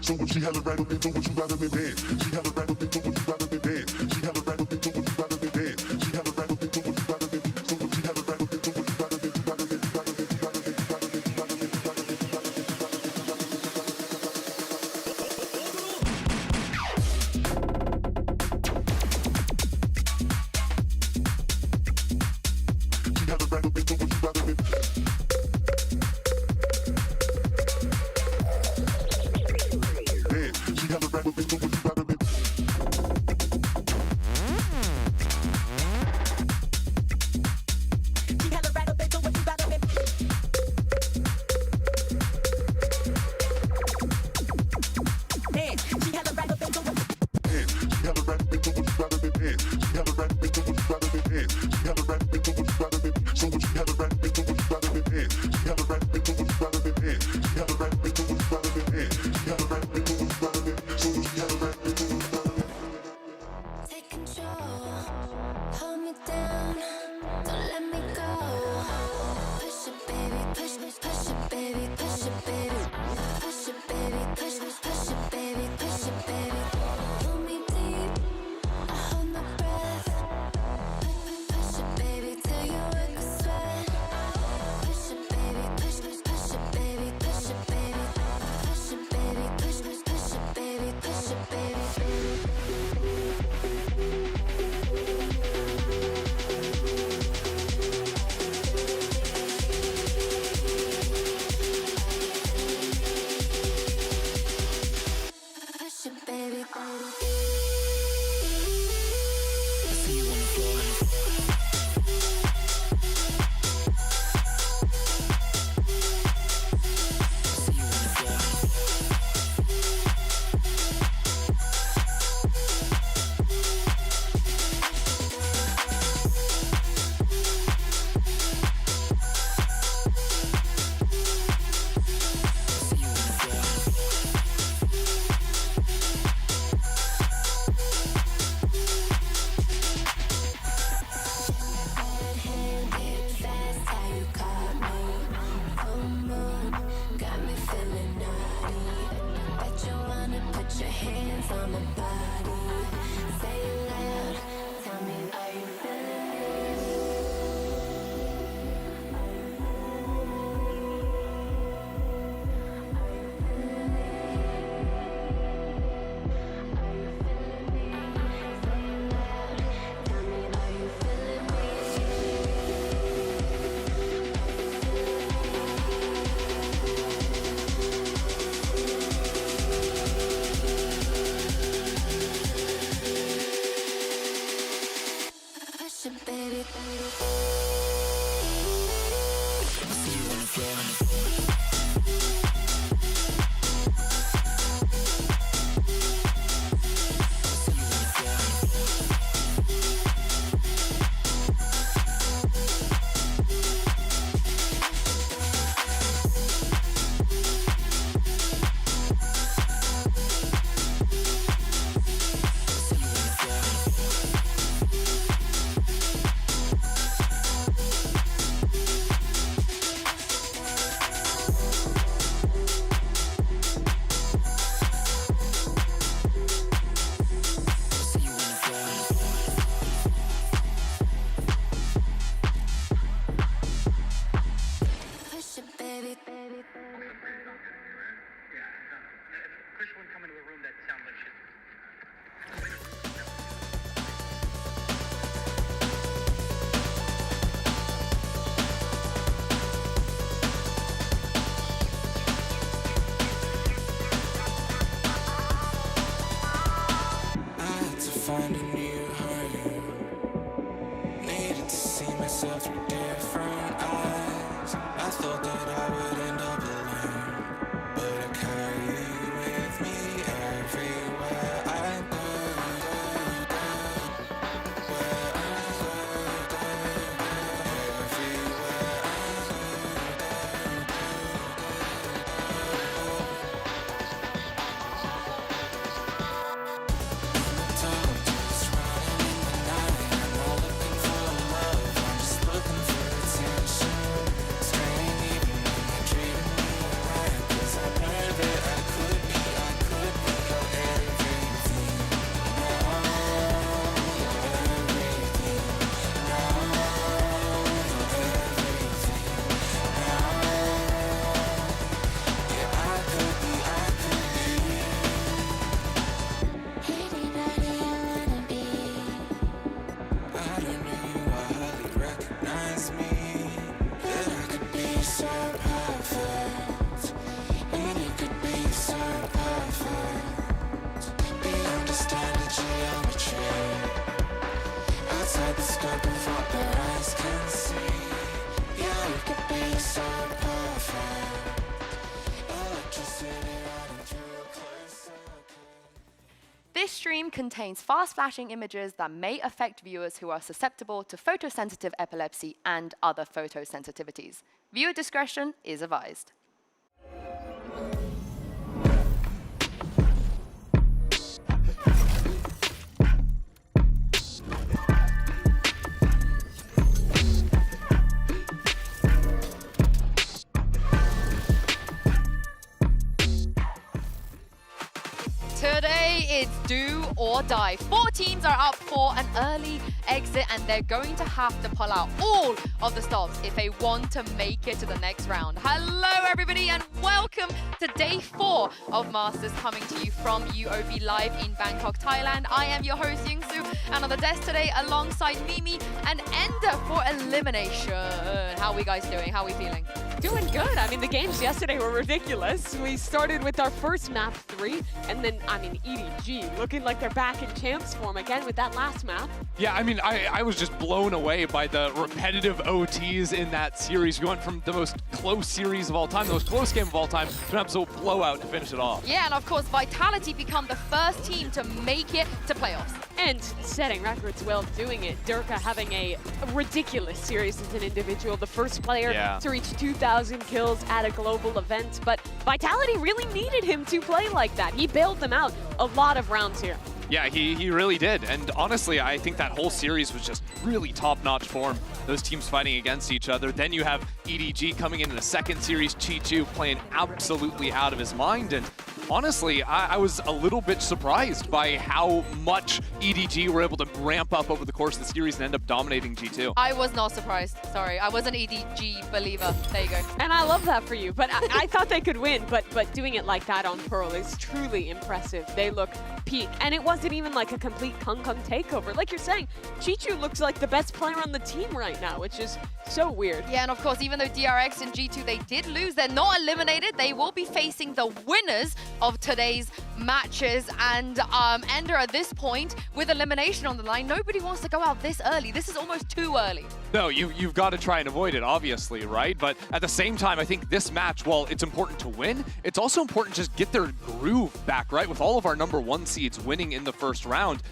So what you have a right to do, what you gotta myself through different eyes. I thought that I would end up alone, but I carry you with me everywhere I go. This stream contains fast-flashing images that may affect viewers who are susceptible to photosensitive epilepsy and other photosensitivities. Viewer discretion is advised. Today it's do or die. 4 teams are up for an early exit and they're going to have to pull out all of the stops if they want to make it to the next round. Hello everybody and welcome to day 4 of Masters, coming to you from UOB Live in Bangkok, Thailand. I am your host Yingsu, and on the desk today alongside Mimi and Ender for elimination. How are we guys doing? How are we feeling? Doing good. I mean, the games yesterday were ridiculous. We started with our first map 3, and then, I mean, EDG looking like they're back in champs form again with that last map. Yeah, I mean, I was just blown away by the repetitive OTs in that series. We went from the most close series of all time, the most close game of all time, to an absolute blowout to finish it off. Yeah, and of course, Vitality become the first team to make it to playoffs. And setting records while doing it. Durka having a ridiculous series as an individual, the first player to reach 2,000 kills at a global event. But Vitality really needed him to play like that. He bailed them out a lot of rounds here. Yeah, he really did. And honestly, I think that whole series was just really top-notch form. Those teams fighting against each other. Then you have EDG coming into the second series, Chi-Chu playing absolutely out of his mind. And honestly, I was a little bit surprised by how much EDG were able to ramp up over the course of the series and end up dominating G2. I was not surprised. Sorry, I was an EDG believer. There you go. And I love that for you. But I thought they could win. But doing it like that on Pearl is truly impressive. They look peak. And it wasn't even like a complete Kung takeover. Like you're saying, Chi-Chu looks like the best player on the team right now, which is so weird. Yeah, and of course, even though DRX and G2, they did lose, they're not eliminated. They will be facing the winners of today's matches. And Ender, at this point, with elimination on the line, nobody wants to go out this early. This is almost too early. No, you've got to try and avoid it, obviously, right? But at the same time, I think this match, while it's important to win, it's also important to just get their groove back, right? With all of our #1 seeds winning in the first round,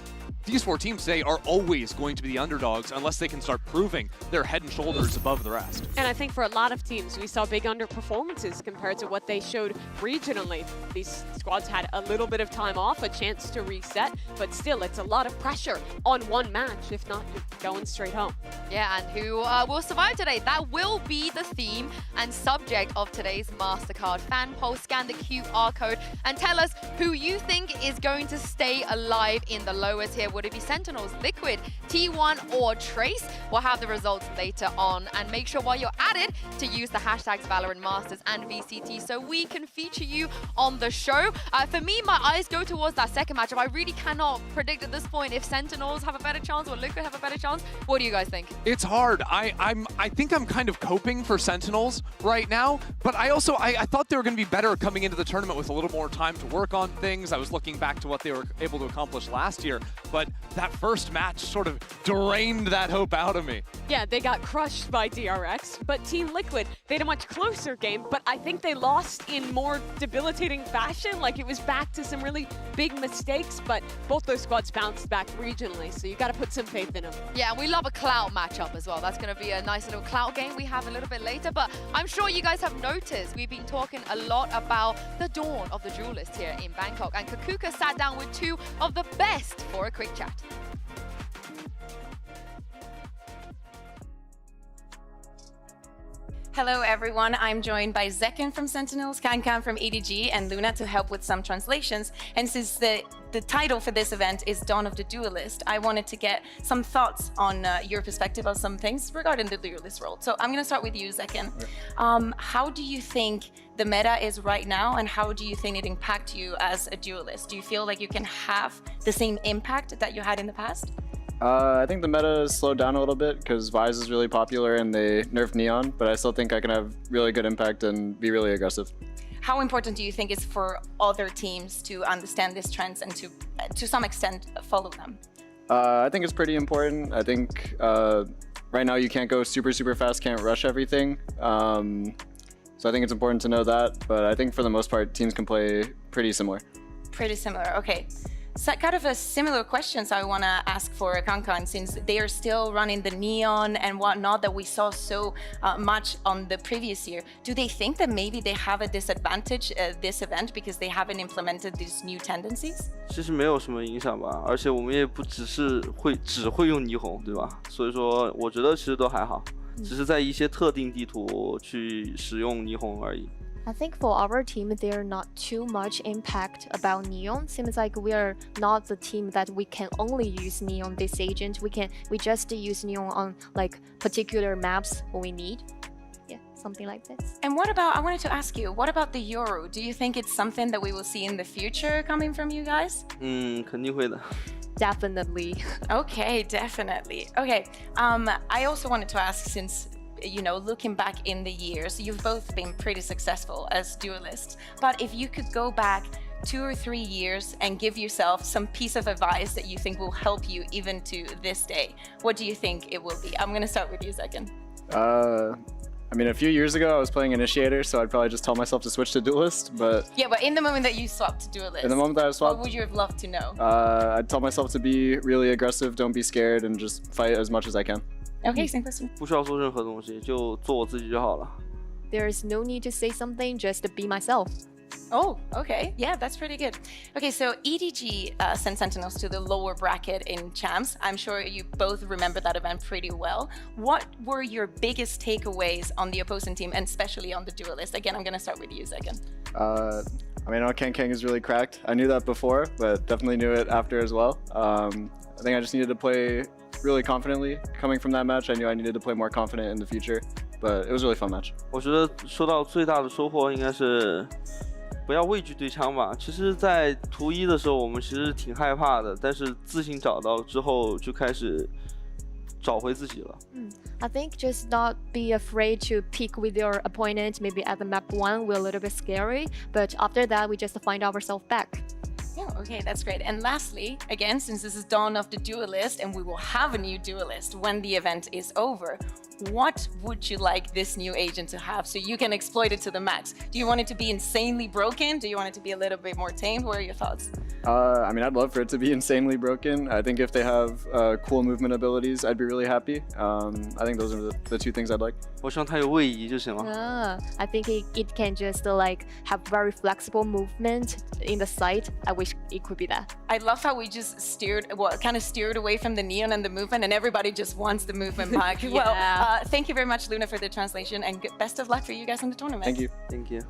these 4 teams today are always going to be the underdogs unless they can start proving they're head and shoulders above the rest. And I think for a lot of teams, we saw big underperformances compared to what they showed regionally. These squads had a little bit of time off, a chance to reset, but still, it's a lot of pressure on one match. If not, you're going straight home. Yeah, and who will survive today? That will be the theme and subject of today's MasterCard fan poll. Scan the QR code and tell us who you think is going to stay alive in the lowest here. Would it be Sentinels, Liquid, T1, or Trace? We'll have the results later on. And make sure while you're at it to use the hashtags VALORANT Masters and VCT so we can feature you on the show. For me, my eyes go towards that second matchup. I really cannot predict at this point if Sentinels have a better chance or Liquid have a better chance. What do you guys think? It's hard. I think I'm kind of coping for Sentinels right now, but I thought they were going to be better coming into the tournament with a little more time to work on things. I was looking back to what they were able to accomplish last year, but but that first match sort of drained that hope out of me. Yeah, they got crushed by DRX, but Team Liquid, they had a much closer game, but I think they lost in more debilitating fashion. Like, it was back to some really big mistakes, but both those squads bounced back regionally, so you got to put some faith in them. Yeah, and we love a clout matchup as well. That's going to be a nice little clout game we have a little bit later, but I'm sure you guys have noticed we've been talking a lot about the dawn of the duelist here in Bangkok, and Kakuka sat down with two of the best for a quick chat. Hello everyone, I'm joined by Zekken from Sentinels, Kankan from EDG, and Luna to help with some translations. And since the title for this event is Dawn of the Duelist, I wanted to get some thoughts on your perspective on some things regarding the duelist role. So I'm going to start with you, Zekken. How do you think the meta is right now, and how do you think it impacts you as a duelist? Do you feel like you can have the same impact that you had in the past? I think the meta has slowed down a little bit because Vise is really popular and they nerfed Neon, but I still think I can have really good impact and be really aggressive. How important do you think is for other teams to understand these trends and to some extent follow them? I think it's pretty important. I think right now you can't go super fast, can't rush everything. So I think it's important to know that, but I think for the most part teams can play pretty similar. Pretty similar, okay. So kind of a similar questions I want to ask for Kankan, since they are still running the Neon and whatnot that we saw so much on the previous year. Do they think that maybe they have a disadvantage this event because they haven't implemented these new tendencies? 其实没有什么影响吧，而且我们也不只会用霓虹，对吧？所以说我觉得其实都还好，只是在一些特定地图去使用霓虹而已。 I think for our team, there are not too much impact about Neon. Seems like we are not the team that we can only use Neon this agent. We just use Neon on like particular maps when we need. Yeah, something like this. And what about, I wanted to ask you, what about the yoru? Do you think it's something that we will see in the future coming from you guys? 肯定会的。 Definitely. Okay, definitely. Okay, I also wanted to ask, since you know, looking back in the years, you've both been pretty successful as duelists. But if you could go back 2 or 3 years and give yourself some piece of advice that you think will help you even to this day, what do you think it will be? I'm going to start with you, Zekken. I mean, a few years ago I was playing Initiator, so I'd probably just tell myself to switch to Duelist, but... Yeah, but in the moment that you swapped to Duelist, in the moment that I swapped, what would you have loved to know? I'd tell myself to be really aggressive, don't be scared, and just fight as much as I can. Okay, same question. 不需要做任何东西，就做我自己就好了。 There is no need to say something, just be myself. Oh, okay. Yeah, that's pretty good. Okay, so EDG sent Sentinels to the lower bracket in Champs. I'm sure you both remember that event pretty well. What were your biggest takeaways on the opposing team, and especially on the duelist? Again, I'm going to start with you, Zekken. I mean, Kang is really cracked. I knew that before, but definitely knew it after as well. I think I just needed to play really confidently. Coming from that match, I knew I needed to play more confident in the future, but it was a really fun match. 我觉得说到最大的收获应该是不要畏惧对枪吧。其实，在图一的时候，我们其实挺害怕的，但是自信找到之后，就开始找回自己了。I think just not be afraid to pick with your opponent. Maybe at the map 1 we're a little bit scary, but after that we just find ourselves back. Yeah, okay, that's great. And lastly, again, since this is Dawn of the Duelist and we will have a new duelist when the event is over, what would you like this new agent to have so you can exploit it to the max? Do you want it to be insanely broken? Do you want it to be a little bit more tamed? What are your thoughts? I mean, I'd love for it to be insanely broken. I think if they have cool movement abilities, I'd be really happy. I think those are the two things I'd like. 我希望它有位移就行了。 I think it can just like have very flexible movement in the site. I wish it could be that. I love how we just kind of steered away from the neon and the movement, and everybody just wants the movement back. Yeah. Well, thank you very much, Luna, for the translation, and best of luck for you guys in the tournament. Thank you. Thank you.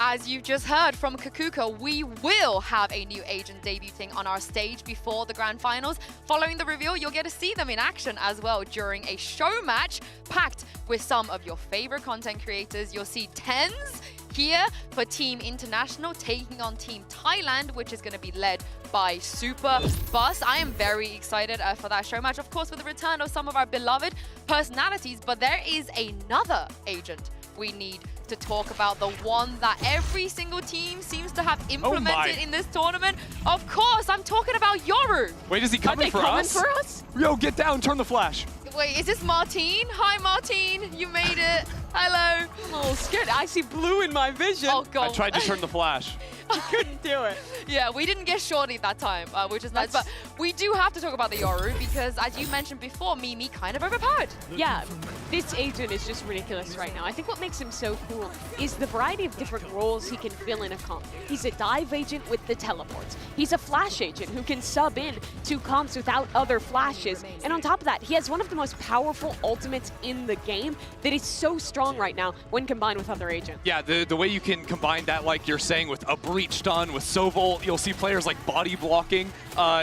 As you've just heard from Kakuka, we will have a new agent debuting on our stage before the grand finals. Following the reveal, you'll get to see them in action as well during a show match packed with some of your favorite content creators. You'll see tens here for Team International taking on Team Thailand, which is going to be led by Super Bus. I am very excited for that show match, of course, with the return of some of our beloved personalities, but there is another agent we need to talk about the one that every single team seems to have implemented in this tournament. Of course, I'm talking about yoru. Wait, is he coming for us? For us? Yo, get down, turn the flash. Wait, is this Martine? Hi, Martine. You made it. Hello. I'm a little scared. I see blue in my vision. Oh, God. I tried to turn the flash. I couldn't do it. Yeah, we didn't get shorty that time, which is nice. But we do have to talk about the yoru because, as you mentioned before, Mimi kind of overpowered. Yeah, this agent is just ridiculous right now. I think what makes him so cool is the variety of different roles he can fill in a comp. He's a dive agent with the teleports. He's a flash agent who can sub in to comps without other flashes. And on top of that, he has one of the most powerful ultimates in the game that is so strong right now when combined with other agents. Yeah, the way you can combine that, like you're saying, with a breach stun, with Sovol, you'll see players like body blocking,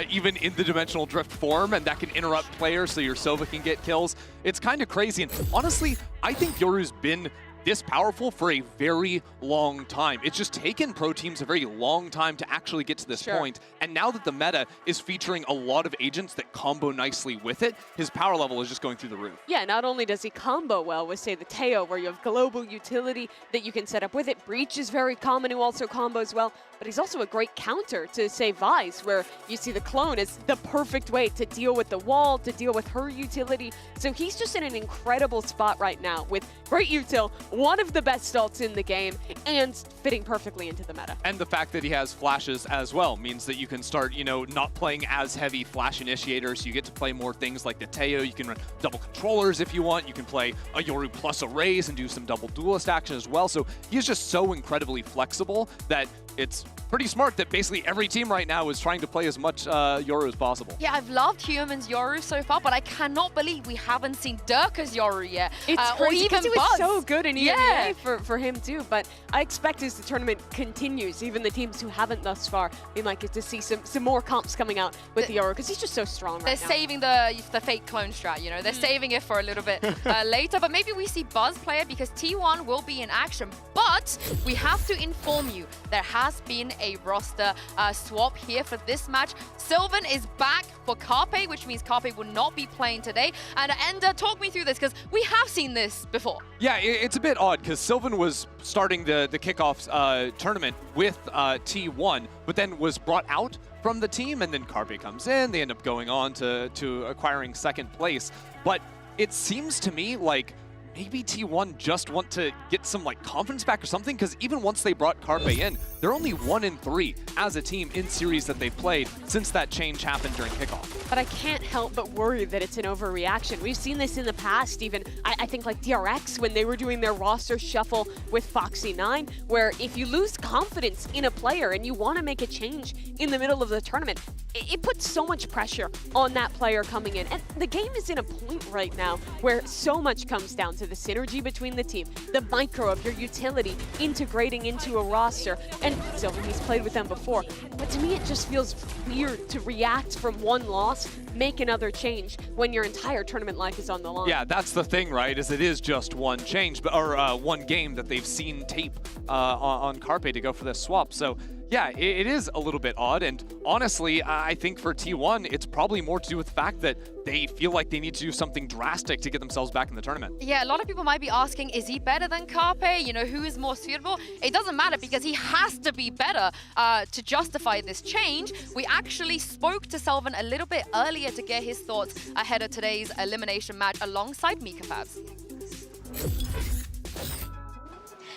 even in the dimensional drift form, and that can interrupt players so your Sova can get kills. It's kind of crazy, and honestly, I think yoru's been this powerful for a very long time. It's just taken pro teams a very long time to actually get to this point. And now that the meta is featuring a lot of agents that combo nicely with it, his power level is just going through the roof. Yeah, not only does he combo well with, say, the Teo, where you have global utility that you can set up with it. Breach is very common, who also combos well. But he's also a great counter to, say, Vice, where you see the clone is the perfect way to deal with the wall, to deal with her utility. So he's just in an incredible spot right now with great util, one of the best ults in the game, and fitting perfectly into the meta. And the fact that he has flashes as well means that you can start, you know, not playing as heavy flash initiators. You get to play more things like the Teo. You can run double controllers if you want. You can play a Yoru plus arrays and do some double duelist action as well. So he's just so incredibly flexible that it's pretty smart that basically every team right now is trying to play as much Yoru as possible. Yeah, I've loved Human's Yoru so far, but I cannot believe we haven't seen Durka's Yoru yet. It's crazy because he was Buzz. so good in EMEA for him too, but I expect as the tournament continues, even the teams who haven't thus far, we might get to see some more comps coming out with the Yoru because he's just so strong right now. They're saving the fake clone strat, you know, they're saving it for a little bit later, but maybe we see Buzz play it because T1 will be in action, but we have to inform you there has been a roster swap here for this match. Sylvan is back for Carpe, which means Carpe will not be playing today. And Ender, talk me through this because we have seen this before. Yeah, it's a bit odd because Sylvan was starting the kickoff tournament with T1, but then was brought out from the team, and then Carpe comes in. They end up going on to acquiring second place. But it seems to me like maybe T1 just want to get some like confidence back or something, because even once they brought Carpe in, they're only 1-3 as a team in series that they've played since that change happened during kickoff. But I can't help but worry that it's an overreaction. We've seen this in the past, even I think like DRX when they were doing their roster shuffle with Foxy9, where if you lose confidence in a player and you want to make a change in the middle of the tournament, it puts so much pressure on that player coming in. And the game is in a point right now where so much comes down to the synergy between the team, the micro of your utility integrating into a roster. And Sylvan, he's played with them before, but to me it just feels weird to react from one loss, make another change when your entire tournament life is on the line. Yeah, that's the thing, right? Is it is just one change, or one game that they've seen tape on Carpe to go for this swap. So yeah, it is a little bit odd, and honestly, I think for T1, it's probably more to do with the fact that they feel like they need to do something drastic to get themselves back in the tournament. Yeah, a lot of people might be asking, is he better than Carpe? You know, who is more suitable? It doesn't matter because he has to be better to justify this change. We actually spoke to Sylvan a little bit earlier to get his thoughts ahead of today's elimination match alongside Mika Fabs.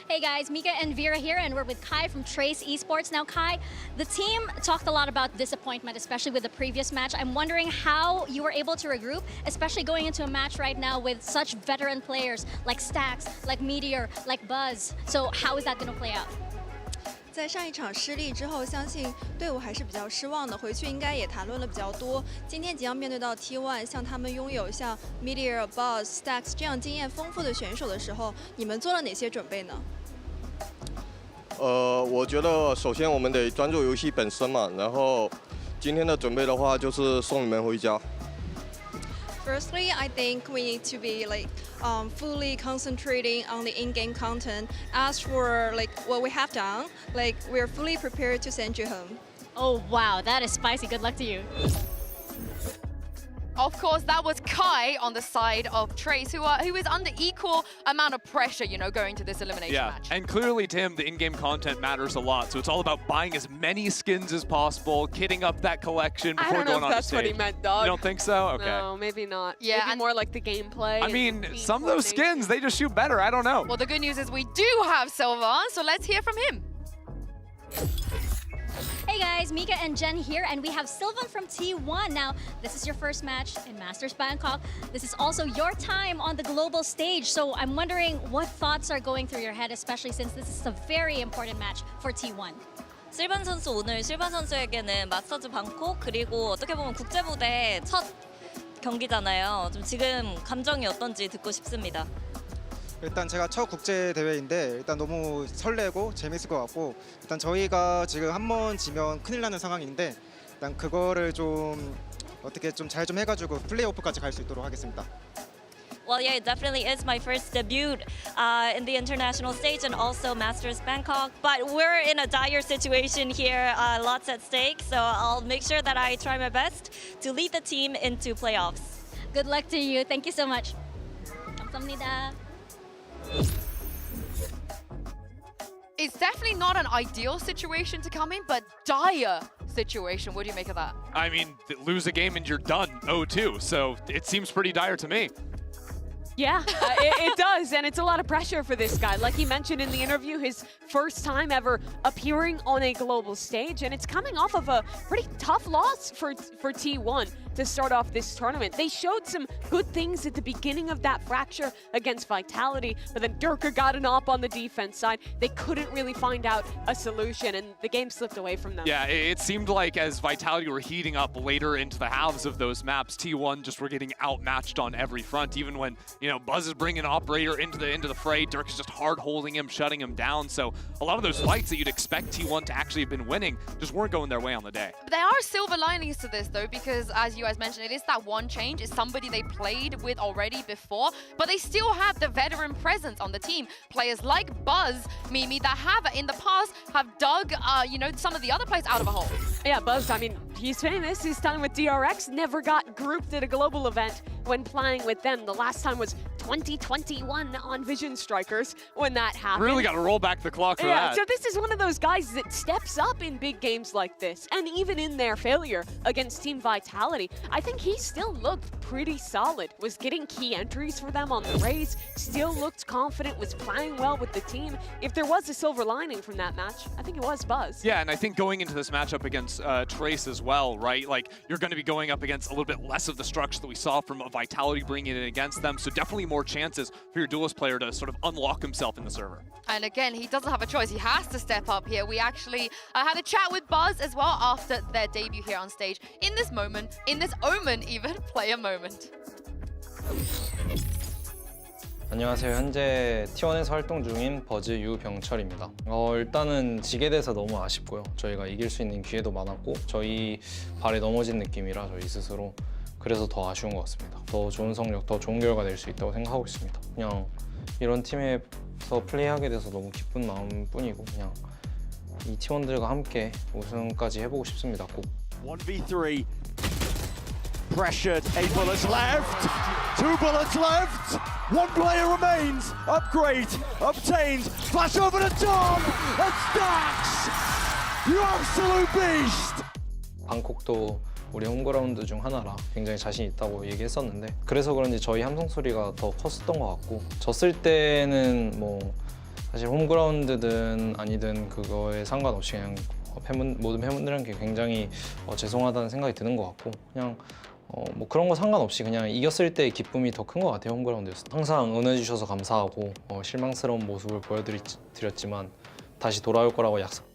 Hey guys, Mika and Vera here, and we're with Kai from Trace Esports. Now Kai, the team talked a lot about disappointment, especially with the previous match. I'm wondering how you were able to regroup, especially going into a match right now with such veteran players like Stax, like Meteor, like Buzz. So how is that going to play out? 在上一场失利之后，相信队伍还是比较失望的，回去应该也谈论了比较多。今天即将面对到 T1， 像他们拥有像 Meteor、Buzz、Stax 这样经验丰富的选手的时候，你们做了哪些准备呢？我觉得首先我们得专注游戏本身嘛，然后今天的准备的话就是送你们回家。Firstly, I think we need to be fully concentrating on the in-game content. As for what we have done, we're fully prepared to send you home. Oh wow, that is spicy. Good luck to you. Of course, that was Kai on the side of Trace, who is under equal amount of pressure, you know, going to this elimination match. And clearly to him, the in-game content matters a lot. So it's all about buying as many skins as possible, kitting up that collection before going on the stage. I don't know if that's what he meant, dog. You don't think so? Okay. No, maybe not. Yeah, maybe more like the gameplay. I mean, some of those skins, they just shoot better. I don't know. Well, the good news is we do have Silvan, so let's hear from him. Hey guys, Mika and Jen here, and we have Sylvan from T1. Now, this is your first match in Masters Bangkok. This is also your time on the global stage, so I'm wondering what thoughts are going through your head, especially since this is a very important match for T1. 실반 선수, 오늘 실반 선수에게는 마스터즈 방콕 그리고 어떻게 보면 국제 무대 첫 경기잖아요. 좀 지금 감정이 어떤지 듣고 싶습니다. 일단 제가 첫 국제 대회인데 일단 너무 설레고 재밌을 것 같고 일단 저희가 지금 한 번 지면 큰일 나는 상황인데 일단 그거를 좀 어떻게 좀 잘 좀 해가지고 플레이오프까지 갈 수 있도록 하겠습니다. Well, yeah, it definitely is my first debut in the international stage and also Masters Bangkok. But we're in a dire situation here, lots at stake. So I'll make sure that I try my best to lead the team into playoffs. Good luck to you. Thank you so much. 감사합니다. It's definitely not an ideal situation to come in, but dire situation. What do you make of that? I mean, lose a game and you're done 0-2, so it seems pretty dire to me. Yeah, it does, and it's a lot of pressure for this guy. Like he mentioned in the interview, his first time ever appearing on a global stage, and it's coming off of a pretty tough loss for T1 to start off this tournament. They showed some good things at the beginning of that fracture against Vitality, but then Durka got an op on the defense side. They couldn't really find out a solution, and the game slipped away from them. Yeah, it seemed like as Vitality were heating up later into the halves of those maps, T1 just were getting outmatched on every front, even when, you know, Buzz is bringing Operator into the fray. Dirk is just hard holding him, shutting him down. So a lot of those fights that you'd expect T1 to actually have been winning just weren't going their way on the day. But there are silver linings to this, though, because as you guys mentioned, it is that one change. It's somebody they played with already before, but they still have the veteran presence on the team. Players like Buzz, Mimi, that have in the past have dug, you know, some of the other players out of a hole. Yeah, Buzz, I mean, he's famous. His time with DRX never got grouped at a global event when playing with them. The last time was 2021 on Vision Strikers when that happened. Really got to roll back the clock for that. So this is one of those guys that steps up in big games like this, and even in their failure against Team Vitality, I think he still looked pretty solid. Was getting key entries for them on the race, still looked confident, was playing well with the team. If there was a silver lining from that match, I think it was Buzz. Yeah, and I think going into this matchup against Trace as well, right? Like, you're going to be going up against a little bit less of the structure that we saw from Vitality bringing it against them, so definitely more chances for your duelist player to sort of unlock himself in the server. And again, he doesn't have a choice. He has to step up here. We actually had a chat with Buzz as well after their debut here on stage. In this moment, in this Omen even, player moment. 안녕하세요. 현재 T1에서 활동 중인 버즈 유병철입니다. 일단은 지게 돼서 너무 아쉽고요. 저희가 이길 수 있는 기회도 많았고 저희 발에 넘어진 느낌이라 저희 스스로 그래서 더 아쉬운 것 같습니다. 더 좋은 성적, 더 좋은 결과 낼 수 있다고 생각하고 있습니다. 그냥 이런 팀에서 플레이하게 돼서 너무 기쁜 마음뿐이고 그냥 이 팀원들과 함께 우승까지 해보고 싶습니다. 꼭. 1v3. Pressured, 8 bullets left, 2 bullets left, 1 player remains, upgrade, obtained, flash over to Tom, and Stacks, you absolute beast! 방콕도 우리 홈그라운드 중 하나라 굉장히 자신 있다고 얘기했었는데 그래서 그런지 저희 함성 소리가 더 컸었던 것 같고 졌을 때는 뭐 사실 홈그라운드든 아니든 그거에 상관없이 그냥 모든 팬분들한테 굉장히 죄송하다는 생각이 드는 것 같고 그냥 뭐 그런 거 상관없이 그냥 이겼을 때의 기쁨이 더 큰 것 같아요. 홈그라운드에서 항상 응원해주셔서 감사하고 실망스러운 모습을 보여드렸지만 다시 돌아올 거라고 약속.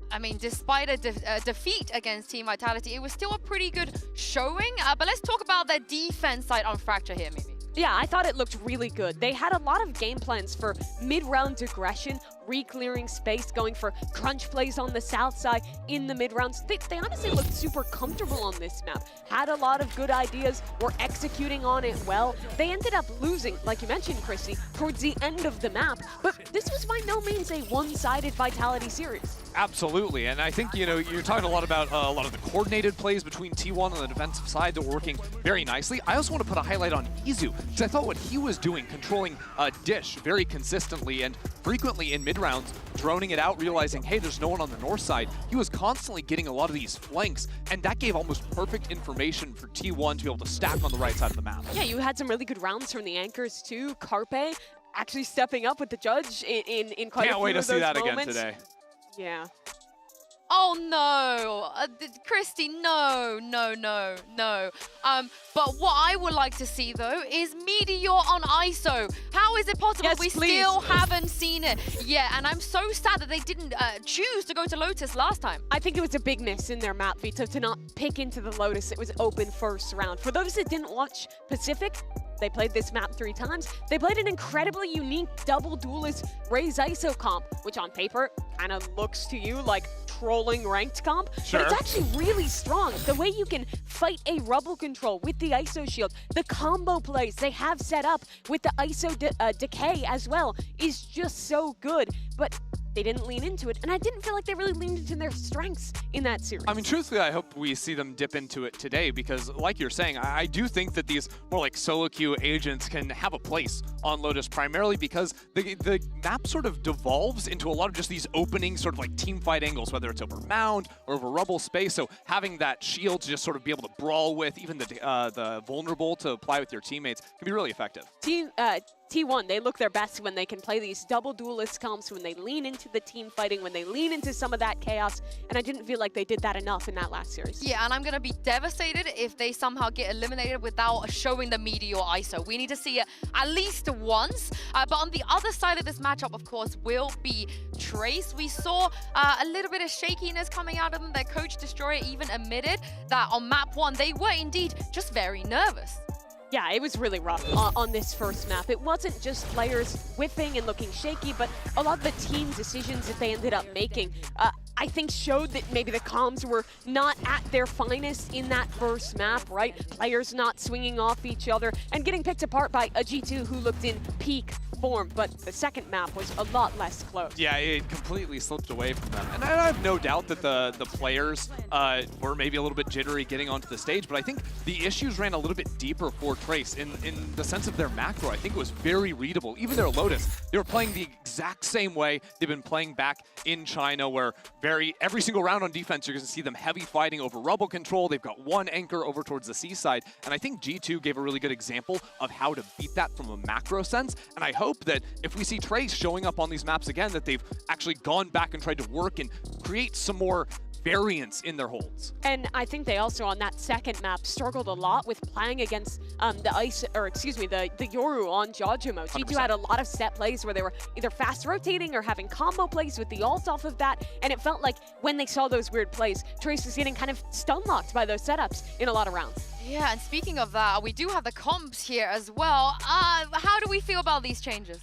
I mean, despite a defeat against Team Vitality, it was still a pretty good showing. But let's talk about their defense side on Fracture here, maybe. Yeah, I thought it looked really good. They had a lot of game plans for mid-round aggression, re-clearing space, going for crunch plays on the south side in the mid-rounds. They honestly looked super comfortable on this map. Had a lot of good ideas, were executing on it well. They ended up losing, like you mentioned, Chrissy, towards the end of the map. But this was by no means a one-sided Vitality series. Absolutely, and I think, you know, you're talking a lot about a lot of the coordinated plays between T1 on the defensive side that were working very nicely. I also want to put a highlight on Izu, because I thought what he was doing, controlling Dish very consistently and frequently in mid-rounds, droning it out, realizing, hey, there's no one on the north side. He was constantly getting a lot of these flanks, and that gave almost perfect information for T1 to be able to stack on the right side of the map. Yeah, you had some really good rounds from the anchors too. Carpe actually stepping up with the judge in quite a few of those moments. Can't wait to see that again today. Yeah. Oh no, Christy, no. But what I would like to see though is Meteor on ISO. How is it possible we still haven't seen it? Yeah, and I'm so sad that they didn't choose to go to Lotus last time. I think it was a big miss in their map, Vito, to not pick into the Lotus. It was open first round. For those that didn't watch Pacific, they played this map 3 times. They played an incredibly unique double duelist Raze ISO comp, which on paper kind of looks to you like trolling ranked comp, sure, but it's actually really strong. The way you can fight a rubble control with the ISO shield, the combo plays they have set up with the ISO decay as well is just so good. But they didn't lean into it, and I didn't feel like they really leaned into their strengths in that series. I mean, truthfully, I hope we see them dip into it today because, like you're saying, I do think that these more like solo queue agents can have a place on Lotus, primarily because the map sort of devolves into a lot of just these opening sort of like team fight angles, whether it's over mound or over rubble space. So having that shield to just sort of be able to brawl with, even the vulnerable to apply with your teammates, can be really effective. T1, they look their best when they can play these double duelist comps, when they lean into the team fighting, when they lean into some of that chaos, and I didn't feel like they did that enough in that last series. Yeah, and I'm going to be devastated if they somehow get eliminated without showing the Meteor ISO. We need to see it at least once. But on the other side of this matchup, of course, will be Trace. We saw a little bit of shakiness coming out of them. Their coach Destroyer even admitted that on map 1, they were indeed just very nervous. Yeah, it was really rough on this first map. It wasn't just players whiffing and looking shaky, but a lot of the team decisions that they ended up making, I think showed that maybe the comms were not at their finest in that first map, right? Players not swinging off each other and getting picked apart by a G2 who looked in peak form, but the second map was a lot less close. Yeah, it completely slipped away from them. And I have no doubt that the players were maybe a little bit jittery getting onto the stage, but I think the issues ran a little bit deeper for Trace in the sense of their macro. I think it was very readable. Even their Lotus, they were playing the exact same way they've been playing back in China, where every single round on defense, you're going to see them heavy fighting over rubble control. They've got one anchor over towards the seaside, and I think G2 gave a really good example of how to beat that from a macro sense, and I hope that if we see Trace showing up on these maps again, that they've actually gone back and tried to work and create some more variance in their holds. And I think they also on that second map struggled a lot with playing against the Yoru on Jojimo. G2 had a lot of set plays where they were either fast rotating or having combo plays with the ult off of that, and it felt like when they saw those weird plays, Trace was getting kind of stun locked by those setups in a lot of rounds. Yeah, and speaking of that, we do have the comps here as well. How do we feel about these changes?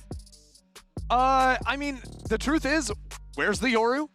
I mean, the truth is, where's the Yoru?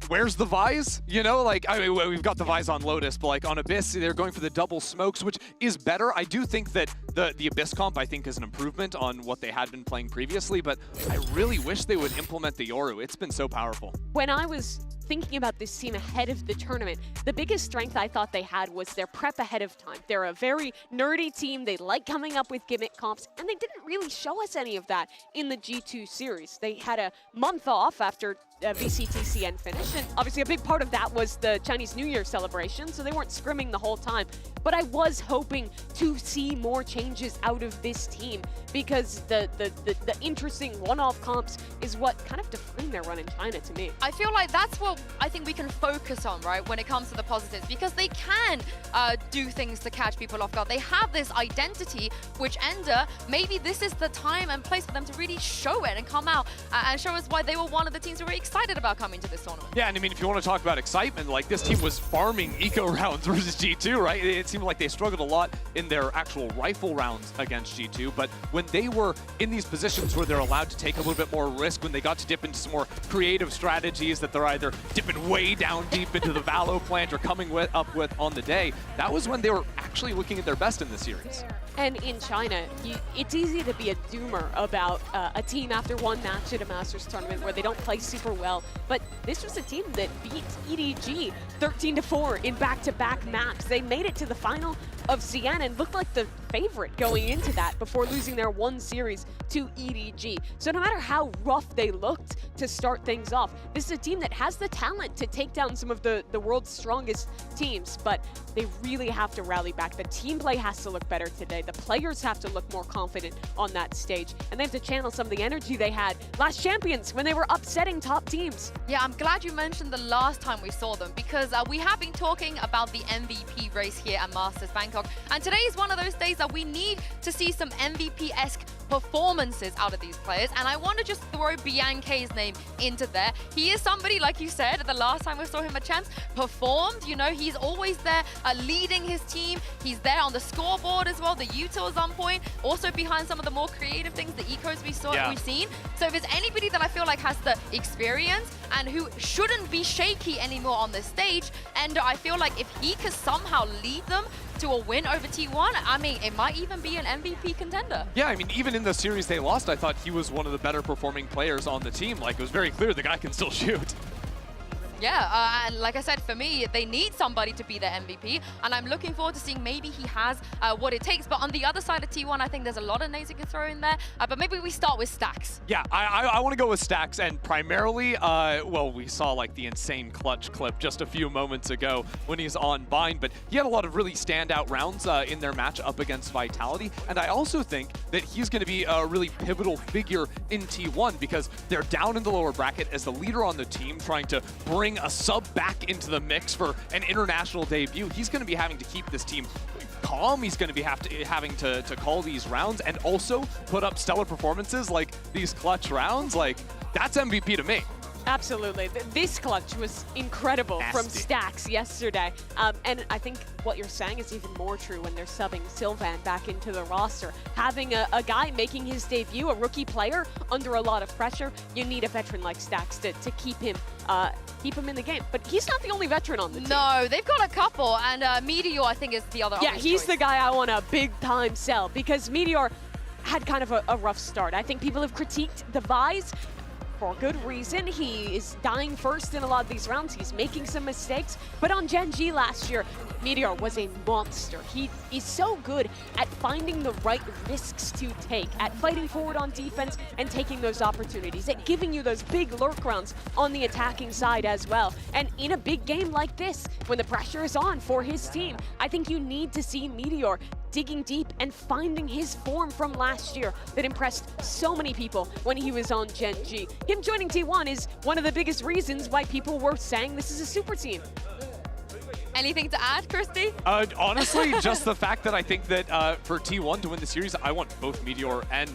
Where's the Vise? You know, like, I mean, we've got the Vise on Lotus, but like on Abyss, they're going for the double smokes, which is better. I do think that the Abyss comp, I think, is an improvement on what they had been playing previously, but I really wish they would implement the Yoru. It's been so powerful. When I was thinking about this team ahead of the tournament, the biggest strength I thought they had was their prep ahead of time. They're a very nerdy team. They like coming up with gimmick comps, and they didn't really show us any of that in the G2 series. They had a month off after VCTCN finish, and obviously a big part of that was the Chinese New Year celebration, so they weren't scrimming the whole time. But I was hoping to see more changes out of this team because the interesting one-off comps is what kind of defined their run in China to me. I feel like that's what I think we can focus on, right, when it comes to the positives, because they can do things to catch people off guard. They have this identity, which Ender, maybe this is the time and place for them to really show it and come out and show us why they were one of the teams who were excited about coming to this tournament. Yeah, and I mean, if you want to talk about excitement, like this team was farming eco rounds versus G2, right? It seemed like they struggled a lot in their actual rifle rounds against G2, but when they were in these positions where they're allowed to take a little bit more risk, when they got to dip into some more creative strategies that they're either dipping way down deep into the Valo plant or coming up with on the day, that was when they were actually looking at their best in the series. And in China, it's easy to be a doomer about a team after one match at a Masters tournament where they don't play super well. well. But this was a team that beat EDG 13-4 in back-to-back maps. They made it to the final of Siena and looked like the favorite going into that before losing their one series to EDG. So no matter how rough they looked to start things off, this is a team that has the talent to take down some of the world's strongest teams, but they really have to rally back. The team play has to look better today. The players have to look more confident on that stage, and they have to channel some of the energy they had last Champions when they were upsetting top teams. Yeah, I'm glad you mentioned the last time we saw them, because we have been talking about the MVP race here at Masters Bangkok, and today is one of those days that we need to see some MVP-esque performances out of these players, and I want to just throw Bianche's name into there. He is somebody, like you said, the last time we saw him at Champs, performed, you know, he's always there leading his team. He's there on the scoreboard as well. The util is on point, also behind some of the more creative things, the ecos we've seen. So if there's anybody that I feel like has the experience and who shouldn't be shaky anymore on this stage, and I feel like if he could somehow lead them to a win over T1, I mean, it might even be an MVP contender. Yeah, I mean, even in the series they lost, I thought he was one of the better performing players on the team. Like, it was very clear the guy can still shoot. Yeah, and like I said, for me, they need somebody to be their MVP, and I'm looking forward to seeing maybe he has what it takes. But on the other side of T1, I think there's a lot of names you can throw in there, but maybe we start with Stacks. Yeah, I want to go with Stacks, and primarily, well, we saw like the insane clutch clip just a few moments ago when he's on Bind, but he had a lot of really standout rounds in their match up against Vitality, and I also think that he's going to be a really pivotal figure in T1 because they're down in the lower bracket as the leader on the team, trying to bring a sub back into the mix for an international debut. He's going to be having to keep this team calm. He's going to be having to call these rounds and also put up stellar performances like these clutch rounds. Like, that's MVP to me. Absolutely. This clutch was incredible from Stacks yesterday. And I think what you're saying is even more true when they're subbing Sylvan back into the roster. Having a guy making his debut, a rookie player, under a lot of pressure, you need a veteran like Stacks to keep him in the game. But he's not the only veteran on the team. No, they've got a couple, and Meteor, I think, is the other Yeah, he's choice. the guy I want to big-time sell, because Meteor had kind of a rough start. I think people have critiqued the Vise for good reason. He is dying first in a lot of these rounds. He's making some mistakes. But on Gen G last year, Meteor was a monster. He's so good at finding the right risks to take, at fighting forward on defense and taking those opportunities, at giving you those big lurk rounds on the attacking side as well. And in a big game like this, when the pressure is on for his team, I think you need to see Meteor digging deep and finding his form from last year that impressed so many people when he was on Gen G. Him joining T1 is one of the biggest reasons why people were saying this is a super team. Anything to add, Christy? Honestly, just the fact that I think that for T1 to win the series, I want both Meteor and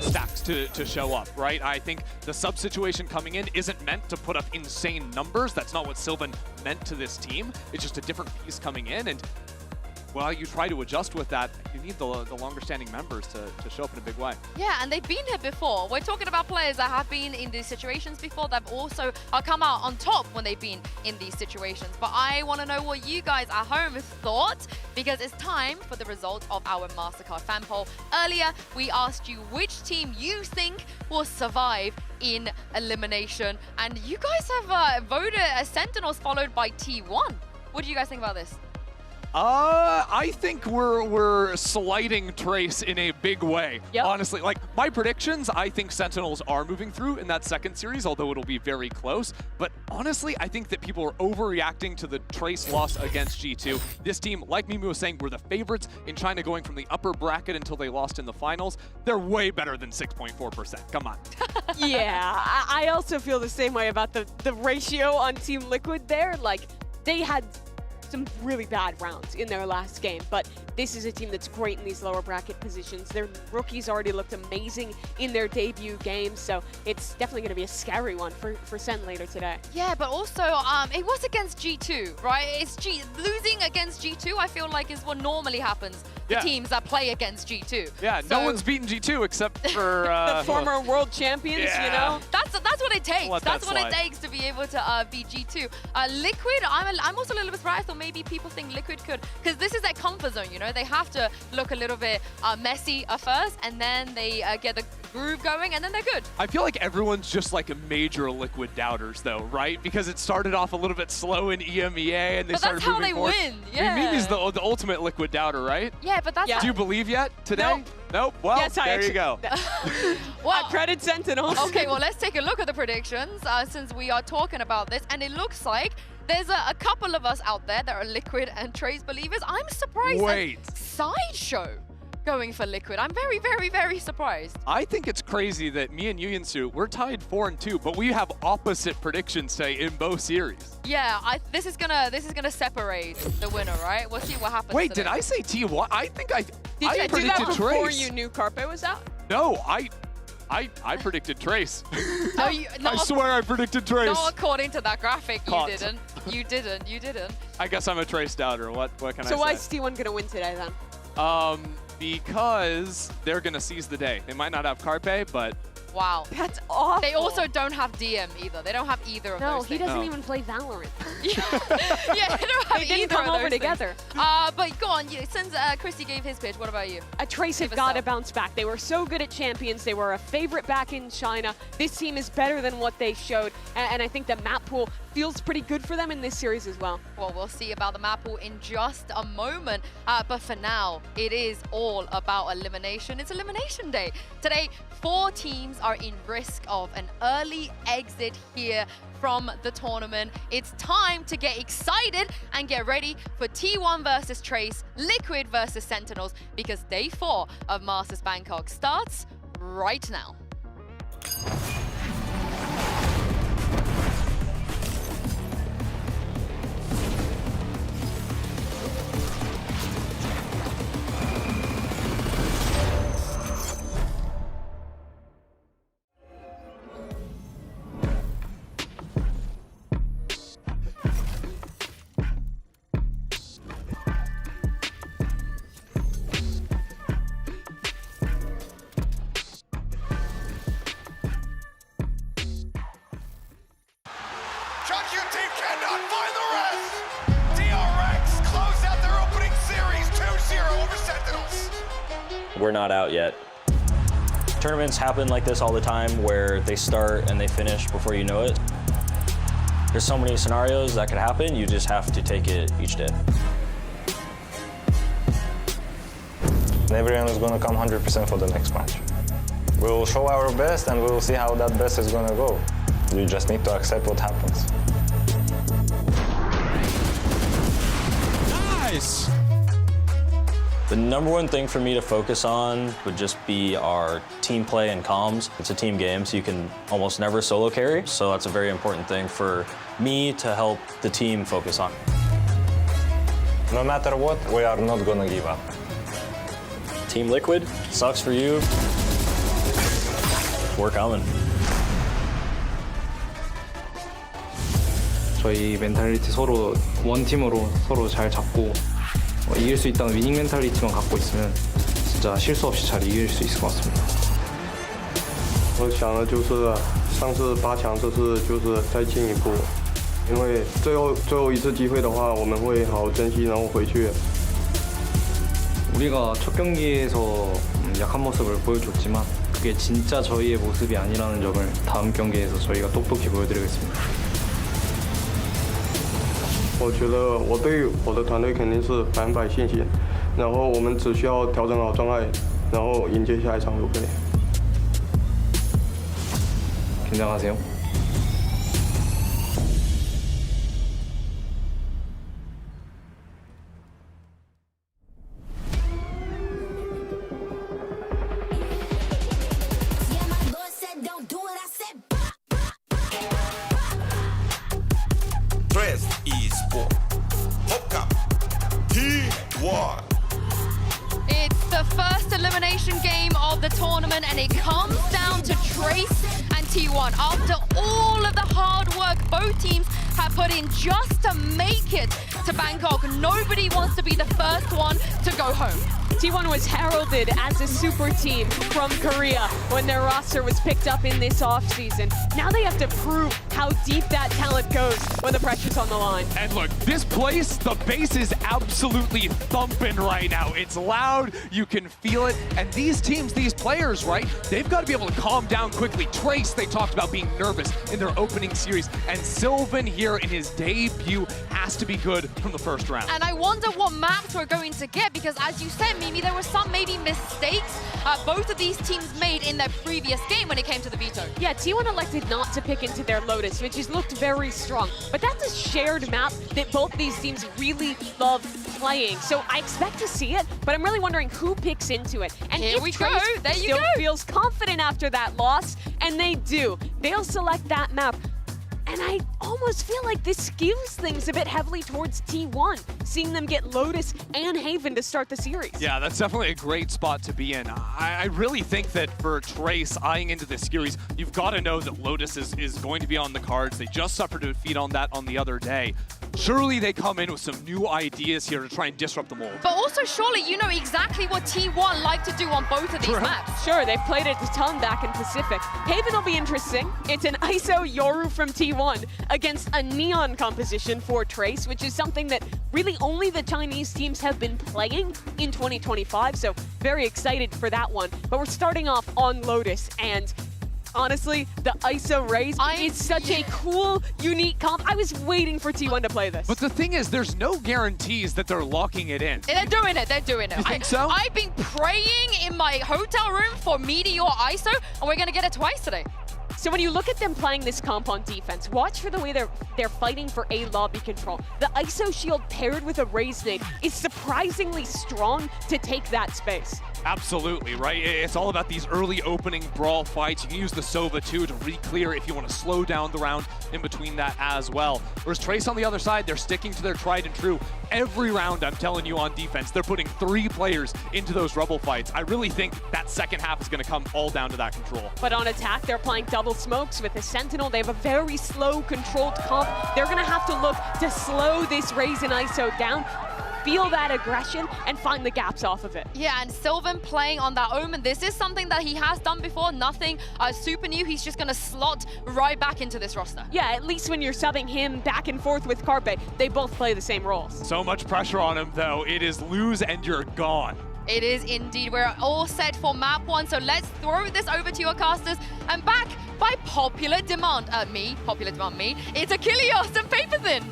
Stacks to show up, right? I think the sub situation coming in isn't meant to put up insane numbers. That's not what Sylvan meant to this team. It's just a different piece coming in, and while you try to adjust with that, you need the longer standing members to show up in a big way. Yeah, and they've been here before. We're talking about players that have been in these situations before that have also come out on top when they've been in these situations. But I want to know what you guys at home thought, because it's time for the result of our MasterCard fan poll. Earlier, we asked you which team you think will survive in elimination, and you guys have voted as Sentinels followed by T1. What do you guys think about this? I think we're sliding Trace in a big way. Yep. Honestly, like my predictions, I think Sentinels are moving through in that second series, although it'll be very close. But honestly, I think that people are overreacting to the Trace loss against G2. This team, like Mimu was saying, were the favorites in China going from the upper bracket until they lost in the finals. They're way better than 6.4%. Come on. Yeah, I also feel the same way about the ratio on Team Liquid there. Like, they had some really bad rounds in their last game, but this is a team that's great in these lower bracket positions. Their rookies already looked amazing in their debut games, so it's definitely going to be a scary one for Sen later today. Yeah, but also it was against G2, right? Losing against G2, I feel like, is what normally happens the teams that play against G2. Yeah, so, no one's beaten G2 except for the former world champions, you know? That's what it takes. That's what slide. it takes to be able to beat G2. Liquid, I'm also a little bit surprised, or maybe people think Liquid could, because this is their comfort zone, you know? They have to look a little bit messy at first, and then they get the groove going, and then they're good. I feel like everyone's just like a major Liquid doubters, though, right? Because it started off a little bit slow in EMEA, and they started moving forward. But that's how they win, yeah. I mean, Mimi's the ultimate Liquid doubter, right? Yeah, but that's... Do you believe yet today? Nope. Well, yes, there you go. Well, I credit Sentinels. Okay, well, let's take a look at the predictions since we are talking about this, and it looks like there's a couple of us out there that are Liquid and Trace believers. I'm surprised. Wait. Sideshow going for Liquid. I'm very, very, very surprised. I think it's crazy that me and Yuyinsu, we're tied 4-2, but we have opposite predictions today in both series. Yeah, this is gonna separate the winner, right? We'll see what happens. Wait, today. did I say T1? I think I Did you do predicted that before Trace. you knew Carpe was out? No, I predicted Trace. No, I swear I predicted Trace. Not according to that graphic, Caught. you didn't. You didn't. I guess I'm a Trace doubter. What can I say? So why is T1 gonna win today then? Because they're gonna seize the day. They might not have Carpe, but wow, that's awful. They also don't have DM either. They don't have either of those No, things. he doesn't even play Valorant. Yeah, they don't have They didn't either come of over those together. things. But go on, since Christy gave his pitch, what about you? Trace have got to bounce back. They were so good at Champions. They were a favorite back in China. This team is better than what they showed, and I think the map pool feels pretty good for them in this series as well. Well, we'll see about the map pool in just a moment. But for now, it is all about elimination. It's elimination day. Today, 4 teams are in risk of an early exit here from the tournament. It's time to get excited and get ready for T1 versus Trace, Liquid versus Sentinels, because day 4 of Masters Bangkok starts right now. We're not out yet. Tournaments happen like this all the time where they start and they finish before you know it. There's so many scenarios that could happen, you just have to take it each day. Everyone is going to come 100% for the next match. We'll show our best and we'll see how that best is going to go. You just need to accept what happens. Nice! The number one thing for me to focus on would just be our team play and comms. It's a team game, so you can almost never solo carry. So that's a very important thing for me to help the team focus on. No matter what, we are not gonna give up. Team Liquid, sucks for you. We're coming. 저희 멘탈리티 서로 원팀으로 서로 잘 잡고 이길 수 있다는 위닝 멘탈리티만 갖고 있으면 진짜 실수 없이 잘 이길 수 있을 것 같습니다. 我想的就是上次8强，这次就是再进一步，因为最后一次机会的话，我们会好好珍惜，然后回去。 우리가 첫 경기에서 약한 모습을 보여줬지만 그게 진짜 저희의 모습이 아니라는 점을 다음 경기에서 저희가 똑똑히 보여드리겠습니다. 我觉得我对我的团队肯定是100%信心，然后我们只需要调整好状态，然后迎接下一场就可以。 긴장하세요. Esports. T1. It's the first elimination game of the tournament, and it comes down to Trace and T1. After all of the hard work both teams have put in just to make it to Bangkok, nobody wants to be the first one to go home. T1 was heralded as a super team from Korea when their roster was picked up in this offseason. Now they have to prove how deep that talent goes when the pressure's on the line. And look, this place, the bass is absolutely thumping right now. It's loud, you can feel it, and these teams, these players, right, they've got to be able to calm down quickly. Trace, they talked about being nervous in their opening series, and Sylvan here in his debut has to be good from the first round. And I wonder what maps we're going to get, because as you said, Mimi, there were some maybe mistakes both of these teams made in their previous game when it came to the veto. Yeah, T1 elected not to pick into their Lotus, which has looked very strong. But that's a shared map that both these teams really love playing. So I expect to see it, but I'm really wondering who picks into it. And Here if we Trace go. There you still go. feels confident after that loss, and they do, they'll select that map. And I almost feel like this skews things a bit heavily towards T1, seeing them get Lotus and Haven to start the series. Yeah, that's definitely a great spot to be in. I really think that for Trace eyeing into this series, you've got to know that Lotus is going to be on the cards. They just suffered a defeat on that on the other day. Surely they come in with some new ideas here to try and disrupt the mold. But also, surely you know exactly what T1 like to do on both of these maps. Sure, they've played it a ton back in Pacific. Haven will be interesting. It's an ISO Yoru from T1 against a Neon composition for Trace, which is something that really only the Chinese teams have been playing in 2025, so very excited for that one. But we're starting off on Lotus, and honestly, the ISO Raze is such a cool, unique comp. I was waiting for T1 to play this. But the thing is, there's no guarantees that they're locking it in. They're doing it, they're doing it. You think so? I've been praying in my hotel room for Meteor ISO, and we're gonna get it twice today. So when you look at them playing this comp on defense, watch for the way they're fighting for A lobby control. The ISO shield paired with a Raze nade is surprisingly strong to take that space. Absolutely, right? It's all about these early opening brawl fights. You can use the Sova too to re-clear if you want to slow down the round in between that as well. Whereas Trace on the other side, they're sticking to their tried and true. Every round, I'm telling you, on defense, they're putting 3 players into those Rebel fights. I really think that second half is going to come all down to that control. But on attack, they're playing double smokes with a Sentinel. They have a very slow, controlled comp. They're going to have to look to slow this Raze and ISO down, feel that aggression, and find the gaps off of it. Yeah, and Sylvan playing on that Omen. This is something that he has done before. Nothing super new. He's just going to slot right back into this roster. Yeah, at least when you're subbing him back and forth with Carpe, they both play the same roles. So much pressure on him, though. It is lose and you're gone. It is indeed. We're all set for map 1, so let's throw this over to your casters. And back by popular demand, me, it's Achilles and Paperthin.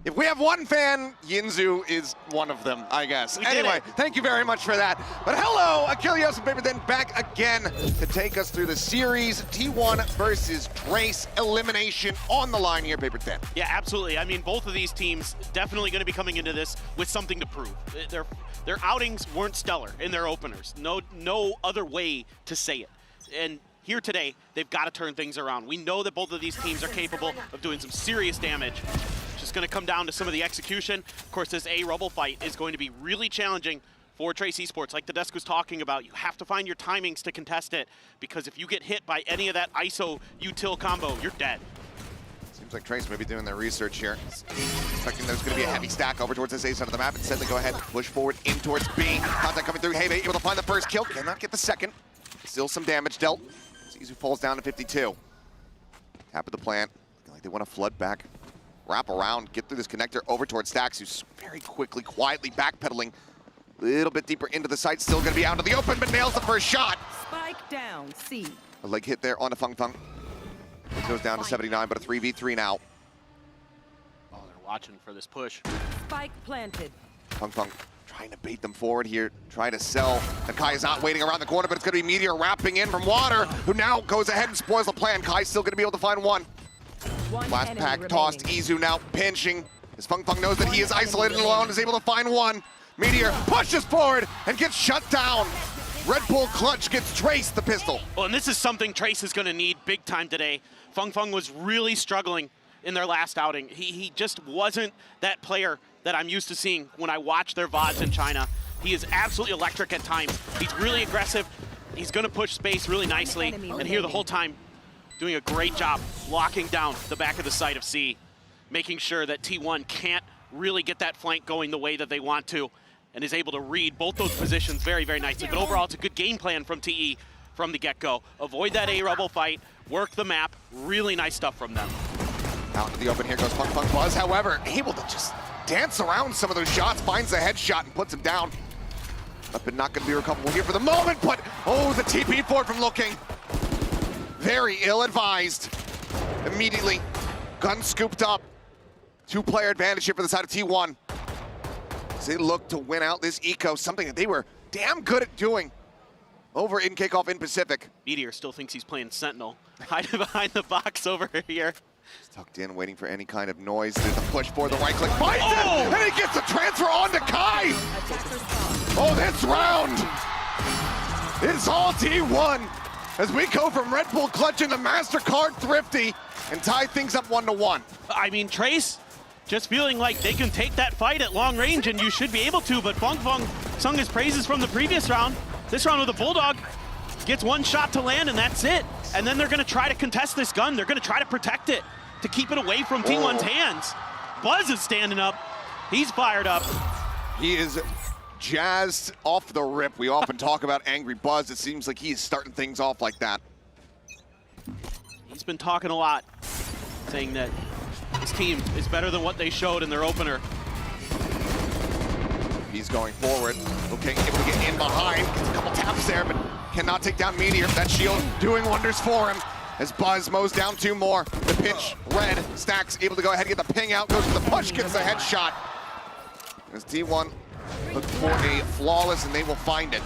If we have one fan, Yinzu is one of them, I guess. Anyway, thank you very much for that. But hello, Achilles and Paperthin back again to take us through the series. T1 versus Trace, elimination on the line here, Paperthin. Yeah, absolutely. I mean, both of these teams definitely going to be coming into this with something to prove. Their outings weren't stellar in their openers. No other way to say it. And here today, they've got to turn things around. We know that both of these teams are capable of doing some serious damage. Just going to come down to some of the execution. Of course, this A Rebel fight is going to be really challenging for Trace Esports. Like the desk was talking about, you have to find your timings to contest it, because if you get hit by any of that ISO util combo, you're dead. Seems like Trace may be doing their research here. Expecting there's going to be a heavy stack over towards this A side of the map. Instead, they go ahead and push forward in towards B. Contact coming through. Hey, able to find the first kill. Cannot get the second. Still some damage dealt. Zizu falls down to 52. Tap of the plant. Looking like they want to flood back. Wrap around, get through this connector over towards Stax, who's very quickly, quietly backpedaling a little bit deeper into the site. Still going to be out of the open, but nails the first shot. Spike down, C. A leg hit there on the Feng Feng. It goes down to 79, but a 3v3 now. Oh, they're watching for this push. Spike planted. Feng Feng trying to bait them forward here, try to sell. Nakai is not waiting around the corner, but it's going to be Meteor wrapping in from Water, who now goes ahead and spoils the plan. Kai's still going to be able to find one. Last pack tossed, Izu now pinching. As Feng Feng knows that he is isolated and alone, is able to find one. Meteor pushes forward and gets shut down. Red Bull Clutch gets Trace the pistol. Well, and this is something Trace is going to need big time today. Feng Feng was really struggling in their last outing. He just wasn't that player that I'm used to seeing when I watch their VODs in China. He is absolutely electric at times. He's really aggressive. He's going to push space really nicely. And here the whole time, doing a great job locking down the back of the site of C, making sure that T1 can't really get that flank going the way that they want to. and is able to read both those positions very, very nicely. But overall, it's a good game plan from TE from the get-go. Avoid that A-Rebel fight, work the map. Really nice stuff from them. Out into the open, here goes Funk Buzz, however, able to just dance around some of those shots, finds the headshot and puts him down. But not going to be recoverable here for the moment, but oh, the TP for it from Looking. Very ill-advised. Immediately, gun scooped up. 2-player advantage here for the side of T1. As they look to win out this eco, something that they were damn good at doing over in kickoff in Pacific. Meteor still thinks he's playing Sentinel. Hiding behind the box over here. He's tucked in, waiting for any kind of noise. There's a push for the right click. Finds it! And he gets the transfer onto Kai! Oh, this round! It's all T1 as we go from Red Bull clutching the MasterCard Thrifty and tie things up 1-1. I mean, Trace just feeling like they can take that fight at long range, and you should be able to, but Fung sung his praises from the previous round. This round with a Bulldog gets one shot to land, and that's it. And then they're going to try to contest this gun. They're going to try to protect it to keep it away from T1's hands. Buzz is standing up. He's fired up. He is jazzed off the rip. We often talk about Angry Buzz. It seems like he's starting things off like that. He's been talking a lot, saying that his team is better than what they showed in their opener. He's going forward. Okay, able to get in behind. Gets a couple taps there, but cannot take down Meteor. That shield doing wonders for him. As Buzz mows down 2 more. The pitch, red, Stacks able to go ahead and get the ping out. Goes for the push, gets the headshot. As T1 look for a flawless, and they will find it.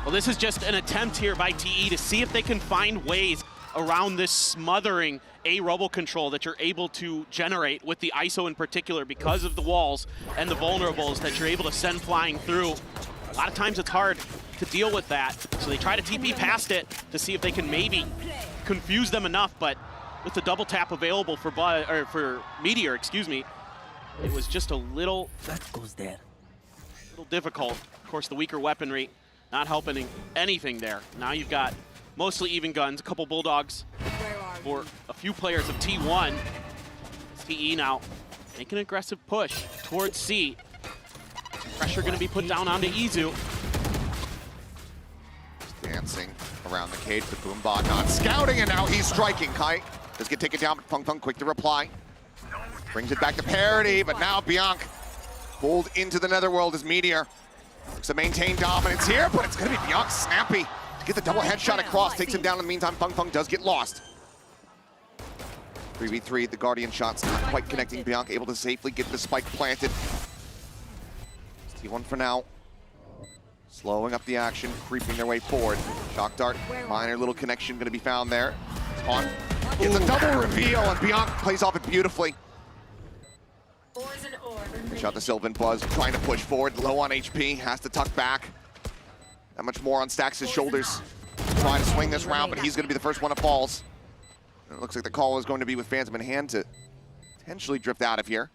Well, this is just an attempt here by TE to see if they can find ways around this smothering A-Rebel control that you're able to generate with the ISO in particular because of the walls and the vulnerables that you're able to send flying through. A lot of times it's hard to deal with that, so they try to TP past it to see if they can maybe confuse them enough, but with the double tap available for Meteor, excuse me, it was just a little difficult. Of course, the weaker weaponry not helping anything there. Now you've got mostly even guns, a couple Bulldogs for a few players of T1. TE now make an aggressive push towards C. Pressure going to be put down onto Izu. Dancing around the cage, but Boombot not scouting, and now he's striking. Kai does get taken down, but Fung quick to reply. Brings it back to parity, but now Bianc pulled into the netherworld as Meteor looks to maintain dominance here, but it's going to be Bianc snappy to get the double headshot across. Takes him down in the meantime. Fung does get lost. 3v3, the Guardian shots not quite connecting. Bianc able to safely get the spike planted. It's T1 for now. Slowing up the action, creeping their way forward. Shock Dart, minor little connection going to be found there. Taunt gets a double reveal, and Bianc plays off it beautifully. Shot the Sylvan. Buzz trying to push forward, low on HP, has to tuck back. Not much more on Stacks' shoulders. Trying to swing this round, but he's going to be the first one that falls. And it looks like the call is going to be with Phantom in hand to potentially drift out of here.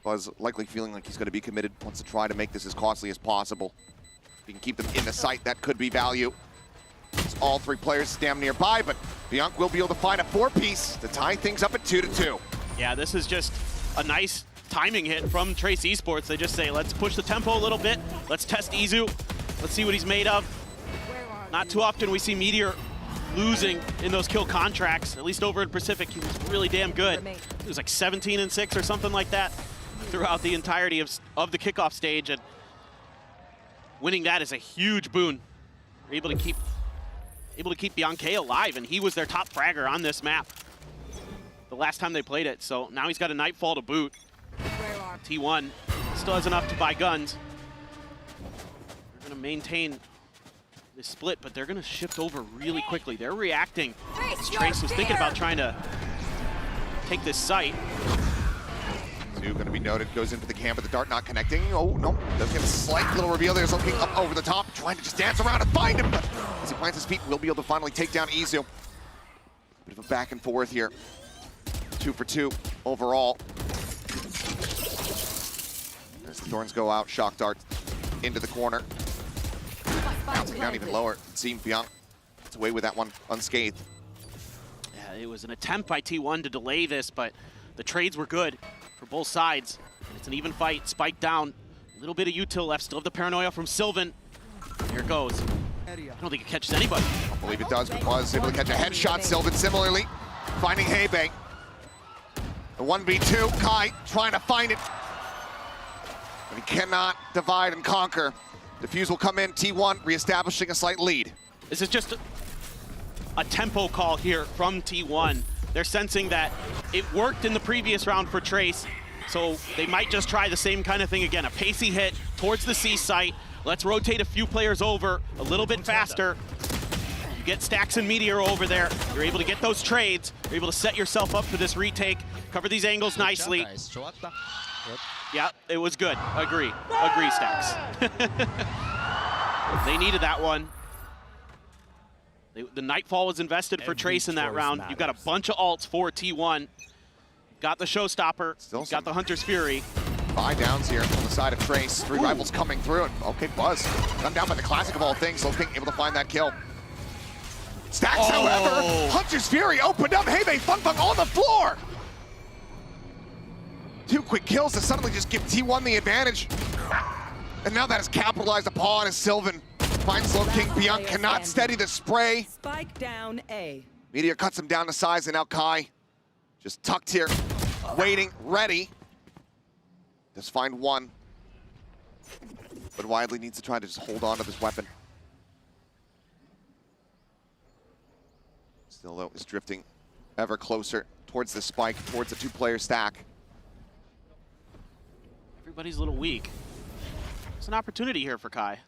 Buzz likely feeling like he's going to be committed, wants to try to make this as costly as possible. If he can keep them in the sight, that could be value. It's all 3 players damn nearby, but Bianc will be able to find a 4-piece to tie things up at 2-2. Yeah, this is just a nice timing hit from Trace Esports. They just say, let's push the tempo a little bit. Let's test Izu. Let's see what he's made of. Not too often we see Meteor losing in those kill contracts. At least over in Pacific, he was really damn good. He was like 17-6 or something like that throughout the entirety of the kickoff stage, and winning that is a huge boon. They're able to keep Bianc alive, and he was their top fragger on this map the last time they played it. So now he's got a Nightfall to boot. T1 still has enough to buy guns. They're going to maintain this split, but they're going to shift over really quickly. They're reacting. Trace was thinking about trying to take this site. Two going to be noted, goes in for the cam, but the dart not connecting. Oh, no, does get a slight little reveal. There's looking up over the top, trying to just dance around and find him, but as he plants his feet, will be able to finally take down Izu. Bit of a back and forth here. 2 for 2 overall. As the Thorns go out, Shock Dart into the corner. Bouncing down even lower. It seemed Bianc gets away with that one unscathed. Yeah, it was an attempt by T1 to delay this, but the trades were good for both sides. It's an even fight. Spike down A little bit of util left. Still have the paranoia from Sylvan. Here it goes. I don't think it catches anybody. I don't believe it does, but was able to catch a headshot. Sylvan similarly finding Hebei. The 1v2, Kai trying to find it. But he cannot divide and conquer. Defuse will come in, T1 reestablishing a slight lead. This is just a tempo call here from T1. They're sensing that it worked in the previous round for Trace, so they might just try the same kind of thing again. A pacey hit towards the C site. Let's rotate a few players over a little bit faster. You get Stacks and Meteor over there. You're able to get those trades. You're able to set yourself up for this retake. Cover these angles nicely. Yeah, it was good. Agree. Agree, Stacks. They needed that one. The Nightfall was invested for Trace in that round. You've got a bunch of ults for T1. Got the Showstopper. Got the Hunter's Fury. 5 downs here on the side of Trace. 3 rivals coming through. And okay, Buzz gunned down by the classic of all things. Loping able to find that kill. Stacks, however, Hunter's Fury opened up. Hebei Fun on the floor. 2 quick kills to suddenly just give T1 the advantage. And now that is capitalized upon as Sylvan finds Low King. Beyond cannot steady the spray. Spike down A. Meteor cuts him down to size, and now Kai just tucked here, waiting, ready. Just find one. But Widely needs to try to just hold on to this weapon. Still, though, is drifting ever closer towards the spike, towards the 2-player stack. Everybody's a little weak. It's an opportunity here for Kai.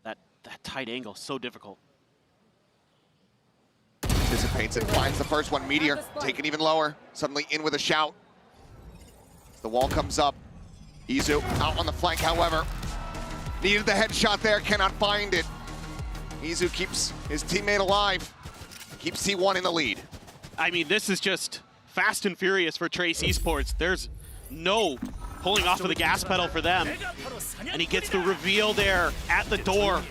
That tight angle, so difficult. Anticipates it, finds the first one. Meteor taken even lower, suddenly in with a shout. The wall comes up. Izu out on the flank, however. Needed the headshot there, cannot find it. Izu keeps his teammate alive. Keeps T1 in the lead. I mean, this is just fast and furious for Trace Esports. There's no pulling off of the gas pedal for them. And he gets the reveal there at the door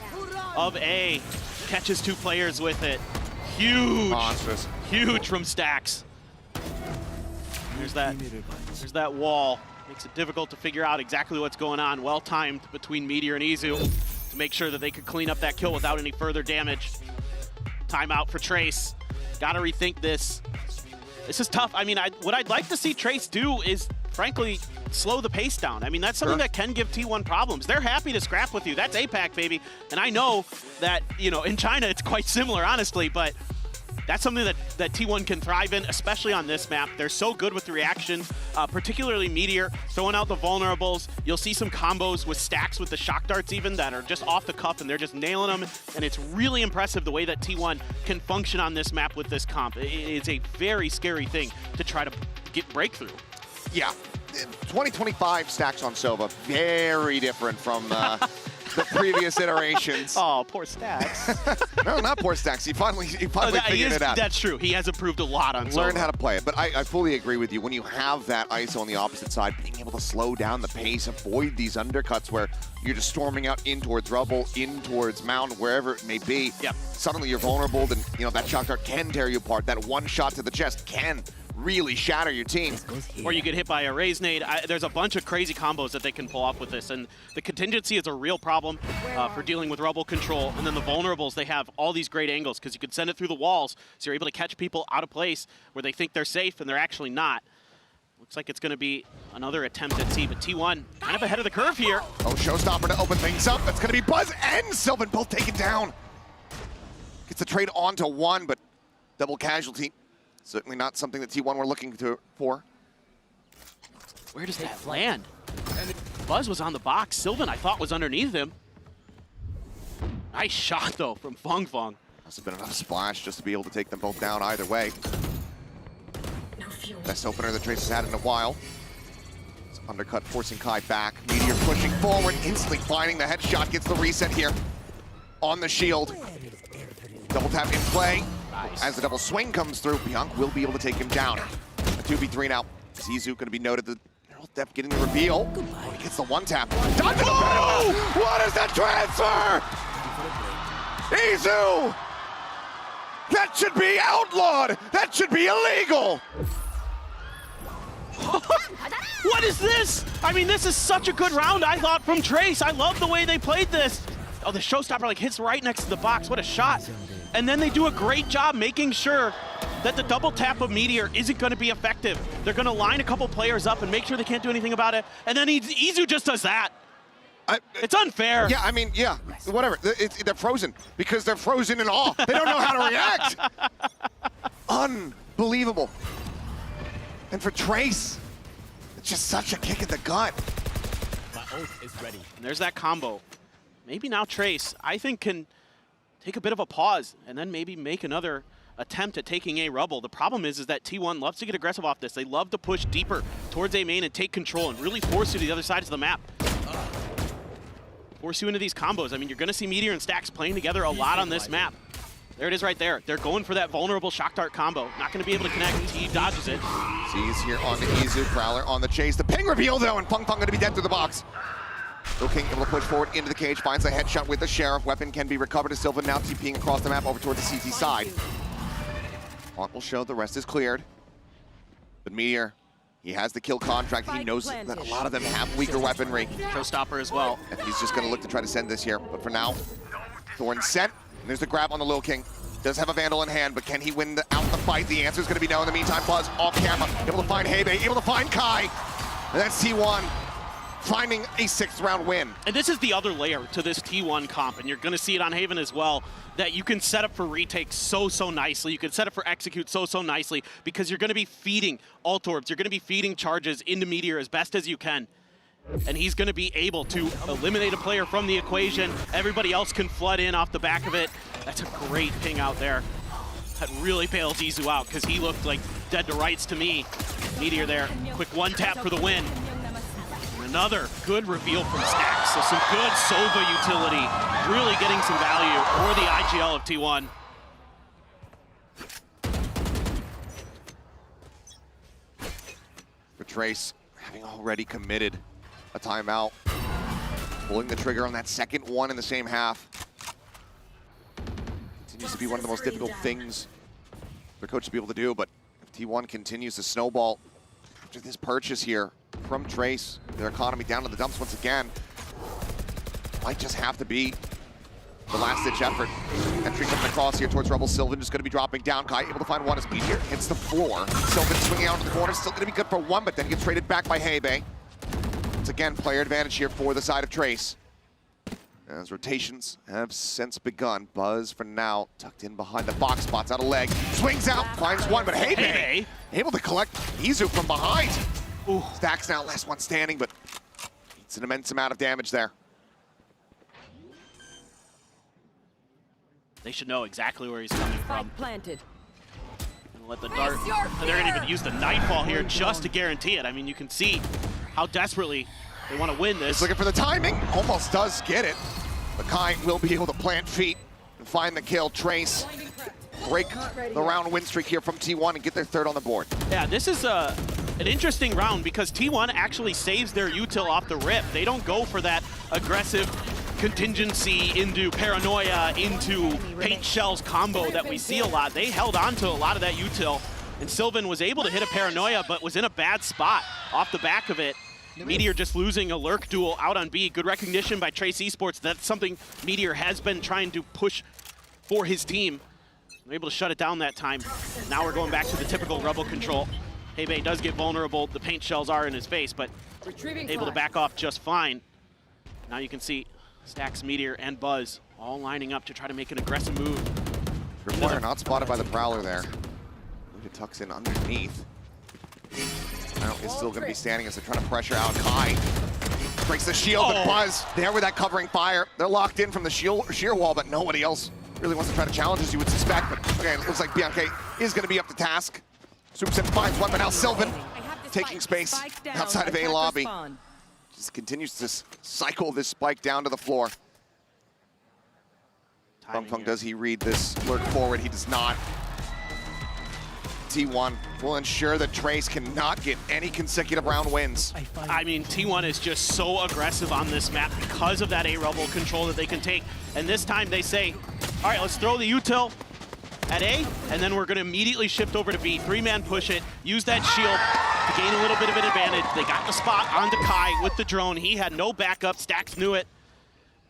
of A. Catches 2 players with it. Huge. Monstrous. Huge from Stacks. There's that wall. Makes it difficult to figure out exactly what's going on. Well timed between Meteor and Izu to make sure that they could clean up that kill without any further damage. Timeout for Trace. Gotta rethink this. This is tough. I mean, what I'd like to see Trace do is, frankly, slow the pace down. I mean, that's something that can give T1 problems. They're happy to scrap with you. That's APAC, baby. And I know that, you know, in China it's quite similar, honestly, but that's something that T1 can thrive in, especially on this map. They're so good with the reaction, particularly Meteor, throwing out the vulnerables. You'll see some combos with Stacks with the shock darts even that are just off the cuff, and they're just nailing them. And it's really impressive the way that T1 can function on this map with this comp. It's a very scary thing to try to get breakthrough. Yeah, 2025 Stacks on Sova, very different from the previous iterations. Oh, poor Stacks. No, not poor Stacks. He finally figured it out. That's true. He has improved a lot on Sova. Learned how to play it. But I fully agree with you. When you have that ISO on the opposite side, being able to slow down the pace, avoid these undercuts where you're just storming out in towards rubble, in towards mound, wherever it may be. Yep. Suddenly you're vulnerable, then you know that shock dart can tear you apart. That one shot to the chest can really shatter your team. Or you get hit by a raise nade. There's a bunch of crazy combos that they can pull off with this, and the contingency is a real problem for dealing with rubble control. And then the vulnerables, they have all these great angles because you can send it through the walls, so you're able to catch people out of place where they think they're safe and they're actually not. Looks like it's going to be another attempt at C, but T1 kind of ahead of the curve here. Oh, Showstopper to open things up. That's going to be Buzz and Sylvan both taken down. Gets the trade onto one, but double casualty. Certainly not something that T1 were looking for. Where does that land? Buzz was on the box. Sylvan, I thought, was underneath him. Nice shot, though, from Fong Fong. Must have been enough splash just to be able to take them both down either way. Best opener the Trace has had in a while. It's undercut, forcing Kai back. Meteor pushing forward, instantly finding the headshot. Gets the reset here on the shield. Double tap in play. Nice. As the double swing comes through, Bianc will be able to take him down. A 2v3 now. Zizu going to be noted. The Def getting the reveal. Oh, he gets the one tap. Oh! What is that transfer? Izu! That should be outlawed! That should be illegal! What is this? I mean, this is such a good round, I thought, from Trace. I love the way they played this. Oh, the showstopper like hits right next to the box. What a shot. And then they do a great job making sure that the double tap of Meteor isn't going to be effective. They're going to line a couple players up and make sure they can't do anything about it. And then Izu just does that. It's unfair. Yeah, I mean, yeah, whatever. They're frozen because they're frozen in awe. They don't know how to react. Unbelievable. And for Trace, it's just such a kick in the gut. My ult is ready. And there's that combo. Maybe now Trace, I think, can take a bit of a pause and then maybe make another attempt at taking A Rubble. The problem is that T1 loves to get aggressive off this. They love to push deeper towards A main and take control and really force you to the other sides of the map. Force you into these combos. I mean, you're going to see Meteor and Stax playing together a lot on this map. There it is right there. They're going for that vulnerable shock dart combo. Not going to be able to connect. T dodges it. Sees here on the Izu, Prowler on the chase. The ping reveal though, and Pung Pung going to be dead through the box. Lil King able to push forward into the cage, finds a headshot with the Sheriff. Weapon can be recovered as Sylvan now TPing across the map over towards the CT side. Haunt will show the rest is cleared. But Meteor, he has the kill contract. He knows that a lot of them have weaker weaponry. Showstopper as well. And he's just going to look to try to send this here. But for now, Thorn sent. And there's the grab on the Lil King. Does have a Vandal in hand, but can he win out the fight? The answer is going to be no. In the meantime, Buzz off camera, able to find Hebe, able to find Kai. And that's T1 finding a 6th round win. And this is the other layer to this T1 comp, and you're going to see it on Haven as well, that you can set up for retake so nicely. You can set up for execute so nicely because you're going to be feeding ult orbs. You're going to be feeding charges into Meteor as best as you can. And he's going to be able to eliminate a player from the equation. Everybody else can flood in off the back of it. That's a great ping out there. That really bailed Izu out because he looked like dead to rights to me. Meteor there, quick one tap for the win. And another good reveal from Stax. So some good Sova utility, really getting some value for the IGL of T1. For Trace, having already committed a timeout, pulling the trigger on that second one in the same half. Continues to be one of the most difficult things for coach to be able to do, but if T1 continues to snowball after this purchase here from Trace, their economy down to the dumps once again, might just have to be the last-ditch effort. Entry coming across here towards Rebel. Sylvan just going to be dropping down. Kai able to find one as Meteor hits the floor. Sylvan swinging out to the corner, still going to be good for one, but then gets traded back by Hebe. Once again, player advantage here for the side of Trace. As rotations have since begun. Buzz for now tucked in behind the box, spots out a leg, swings out, finds one, but Hebe able to collect Izu from behind. Ooh. Stax now last one standing, but it's an immense amount of damage there. They should know exactly where he's coming from. Planted. Let the dart, and they're gonna even use the Nightfall here just to guarantee it. I mean, you can see how desperately they want to win this. He's looking for the timing, almost does get it. But Kai will be able to plant feet and find the kill. Trace break the round win streak here from T1 and get their 3rd on the board. Yeah, this is an interesting round because T1 actually saves their util off the rip. They don't go for that aggressive contingency into paranoia, into paint shells combo that we see a lot. They held on to a lot of that util, and Sylvan was able to hit a paranoia, but was in a bad spot off the back of it. Meteor just losing a lurk duel out on B. Good recognition by Trace Esports. That's something Meteor has been trying to push for his team. They're able to shut it down that time. Now we're going back to the typical Rebel control. Hebe does get vulnerable. The paint shells are in his face, but able to back off just fine. Now you can see Stax, Meteor, and Buzz all lining up to try to make an aggressive move. Require not spotted by the Prowler there. It tucks in underneath. Now is still going to be standing as they're trying to pressure out Kai. Breaks the shield, but Buzz there with that covering fire. They're locked in from the sheer wall, but nobody else really wants to try to challenge, as you would suspect. But okay, it looks like Bianca is going to be up to task. Swoops in, finds one, but now Sylvan taking space outside of A lobby. Just continues to cycle this spike down to the floor. Fung Fung, does he read this lurk forward? He does not. T1 will ensure that Trace cannot get any consecutive round wins. I mean, T1 is just so aggressive on this map because of that A-Rebel control that they can take. And this time they say, all right, let's throw the util at A, and then we're going to immediately shift over to B. 3-man push it, use that shield, to gain a little bit of an advantage. They got the spot onto Kai with the drone. He had no backup. Stax knew it.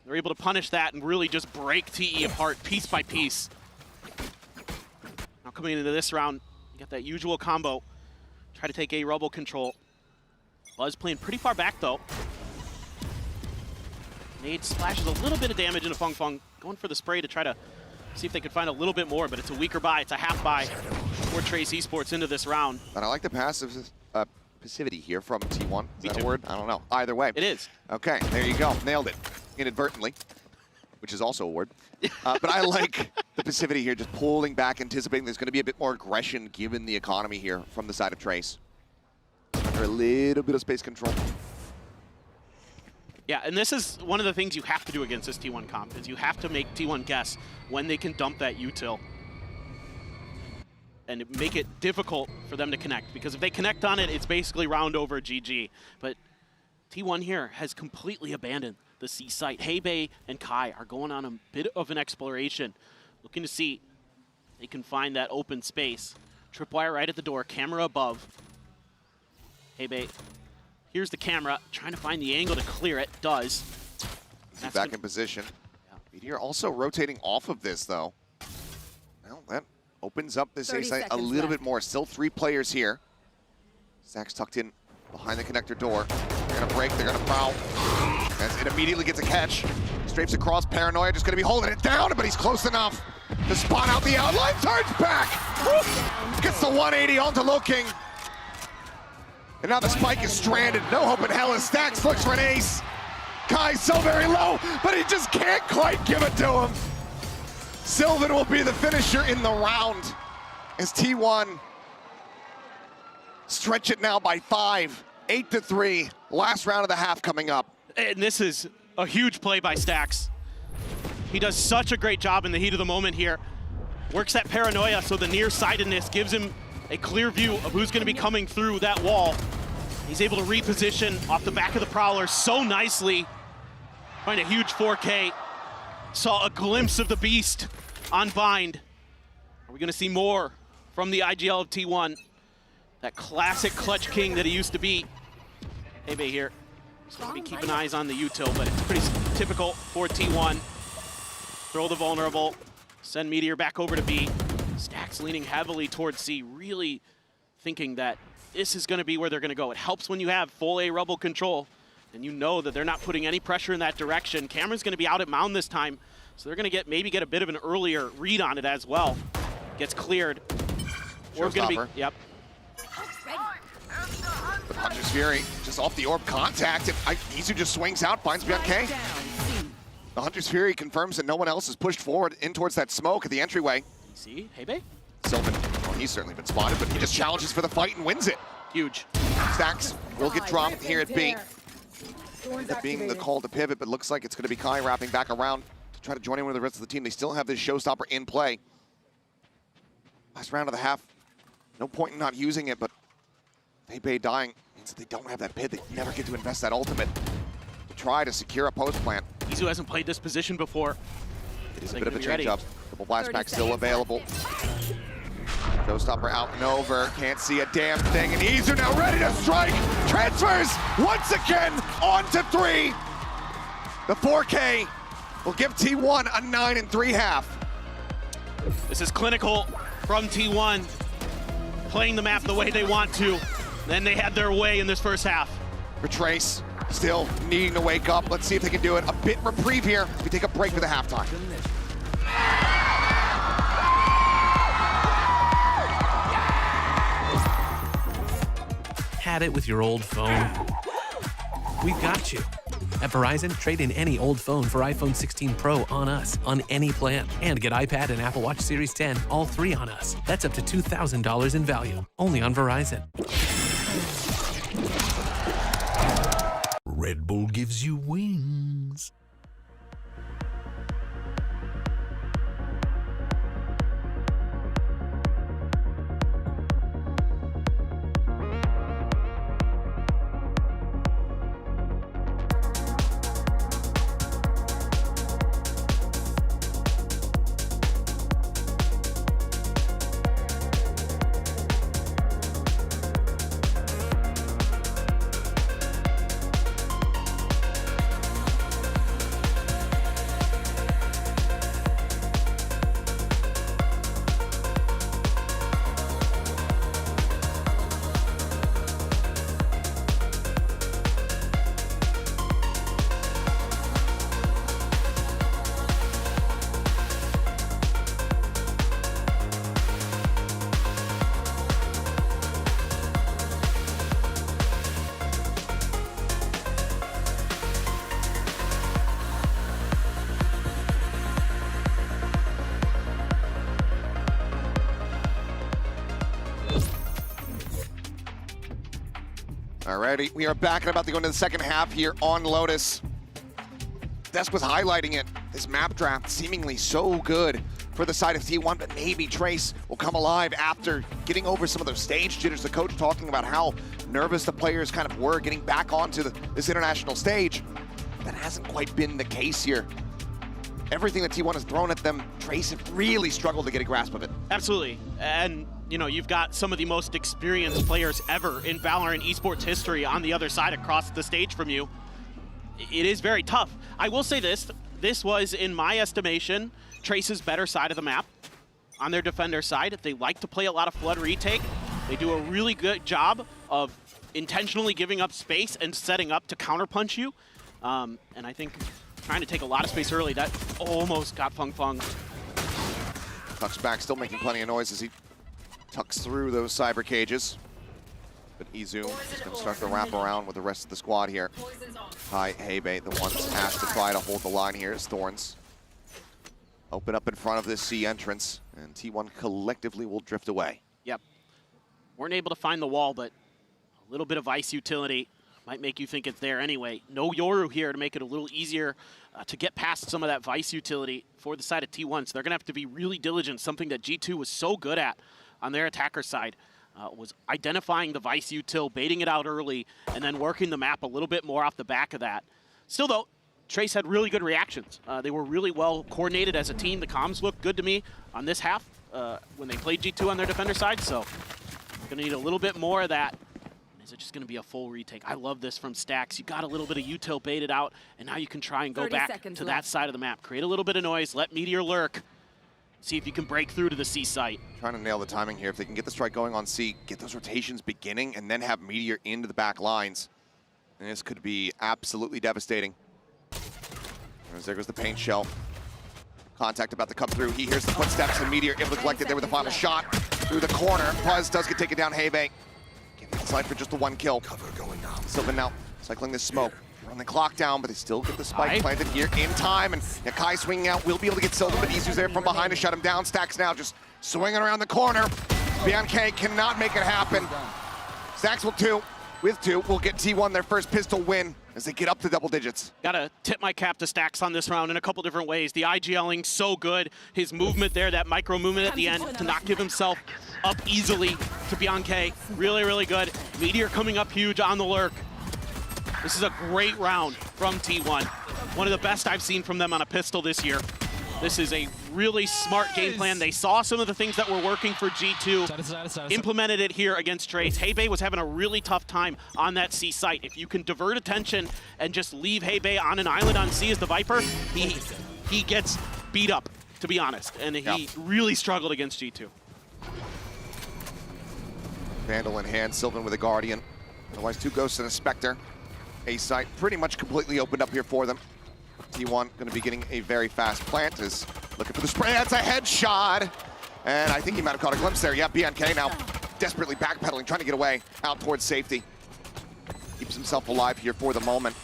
They were able to punish that and really just break TE apart piece by piece. Now coming into this round, you got that usual combo. Try to take a rubble control. Buzz playing pretty far back though. Nade splashes a little bit of damage into Fung Fung. Going for the spray to try to see if they could find a little bit more, but it's a weaker buy. It's a half buy for Trace Esports into this round. But I like the passive passivity here from T1. Is that a word? I don't know. Either way. It is. Okay, there you go. Nailed it. Inadvertently, which is also a word. But I like the passivity here, just pulling back, anticipating there's going to be a bit more aggression given the economy here from the side of Trace. Under a little bit of space control. Yeah, and this is one of the things you have to do against this T1 comp, is you have to make T1 guess when they can dump that util. And make it difficult for them to connect, because if they connect on it, it's basically round over GG. But T1 here has completely abandoned the C site. Hebei and Kai are going on a bit of an exploration, looking to see if they can find that open space. Tripwire right at the door, camera above. Hebei, here's the camera, trying to find the angle to clear it. Does. He's back in position. Yeah. Meteor also rotating off of this, though. Well, that opens up this A site a little bit more. Still 3 players here. Zach's tucked in behind the connector door. They're going to break, they're going to prowl. As it immediately gets a catch. Strafes across, Paranoia just going to be holding it down, but he's close enough to spot out the outline. Turns back! Gets the 180 onto Looking. And now the spike is stranded. No hope in hell as Stax looks for an ace. Kai's so very low, but he just can't quite give it to him. Sylvan will be the finisher in the round as T1 stretch it now by 5, 8-3. Last round of the half coming up. And this is a huge play by Stax. He does such a great job in the heat of the moment here. Works that Paranoia, so the nearsightedness gives him a clear view of who's going to be coming through that wall. He's able to reposition off the back of the Prowler so nicely. Find a huge 4K. Saw a glimpse of the beast on Bind. Are we going to see more from the IGL of T1? That classic clutch king that he used to be. Hebei here. Just going to be keeping eyes on the util, but it's pretty typical for T1. Throw the vulnerable. Send Meteor back over to B. Stax leaning heavily towards C, really thinking that this is going to be where they're going to go. It helps when you have full A rubble control, and you know that they're not putting any pressure in that direction. Cameron's going to be out at Mound this time, so they're going to maybe get a bit of an earlier read on it as well. Gets cleared. We're going to be, yep. But Hunter's Fury just off the orb contact, and Isu just swings out, finds BK. The Hunter's Fury confirms that no one else is pushed forward in towards that smoke at the entryway. See, Hebei? Sylvan, well, he's certainly been spotted, but he just challenges for the fight and wins it. Huge. Stax will get dropped here at B. That being the call to pivot, but looks like it's going to be Kai wrapping back around to try to join in with the rest of the team. They still have this showstopper in play. Last round of the half, no point in not using it, but Hebei dying means that they don't have that pit. They never get to invest that ultimate to try to secure a post plant. Izu hasn't played this position before. It is a bit of a change-up. Double blast back still available. Showstopper out and over. Can't see a damn thing. And Izu now ready to strike. Transfers once again onto 3. The 4K will give T1 a 9-3 half. This is clinical from T1. Playing the map the way they want to. Then they had their way in this first half. For Trace, still needing to wake up. Let's see if they can do it. A bit reprieve here. We take a break for the halftime. Had it with your old phone? We've got you. At Verizon, trade in any old phone for iPhone 16 Pro on us, on any plan. And get iPad and Apple Watch Series 10, all 3 on us. That's up to $2,000 in value, only on Verizon. Red Bull gives you wings. Alrighty, we are back and about to go into the second half here on Lotus. Desk was highlighting it. This map draft seemingly so good for the side of T1, but maybe Trace will come alive after getting over some of those stage jitters. The coach talking about how nervous the players kind of were getting back onto this international stage. That hasn't quite been the case here. Everything that T1 has thrown at them, Trace have really struggled to get a grasp of it. Absolutely. And, you know, you've got some of the most experienced players ever in Valorant Esports history on the other side across the stage from you. It is very tough. I will say this. This was, in my estimation, Trace's better side of the map. On their defender side, they like to play a lot of flood retake. They do a really good job of intentionally giving up space and setting up to counterpunch you. And I think trying to take a lot of space early, that almost got Fung Fung. Tucks back, still making plenty of noise as he tucks through those cyber cages. But Izu is going to start the wrap around with the rest of the squad here. Kai, Hebe, the ones asked to try to hold the line here as Thorns open up in front of this C entrance, and T1 collectively will drift away. Yep. Weren't able to find the wall, but a little bit of ice utility might make you think it's there anyway. No Yoru here to make it a little easier to get past some of that Vice utility for the side of T1. So they're going to have to be really diligent, something that G2 was so good at on their attacker side, was identifying the Vice util, baiting it out early, and then working the map a little bit more off the back of that. Still, though, Trace had really good reactions. They were really well coordinated as a team. The comms looked good to me on this half when they played G2 on their defender side, so going to need a little bit more of that. Is it just going to be a full retake? I love this from Stax. You got a little bit of util baited out, and now you can try and go back to that side of the map. Create a little bit of noise, let Meteor lurk, see if you can break through to the C site. Trying to nail the timing here. If they can get the strike going on C, get those rotations beginning, and then have Meteor into the back lines, and this could be absolutely devastating. As there goes the paint shell. Contact about to come through. He hears the footsteps, and Meteor able to collect it there with the final shot through the corner. Buzz does get taken down. Hebe slide for just the one kill. Sylvan now cycling the smoke. Run the clock down, but they still get the spike planted here in time. And Kai swinging out will be able to get Sylvan, but Izu's there from behind to shut him down. Stax now just swinging around the corner. BNK cannot make it happen. Stax with two will get T1 their first pistol win as they get up to double digits. Gotta tip my cap to Stax on this round in a couple different ways. The IGLing so good. His movement there, that micro movement at the end to not give himself up easily to BNK. Really, really good. Meteor coming up huge on the lurk. This is a great round from T1. One of the best I've seen from them on a pistol this year. This is a really smart game plan. They saw some of the things that were working for G2, implemented it here against Trace. Hebe was having a really tough time on that C site. If you can divert attention and just leave Hebe on an island on C as the Viper, he gets beat up, to be honest. And he really struggled against G2. Vandal in hand, Sylvan with a Guardian. Otherwise, two Ghosts and a Spectre. A site pretty much completely opened up here for them. T1 going to be getting a very fast plant. Is looking for the spray. That's a headshot. And I think he might have caught a glimpse there. Yeah, BNK now desperately backpedaling, trying to get away out towards safety. Keeps himself alive here for the moment.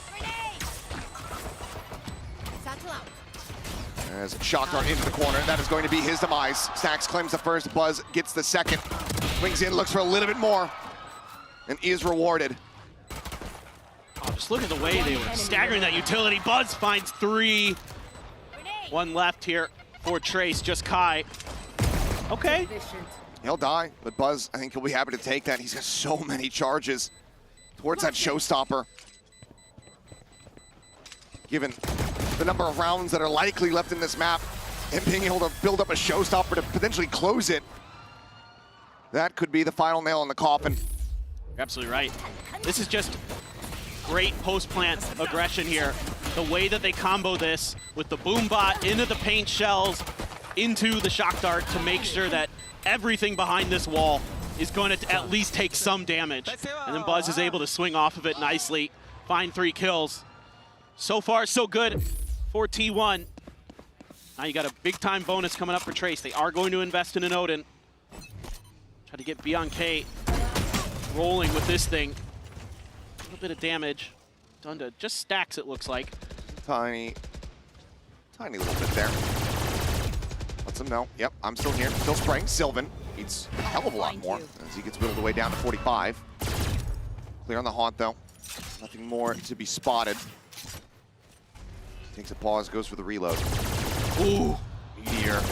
As shot dart into the corner, that is going to be his demise. Stax claims the first, Buzz gets the second. Swings in, looks for a little bit more, and is rewarded. Oh, just look at the way they were staggering that utility. Buzz finds 3. One left here for Trace, just Kai. Okay. He'll die, but Buzz, I think he'll be happy to take that. He's got so many charges towards that showstopper. Given the number of rounds that are likely left in this map, and being able to build up a showstopper to potentially close it, that could be the final nail in the coffin. You're absolutely right. This is just great post-plant aggression here. The way that they combo this with the boom bot into the paint shells, into the shock dart to make sure that everything behind this wall is going to at least take some damage. And then Buzz is able to swing off of it nicely, find 3 kills. So far, so good for T1. Now you got a big-time bonus coming up for Trace. They are going to invest in an Odin. Try to get BNK rolling with this thing. A little bit of damage done to just Stax, it looks like. Tiny little bit there. Lets him know, yep, I'm still here, still spraying. Sylvan needs a hell of a lot more as he gets whittled away down to 45. Clear on the haunt, though. Nothing more to be spotted. Takes a pause, goes for the reload. Ooh! Meteor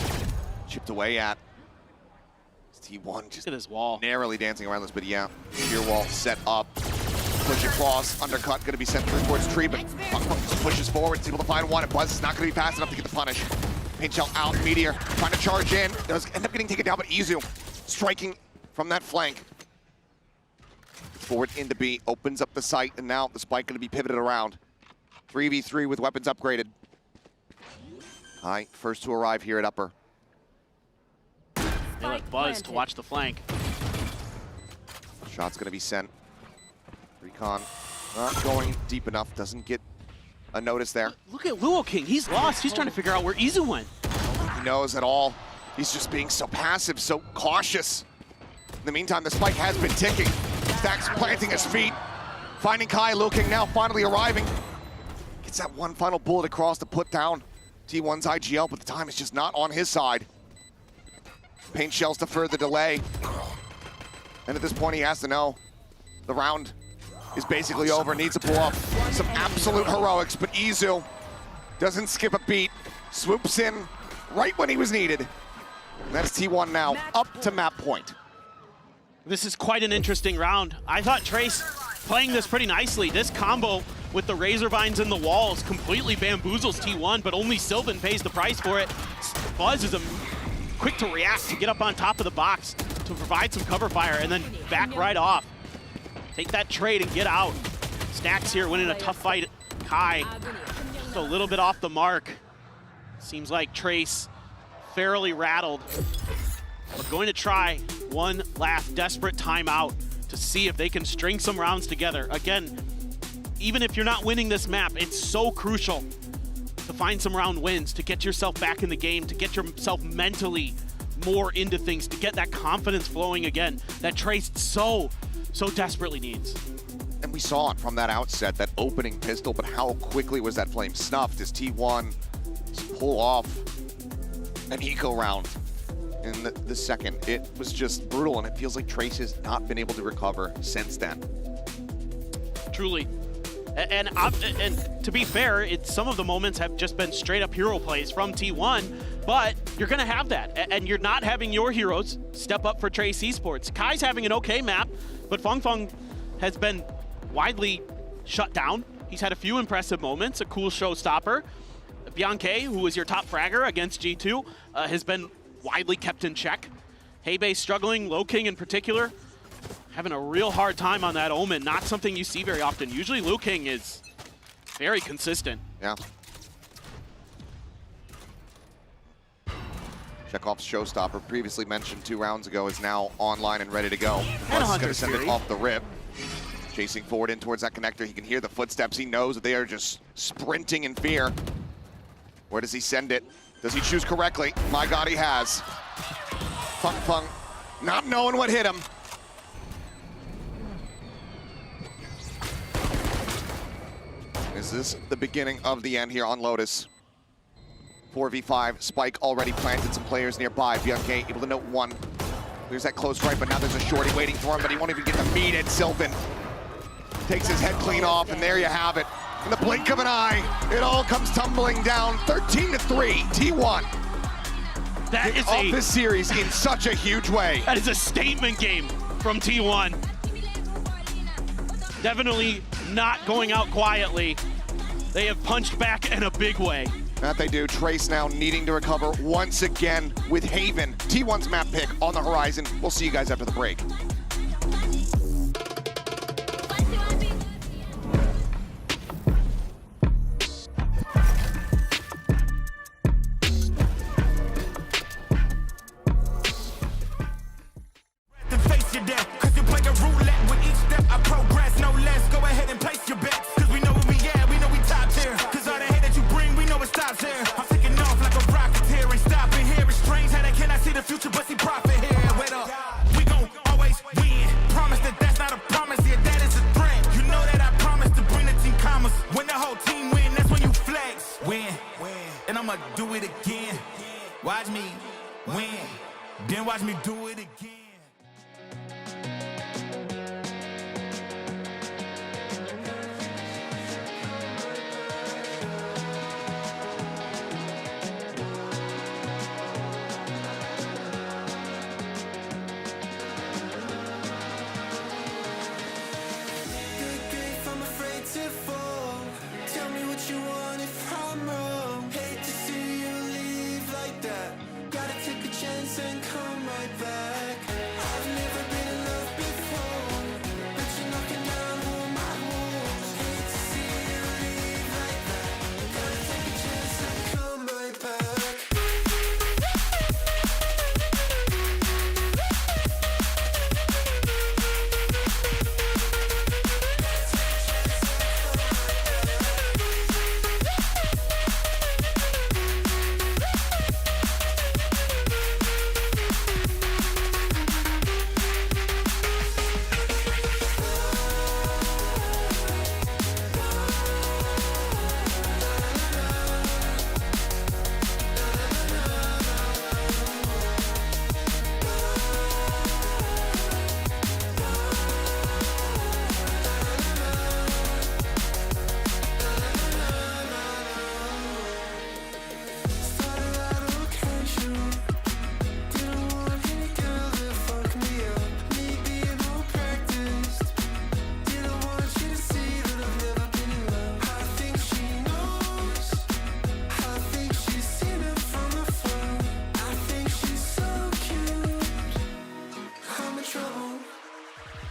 chipped away at. T1 just at his wall. Narrowly dancing around this, but yeah. Meteor wall set up. Push across, undercut, going to be sent through towards Tree, but pushes forward, is able to find one, and Buzz is not going to be fast enough to get the punish. Paint Shell out, Meteor trying to charge in, does end up getting taken down, but Izu striking from that flank. Forward into B, opens up the site, and now the spike going to be pivoted around. 3v3 with weapons upgraded. Kai, first to arrive here at upper. They let Buzz to watch the flank. Shot's going to be sent. Recon not going deep enough, doesn't get a notice there. Look at Luo King, he's lost. He's trying to figure out where Izu went. He knows at all. He's just being so passive, so cautious. In the meantime, the spike has been ticking. Stax planting his feet, finding Kai. Luo King now finally arriving. Gets that one final bullet across to put down T1's IGL, but the time is just not on his side. Paint Shells to further delay. And at this point, he has to know the round is basically over, needs to pull off some absolute heroics, but Izu doesn't skip a beat, swoops in right when he was needed. And that's T1 now, up to map point. This is quite an interesting round. I thought Trace playing this pretty nicely. This combo with the Razor Vines in the walls completely bamboozles T1, but only Sylvan pays the price for it. Buzz is quick to react, to get up on top of the box, to provide some cover fire, and then back right off. Take that trade and get out. Stax here winning a tough fight. Kai just a little bit off the mark. Seems like Trace fairly rattled. We're going to try one last desperate timeout to see if they can string some rounds together. Again, even if you're not winning this map, it's so crucial to find some round wins, to get yourself back in the game, to get yourself mentally more into things, to get that confidence flowing again that Trace so desperately needs. And we saw it from that outset, that opening pistol, but how quickly was that flame snuffed as T1 pull off an eco round in the second. It was just brutal, and it feels like Trace has not been able to recover since then. Truly. And to be fair, some of the moments have just been straight up hero plays from T1, but you're gonna have that. And you're not having your heroes step up for Trace Esports. Kai's having an okay map, but Feng has been widely shut down. He's had a few impressive moments, a cool showstopper. Bianche, who was your top fragger against G2, has been widely kept in check. Heibei struggling, Luo King in particular, having a real hard time on that Omen. Not something you see very often. Usually Luo King is very consistent. Yeah. Chekhov's showstopper, previously mentioned 2 rounds ago, is now online and ready to go. Buzz is going to send it off the rip. Chasing forward in towards that connector. He can hear the footsteps. He knows that they are just sprinting in fear. Where does he send it? Does he choose correctly? My God, he has. Feng not knowing what hit him. Is this the beginning of the end here on Lotus? 4v5, Spike already planted some players nearby. Bianche able to note one. There's that close right, but now there's a shorty waiting for him, but he won't even get the meat at Sylvan. Takes his head clean off, and there you have it. In the blink of an eye, it all comes tumbling down. 13-3, T1. That is off this series in such a huge way. That is a statement game from T1. Definitely not going out quietly. They have punched back in a big way. That they do. Trace now needing to recover once again with Haven. T1's map pick on the horizon. We'll see you guys after the break. trouble.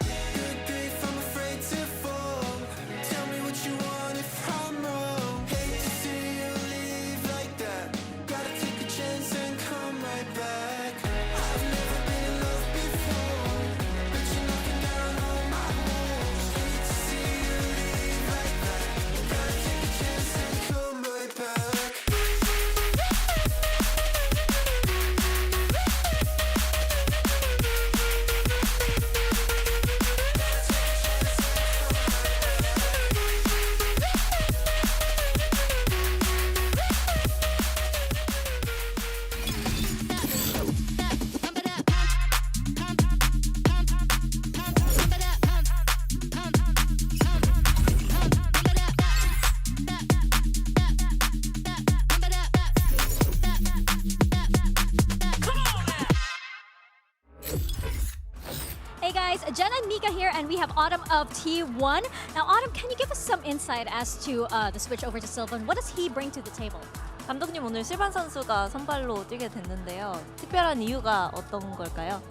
Good grief, I'm afraid to fall. Tell me what you want if I'm wrong. Hate to see you leave like that. Gotta take a chance and come right back. I've never been in love before, but you're knocking down all my walls. Hate to see you leave like that. Gotta take a chance and come right back. Hey guys, Jen and Mika here, and we have Autumn of T1. Now, Autumn, can you give us some insight as to the switch over to Sylvan? What does he bring to the table? 감독님, 오늘 실반 선수가 선발로 뛰게 됐는데요. 특별한 이유가 어떤 걸까요?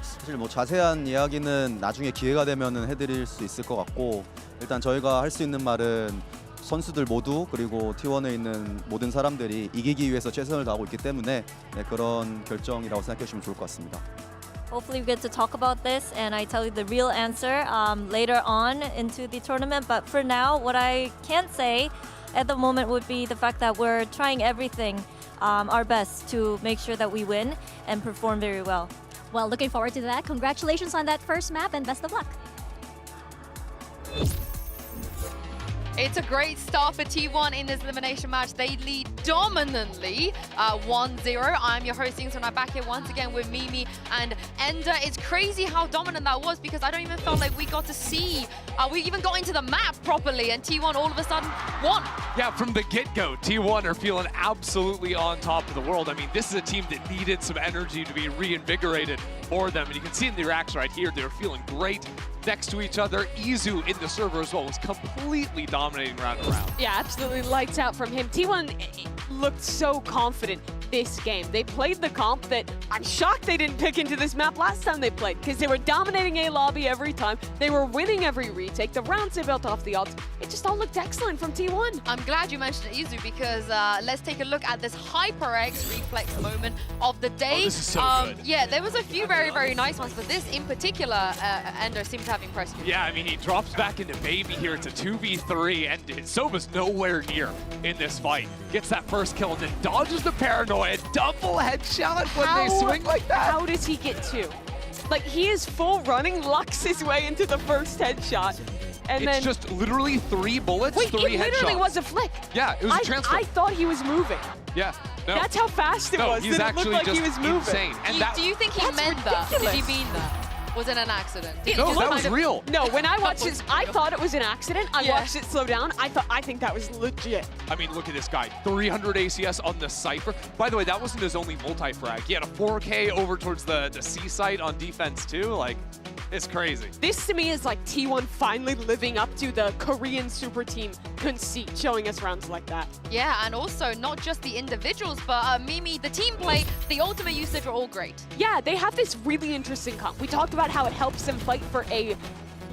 사실 뭐 자세한 이야기는 나중에 기회가 되면은 해드릴 수 있을 것 같고, 일단 저희가 할 수 있는 말은 선수들 모두 그리고 T1에 있는 모든 사람들이 이기기 위해서 최선을 다하고 있기 때문에 그런 결정이라고 생각해 주시면 좋을 것 같습니다. Hopefully we get to talk about this and I tell you the real answer later on into the tournament. But for now, what I can say at the moment would be the fact that we're trying everything, our best to make sure that we win and perform very well. Well, looking forward to that. Congratulations on that first map and best of luck. It's a great start for T1 in this elimination match. They lead dominantly 1-0. I'm your host, Yingsun. I'm back here once again with Mimi and Ender. It's crazy how dominant that was because I don't even feel like we got to see, we even got into the map properly, and T1 all of a sudden won. Yeah, from the get-go, T1 are feeling absolutely on top of the world. I mean, this is a team that needed some energy to be reinvigorated for them, and you can see in the reaction right here, they're feeling great next to each other. Izu in the server as well was completely dominating round to round. Yeah, absolutely lights out from him. T1 looked so confident this game. They played the comp that I'm shocked they didn't pick into this map last time they played, because they were dominating A lobby every time. They were winning every retake. The rounds they built off the odds. It just all looked excellent from T1. I'm glad you mentioned Izu because let's take a look at this HyperX reflex moment of the day. Oh, this is so good. Yeah, there was a few very, very nice ones, but this in particular, Ender seemed to have impressed me. Yeah, I mean, he drops back into Baby here. It's a 2v3, and Soba's nowhere near in this fight. Gets that first kill and then dodges the paranoia. Double headshot when they swing like that. How does he get two? Like, he is full running, lucks his way into the first headshot. And it's then just literally 3 bullets, wait, 3 it headshots. literally was a flick. Yeah, it was a transfer. I thought he was moving. Yeah, no. That's how fast it was. He's that actually it looked like just he was moving. insane. And Do you think he meant that? Did he mean that? Was it an accident? No, that was real. No, when I watched this, I thought it was an accident. I watched it slow down. I think that was legit. I mean, look at this guy. 300 ACS on the Cypher. By the way, that wasn't his only multi-frag. He had a 4K over towards the C site on defense too. Like, it's crazy. This to me is like T1 finally living up to the Korean super team conceit, showing us rounds like that. Yeah, and also not just the individuals, but Mimi, the team play, the ultimate usage are all great. Yeah, they have this really interesting comp. We talked about how it helps them fight for a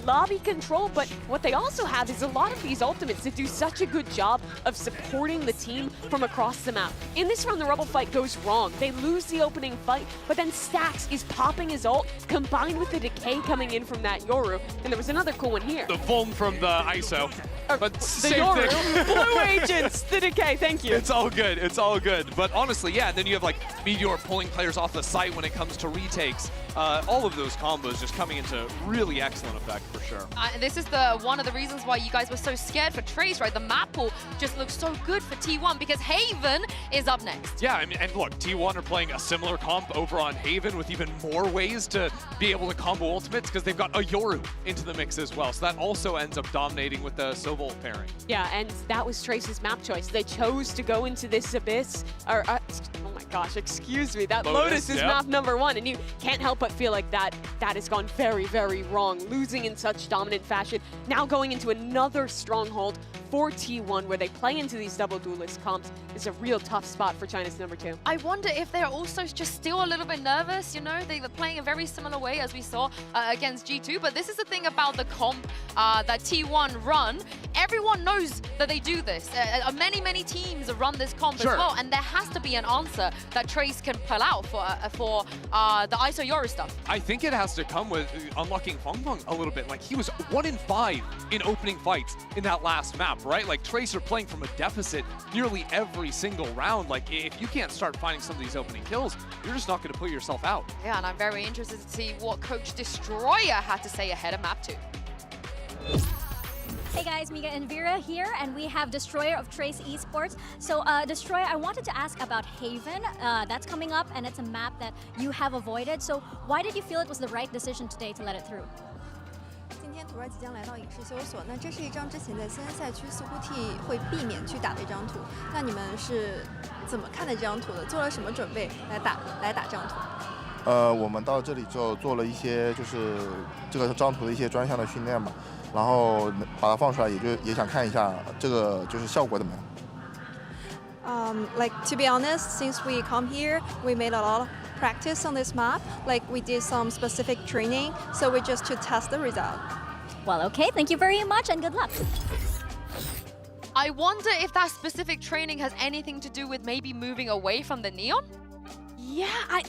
lobby control, but what they also have is a lot of these ultimates that do such a good job of supporting the team from across the map. In this round, the Rebel fight goes wrong. They lose the opening fight, but then Stax is popping his ult, combined with the decay coming in from that Yoru, and there was another cool one here. The Vuln from the ISO. But The same Yoru, thing. Blue Agents, the decay, thank you. It's all good, it's all good. But honestly, yeah, and then you have like Meteor pulling players off the site when it comes to retakes. All of those combos just coming into really excellent effect for sure. This is one of the reasons why you guys were so scared for Trace, right? The map pool just looks so good for T1 because Haven is up next. Yeah, I mean, and look, T1 are playing a similar comp over on Haven with even more ways to be able to combo ultimates because they've got a Yoru into the mix as well. So that also ends up dominating with the Sobol pairing. Yeah, and that was Trace's map choice. They chose to go into this Abyss, or oh my gosh, excuse me, that Lotus is map number 1, and you can't help but feel like that has gone very, very wrong. Losing in such dominant fashion, now going into another stronghold for T1, where they play into these double duelist comps, is a real tough spot for China's number 2. I wonder if they're also just still a little bit nervous, you know? They were playing a very similar way as we saw against G2, but this is the thing about the comp that T1 run. Everyone knows that they do this. Many teams run this comp as well, and there has to be an answer that Trace can pull out for the ISO yoru stuff. I think it has to come with unlocking Feng Feng a little bit. Like, he was 1 in 5 in opening fights in that last map, right? Like, Trace are playing from a deficit nearly every single round. Like, if you can't start finding some of these opening kills, you're just not going to put yourself out. Yeah, and I'm very interested to see what Coach Destroyer had to say ahead of map 2. Hey guys, Mika and Vera here, and we have Destroyer of Trace Esports. So Destroyer, I wanted to ask about Haven. That's coming up, and it's a map that you have avoided. So why did you feel it was the right decision today to let it through? 今天图二即将来到影视修所，那这是一张之前在新人赛区似乎 T 会避免去打的一张图。那你们是怎么看的这张图的？做了什么准备来打这张图？我们到这里之后做了一些就是这个张图的一些专项的训练嘛。 然后把它放出来，也想看一下这个就是效果怎么样。Like to be honest, since we come here, we made a lot of practice on this map. Like we did some specific training, so we just to test the result. Well, okay, thank you very much and good luck. I wonder if that specific training has anything to do with maybe moving away from the neon? Yeah,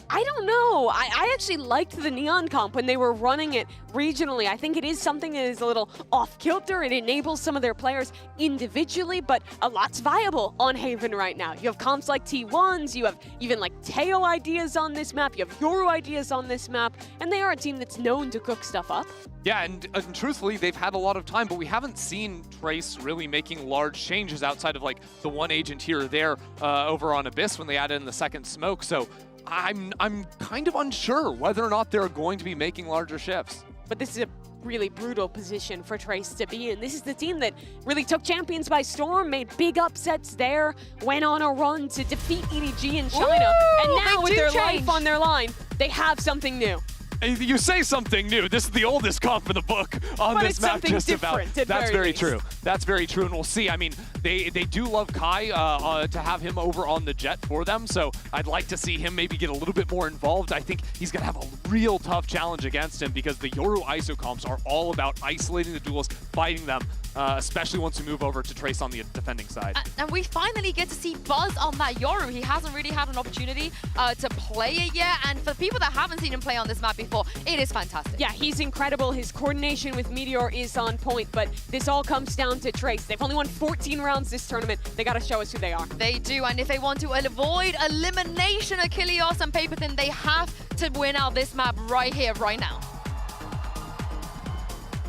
I don't know. I actually liked the Neon comp when they were running it regionally. I think it is something that is a little off-kilter. It enables some of their players individually, but a lot's viable on Haven right now. You have comps like T1s, you have even like Teo ideas on this map, you have Yoru ideas on this map, and they are a team that's known to cook stuff up. Yeah, and truthfully, they've had a lot of time, but we haven't seen Trace really making large changes outside of like the one agent here or there over on Abyss when they added in the second smoke. So I'm kind of unsure whether or not they're going to be making larger shifts. But this is a really brutal position for Trace to be in. This is the team that really took Champions by storm, made big upsets there, went on a run to defeat EDG in China, and now with their life on their line, they have something new. You say something new. This is the oldest comp in the book on but this map. Just about. That's very true. That's very true, and we'll see. I mean, they do love Kai to have him over on the jet for them. So I'd like to see him maybe get a little bit more involved. I think he's gonna have a real tough challenge against him because the Yoru ISO comps are all about isolating the duelists, fighting them. Especially once we move over to Trace on the defending side. And we finally get to see Buzz on that Yoru. He hasn't really had an opportunity to play it yet, and for people that haven't seen him play on this map before, it is fantastic. Yeah, he's incredible. His coordination with Meteor is on point, but this all comes down to Trace. They've only won 14 rounds this tournament. They gotta show us who they are. They do, and if they want to avoid elimination, Achilles and Paper Thin, they have to win out this map right here, right now.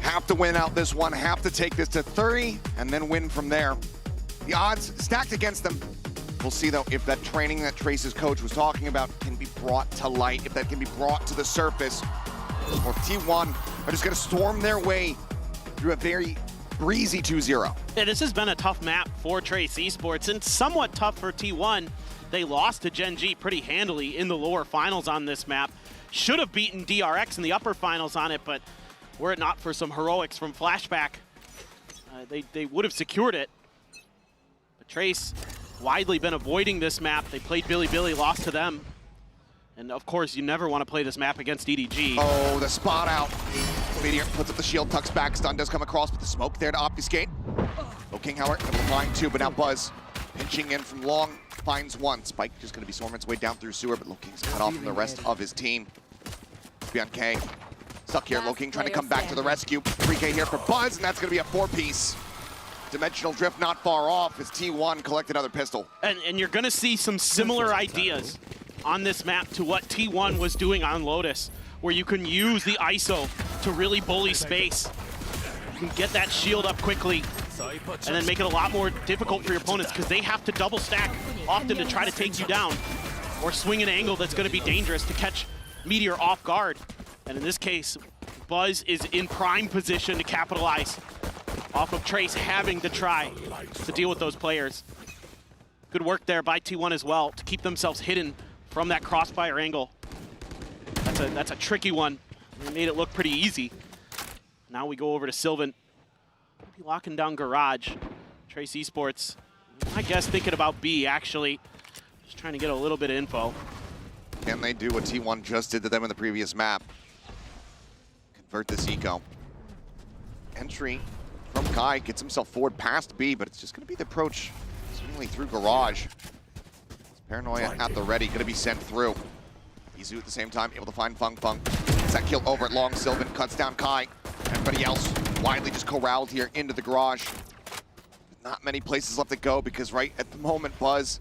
Have to win out this one, have to take this to 30 and then win from there. The odds stacked against them. We'll see though if that training that Trace's coach was talking about can be brought to light, if that can be brought to the surface. Or T1 are just gonna storm their way through a very breezy 2-0. Yeah, this has been a tough map for Trace Esports and somewhat tough for T1. They lost to Gen G pretty handily in the lower finals on this map. Should have beaten DRX in the upper finals on it, but were it not for some heroics from Flashback, they would have secured it. But Trace widely been avoiding this map. They played Billy, lost to them. And of course, you never want to play this map against EDG. Oh, the spot out. Meteor puts up the shield, tucks back, stun does come across with the smoke there to obfuscate. Oh, King, however, able to find two, but now Buzz pinching in from long, finds one. Spike just going to be swarming its way down through sewer, but Low King's cut off from the rest of his team. Beyond K. Stuck here, Low King trying to come back to the rescue. 3K here for Buzz, and that's going to be a 4-piece. Dimensional drift not far off as T1 collect another pistol. And you're going to see some similar ideas on this map to what T1 was doing on Lotus, where you can use the ISO to really bully space. You can get that shield up quickly and then make it a lot more difficult for your opponents because they have to double stack often to try to take you down or swing an angle that's going to be dangerous to catch Meteor off guard. And in this case, Buzz is in prime position to capitalize off of Trace having to try to deal with those players. Good work there by T1 as well to keep themselves hidden from that crossfire angle. That's a tricky one. They made it look pretty easy. Now we go over to Sylvan. Be locking down Garage. Trace Esports, I guess thinking about B, actually. Just trying to get a little bit of info. Can they do what T1 just did to them in the previous map? Convert this eco. Entry from Kai, gets himself forward past B, but it's just going to be the approach seemingly through Garage. Paranoia at the ready, going to be sent through. Izu at the same time, able to find Fung Fung. Gets that kill over at long. Sylvan cuts down Kai. Everybody else widely just corralled here into the Garage. Not many places left to go because right at the moment, Buzz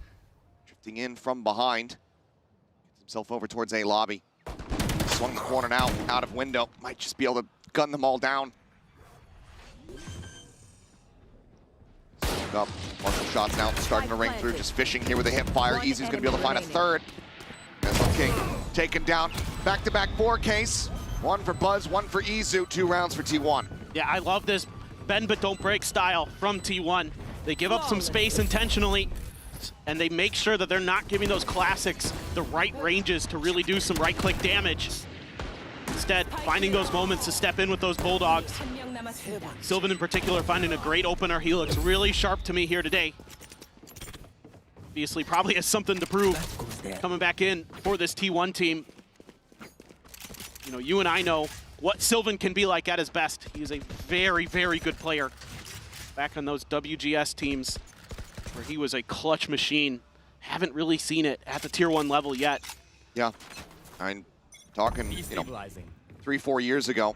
drifting in from behind. Gets himself over towards A lobby. Swung the corner now, out of window. Might just be able to gun them all down. Up. Marshall shots now, starting to ring through, just fishing here with a hip fire. Easy's gonna be able to find a third. Missile King taken down. Back-to-back 4 case. 1 for Buzz, 1 for Izu, 2 rounds for T1. Yeah, I love this bend but don't break style from T1. They give up some space intentionally, and they make sure that they're not giving those classics the right ranges to really do some right-click damage. Instead, finding those moments to step in with those Bulldogs. Sylvan in particular finding a great opener. He looks really sharp to me here today. Obviously, probably has something to prove coming back in for this T1 team. You know, you and I know what Sylvan can be like at his best. He is a very, very good player. Back on those WGS teams where he was a clutch machine. Haven't really seen it at the Tier 1 level yet. Yeah, I'm talking, you know, 3-4 years ago,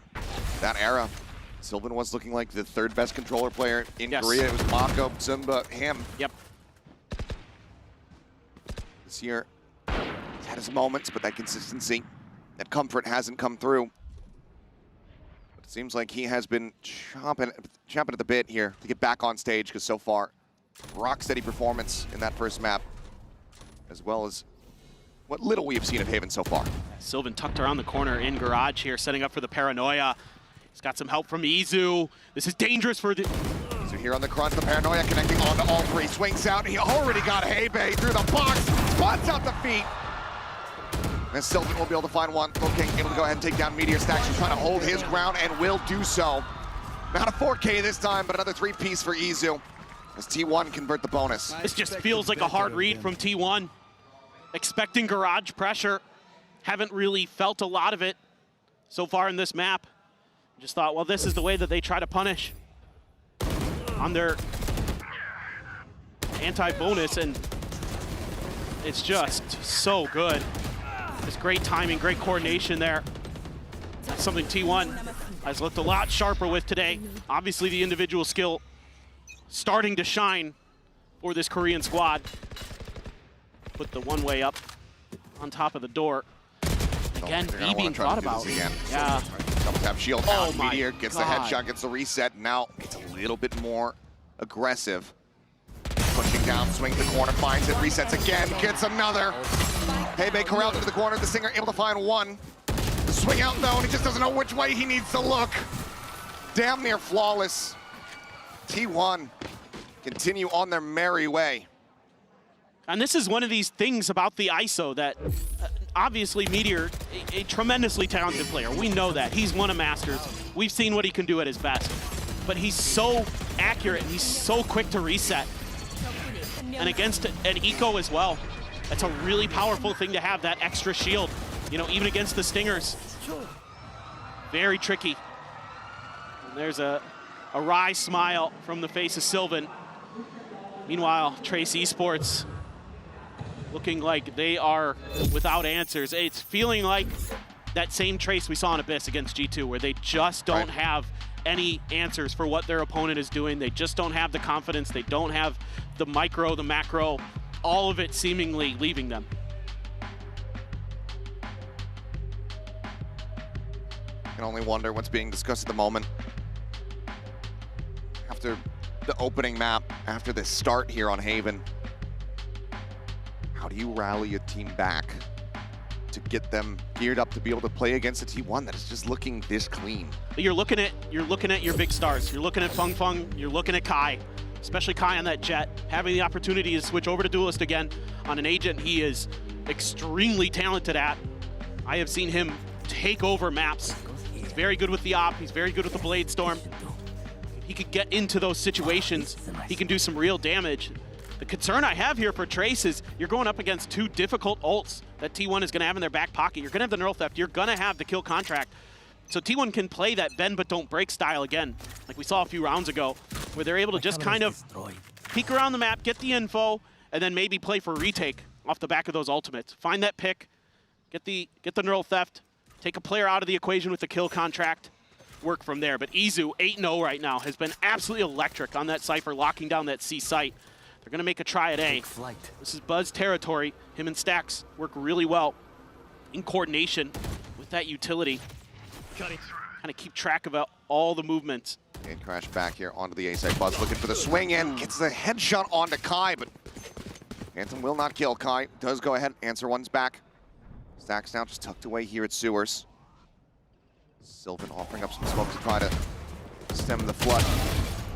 that era. Sylvan was looking like the 3rd best controller player in Korea. It was Mako, Zumba, him. Yep. This year, he's had his moments, but that consistency, that comfort hasn't come through. But it seems like he has been chomping at the bit here to get back on stage, because so far, rock steady performance in that first map, as well as what little we have seen of Haven so far. Sylvan tucked around the corner in Garage here, setting up for the Paranoia. He's got some help from Izu. This is dangerous for the... So here on the crunch, the Paranoia connecting onto all 3. Swings out, he already got Hebe through the box. Spots out the feet. And Sylvan will be able to find one. King able to go ahead and take down Meteor Stacks. He's trying to hold his ground and will do so. Not a 4K this time, but another 3-piece for Izu. As T1 convert the bonus. This just feels like a hard read from T1. Expecting Garage pressure. Haven't really felt a lot of it so far in this map. Just thought, well, this is the way that they try to punish on their anti-bonus, and it's just so good. Just great timing, great coordination there. That's something T1 has looked a lot sharper with today. Obviously, the individual skill starting to shine for this Korean squad. Put the one-way up on top of the door. Again, B being thought about. Yeah. Double tap shield out. Meteor gets the headshot, gets the reset. Now it's a little bit more aggressive. Pushing down, swings the corner, finds it, resets again, gets another. Hebe corralled into the corner. The Singer able to find one. The swing out though, and he just doesn't know which way he needs to look. Damn near flawless. T1 continue on their merry way. And this is one of these things about the ISO that obviously Meteor, a tremendously talented player. We know that. He's won a Masters. We've seen what he can do at his best. But he's so accurate and he's so quick to reset. And against an eco as well. That's a really powerful thing to have, that extra shield. You know, even against the Stingers. Very tricky. And there's a wry smile from the face of Sylvan. Meanwhile, Trace Esports looking like they are without answers. It's feeling like that same Trace we saw in Abyss against G2, where they just don't have any answers for what their opponent is doing. They just don't have the confidence. They don't have the micro, the macro, all of it seemingly leaving them. I can only wonder what's being discussed at the moment. After the opening map, after this start here on Haven, how do you rally a team back to get them geared up to be able to play against a T1 that is just looking this clean? You're looking at your big stars. You're looking at Fung Fung. You're looking at Kai, especially Kai on that jet, having the opportunity to switch over to Duelist again on an agent he is extremely talented at. I have seen him take over maps. He's very good with the op. He's very good with the Blade Storm. he could get into those situations, he can do some real damage. The concern I have here for Trace is you're going up against two difficult ults that T1 is going to have in their back pocket. You're going to have the neural theft. You're going to have the kill contract. So T1 can play that bend but don't break style again, like we saw a few rounds ago, where they're able to just kind of peek around the map, get the info, and then maybe play for retake off the back of those ultimates. Find that pick, get the neural theft, take a player out of the equation with the kill contract, work from there. But Izu, 8-0 right now, has been absolutely electric on that Cypher, locking down that C site. They're going to make a try at A. This is Buzz territory. Him and Stax work really well in coordination with that utility. Kind of keep track of all the movements. And crash back here onto the A side. Buzz looking for the swing in, gets the headshot onto Kai, but Anthem will not kill. Kai does go ahead, answer one's back. Stax now just tucked away here at Sewers. Sylvan offering up some smoke to try to stem the flood.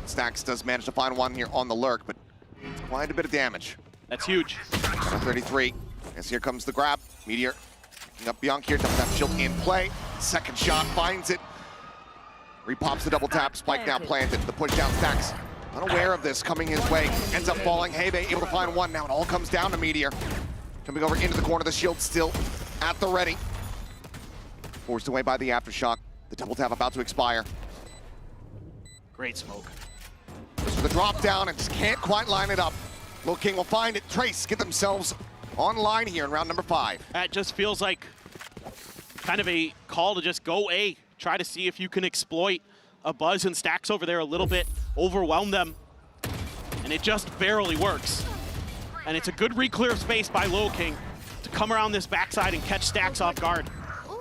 Stax does manage to find one here on the lurk, but it's quite a bit of damage. That's huge. 33, as here comes the grab. Meteor picking up Bianchi here, double tap shield in play. Second shot, finds it. Repops the double tap, spike now planted. The push down Stax, unaware of this coming his way. Ends up falling, Hebe able to find one. Now it all comes down to Meteor. Coming over into the corner, the shield still at the ready. Forced away by the aftershock. The double tap about to expire. Great smoke. Just for the drop down and just can't quite line it up. Lil King will find it. Trace get themselves online here in round number 5. That just feels like kind of a call to just go A. Try to see if you can exploit a Buzz and Stax over there a little bit, overwhelm them, and it just barely works. And it's a good re-clear of space by Lil King to come around this backside and catch Stax off guard.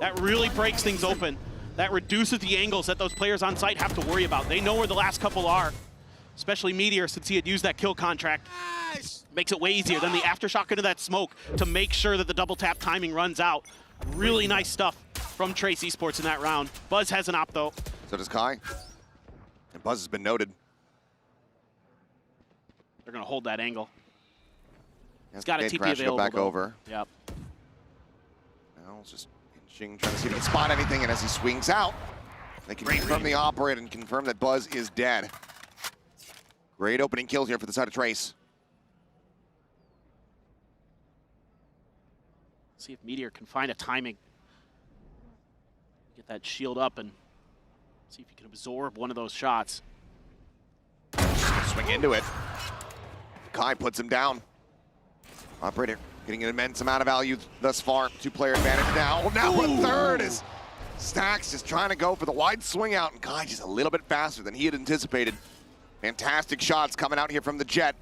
That really breaks things open. That reduces the angles that those players on site have to worry about. They know where the last couple are, especially Meteor, since he had used that kill contract. Makes it way easier than the aftershock into that smoke to make sure that the double tap timing runs out. Really nice stuff from Trace Esports in that round. Buzz has an op though. So does Kai. And Buzz has been noted. They're gonna hold that angle. He's got a TP crash, available. Go back though. over. Yep. Now it's just inching, trying to see if he can spot anything, and as he swings out, they can confirm the operator and confirm that Buzz is dead. Great opening kill here for the side of Trace. See if Meteor can find a timing. Get that shield up and see if he can absorb one of those shots. Swing into it. Kai puts him down. Operator getting an immense amount of value thus far. 2-player advantage now. Now a third is Stax just trying to go for the wide swing out, and Kai just a little bit faster than he had anticipated. Fantastic shots coming out here from the Jet.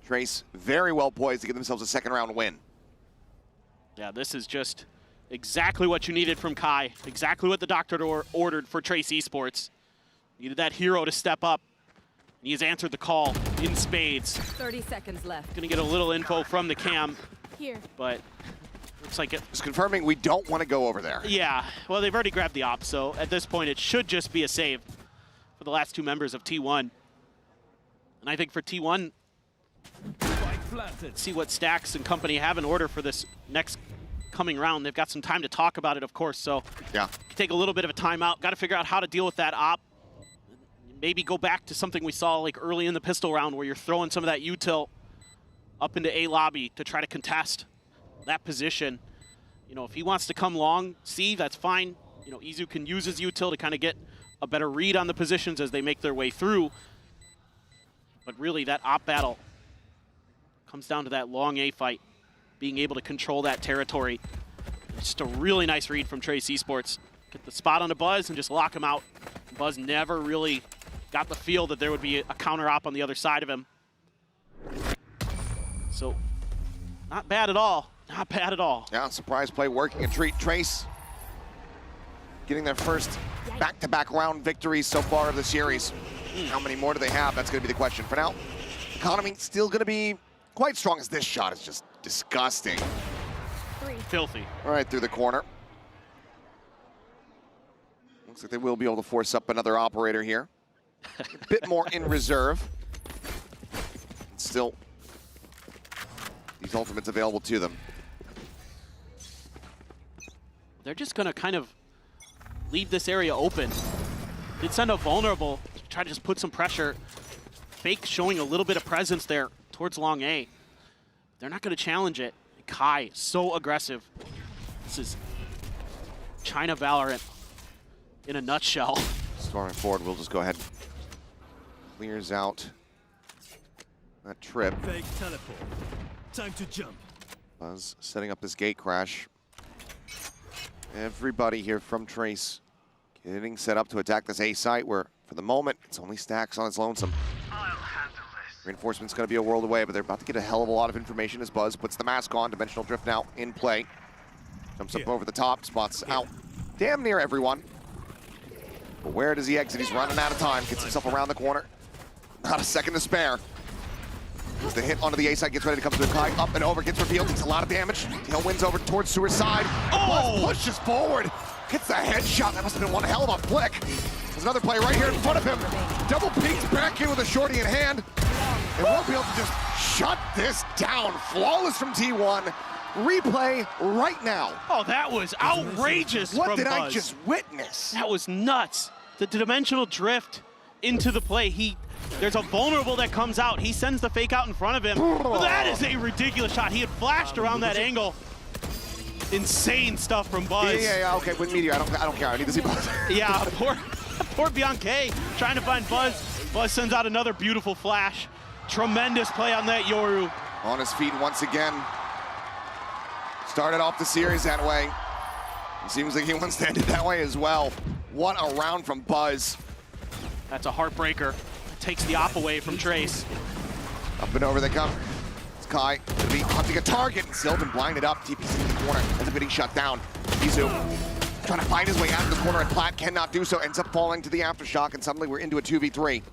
Trace very well poised to give themselves a second round win. Yeah, this is just exactly what you needed from Kai. Exactly what the doctor ordered for Trace Esports. Needed that hero to step up. And he has answered the call in spades. 30 seconds left. Gonna get a little info from the cam. Here. But looks like it. Just confirming we don't want to go over there. Yeah, well, they've already grabbed the op, so at this point it should just be a save for the last two members of T1. And I think for T1, see what Stax and company have in order for this next coming round. They've got some time to talk about it, of course, so yeah, take a little bit of a timeout. Got to figure out how to deal with that op. Maybe go back to something we saw like early in the pistol round where you're throwing some of that util up into A lobby to try to contest that position. You know, if he wants to come long, C, that's fine. You know, Izu can use his util to kind of get a better read on the positions as they make their way through. But really, that op battle comes down to that long A fight, being able to control that territory. Just a really nice read from Trace Esports. Get the spot on the Buzz and just lock him out. Buzz never really got the feel that there would be a counter op on the other side of him. So, not bad at all. Not bad at all. Yeah, surprise play working a treat. Trace getting their first back-to-back round victories so far of the series. How many more do they have? That's going to be the question. For now, economy still going to be quite strong, as this shot is just disgusting. Filthy. Right through the corner. Looks like they will be able to force up another operator here. A bit more in reserve. Still, these ultimates available to them. They're just going to kind of leave this area open. Did send a vulnerable to try to just put some pressure. Fake showing a little bit of presence there towards long A. They're not going to challenge it. Kai, so aggressive. This is China Valorant in a nutshell. Storming forward, we'll just go ahead. Clears out that trip. Fake teleport. Time to jump. Buzz setting up this gate crash. Everybody here from Trace getting set up to attack this A site where, for the moment, it's only Stacks on its lonesome. Reinforcement's going to be a world away, but they're about to get a hell of a lot of information as Buzz puts the mask on. Dimensional Drift now in play. Jumps up over the top, spots out damn near everyone. But where does he exit? He's running out of time. Gets himself around the corner. Not a second to spare. As the hit onto the A side gets ready to come through. Kai up and over, gets revealed, takes a lot of damage. Tailwinds over towards Sewer side. Buzz pushes forward. Gets the headshot. That must have been one hell of a flick. There's another player right here in front of him. Double peeks back in with a shorty in hand. And we'll be able to just shut this down. Flawless from T1. Replay right now. Oh, that was outrageous from Buzz. What did I just witness? That was nuts. The dimensional drift into the play. There's a vulnerable that comes out. He sends the fake out in front of him. That is a ridiculous shot. He had flashed around that angle. Insane stuff from Buzz. Yeah, okay, with Meteor, I don't care. I need to see Buzz. Yeah, poor Bianca trying to find Buzz. Buzz sends out another beautiful flash. Tremendous play on that Yoru. On his feet once again. Started off the series that way. It seems like he wants to end it that way as well. What a round from Buzz. That's a heartbreaker. It takes the op away from Trace. Up and over they come. It's Kai to be hunting a target. Sylvan blinded up. TP's in the corner. Ends up getting shut down. Izu trying to find his way out of the corner, and Platt cannot do so. Ends up falling to the aftershock, and suddenly we're into a 2v3.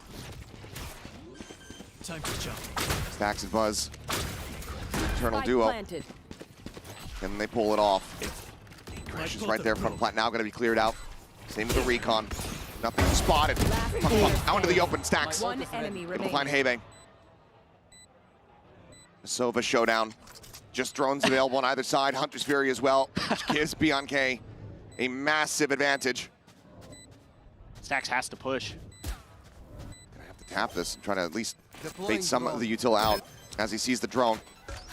Time to jump. Stacks and Buzz. Eternal duo. And they pull it off. Crashes right there in front of Platt. Now going to be cleared out. Same with the recon. Nothing spotted. Out into the open. Stacks. One enemy Able to find Hebe. Sova showdown. Just drones available on either side. Hunter's Fury as well, which gives Bianca a massive advantage. Stacks has to push. Gonna have to tap this and try to at least bait some of the util out as he sees the drone.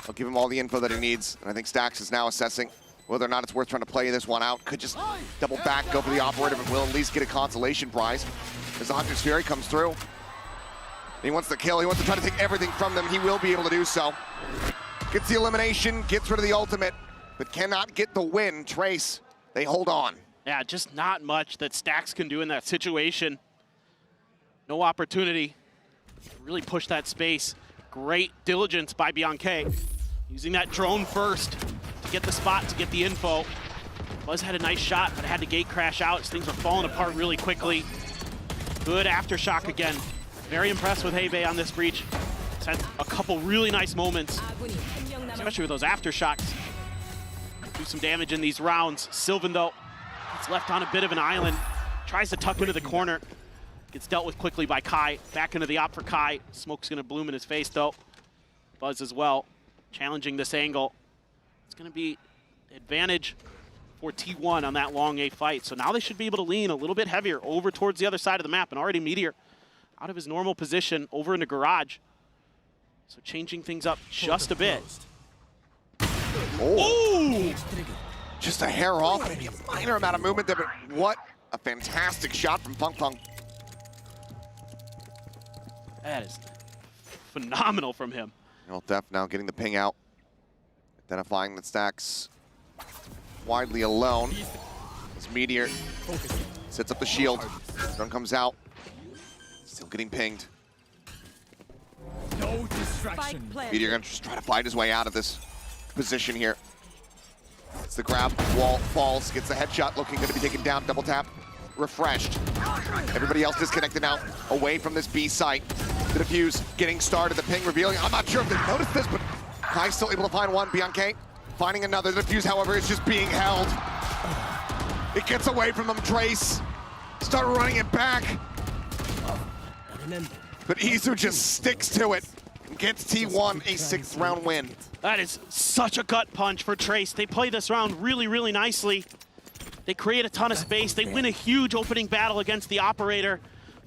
I'll give him all the info that he needs, and I think Stacks is now assessing whether or not it's worth trying to play this one out. Could just double back, go for the operator, but will at least get a consolation prize as the Hunter's Fury comes through. He wants the kill, he wants to try to take everything from them. He will be able to do so. Gets the elimination, gets rid of the ultimate, but cannot get the win. Trace, they hold on. Yeah, just not much that Stacks can do in that situation. No opportunity to really push that space. Great diligence by Bianca. Using that drone first to get the spot, to get the info. Buzz had a nice shot, but had to gate crash out. Things were falling apart really quickly. Good aftershock again. Very impressed with Hebe on this breach. He's had a couple really nice moments, especially with those aftershocks. Do some damage in these rounds. Sylvan, though, gets left on a bit of an island. Tries to tuck into the corner. Gets dealt with quickly by Kai. Back into the op for Kai. Smoke's gonna bloom in his face, though. Buzz as well, challenging this angle. It's gonna be advantage for T1 on that long A fight. So now they should be able to lean a little bit heavier over towards the other side of the map. And already Meteor out of his normal position over in the garage. So changing things up just a bit. Oh! Just a hair off, maybe a minor amount of movement there, but what a fantastic shot from Punk Punk. That is phenomenal from him. Def now getting the ping out. Identifying that Stacks widely alone. As Meteor sets up the shield. Drone comes out. Still getting pinged. No distraction. Meteor gonna just try to fight his way out of this position here. It's the grab, wall falls, gets the headshot, looking gonna be taken down, double tap, refreshed. Everybody else disconnected now, away from this B site. The defuse getting started, the ping revealing. I'm not sure if they've noticed this, but Kai's still able to find one. Bianca finding another. The defuse, however, is just being held. It gets away from them, Trace. Start running it back. But Izu just sticks to it and gets T1 a 6th round win. That is such a gut punch for Trace. They play this round really, really nicely. They create a ton of space. They win a huge opening battle against the operator.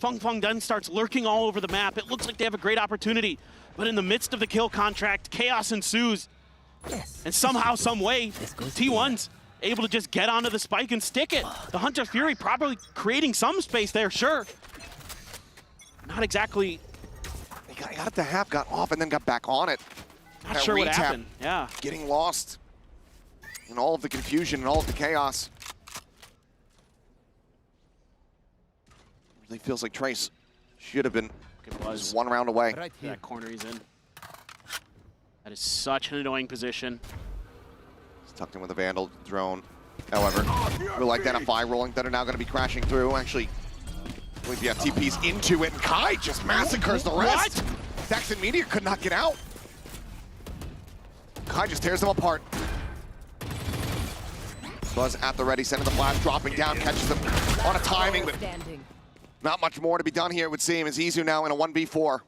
Feng then starts lurking all over the map. It looks like they have a great opportunity, but in the midst of the kill contract, chaos ensues. And somehow, some way, T1's able to just get onto the spike and stick it. The Hunter Fury probably creating some space there, sure. Not exactly. He got it to half, got off, and then got back on it. Not That sure what retap, happened. Yeah. Getting lost in all of the confusion and all of the chaos. Really feels like Trace should have been just one round away. That corner he's in. That is such an annoying position. He's tucked in with a Vandal drone. However, will identify Rolling Thunder now going to be crashing through. Actually, I believe you have TPs into it, and Kai just massacres the rest. What? Dax and Meteor could not get out. Kai just tears them apart. Buzz at the ready, sending the flash, dropping down, catches them on a timing, but not much more to be done here, it would seem, as Izu now in a 1v4.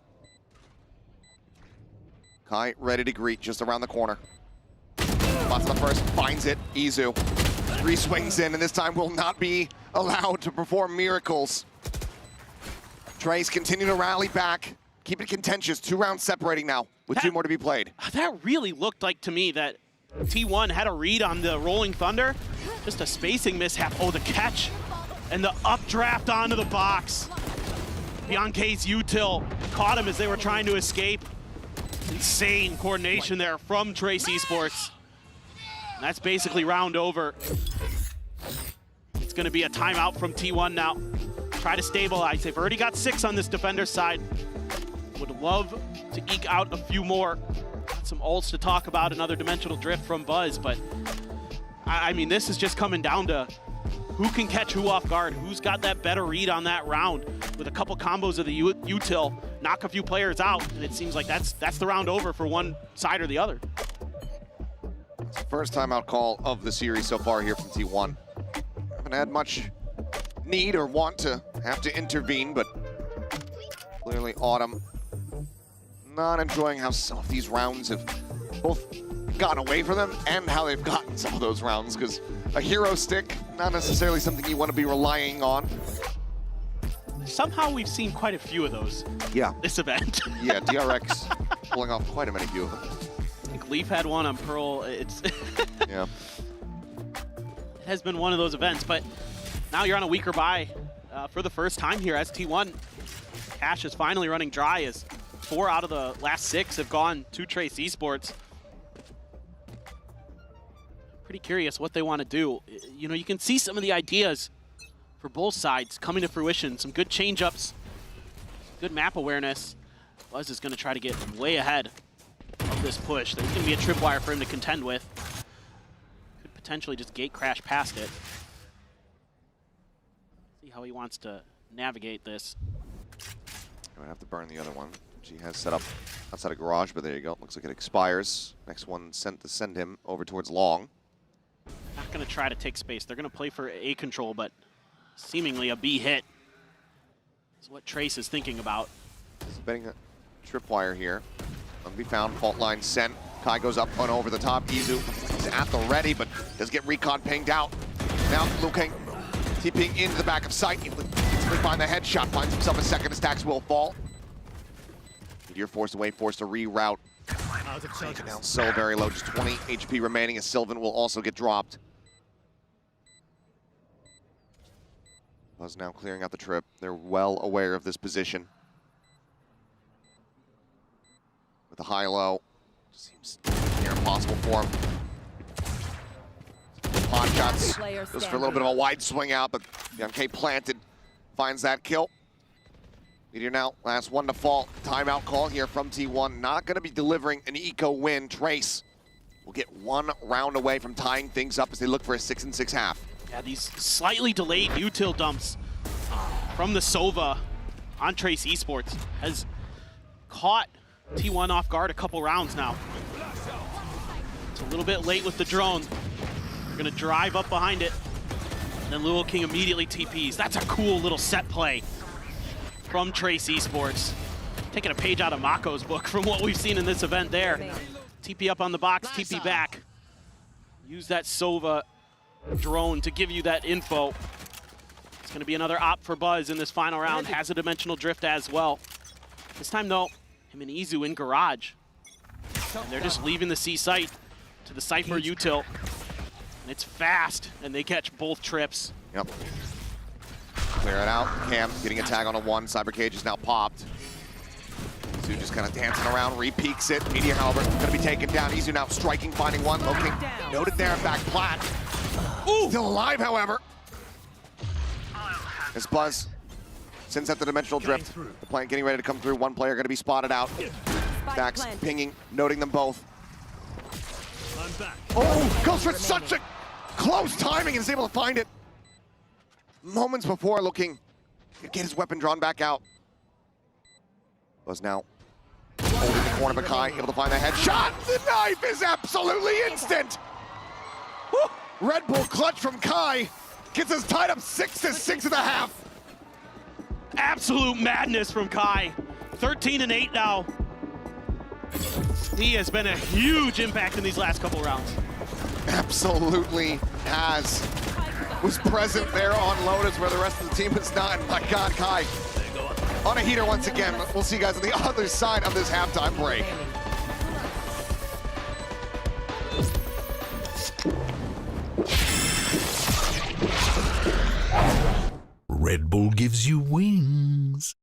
Kai ready to greet just around the corner. Spots the first, finds it, Izu. 3 swings in, and this time will not be allowed to perform miracles. Trace continue to rally back, keep it contentious, 2 rounds separating now, with 2 more to be played. That really looked like to me that T1 had a read on the Rolling Thunder. Just a spacing mishap. Oh, the catch and the updraft onto the box. Bianche's util caught him as they were trying to escape. Insane coordination there from Trace Esports. And that's basically round over. It's going to be a timeout from T1 now. Try to stabilize. They've already got 6 on this defender side. Would love to eke out a few more. Some ults to talk about, another dimensional drift from Buzz, but I mean, this is just coming down to who can catch who off guard, who's got that better read on that round with a couple combos of the util, knock a few players out, and it seems like that's the round over for one side or the other. It's the first timeout call of the series so far here from T1. Haven't had much need or want to have to intervene, but clearly Autumn not enjoying how some of these rounds have both gotten away from them and how they've gotten some of those rounds, because a hero stick, not necessarily something you want to be relying on. Somehow we've seen quite a few of those this event. Yeah, DRX pulling off quite a few of them. I think Leaf had one on Pearl. It's yeah. It has been one of those events, but now you're on a weaker buy for the first time here as T1. Cash is finally running dry as 4 out of the last 6 have gone to Trace Esports. Pretty curious what they want to do. You know, you can see some of the ideas for both sides coming to fruition. Some good change-ups, good map awareness. Buzz is going to try to get way ahead of this push. There's going to be a tripwire for him to contend with. Could potentially just gate crash past it. See how he wants to navigate this. I'm going to have to burn the other one. She has set up outside a garage, but there you go. Looks like it expires. Next one sent to send him over towards long. Not going to try to take space. They're going to play for A control, but seemingly a B hit is what Trace is thinking about. Betting a tripwire here. None to be found. Fault line sent. Kai goes up and over the top. Izu is at the ready, but does get recon pinged out. Now Liu Kang TPing into the back of sight. He find the headshot. Finds himself a second. His stacks will fall. You're forced away, forced to reroute. Now so very low, just 20 HP remaining, as Sylvan will also get dropped. Buzz now clearing out the trip. They're well aware of this position. With the high-low, seems near impossible for him. Pot shots, goes for a little bit of a wide swing out, but MK planted, finds that kill. Meteor now, last one to fall. Timeout call here from T1. Not going to be delivering an eco win. Trace will get 1 round away from tying things up as they look for a 6-6 half. Yeah, these slightly delayed util dumps from the Sova on Trace Esports has caught T1 off guard a couple rounds now. It's a little bit late with the drone. They're going to drive up behind it. And then Lil King immediately TPs. That's a cool little set play from Trace Esports. Taking a page out of Mako's book from what we've seen in this event there. TP up on the box, TP back. Use that Sova drone to give you that info. It's going to be another op for Buzz in this final round. Has a dimensional drift as well. This time, though, him and Izu in garage. And they're just leaving the C site to the Cypher util. And it's fast, and they catch both trips. Yep. Clear it out. Cam getting a tag on a 1. Cyber Cage is now popped. Izu just kind of dancing around, re-peeks it. Meteor, however, going to be taken down. Izu now striking, finding 1. Looking, noted there, back plat. Ooh. Still alive, however. As Buzz sends out the dimensional drift. The plant getting ready to come through. 1 player going to be spotted out. Stacks pinging, noting them both. Oh, goes for such a close timing and is able to find it. Moments before looking to get his weapon drawn back out. Buzz now holding the corner of Kai, able to find that headshot. The knife is absolutely instant. Woo. Red Bull clutch from Kai gets us tied up 6-6 and a half. Absolute madness from Kai. 13-8 now. He has been a huge impact in these last couple rounds. Absolutely has. Was present there on Lotus where the rest of the team is not. And my God, Kai on a heater once again. We'll see you guys on the other side of this halftime break. Red Bull gives you wings.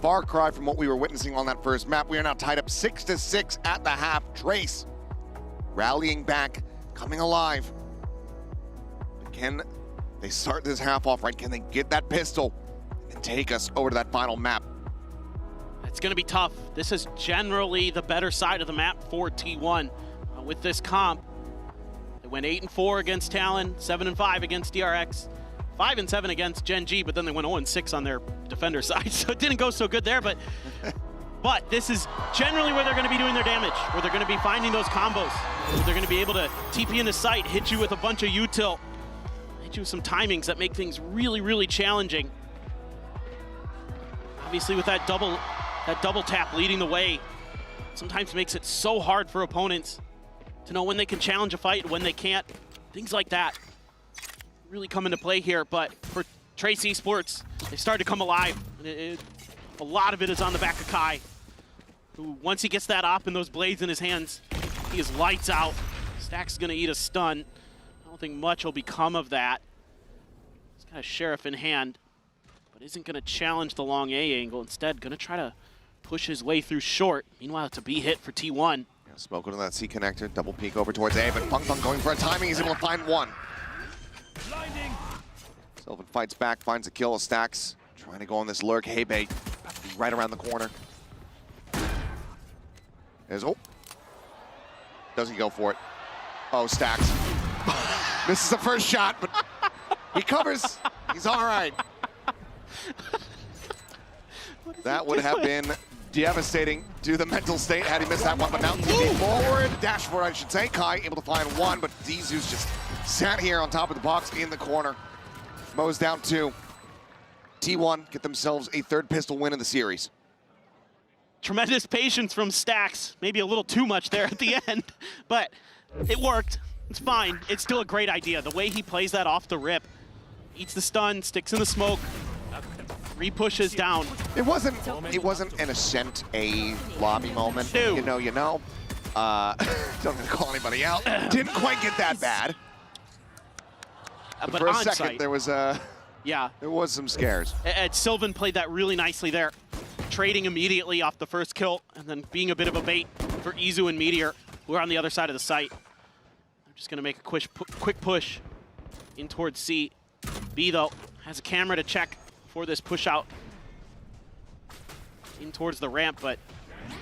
Far cry from what we were witnessing on that first map. We are now tied up 6-6 at the half. Trace rallying back, coming alive. But can they start this half off right? Can they get that pistol and take us over to that final map? It's going to be tough. This is generally the better side of the map for T1. With this comp, they went 8-4 against Talon, 7-5 against DRX. 5-7 against Gen G, but then they went 0-6 on their defender side, so it didn't go so good there, but this is generally where they're going to be doing their damage, where they're going to be finding those combos, where they're going to be able to TP into sight, hit you with a bunch of util, hit you with some timings that make things really, really challenging. Obviously with that double tap leading the way, sometimes makes it so hard for opponents to know when they can challenge a fight and when they can't. Things like that really come into play here, but for Trace Esports, they start to come alive. A lot of it is on the back of Kai, who once he gets that op and those blades in his hands, he is lights out. Stack's gonna eat a stun. I don't think much will become of that. He's got a Sheriff in hand, but isn't gonna challenge the long A angle. Instead, gonna try to push his way through short. Meanwhile, it's a B hit for T1. Yeah, Smoke into that C connector, double peek over towards A, but Punk Punk going for a timing, he's able to find 1. Sylvan fights back, finds a kill. Stacks trying to go on this lurk. Haybait right around the corner. Oh. Does he go for it? Oh, Stacks. This is the first shot, but he covers. He's all right. That would have been devastating to the mental state had he missed that one, but now TP forward, dash forward, I should say. Kai able to find 1, but Dizu's just sat here on top of the box in the corner. Mo's down 2. T1 get themselves a 3rd pistol win in the series. Tremendous patience from Stacks. Maybe a little too much there at the end, but it worked. It's fine. It's still a great idea. The way he plays that off the rip, eats the stun, sticks in the smoke, 3 pushes down. It wasn't an Ascent A lobby moment. No. You know. Don't gonna call anybody out. Didn't quite get that bad. But for a second, site, there was some scares. And Sylvan played that really nicely there, trading immediately off the first kill, and then being a bit of a bait for Izu and Meteor, who are on the other side of the site. I'm just gonna make a quick push in towards C. B though has a camera to check for this push out in towards the ramp, but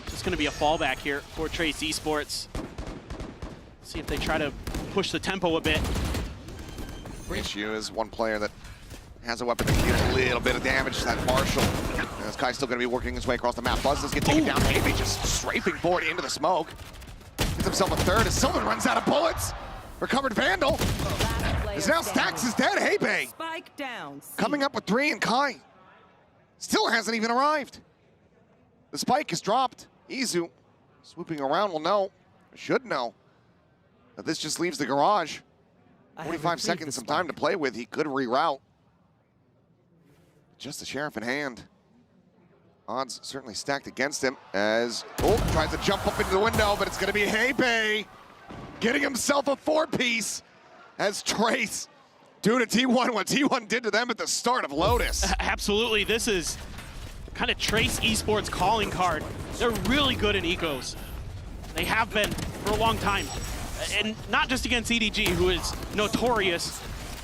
it's going to be a fallback here for Trace Esports. See if they try to push the tempo a bit. The issue is one player that has a weapon that can get a little bit of damage to that Marshall. And this guy's still going to be working his way across the map. Buzz does get taken down. Maybe just scraping forward into the smoke. Gets himself a third as Sylvan runs out of bullets. Recovered Vandal. As now Stax is dead. Hey, Bay. Spike down. Coming up with 3, and Kai still hasn't even arrived. The spike is dropped. Izu swooping around will know, should know, that this just leaves the garage. 45 seconds, some time to play with. He could reroute. Just the Sheriff in hand. Odds certainly stacked against him as tries to jump up into the window, but it's going to be Hey-Bay getting himself a 4-piece as Trace do to T1 what T1 did to them at the start of Lotus. Absolutely, this is kind of Trace Esports calling card. They're really good in ecos. They have been for a long time. And not just against EDG, who is notorious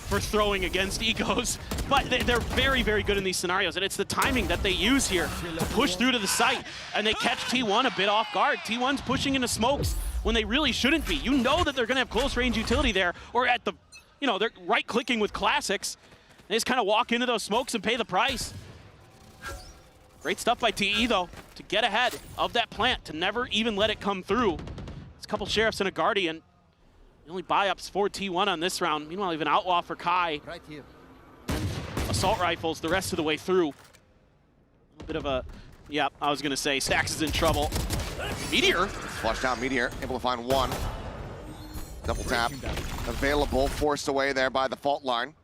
for throwing against ecos, but they're very, very good in these scenarios. And it's the timing that they use here to push through to the site, and they catch T1 a bit off guard. T1's pushing into smokes when they really shouldn't be. You know that they're gonna have close range utility there, or at the, they're right-clicking with classics. They just kind of walk into those smokes and pay the price. Great stuff by TE, though, to get ahead of that plant, to never even let it come through. It's a couple Sheriffs and a Guardian. The only buy-ups for T1 on this round. Meanwhile, even Outlaw for Kai. Right here. Assault rifles the rest of the way through. A bit of a, I was going to say, Stax is in trouble. Meteor. Flushed out Meteor, able to find 1. Double tap. Available, forced away there by the fault line.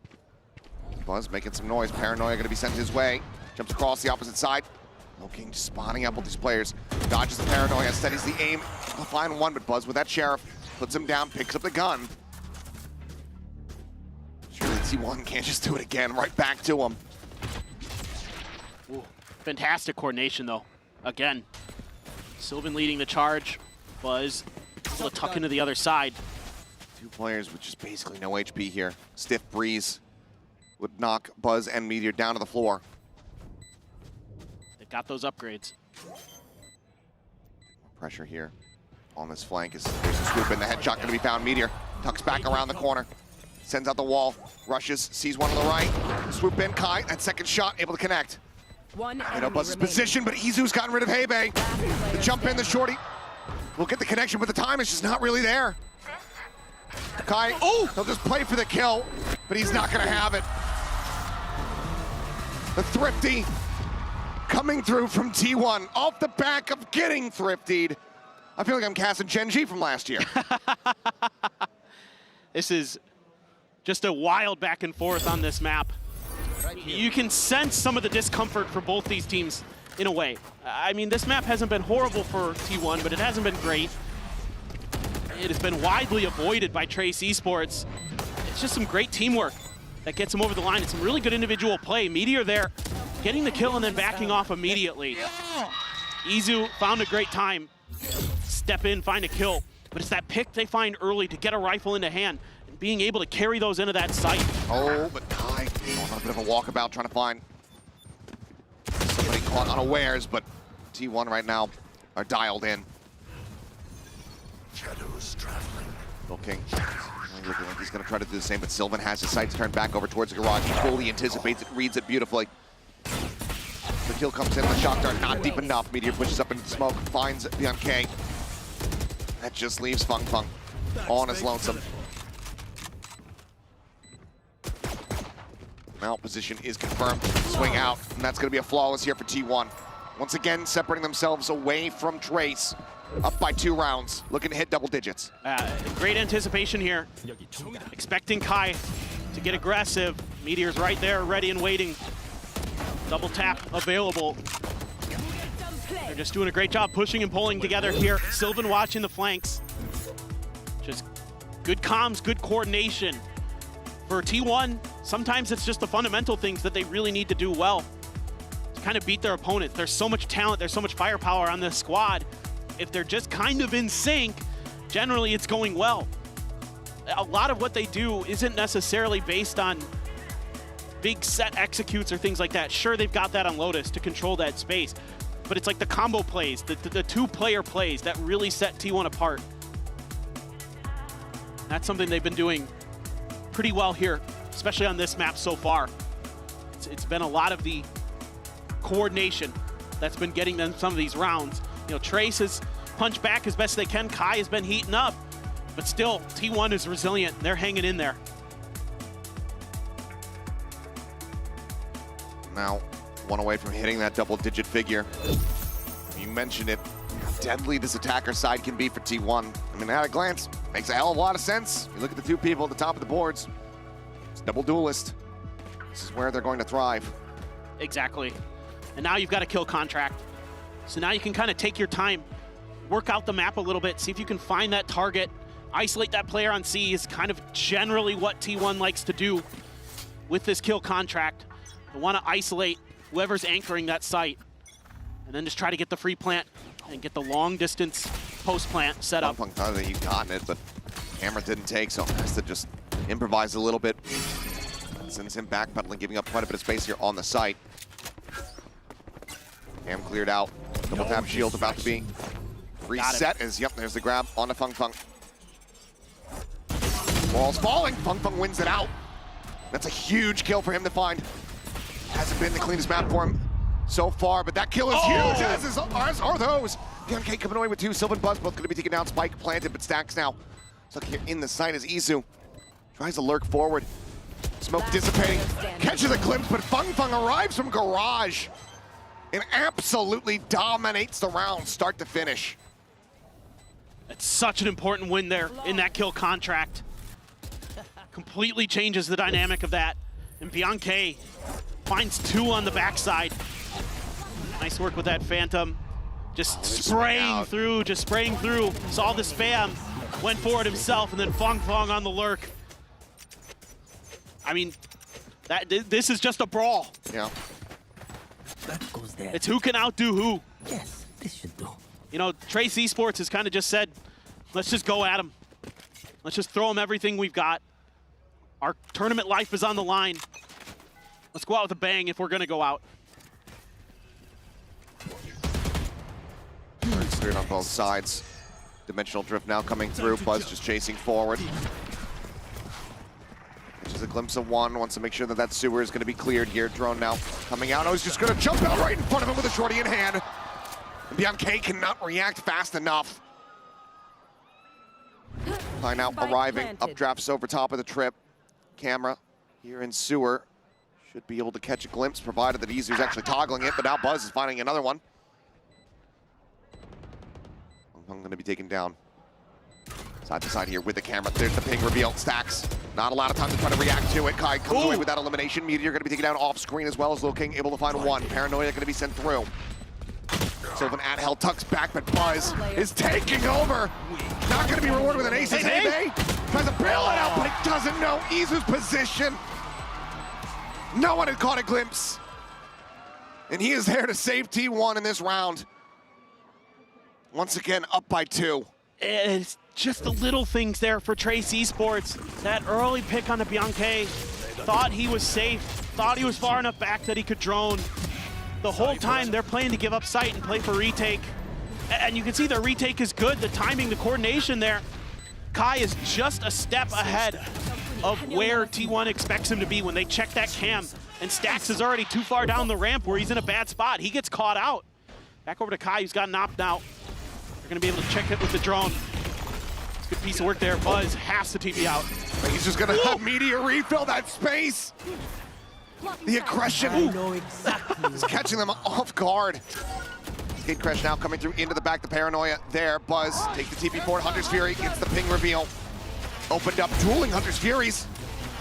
Buzz making some noise. Paranoia going to be sent his way. Jumps across the opposite side. Looking, spawning up with these players. Dodges the Paranoia, steadies the aim. He'll find 1, but Buzz with that Sheriff. Puts him down, picks up the gun. Surely T1 can't just do it again. Right back to him. Ooh, fantastic coordination, though. Again, Sylvan leading the charge. Buzz able to tuck into the other side. 2 players with just basically no HP here. Stiff breeze would knock Buzz and Meteor down to the floor. Got those upgrades. Pressure here on this flank as there's a swoop in. The headshot going to be found. Meteor tucks back around the corner, sends out the wall, rushes, sees one on the right. Swoop in, Kai, that second shot able to connect. Buzz's position, but Izu's gotten rid of Hey-Bay. The jump in, the shorty will get the connection, but the time is just not really there. Kai, he'll just play for the kill, but he's not going to have it. The Thrifty coming through from T1 off the back of getting thriftied. I feel like I'm casting Genji from last year. This is just a wild back and forth on this map. You can sense some of the discomfort for both these teams in a way. I mean, this map hasn't been horrible for T1, but it hasn't been great. It has been widely avoided by Trace Esports. It's just some great teamwork that gets them over the line. It's some really good individual play. Meteor there, getting the kill and then backing off immediately. Izu found a great time. Step in, find a kill. But it's that pick they find early to get a rifle into hand and being able to carry those into that site. Oh, but Kai on a bit of a walkabout trying to find somebody caught unawares, but T1 right now are dialed in. Shadows traveling. Looking like he's going to try to do the same, but Sylvan has his sights turned back over towards the garage. He fully anticipates it, reads it beautifully. The kill comes in, the shot dart not deep enough. Meteor pushes up into the smoke, finds Beyond K. That just leaves Fung Fung all on his lonesome. Now position is confirmed. Swing out, and that's going to be a flawless here for T1. Once again, separating themselves away from Trace. Up by 2 rounds, looking to hit double digits. Great anticipation here. Expecting Kai to get aggressive. Meteor's right there, ready and waiting. Double tap available. They're just doing a great job pushing and pulling together here. Sylvan watching the flanks. Just good comms, good coordination. For T1, sometimes it's just the fundamental things that they really need to do well to kind of beat their opponents. There's so much talent, there's so much firepower on this squad. If they're just kind of in sync, generally it's going well. A lot of what they do isn't necessarily based on big set executes or things like that. Sure, they've got that on Lotus to control that space, but it's like the combo plays, the two-player plays that really set T1 apart. That's something they've been doing pretty well here, especially on this map so far. It's been a lot of the coordination that's been getting them some of these rounds. You know, Trace has punched back as best they can. Kai has been heating up, but still, T1 is resilient. They're hanging in there. Now, one away from hitting that double-digit figure. You mentioned it, how deadly this attacker side can be for T1. I mean, at a glance, makes a hell of a lot of sense. You look at the two people at the top of the boards. It's double duelist. This is where they're going to thrive. Exactly. And now you've got a kill contract. So now you can kind of take your time, work out the map a little bit, see if you can find that target, isolate that player on C is kind of generally what T1 likes to do with this kill contract. They want to isolate whoever's anchoring that site and then just try to get the free plant and get the long distance post plant set up. Punk thought that he'd gotten it, but Camera didn't take, so has to just improvise a little bit. Sends him backpedaling, giving up quite a bit of space here on the site. Cam cleared out. Double tap shield about to be reset as, yep, there's the grab on the Fung Fung. Wall's falling, Fung Fung wins it out. That's a huge kill for him to find. Hasn't been the cleanest map for him so far, but that kill is huge, as are those. BMK coming away with two. Sylvan Buzz both going to be taken down. Spike planted, but Stacks now stuck here in the site as Izu tries to lurk forward. Smoke dissipating, catches a glimpse, but Fung Fung arrives from garage and absolutely dominates the round start to finish. That's such an important win there in that kill contract. Completely changes the dynamic of that. And Bianca finds two on the backside. Nice work with that Phantom. Just spraying through, Saw the spam, went forward himself, and then Fung Fung on the lurk. I mean, this is just a brawl. Yeah. That goes there. It's who can outdo who. Yes, this should do. You know, Trace Esports has kind of just said, let's just go at him. Let's just throw him everything we've got. Our tournament life is on the line. Let's go out with a bang if we're going to go out. Cleared on both sides. Dimensional drift now coming through. Buzz just chasing forward. Just a glimpse of one. Wants to make sure that that sewer is going to be cleared here. Drone now coming out. Oh, he's just going to jump out right in front of him with a shorty in hand. And Bianca cannot react fast enough. By now arriving. Updrafts over top of the trip. Camera here in sewer. Should be able to catch a glimpse, provided that Izu's actually toggling it, but now Buzz is finding another one. I'm going to be taken down. Side to side here with the camera. There's the ping reveal. Stacks. Not a lot of time to try to react to it. Kai comes away with that elimination. Meteor going to be taken down off screen as well as Lil King able to find one. Paranoia going to be sent through. Sylvan at hell tucks back, but Buzz is taking over. Not going to be rewarded with an ace. Hey, tries to bail it out, but he doesn't know Izu's position. No one had caught a glimpse. And he is there to save T1 in this round. Once again, up by 2. It's just the little things there for Trace Esports. That early pick on the Bianca, thought he was safe, thought he was far enough back that he could drone. The whole time they're playing to give up sight and play for retake. And you can see their retake is good, the timing, the coordination there. Kai is just a step ahead of where T1 expects him to be when they check that cam. And Stacks is already too far down the ramp where he's in a bad spot. He gets caught out. Back over to Kai, who's got knocked out. They're going to be able to check it with the drone. Good piece of work there. Buzz has to TP out. He's just going to help Meteor refill that space. The aggression is catching them off guard. Skate Crash now coming through into the back. The Paranoia there. Buzz takes the TP forward. Hunter's Fury gets the ping reveal. Opened up, dueling Hunter's Furies.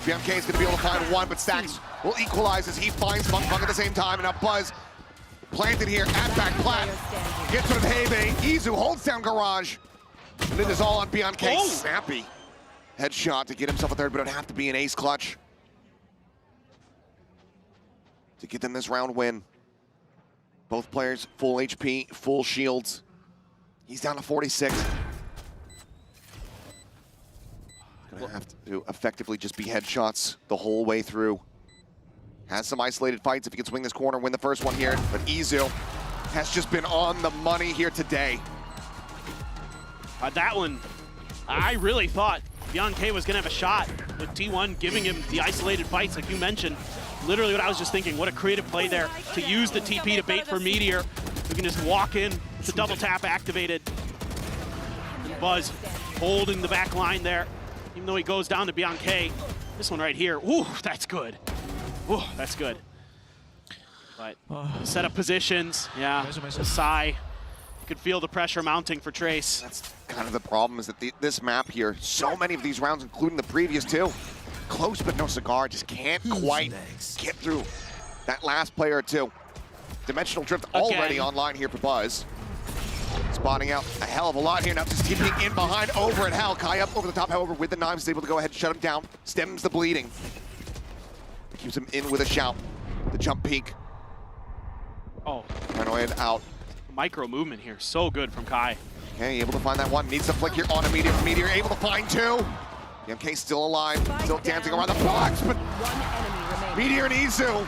BMK is going to be able to find one, but Stacks will equalize as he finds Bunk at the same time, and now Buzz planted here at back plat. Gets rid of Hebe. Izu holds down Garage. And it is all on Bianca. Oh. Snappy headshot to get himself a third, but it'd have to be an ace clutch to get them this round win. Both players full HP, full shields. He's down to 46. Gonna have to effectively just be headshots the whole way through. Has some isolated fights if he can swing this corner, win the first one here. But Izu has just been on the money here today. That one, I really thought Bianca was gonna have a shot with T1 giving him the isolated fights like you mentioned. Literally what I was just thinking, what a creative play there to use the TP to bait for Meteor. We can just walk in, the double tap activated. And Buzz holding the back line there, even though he goes down to Bianca. This one right here, ooh, that's good. Ooh, that's good. But set up positions, yeah, a sigh. You could feel the pressure mounting for Trace. That's kind of the problem, is that this map here, so many of these rounds, including the previous two, close but no cigar, just can't quite get through that last player or two. Dimensional Drift already online here for Buzz. Spotting out a hell of a lot here now, just TPing in behind over at Hell. Kai up over the top, however, with the knives, is able to go ahead and shut him down, stems the bleeding. Keeps him in with a shout. The jump peek. Oh. Paranoid out. Micro movement here, so good from Kai. Okay, able to find that one. Needs to flick here on a Meteor. Meteor able to find two. MK still alive, still dancing around the box, but Meteor and Izu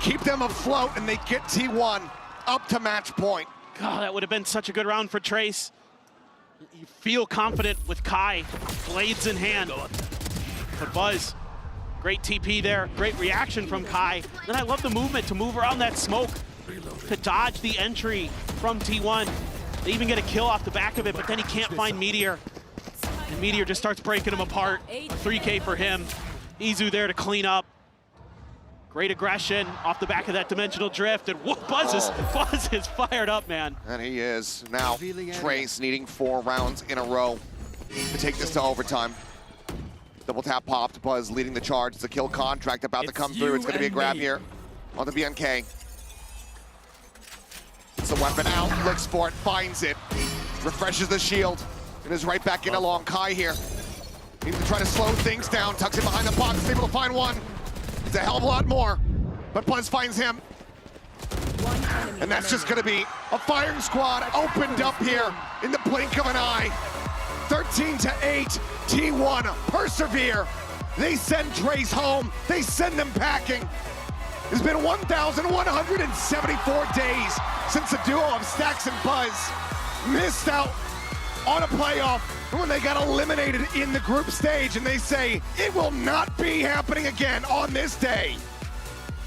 keep them afloat, and they get T1 up to match point. God, that would have been such a good round for Trace. You feel confident with Kai, blades in hand. But Buzz, great TP there, great reaction from Kai. Then I love the movement to move around that smoke, to dodge the entry from T1. They even get a kill off the back of it, but then he can't find Meteor. And Meteor just starts breaking him apart. A 3K for him. Izu there to clean up. Great aggression off the back of that dimensional drift. And whoa, Buzz is fired up, man. And he is. Now, Trace needing 4 rounds in a row to take this to overtime. Double tap popped. Buzz leading the charge. It's a kill contract about to come through. It's going to be a grab here on the BNK. It's the weapon out. Looks for it. Finds it. Refreshes the shield. And is right back in along Kai here. Needs to try to slow things down. Tucks it behind the box. Is able to find one. It's a hell of a lot more. But Buzz finds him. And that's just going to be a firing squad opened up here in the blink of an eye. 13-8. T1 persevere. They send Trace home. They send them packing. It's been 1,174 days since the duo of Stacks and Buzz missed out on a playoff when they got eliminated in the group stage, and they say it will not be happening again on this day.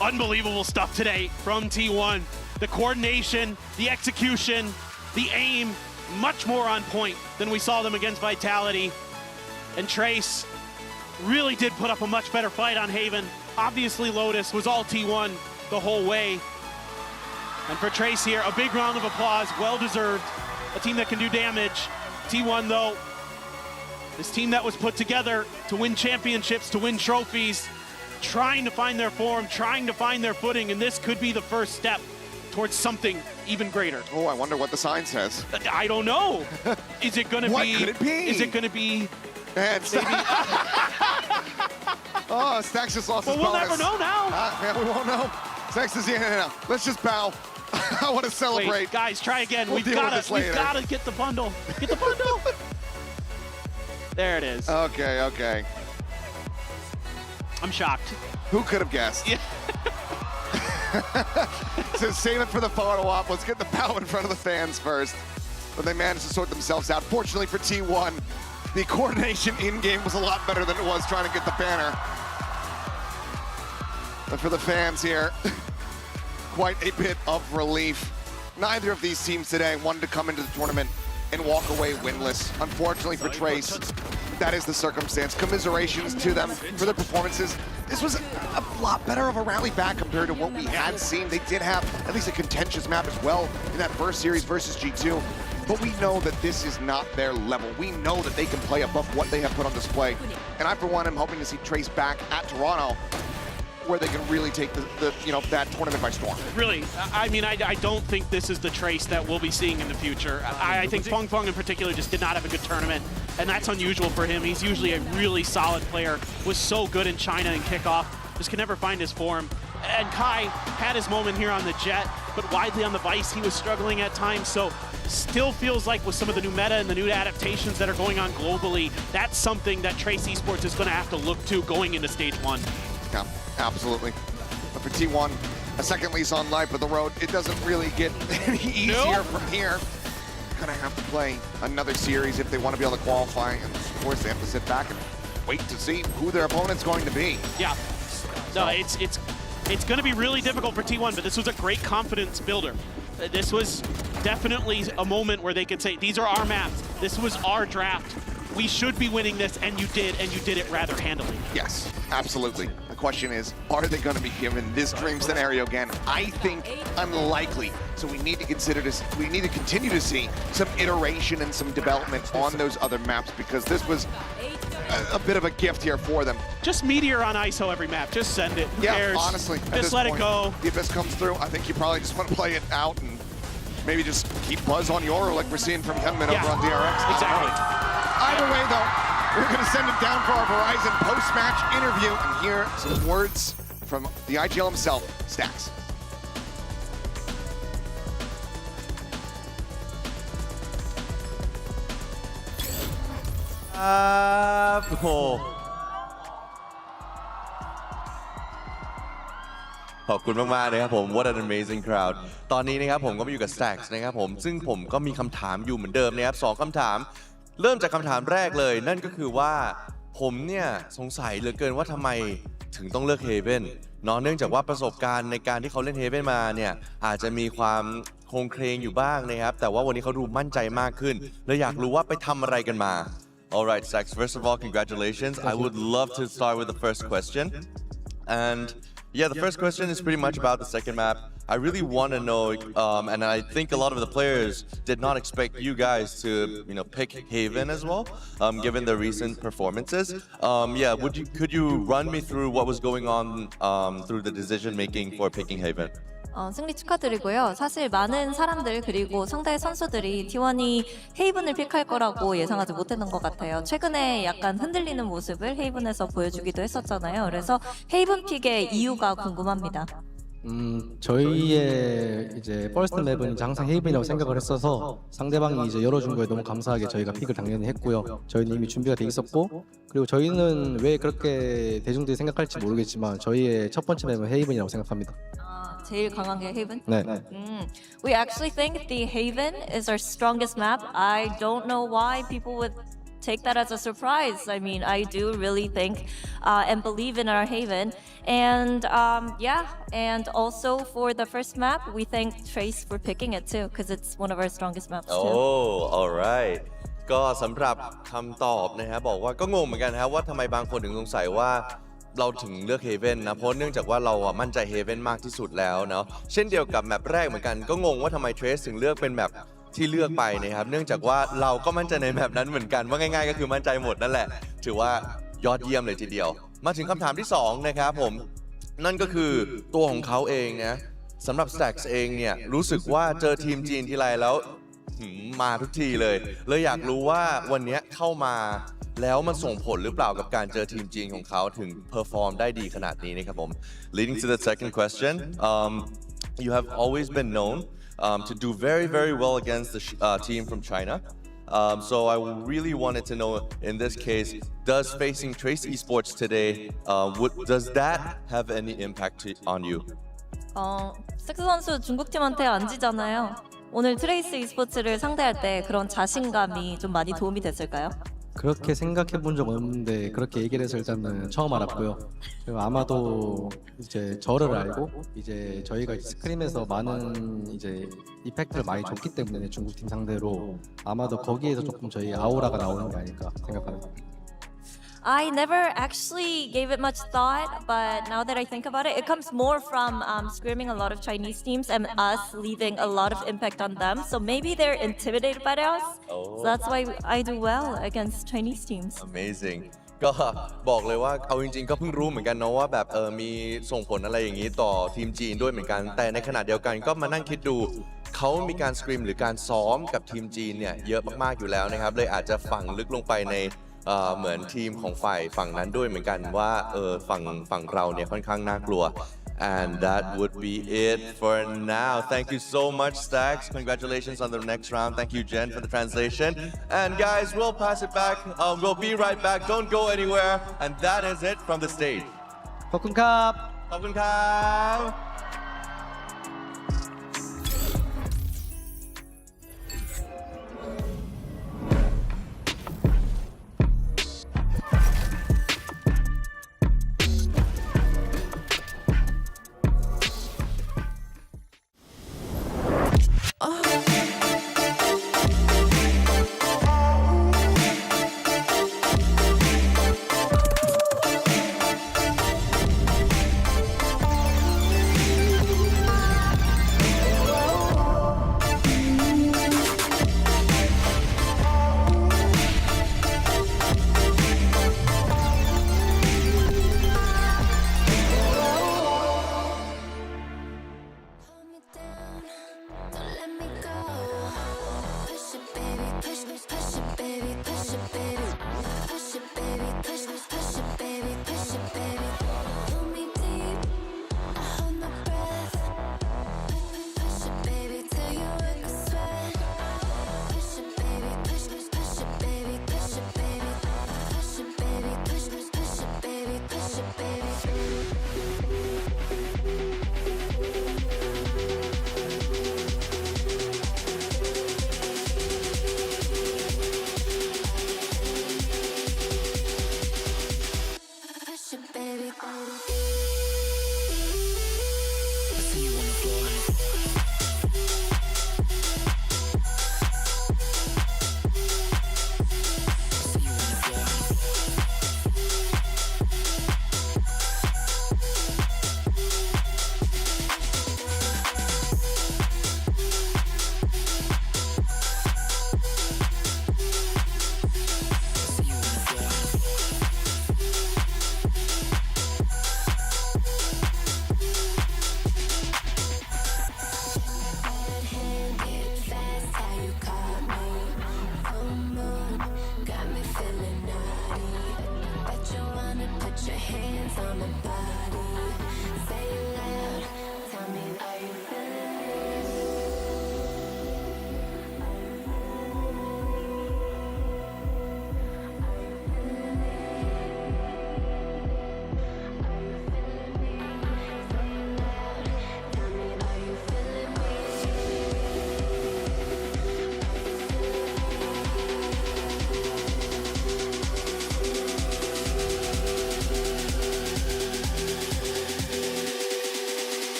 Unbelievable stuff today from T1. The coordination, the execution, the aim, much more on point than we saw them against Vitality. And Trace really did put up a much better fight on Haven. Obviously Lotus was all T1 the whole way. And for Trace here, a big round of applause, well deserved. A team that can do damage. T1 though, this team that was put together to win championships, to win trophies, trying to find their form, trying to find their footing, and this could be the first step towards something even greater. Oh, I wonder what the sign says. I don't know. Is it gonna What be? could it be? Is it gonna be? And oh, Stacks just lost his Well, we'll bonus. never know now. Yeah, we won't know. Stacks is no. Let's just bow. I want to celebrate. Wait, guys, try again. We'll We've deal with this later. gotta get the bundle. Get the bundle. There it is. Okay, okay. I'm shocked. Who could have guessed? Yeah. So save it for the photo op. Let's get the bow in front of the fans first. But they managed to sort themselves out. Fortunately for T1, the coordination in-game was a lot better than it was trying to get the banner. But for the fans here, quite a bit of relief. Neither of these teams today wanted to come into the tournament and walk away winless. Unfortunately for Trace, that is the circumstance. Commiserations to them for their performances. This was a lot better of a rally back compared to what we had seen. They did have at least a contentious map as well in that first series versus G2. But we know that this is not their level. We know that they can play above what they have put on display. And I, for one, am hoping to see Trace back at Toronto where they can really take the that tournament by storm. Really, I mean, I don't think this is the Trace that we'll be seeing in the future. I think Feng Feng in particular just did not have a good tournament, and that's unusual for him. He's usually a really solid player, was so good in China and kickoff, just can never find his form. And Kai had his moment here on the Jet, but widely on the Vice, he was struggling at times, so still feels like with some of the new meta and the new adaptations that are going on globally, that's something that Trace Esports is going to have to look to going into stage 1. Yeah, absolutely. But for T1, a second lease on life, but the road, it doesn't really get any easier from here. Gonna have to play another series if they want to be able to qualify, and of course they have to sit back and wait to see who their opponent's going to be. Yeah, no, it's going to be really difficult for T1, but this was a great confidence builder. This was definitely a moment where they could say, these are our maps, this was our draft, we should be winning this, and you did it rather handily. Yes, absolutely. The question is, are they going to be given this dream scenario again? I think unlikely. So we need to consider this. We need to continue to see some iteration and some development on those other maps, because this was a bit of a gift here for them. Just Meteor on ISO every map. Just send it. Who cares? Honestly, just let it go. The Abyss comes through. I think you probably just want to play it out and maybe just keep Buzz on yoru like we're seeing from Youngman over on DRX. Exactly. Either way, though, we're going to send it down for our Verizon post-match interview and hear some words from the IGL himself, Stacks. Oh. ขอบคุณมากๆนะครับผม What an amazing crowd ตอนนี้นะครับผมก็มาอยู่กับ Stacks นะครับผมซึ่งผมก็มีคำถามอยู่เหมือนเดิมนะครับ2คำถามเริ่มจากคำถามแรกเลยนั่นก็คือว่าผมเนี่ยสงสัยเหลือเกินว่าทำไมถึงต้องเลือก Haven เนาะเนื่องจากว่าประสบการณ์ในการที่เขาเล่น Haven มาเนี่ยอาจจะมีความโคลงเคลงอยู่บ้างนะครับแต่ว่าวันนี้เขาดูมั่นใจมากขึ้นและอยากรู้ว่าไปทำอะไรกันมา Alright, Stacks, first of all, congratulations. I would love to start with the first question. And yeah, the first question is pretty much about the second map. I really want to know, and I think a lot of the players did not expect you guys to, pick Haven as well, given the recent performances. Yeah, could you run me through what was going on through the decision making for picking Haven? 승리 축하드리고요. 사실 많은 사람들 그리고 상대 선수들이 T1이 헤이븐을 픽할 거라고 예상하지 못했던 것 같아요. 최근에 약간 흔들리는 모습을 헤이븐에서 보여주기도 했었잖아요. 그래서 헤이븐 픽의 이유가 궁금합니다. 저희의 이제 퍼스트 맵은 이제 항상 헤이븐이라고 생각을 했어서 상대방이 이제 열어준 거에 너무 감사하게 저희가 픽을 당연히 했고요. 저희는 이미 준비가 돼 있었고 그리고 저희는 왜 그렇게 대중들이 생각할지 모르겠지만 저희의 첫 번째 맵은 헤이븐이라고 생각합니다. 제일 강한 게 헤이븐? 네. We actually think the Haven is our strongest map. I don't know why people would take that as a surprise. I mean, I do really think and believe in our Haven. And yeah, and also for the first map, we thank Trace for picking it too, because it's one of our strongest maps too. Oh, alright. ก็สำหรับคำตอบนะครับบอกว่าก็งงเหมือนกันนะครับว่าทำไมบางคนถึงสงสัยว่าเราถึงเลือก Haven นะเพราะเนื่องจากว่าเรามั่นใจ Haven มากที่สุดแล้วเนาะเช่นเดียวกับแมปแรกเหมือนกันก็งงว่าทำไม Trace ถึงเลือกเป็นแมปที่เลือกไปนะครับเนื่องจากว่าเราก็มั่นใจในแมปนั้นเหมือนกันว่าง่ายๆก็คือมั่นใจหมดนั่นแหละถือว่ายอดเยี่ยมเลยทีเดียวมาถึงคำถามที่2นะครับผมนั่นก็คือตัวของเขาเองนะสำหรับ Stacks เองเนี่ยรู้สึกว่าเจอทีมจีนทีไรแล้วมาทุกทีเลยอยากรู้ว่าวันนี้เข้ามาแล้วมันส่งผลหรือเปล่ากับการเจอทีมจีนของเขาถึงเพอร์ฟอร์มได้ดีขนาดนี้นะครับผม Leading to the second question, you have always been known to do very, very well against the team from China. So I really wanted to know, in this case, does facing Trace Esports today, does that have any impact on you? 스택스 선수 중국팀한테 안 지잖아요. 오늘 트레이스 e스포츠를 상대할 때 그런 자신감이 좀 많이 도움이 됐을까요? 그렇게 생각해 본 적 없는데 그렇게 얘기를 해서 일단은 처음 알았고요. 그리고 아마도 이제 저를 알고 이제 저희가 스크림에서 많은 이제 이펙트를 많이 줬기 때문에 중국팀 상대로 아마도 거기에서 조금 저희 아우라가 나오는 게 아닐까 생각합니다. I never actually gave it much thought, but now that I think about it, it comes more from screaming a lot of Chinese teams and us leaving a lot of impact on them. So maybe they're intimidated by us. So that's why I do well against Chinese teams. Amazing. ก็บอกเลยว่าเอาจริงๆก็เพิ่งรู้เหมือนกันเนาะว่าแบบมีส่งผลอะไรอย่างนี้ต่อทีมจีนด้วยเหมือนกันแต่ในขณะเดียวกันก็มานั่งคิดดูเขามีการสกรีมหรือการซ้อมกับทีมจีนเนี่ยเยอะมากๆอยู่แล้วนะครับเลยอาจจะฝังลึกลงไปในเหมือนทีมของฝ่ายฝั่งนั้นด้วยเหมือนกันว่าฝั่งเราเนี่ยค่อนข้างน่ากลัว And that would be it for now. Thank you so much, Stacks. Congratulations on the next round. Thank you, Jen, for the translation. And guys, we'll pass it back. We'll be right back. Don't go anywhere. And that is it from the stage. ขอบคุณครับ ขอบคุณครับ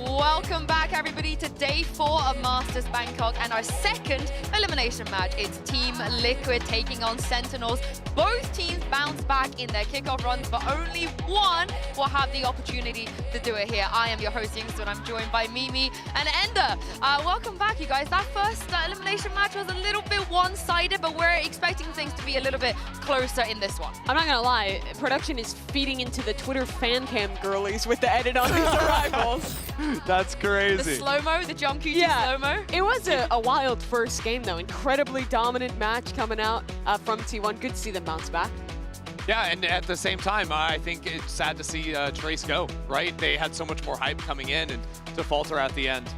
Welcome back, everybody, to day 4 of Masters Bangkok and our second elimination match. It's Team Liquid taking on Sentinels. Both teams bounce back in their kickoff runs, but only one will have the opportunity to do it here. I am your host, Yingsu, and I'm joined by Mimi and Ender. Welcome back, you guys. That first elimination match was a little bit one-sided, but we're expecting things to be a little bit closer in this one. I'm not gonna lie, production is feeding into the Twitter fan cam girlies with the edit on these arrivals. That's crazy. The slow-mo, the jump QT slow-mo. It was a wild first game, though. Incredibly dominant match coming out from T1. Good to see them bounce back. Yeah, and at the same time, I think it's sad to see Trace go, right? They had so much more hype coming in and to falter at the end.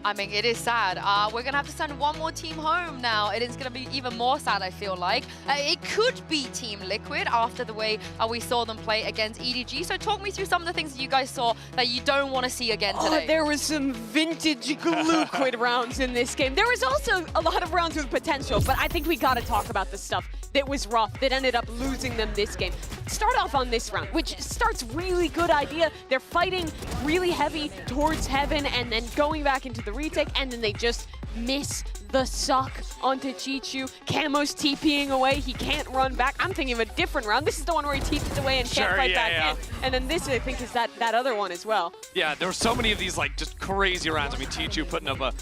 I mean, it is sad. We're going to have to send one more team home now. It is going to be even more sad, I feel like. It could be Team Liquid after the way we saw them play against EDG. So talk me through some of the things that you guys saw that you don't want to see again today. Oh, there was some vintage Liquid rounds in this game. There was also a lot of rounds with potential, but I think we got to talk about the stuff that was rough, that ended up losing them this game. start off on this round, which starts really good idea. They're fighting really heavy towards heaven and then going back into the retake, and then they just miss the suck onto Chichu. Camo's TPing away. He can't run back. I'm thinking of a different round. This is the one where he TPs away and can't fight back in. And then this, I think, is that other one as well. Yeah, there were so many of these like just crazy rounds. I mean, Chichu putting up a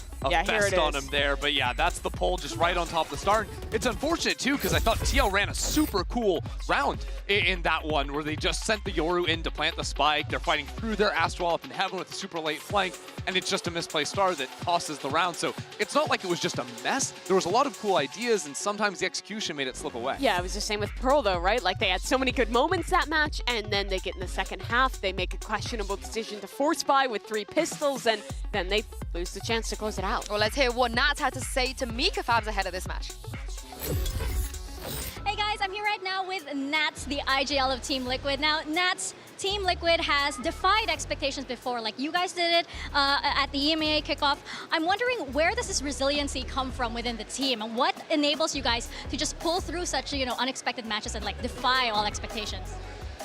fest on him there. But yeah, that's the pull just right on top of the start. It's unfortunate too, because I thought TL ran a super cool round in that one where they just sent the Yoru in to plant the spike. They're fighting through their Astral up in heaven with a super late flank, and it's just a misplaced star that tosses the round. So it's not like it was just a mess. There was a lot of cool ideas, and sometimes the execution made it slip away. Yeah, it was the same with Pearl though, right? Like they had so many good moments that match, and then they get in the second half, they make a questionable decision to force buy with 3 pistols, and then they lose the chance to close it out. Well, let's hear what Nats had to say to Mika Fabs ahead of this match. Hey guys, I'm here right now with Nats, the IGL of Team Liquid. Now, Nats, Team Liquid has defied expectations before, like you guys did it at the EMEA kickoff. I'm wondering, where does this resiliency come from within the team, and what enables you guys to just pull through such, unexpected matches and like defy all expectations?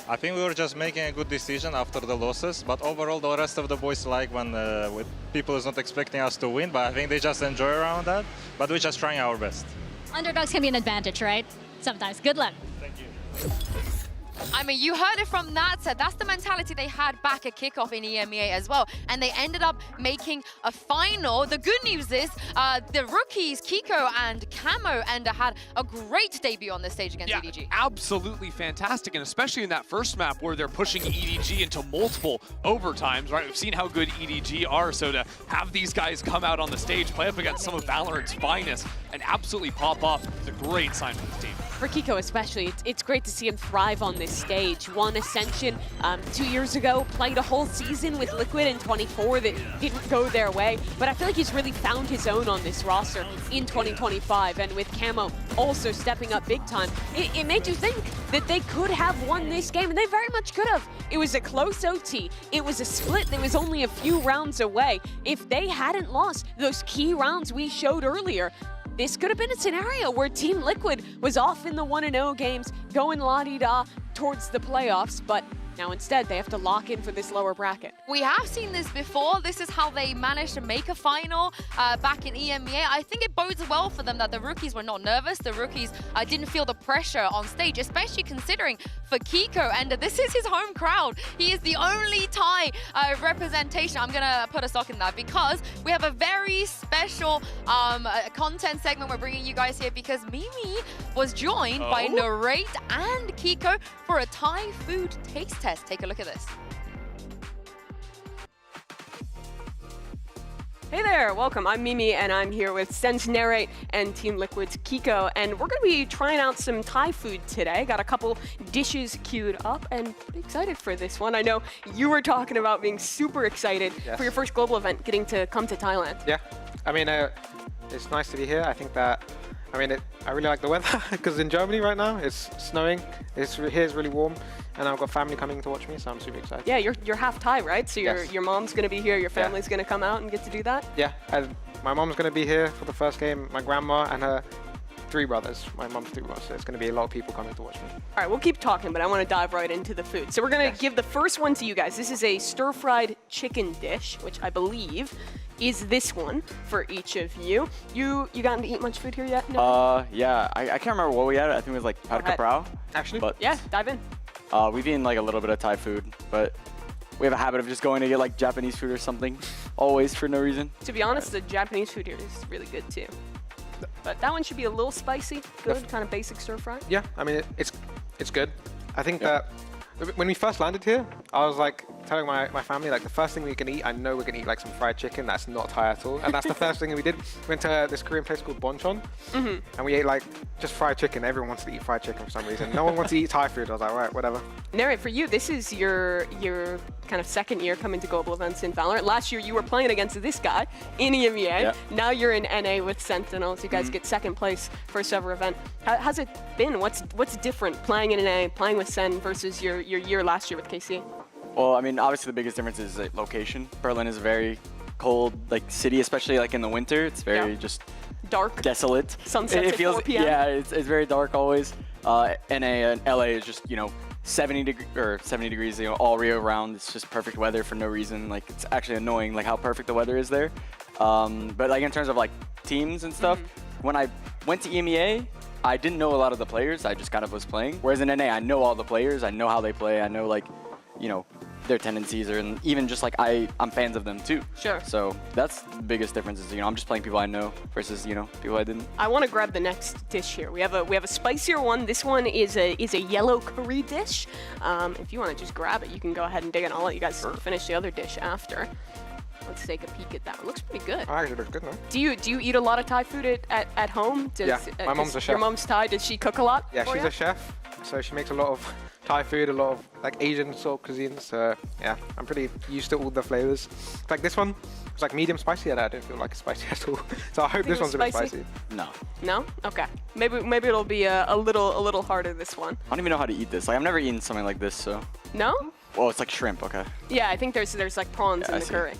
I think we were just making a good decision after the losses, but overall the rest of the boys like when with people is not expecting us to win, but I think they just enjoy around that, but we're just trying our best. Underdogs can be an advantage, right? Sometimes. Good luck. Thank you. I mean, you heard it from Natsa. That's the mentality they had back at kickoff in EMEA as well. And they ended up making a final. The good news is the rookies, Kiko and Camo, had a great debut on this stage against EDG. Absolutely fantastic, and especially in that first map where they're pushing EDG into multiple overtimes, right? We've seen how good EDG are, so to have these guys come out on the stage, play up against some of Valorant's finest, and absolutely pop off is a great sign for this team. For Kiko especially, it's great to see him thrive on this stage. Won Ascension 2 years ago, played a whole season with Liquid in 24 that didn't go their way, but I feel like he's really found his own on this roster in 2025, and with Camo also stepping up big time, it made you think that they could have won this game, and they very much could have. It was a close OT. It was a split that was only a few rounds away. If they hadn't lost those key rounds we showed earlier, this could have been a scenario where Team Liquid was off in the 1-0 games, going la-di-da towards the playoffs, but now instead they have to lock in for this lower bracket. We have seen this before. This is how they managed to make a final back in EMEA. I think it bodes well for them that the rookies were not nervous. The rookies didn't feel the pressure on stage, especially considering for Kiko, and this is his home crowd. He is the only Thai representation. I'm gonna put a sock in that because we have a very special content segment we're bringing you guys here, because Mimi was joined by Narrate and Kiko for a Thai food taste test. Take a look at this. Hey there, welcome. I'm Mimi, and I'm here with Sen's Narrate and Team Liquid's Kiko, and we're going to be trying out some Thai food today. Got a couple dishes queued up, and pretty excited for this one. I know you were talking about being super excited for your first global event, getting to come to Thailand. Yeah, I mean, it's nice to be here. I think that, I really like the weather, because in Germany right now, it's snowing. Here's really warm. And I've got family coming to watch me, so I'm super excited. Yeah, you're half Thai, right? So your mom's going to be here, your family's going to come out and get to do that? Yeah, and my mom's going to be here for the first game, my grandma and her 3 brothers. My mom's 3 brothers, so it's going to be a lot of people coming to watch me. All right, we'll keep talking, but I want to dive right into the food. So we're going to give the first one to you guys. This is a stir-fried chicken dish, which I believe is this one for each of you. You gotten to eat much food here yet? No? Yeah, I can't remember what we had. I think it was like pad kaprao. Actually? But yeah, dive in. We've eaten like a little bit of Thai food, but we have a habit of just going to get like Japanese food or something, always for no reason. To be honest, the Japanese food here is really good too. But that one should be a little spicy, good, kind of basic stir fry. Yeah, I mean, it's good. I think that when we first landed here, I was like telling my family, like, the first thing we can eat, I know we're gonna eat like some fried chicken that's not Thai at all. And that's the first thing we did. We went to this Korean place called Bonchon, and we ate like just fried chicken. Everyone wants to eat fried chicken for some reason. No one wants to eat Thai food. I was like, right, whatever. Narrate, for you, this is your kind of second year coming to global events in Valorant. Last year you were playing against this guy in EMEA. Yeah. Now you're in NA with Sentinels. You guys get second place first ever event. How's it been? What's different playing in NA, playing with Sen versus your year last year with KC? Well, I mean, obviously the biggest difference is like, location. Berlin is a very cold like city, especially like in the winter. It's very just Dark. Desolate. Sunsets It at feels 4 p.m. Yeah, it's very dark always. NA and LA is just 70 degrees, all year round. It's just perfect weather for no reason. Like it's actually annoying like how perfect the weather is there. But like in terms of like teams and stuff, when I went to EMEA, I didn't know a lot of the players. I just kind of was playing. Whereas in NA, I know all the players. I know how they play. I know their tendencies, and even just like I'm fans of them too. Sure. So that's the biggest difference is I'm just playing people I know versus people I didn't. I want to grab the next dish here. We have a spicier one. This one is a yellow curry dish. If you want to just grab it, you can go ahead and dig it. I'll let you guys finish the other dish after. Let's take a peek at that one. Looks pretty good. Actually, looks good, no? Do you eat a lot of Thai food at home? Yeah, my mom's a chef. Your mom's Thai. Does she cook a lot? Yeah, for she's ya? a chef, so she makes a lot of Thai food, a lot of like Asian sort of cuisines. So yeah, I'm pretty used to all the flavors. Like this one, it's like medium spicy, and I don't feel like it's spicy at all. So I hope this one's a bit spicy. No. No? Okay. Maybe it'll be a little harder this one. I don't even know how to eat this. Like I've never eaten something like this, so. No? Oh, it's like shrimp. Okay. Yeah, I think there's like prawns in the curry.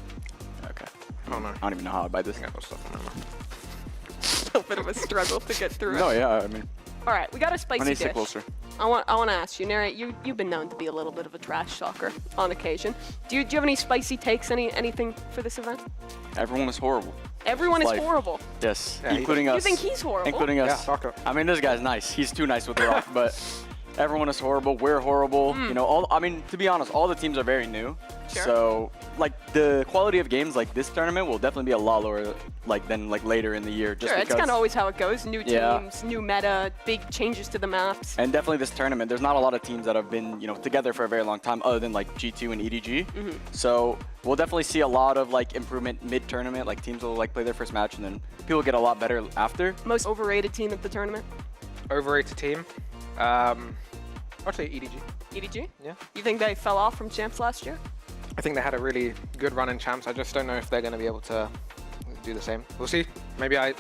Okay. Oh no. I don't even know how I buy this. I got stuff in my mouth. A bit of a struggle to get through. No, yeah, I mean. All right, we got a spicy I need to dish. sit closer. I want to ask you, Neri, you've been known to be a little bit of a trash talker on occasion. Do you have any spicy takes, anything for this event? Everyone is horrible. Everyone is Life. horrible. Yes, Yeah, including us. You think he's horrible? Including us. Yeah, doctor. I mean, this guy's nice. He's too nice with the rock, but everyone is horrible. We're horrible. I mean, to be honest, all the teams are very new. Sure. So, like, the quality of games like this tournament will definitely be a lot lower, than later in the year. Just Sure, because, it's kind of always how it goes. New Yeah. teams, new meta, big changes to the maps. And definitely this tournament, there's not a lot of teams that have been, together for a very long time, other than like G2 and EDG. So we'll definitely see a lot of like improvement mid-tournament. Like teams will like play their first match, and then people get a lot better after. Most overrated team at the tournament? Overrated team. Actually, EDG. EDG? Yeah. You think they fell off from champs last year? I think they had a really good run in champs. I just don't know if they're going to be able to do the same. We'll see. Maybe I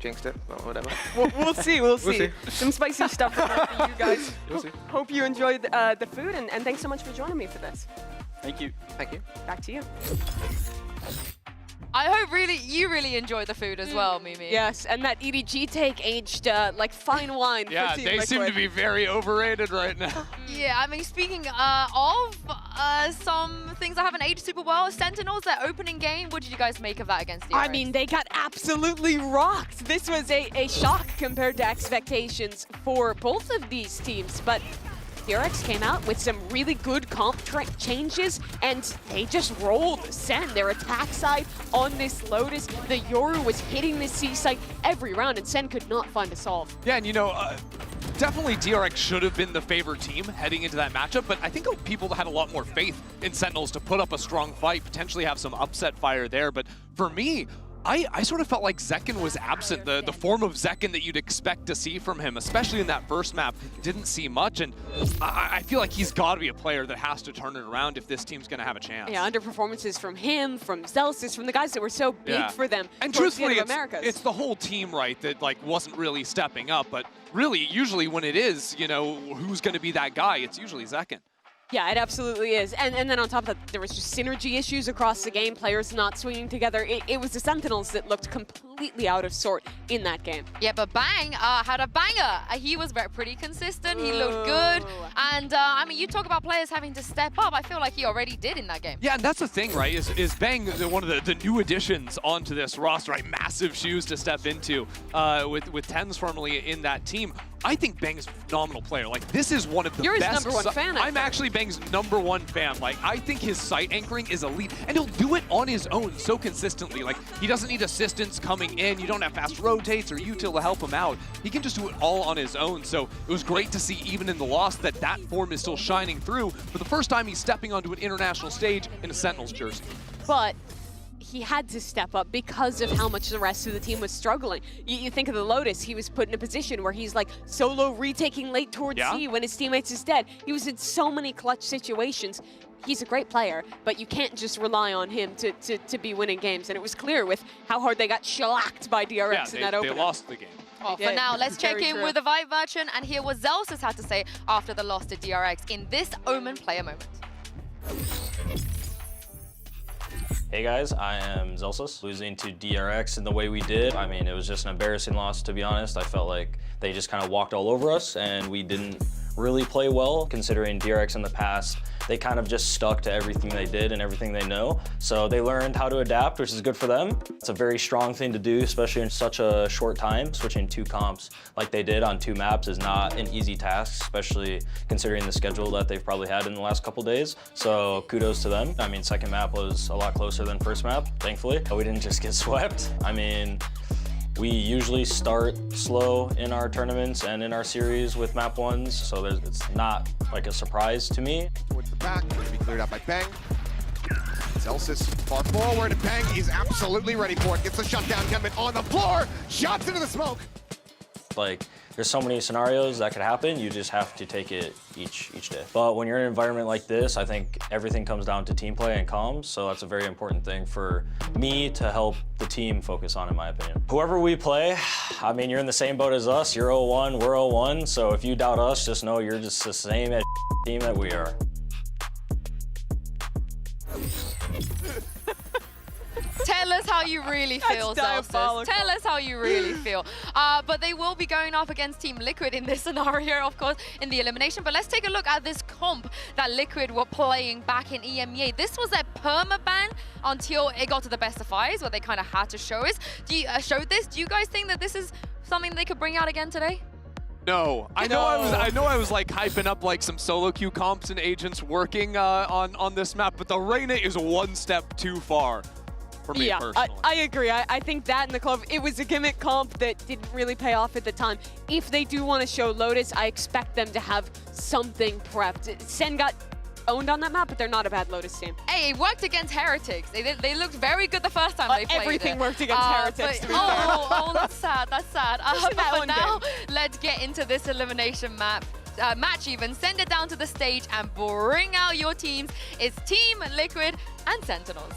jinxed it, but whatever. We'll see. We'll see. see. Some spicy stuff for you guys. We'll see. Hope you enjoyed the food, and thanks so much for joining me for this. Thank you. Thank you. Back to you. I hope you really enjoy the food as well, Mimi. Yes, and that EDG take aged like fine wine. Yeah, for Team they seem to Liquid. be very overrated right now. Yeah, I mean, speaking of some things that haven't aged super well, Sentinels, their opening game, what did you guys make of that against DRX? I mean, they got absolutely rocked. This was a shock compared to expectations for both of these teams, but DRX came out with some really good comp changes, and they just rolled Sen. Their attack side on this Lotus, the Yoru was hitting the C site every round, and Sen could not find a solve. Yeah, and definitely DRX should have been the favored team heading into that matchup, but I think people had a lot more faith in Sentinels to put up a strong fight, potentially have some upset fire there. But for me, I sort of felt like Zekken was absent. The form of Zekken that you'd expect to see from him, especially in that first map, didn't see much. And I feel like he's got to be a player that has to turn it around if this team's going to have a chance. Yeah, underperformances from him, from Zelsis, from the guys that were so big for them. And towards the end truthfully, of Americas. it's the whole team, right, that like wasn't really stepping up. But really, usually when it is, who's going to be that guy? It's usually Zekken. Yeah, it absolutely is. And then on top of that, there was just synergy issues across the game, players not swinging together. It was the Sentinels that looked completely out of sort in that game. Yeah, but Bang had a banger. He was pretty consistent. He looked good. And, I mean, you talk about players having to step up. I feel like he already did in that game. Yeah, and that's the thing, right, is Bang one of the new additions onto this roster, right? Massive shoes to step into with Tens formerly in that team. I think Bang's a phenomenal player. Like, this is one of the You're best. his #1 fan. I'm actually Bang's #1 fan. Like, I think his site anchoring is elite, and he'll do it on his own so consistently. Like, he doesn't need assistance coming in. You don't have fast rotates or util to help him out. He can just do it all on his own. So it was great to see, even in the loss, that form is still shining through. For the first time, he's stepping onto an international stage in a Sentinels jersey. But he had to step up because of how much the rest of the team was struggling. You think of the Lotus, he was put in a position where he's like solo retaking late towards C when his teammates is dead. He was in so many clutch situations. He's a great player, but you can't just rely on him to be winning games. And it was clear with how hard they got shellacked by DRX in that opener. They lost the game. Well, for now, let's check in with the Vibe Merchant and hear what Zelsis had to say after the loss to DRX in this Omen player moment. Hey guys, I am Zelsus. Losing to DRX in the way we did, I mean, it was just an embarrassing loss, to be honest. I felt like they just kind of walked all over us and we didn't really play well, considering DRX in the past, they kind of just stuck to everything they did and everything they know. So they learned how to adapt, which is good for them. It's a very strong thing to do, especially in such a short time. Switching 2 comps like they did on 2 maps is not an easy task, especially considering the schedule that they've probably had in the last couple days. So kudos to them. I mean, second map was a lot closer than first map, thankfully. We didn't just get swept. I mean, we usually start slow in our tournaments and in our series with map 1s, so it's not like a surprise to me. Towards the back, going to be cleared out by Bang. Zelsus far forward, and Bang is absolutely ready for it. Gets the shutdown, gunman on the floor, shots into the smoke. Like, there's so many scenarios that could happen, you just have to take it each day. But when you're in an environment like this, I think everything comes down to team play and comms, so that's a very important thing for me to help the team focus on, in my opinion. Whoever we play, I mean, you're in the same boat as us, you're 0-1, we're 0-1, so if you doubt us, just know you're just the same team that we are. Tell us how you really feel, Zelsus. Tell us how you really feel. But they will be going up against Team Liquid in this scenario, of course, in the elimination. But let's take a look at this comp that Liquid were playing back in EMEA. This was their permaban until it got to the best of 5s, where they kind of had to show us. Do you Do you guys think that this is something they could bring out again today? No, I know I was like hyping up like some solo queue comps and agents working on this map, but the Reyna is 1 step too far. For me personally. I agree. I think that in the club, it was a gimmick comp that didn't really pay off at the time. If they do want to show Lotus, I expect them to have something prepped. Sen got owned on that map, but they're not a bad Lotus team. Hey, it worked against Heretics. They looked very good the first time they played everything worked against Heretics, to be fair. Oh, that's sad. That's sad. But now, let's get into this elimination match even. Send it down to the stage and bring out your teams. It's Team Liquid and Sentinels.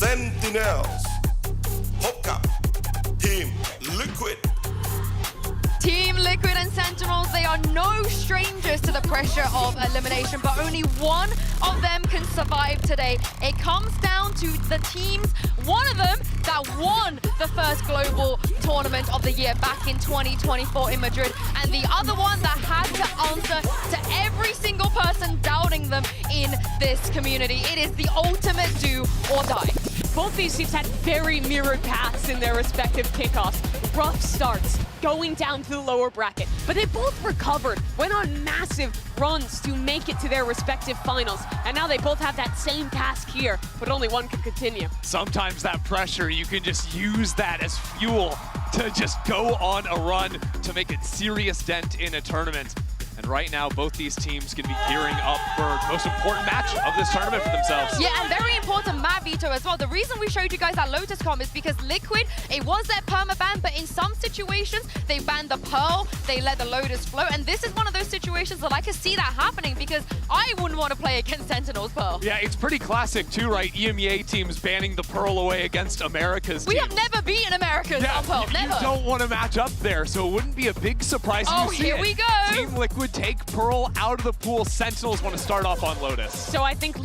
Sentinels พบกับ Team Liquid. Team Liquid and Sentinels, they are no strangers to the pressure of elimination, but only one of them can survive today. It comes down to the teams, one of them that won the first global tournament of the year back in 2024 in Madrid, and the other one that had to answer to every single person doubting them in this community. It is the ultimate do or die. Both these teams had very mirrored paths in their respective kickoffs. Rough starts, going down to the lower bracket, but they both recovered, went on massive runs to make it to their respective finals, and now they both have that same task here, but only one can continue. Sometimes that pressure, you can just use that as fuel to just go on a run to make a serious dent in a tournament. And right now, both these teams can be gearing up for the most important match of this tournament for themselves. Yeah, and very important map veto as well. The reason we showed you guys that Lotus comp is because Liquid, it was their permaban, but in some situations, they banned the Pearl, they let the Lotus float, and this is one of those situations that I can see that happening because I wouldn't want to play against Sentinels Pearl. Yeah, it's pretty classic too, right? EMEA teams banning the Pearl away against America's We team. have never beaten America's on Pearl, never. You don't want to match up there, so it wouldn't be a big surprise if you see here it. we go. Team Liquid take Pearl out of the pool. Sentinels want to start off on Lotus. So I think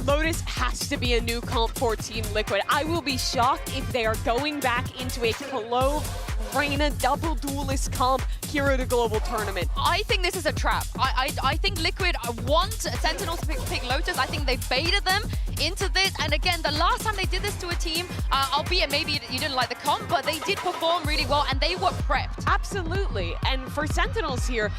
Lotus has to be a new comp for Team Liquid. I will be shocked if they are going back into a Clove Reyna double duelist comp here at a global tournament. I think this is a trap. I think Liquid want Sentinels to pick Lotus. I think they baited them into this. And again, the last time they did this to a team, albeit maybe you didn't like the comp, but they did perform really well and they were prepped. Absolutely. And for Sentinels here,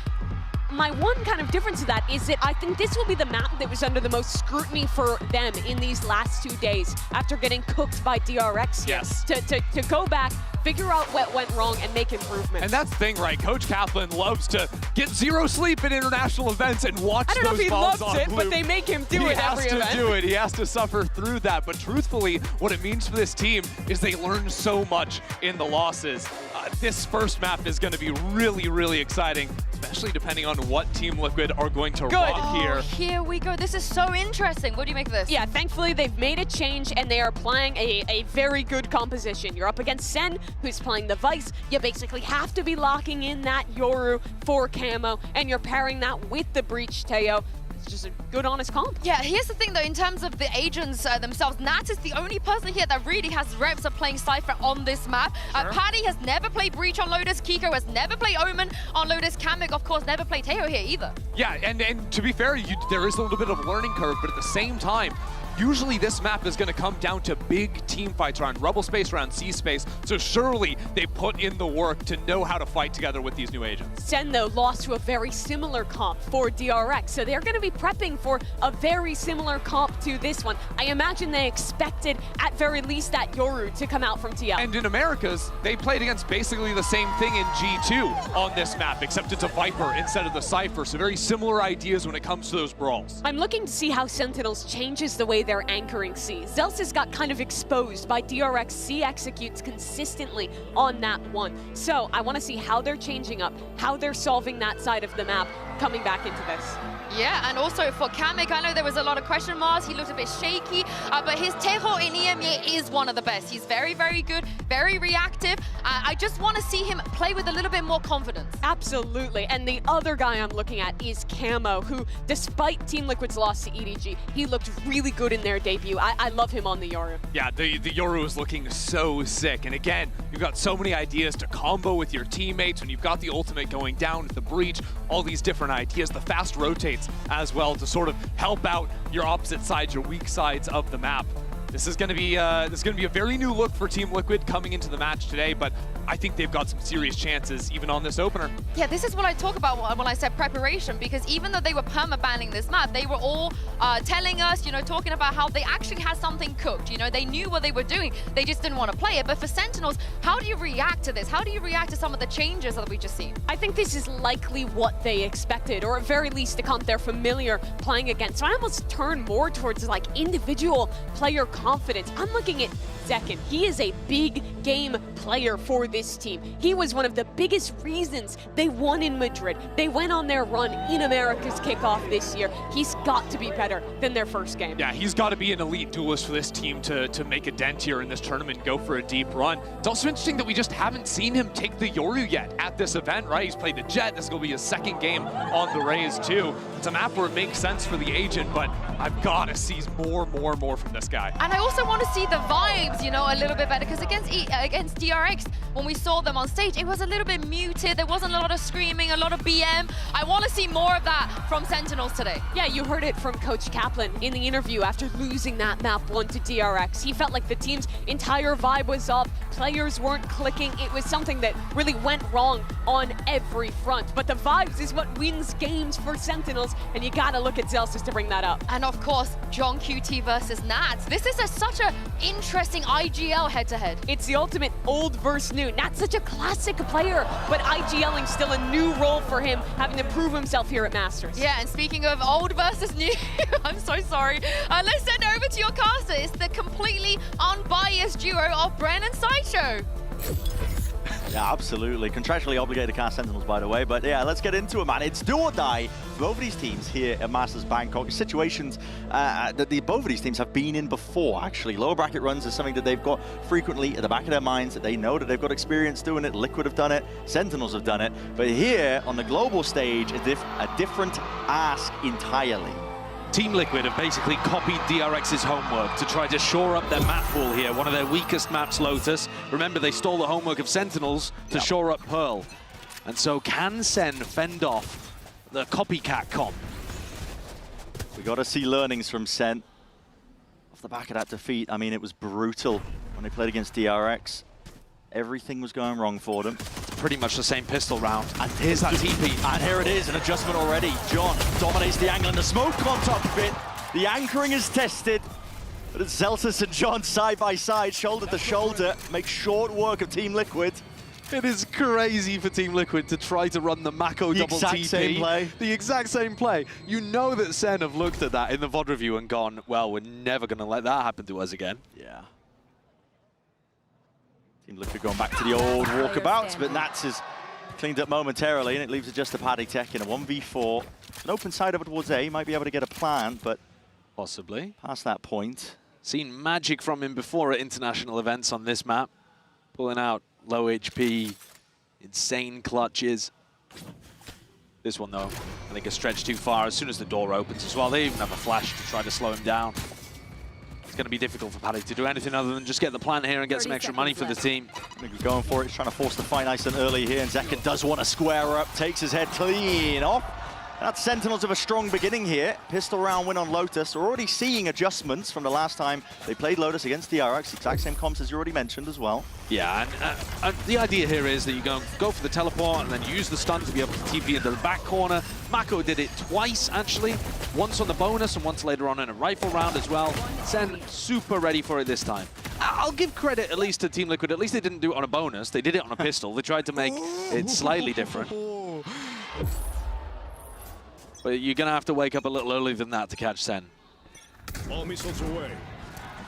my one kind of difference to that is that I think this will be the map that was under the most scrutiny for them in these last 2 days after getting cooked by DRX here. Yes. To go back, figure out what went wrong, and make improvements. And that's the thing, right? Coach Kaplan loves to get 0 sleep at international events and watch those balls on I don't know if he loves it, loop. but they make him do it every event. He has to do it. He has to suffer through that. But truthfully, what it means for this team is they learn so much in the losses. This first map is going to be really, really exciting, especially depending on what Team Liquid are going to run here. Oh, here we go. This is so interesting. What do you make of this? Yeah, thankfully they've made a change and they are playing a very good composition. You're up against Sen, who's playing the Vice. You basically have to be locking in that Yoru for camo, and you're pairing that with the Breach Teo. It's just a good, honest comp. Yeah, here's the thing though, in terms of the agents themselves, Nat is the only person here that really has reps of playing Cypher on this map. Paddy has never played Breach on Lotus, Kiko has never played Omen on Lotus, Kamek, of course, never played Teo here either. Yeah, and to be fair, there is a little bit of a learning curve, but at the same time, usually this map is going to come down to big team fights around Rebel space, around C space, so surely they put in the work to know how to fight together with these new agents. Sen, though, lost to a very similar comp for DRX, so they're going to be prepping for a very similar comp to this one. I imagine they expected, at very least, that Yoru to come out from TL. And in Americas, they played against basically the same thing in G2 on this map, except it's a Viper instead of the Cypher, so very similar ideas when it comes to those brawls. I'm looking to see how Sentinels changes the way they're anchoring C. Zelsis got kind of exposed by DRX. C executes consistently on that one. So I want to see how they're changing up, how they're solving that side of the map coming back into this. Yeah, and also for Kamek, I know there was a lot of question marks. He looked a bit shaky, but his Tejo in EMEA is one of the best. He's very, very good, very reactive. I just want to see him play with a little bit more confidence. Absolutely, and the other guy I'm looking at is Camo, who, despite Team Liquid's loss to EDG, he looked really good in their debut. I love him on the Yoru. Yeah, the Yoru is looking so sick, and again, you've got so many ideas to combo with your teammates when you've got the ultimate going down with the Breach, all these different ideas, the fast rotates as well to sort of help out your opposite sides, your weak sides of the map. This is going to be a very new look for Team Liquid coming into the match today, but I think they've got some serious chances even on this opener. Yeah, this is what I talk about when I said preparation, because even though they were perma-banning this map, they were all telling us, talking about how they actually had something cooked. They knew what they were doing. They just didn't want to play it. But for Sentinels, how do you react to this? How do you react to some of the changes that we just seen? I think this is likely what they expected, or at very least a comp they're familiar playing against. So I almost turn more towards like individual player confidence. I'm looking at Zekin. He is a big game player for this team. He was one of the biggest reasons they won in Madrid. They went on their run in America's kickoff this year. He's got to be better than their first game. Yeah, he's got to be an elite duelist for this team to make a dent here in this tournament, go for a deep run. It's also interesting that we just haven't seen him take the Yoru yet at this event, right? He's played the Jet. This is going to be his second game on the Rays too. It's a map where it makes sense for the agent, but I've got to see more from this guy. And I also want to see the vibes, a little bit better, because against DRX, when we saw them on stage, it was a little bit muted. There wasn't a lot of screaming, a lot of BM. I want to see more of that from Sentinels today. Yeah, you heard it from Coach Kaplan in the interview after losing that map 1 to DRX. He felt like the team's entire vibe was up. Players weren't clicking. It was something that really went wrong on every front. But the vibes is what wins games for Sentinels, and you gotta look at Zelsis to bring that up. And of course, John QT versus Nats. This is such an interesting IGL head-to-head. It's the ultimate old versus new. Nats such a classic player, but IGLing still a new role for him, having to prove himself here at Masters. Yeah, and speaking of old versus new, I'm so sorry. Let's send it over to your caster. It's the completely unbiased duo of Bren and Sideshow. Yeah, absolutely. Contractually obligated to cast Sentinels, by the way. But yeah, let's get into it, man. It's do or die for both of these teams here at Masters Bangkok. Situations that both of these teams have been in before, actually. Lower bracket runs is something that they've got frequently at the back of their minds, that they know that they've got experience doing it. Liquid have done it. Sentinels have done it. But here, on the global stage, a different ask entirely. Team Liquid have basically copied DRX's homework to try to shore up their map pool here. One of their weakest maps, Lotus. Remember, they stole the homework of Sentinels to shore up Pearl. And so can Sen fend off the copycat comp? We got to see learnings from Sen. Off the back of that defeat, I mean, it was brutal when they played against DRX. Everything was going wrong for them. Pretty much the same pistol round. And here's that TP. And here it is, an adjustment already. John dominates the angle and the smoke on top of it. The anchoring is tested. But it's Zelsis and John side by side, shoulder to shoulder, make short work of Team Liquid. It is crazy for Team Liquid to try to run the Mako double TP. The exact same play. The exact same play. You know that Sen have looked at that in the VOD review and gone, well, we're never going to let that happen to us again. Yeah. Team Liquid going back to the old walkabouts, but Nats is cleaned up momentarily, and it leaves it just to PaddyTech in a 1v4. An open side over towards A, might be able to get a plant, but possibly past that point. Seen magic from him before at international events on this map. Pulling out low HP, insane clutches. This one, though, I think a stretch too far as soon as the door opens as well. They even have a flash to try to slow him down. It's going to be difficult for Paddy to do anything other than just get the plant here and get some extra money for the team. I think he's going for it. He's trying to force the fight nice and early here, and Zekken does want to square up, takes his head clean off. That's Sentinels of a strong beginning here. Pistol round win on Lotus. We're already seeing adjustments from the last time they played Lotus against DRX. Exact same comps as you already mentioned as well. Yeah, and the idea here is that you go for the teleport and then use the stun to be able to TP into the back corner. Mako did it twice, actually. Once on the bonus and once later on in a rifle round as well. Sen super ready for it this time. I'll give credit at least to Team Liquid. At least they didn't do it on a bonus. They did it on a pistol. They tried to make it slightly different. But you're going to have to wake up a little earlier than that to catch Sen. All missiles away.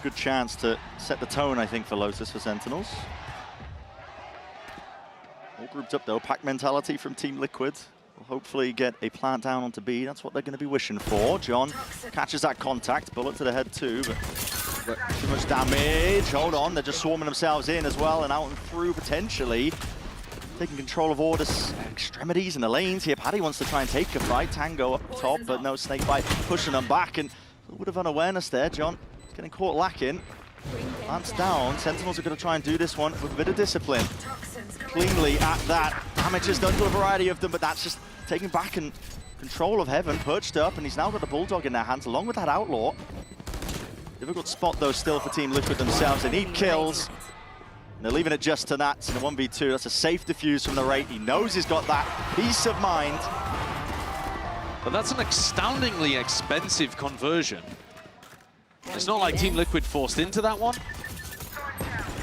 Good chance to set the tone, I think, for Lotus for Sentinels. All grouped up, though. Pack mentality from Team Liquid. Will hopefully get a plant down onto B. That's what they're going to be wishing for. John catches that contact. Bullet to the head, too, but too much damage. Hold on. They're just swarming themselves in as well and out and through, potentially. Taking control of Order's extremities and the lanes here. Paddy wants to try and take a fight. Tango up top, but no Snakebite pushing them back. And a bit of unawareness there. John is getting caught lacking. Lance down. Sentinels are going to try and do this one with a bit of discipline. Cleanly at that. Damage is done to a variety of them, but that's just taking back and control of Heaven. Perched up, and he's now got a Bulldog in their hands along with that Outlaw. Difficult spot, though, still for Team Liquid themselves. They need kills. And they're leaving it just to Nats in a 1v2. That's a safe defuse from the Wraith. He knows he's got that peace of mind. But that's an astoundingly expensive conversion. It's not like Team Liquid forced into that one.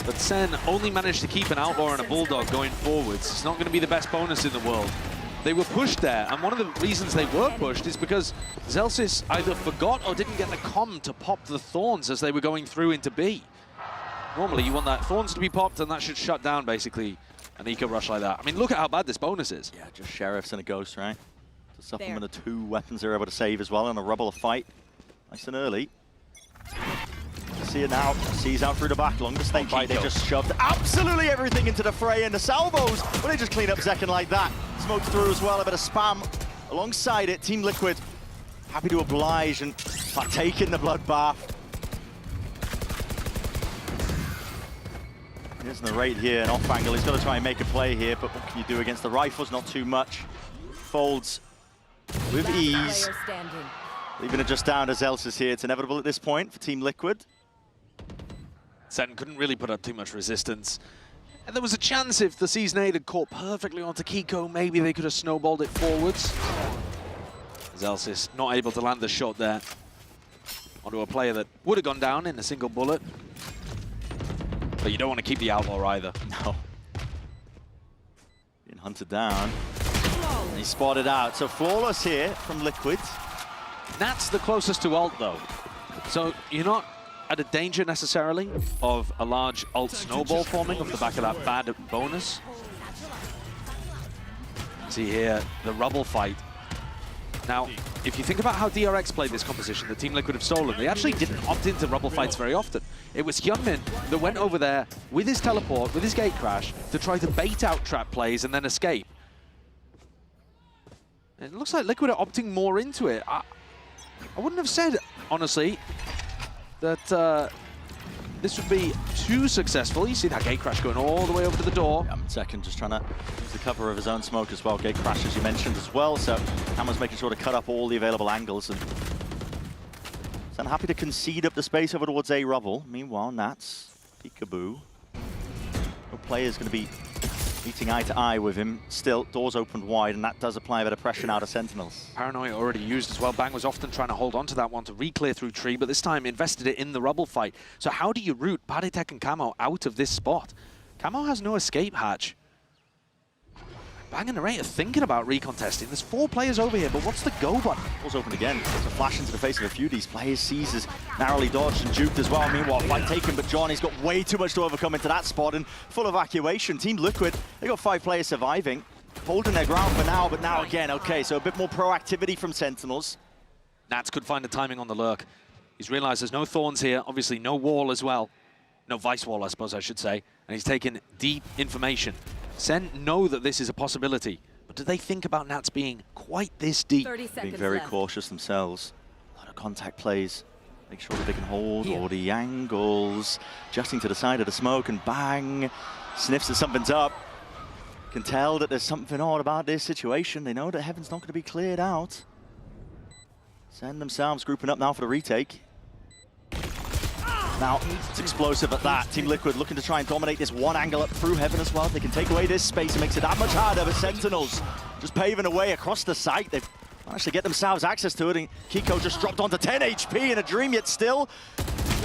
But Sen only managed to keep an Outlaw and a Bulldog going forwards. It's not going to be the best bonus in the world. They were pushed there, and one of the reasons they were pushed is because Zellsis either forgot or didn't get the comm to pop the Thorns as they were going through into B. Normally, you want that Thorns to be popped, and that should shut down, basically, an eco rush like that. I mean, look at how bad this bonus is. Yeah, just Sheriffs and a Ghost, right? To supplement the 2 weapons they're able to save as well in a Rubble fight. Nice and early. See it now. Sees out through the back. Along the Snakebite, they just shoved absolutely everything into the fray, and the salvos, well, they just clean up Zekken like that. Smoked through as well, a bit of spam alongside it. Team Liquid happy to oblige and partake in the bloodbath. Here's the Wraith here, an off angle. He's got to try and make a play here, but what can you do against the rifles? Not too much. Folds with ease. Leaving it just down to Zellsis here. It's inevitable at this point for Team Liquid. Sen couldn't really put up too much resistance. And there was a chance if the Season 8 had caught perfectly onto Kiko, maybe they could have snowballed it forwards. Zellsis not able to land the shot there onto a player that would have gone down in a single bullet. But you don't want to keep the Outlaw either. No. Being hunted down. And he's spotted out. So flawless here from Liquid. That's the closest to ult, though. So you're not at a danger necessarily of a large ult snowball forming off the back of that bad bonus. See here, the Rubble fight. Now, if you think about how DRX played this composition that Team Liquid have stolen, they actually didn't opt into Rubble fights very often. It was Hyunmin that went over there with his teleport, with his gate crash, to try to bait out trap plays and then escape. It looks like Liquid are opting more into it. I wouldn't have said, honestly, that this would be too successful. You see that gate crash going all the way over to the door. Yeah, Second just trying to use the cover of his own smoke as well. Gate crash, as you mentioned, as well. So Hammer's making sure to cut up all the available angles. And Sen happy to concede up the space over towards A Rubble. Meanwhile, Nats, peekaboo. No player's going to be meeting eye to eye with him. Still, doors opened wide, and that does apply a bit of pressure now to Sentinels. Paranoia already used as well. Bang was often trying to hold on to that one to re-clear through tree, but this time invested it in the Rubble fight. So how do you root PaddyTech and Camo out of this spot? Camo has no escape hatch. Bang and the Wraith are thinking about recontesting. There's 4 players over here, but what's the go button? Doors open again. There's a flash into the face of a few of these players. Seizes narrowly dodged and duped as well. Meanwhile, fight taken, but Johnny's got way too much to overcome into that spot and full evacuation. Team Liquid, they got 5 players surviving. holding their ground for now, but now again, okay, so a bit more proactivity from Sentinels. Nats could find the timing on the lurk. He's realized there's no thorns here, obviously no wall as well. No vice wall, I suppose I should say. And he's taken deep information. Sen know that this is a possibility, but do they think about Nats being quite this deep? Being very cautious themselves. A lot of contact plays. Make sure that they can hold all the angles. Adjusting to the side of the smoke and bang. Sniffs that something's up. Can tell that there's something odd about this situation. They know that Heaven's not going to be cleared out. Sen themselves grouping up now for the retake. Now, it's explosive at that. Team Liquid looking to try and dominate this one angle up through Heaven as well. If they can take away this space, it makes it that much harder. But Sentinels just paving a way across the site. They've managed to get themselves access to it, and Kiko just dropped onto 10 HP in a dream, yet still.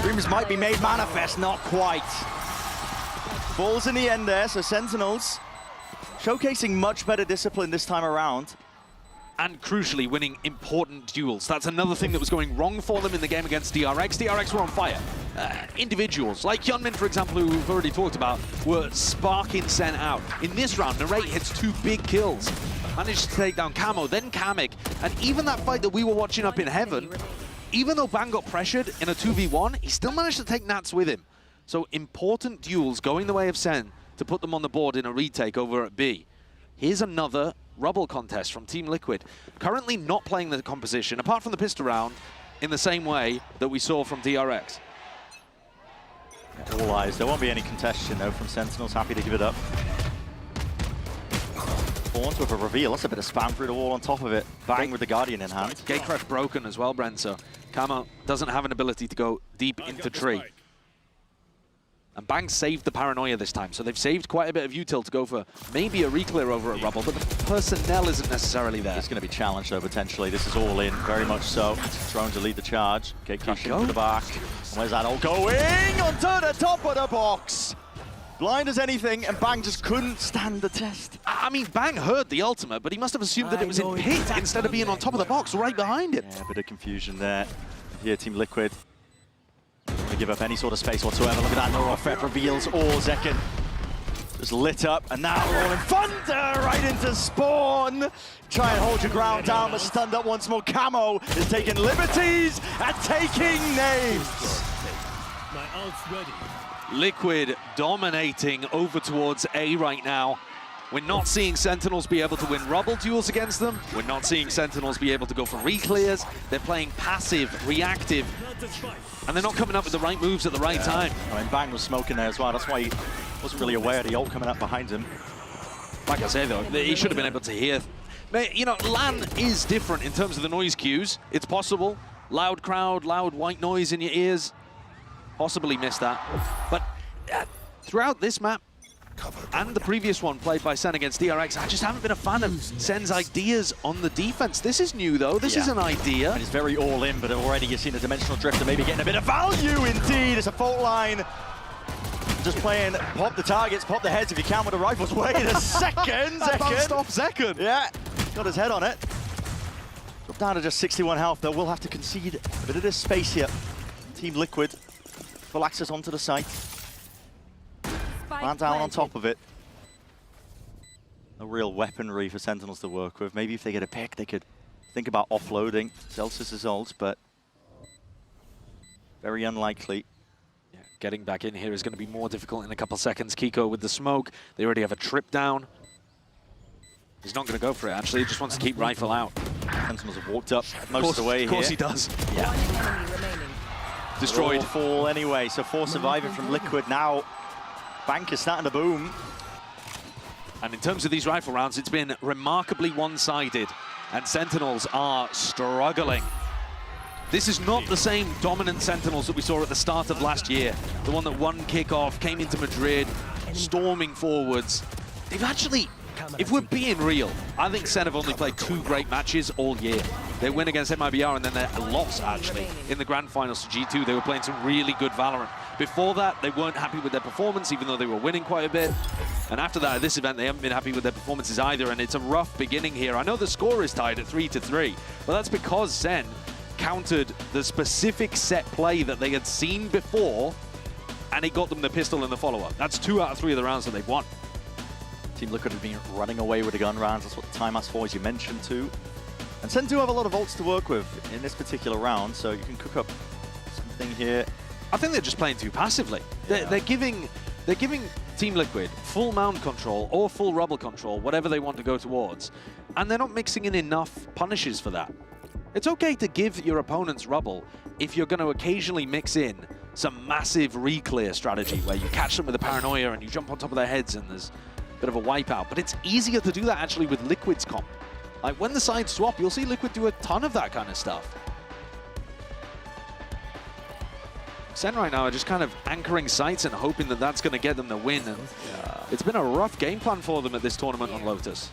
Dreams might be made manifest, not quite. Falls in the end there, so Sentinels showcasing much better discipline this time around. And crucially, winning important duels. That's another thing that was going wrong for them in the game against DRX. DRX were on fire. Individuals, like Hyunmin, for example, who we've already talked about, were sparking Sen out. In this round, Narrate hits 2 big kills. Managed to take down Camo, then Kamek. And even that fight that we were watching up in Heaven, even though Bang got pressured in a 2v1, he still managed to take Nats with him. So important duels going the way of Sen to put them on the board in a retake over at B. Here's another Rubble contest from Team Liquid. Currently not playing the composition, apart from the pistol round, in the same way that we saw from DRX. All eyes. There won't be any contestation, though, from Sentinels. Happy to give it up. Thorns with a reveal. That's a bit of spam through the wall on top of it. Bang with the Guardian in hand. Gatecrash broken as well, Bren, so Camo doesn't have an ability to go deep into tree. And Bang saved the paranoia this time, so they've saved quite a bit of util to go for maybe a reclear over at Rubble, but the personnel isn't necessarily there. It's going to be challenged, though, potentially. This is all in, very much so. Trying to lead the charge. Gatecrash into the back. And where's that all going? Onto the top of the box! Blind as anything, and Bang just couldn't stand the test. I mean, Bang heard the ultimate, but he must have assumed that it was in pit instead of being on top of the box, right behind it. Yeah, a bit of confusion there. Here, Team Liquid. To give up any sort of space whatsoever. Look at that, Neural Threat reveals all Zekken. Just lit up, and now rolling thunder right into Spawn. Try and hold your ground down, but stunned up once more. Camo is taking liberties and taking names. My ult's ready. Liquid dominating over towards A right now. We're not seeing Sentinels be able to win Rubble duels against them. We're not seeing Sentinels be able to go for reclears. They're playing passive, reactive, and they're not coming up with the right moves at the right time. I mean, Bang was smoking there as well. That's why he wasn't really aware of the ult coming up behind him. Like I say, though, he should have been able to hear. You know, LAN is different in terms of the noise cues. It's possible. Loud crowd, loud white noise in your ears. Possibly missed that. But throughout this map, and the previous one played by Sen against DRX, I just haven't been a fan of Sen's ideas on the defense. This is new, though. This is an idea. And it's very all in, but already you've seen a dimensional drift and maybe getting a bit of value indeed. It's a fault line. Just playing, pop the targets, pop the heads if you can with the rifles. Wait a second, Zekken. Stop Zekken. Yeah, got his head on it. Drop down to just 61 health, though. We'll have to concede a bit of this space here. Team Liquid, full access onto the site. Man down on top of it. No real weaponry for Sentinels to work with. Maybe if they get a pick, they could think about offloading Celsius' ult, but very unlikely. Yeah, getting back in here is going to be more difficult in a couple seconds. Kiko with the smoke. They already have a trip down. He's not going to go for it, actually. He just wants to keep rifle out. Sentinels have walked up most of the way here. Of course he does. Yeah. Destroyed. Fall anyway, so 4 surviving from Liquid now. Bank is starting to boom. And in terms of these rifle rounds, it's been remarkably one-sided, and Sentinels are struggling. This is not the same dominant Sentinels that we saw at the start of last year. The one that won kickoff, came into Madrid, storming forwards. They've actually, if we're being real, I think Sen have only played 2 great matches all year. They win against MIBR and then their loss, actually, in the grand finals to G2. They were playing some really good Valorant. Before that, they weren't happy with their performance, even though they were winning quite a bit. And after that, at this event, they haven't been happy with their performances either, and it's a rough beginning here. I know the score is tied at 3-3, but that's because Sen countered the specific set play that they had seen before, and it got them the pistol in the follow-up. That's 2 out of 3 of the rounds that they've won. Team Liquid have been running away with the gun rounds. That's what the timeout's for, as you mentioned too. And Sen do have a lot of ults to work with in this particular round, so you can cook up something here. I think they're just playing too passively. Yeah. They're giving Team Liquid full mount control or full rubble control, whatever they want to go towards, and they're not mixing in enough punishes for that. It's okay to give your opponents rubble if you're going to occasionally mix in some massive re-clear strategy where you catch them with a paranoia and you jump on top of their heads and there's a bit of a wipeout. But it's easier to do that actually with Liquid's comp. Like when the sides swap, you'll see Liquid do a ton of that kind of stuff. Sen right now are just kind of anchoring sights and hoping that that's going to get them the win. And it's been a rough game plan for them at this tournament on Lotus.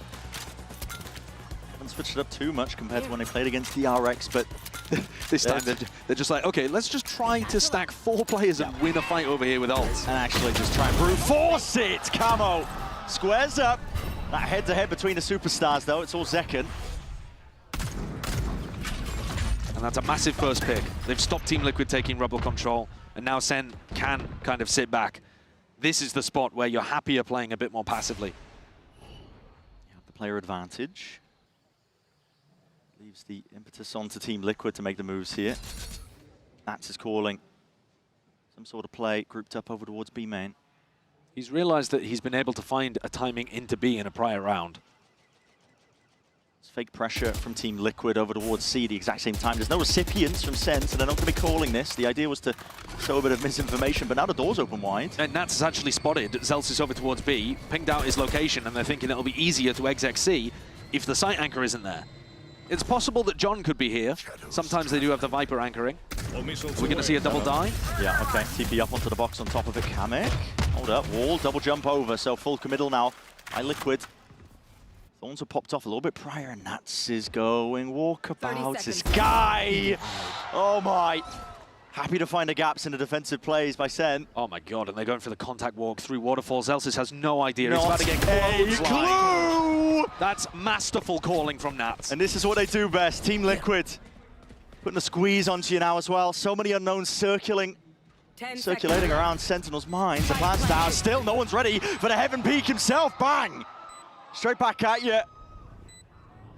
Haven't switched it up too much compared to when they played against DRX, but this time they're just like, okay, let's just try to stack 4 players and win a fight over here with ults. And actually just try and brute force it! Camo squares up. That head-to-head between the superstars, though. It's all Zekken. And that's a massive first pick. They've stopped Team Liquid taking rubble control, and now Sen can kind of sit back. This is the spot where you're happier playing a bit more passively. You have the player advantage. Leaves the impetus on to Team Liquid to make the moves here. Nats is calling some sort of play grouped up over towards B main. He's realized that he's been able to find a timing into B in a prior round. It's fake pressure from Team Liquid over towards C at the exact same time. There's no recipients from Sen, so they're not going to be calling this. The idea was to show a bit of misinformation, but now the door's open wide. And Nats has actually spotted Zelsis over towards B, pinged out his location, and they're thinking it'll be easier to exec C if the site anchor isn't there. It's possible that John could be here. Sometimes they do have the Viper anchoring. We're going to see a double die. Yeah, okay. TP up onto the box on top of it. Kamek. Hold up. Wall. Double jump over. So full committal now by Liquid. Thorns have popped off a little bit prior. Nats is going walkabout. This guy. Oh my. Happy to find the gaps in the defensive plays by Sen. Oh my god, and they're going for the contact walk through waterfalls. Zelsis has no idea. He's Not about to get a clue! That's masterful calling from Nats. And this is what they do best. Team Liquid putting a squeeze onto you now as well. So many unknowns circulating around Sentinels' minds. The plan's down. Still, no one's ready for the Heaven Peak himself. Bang! Straight back at you.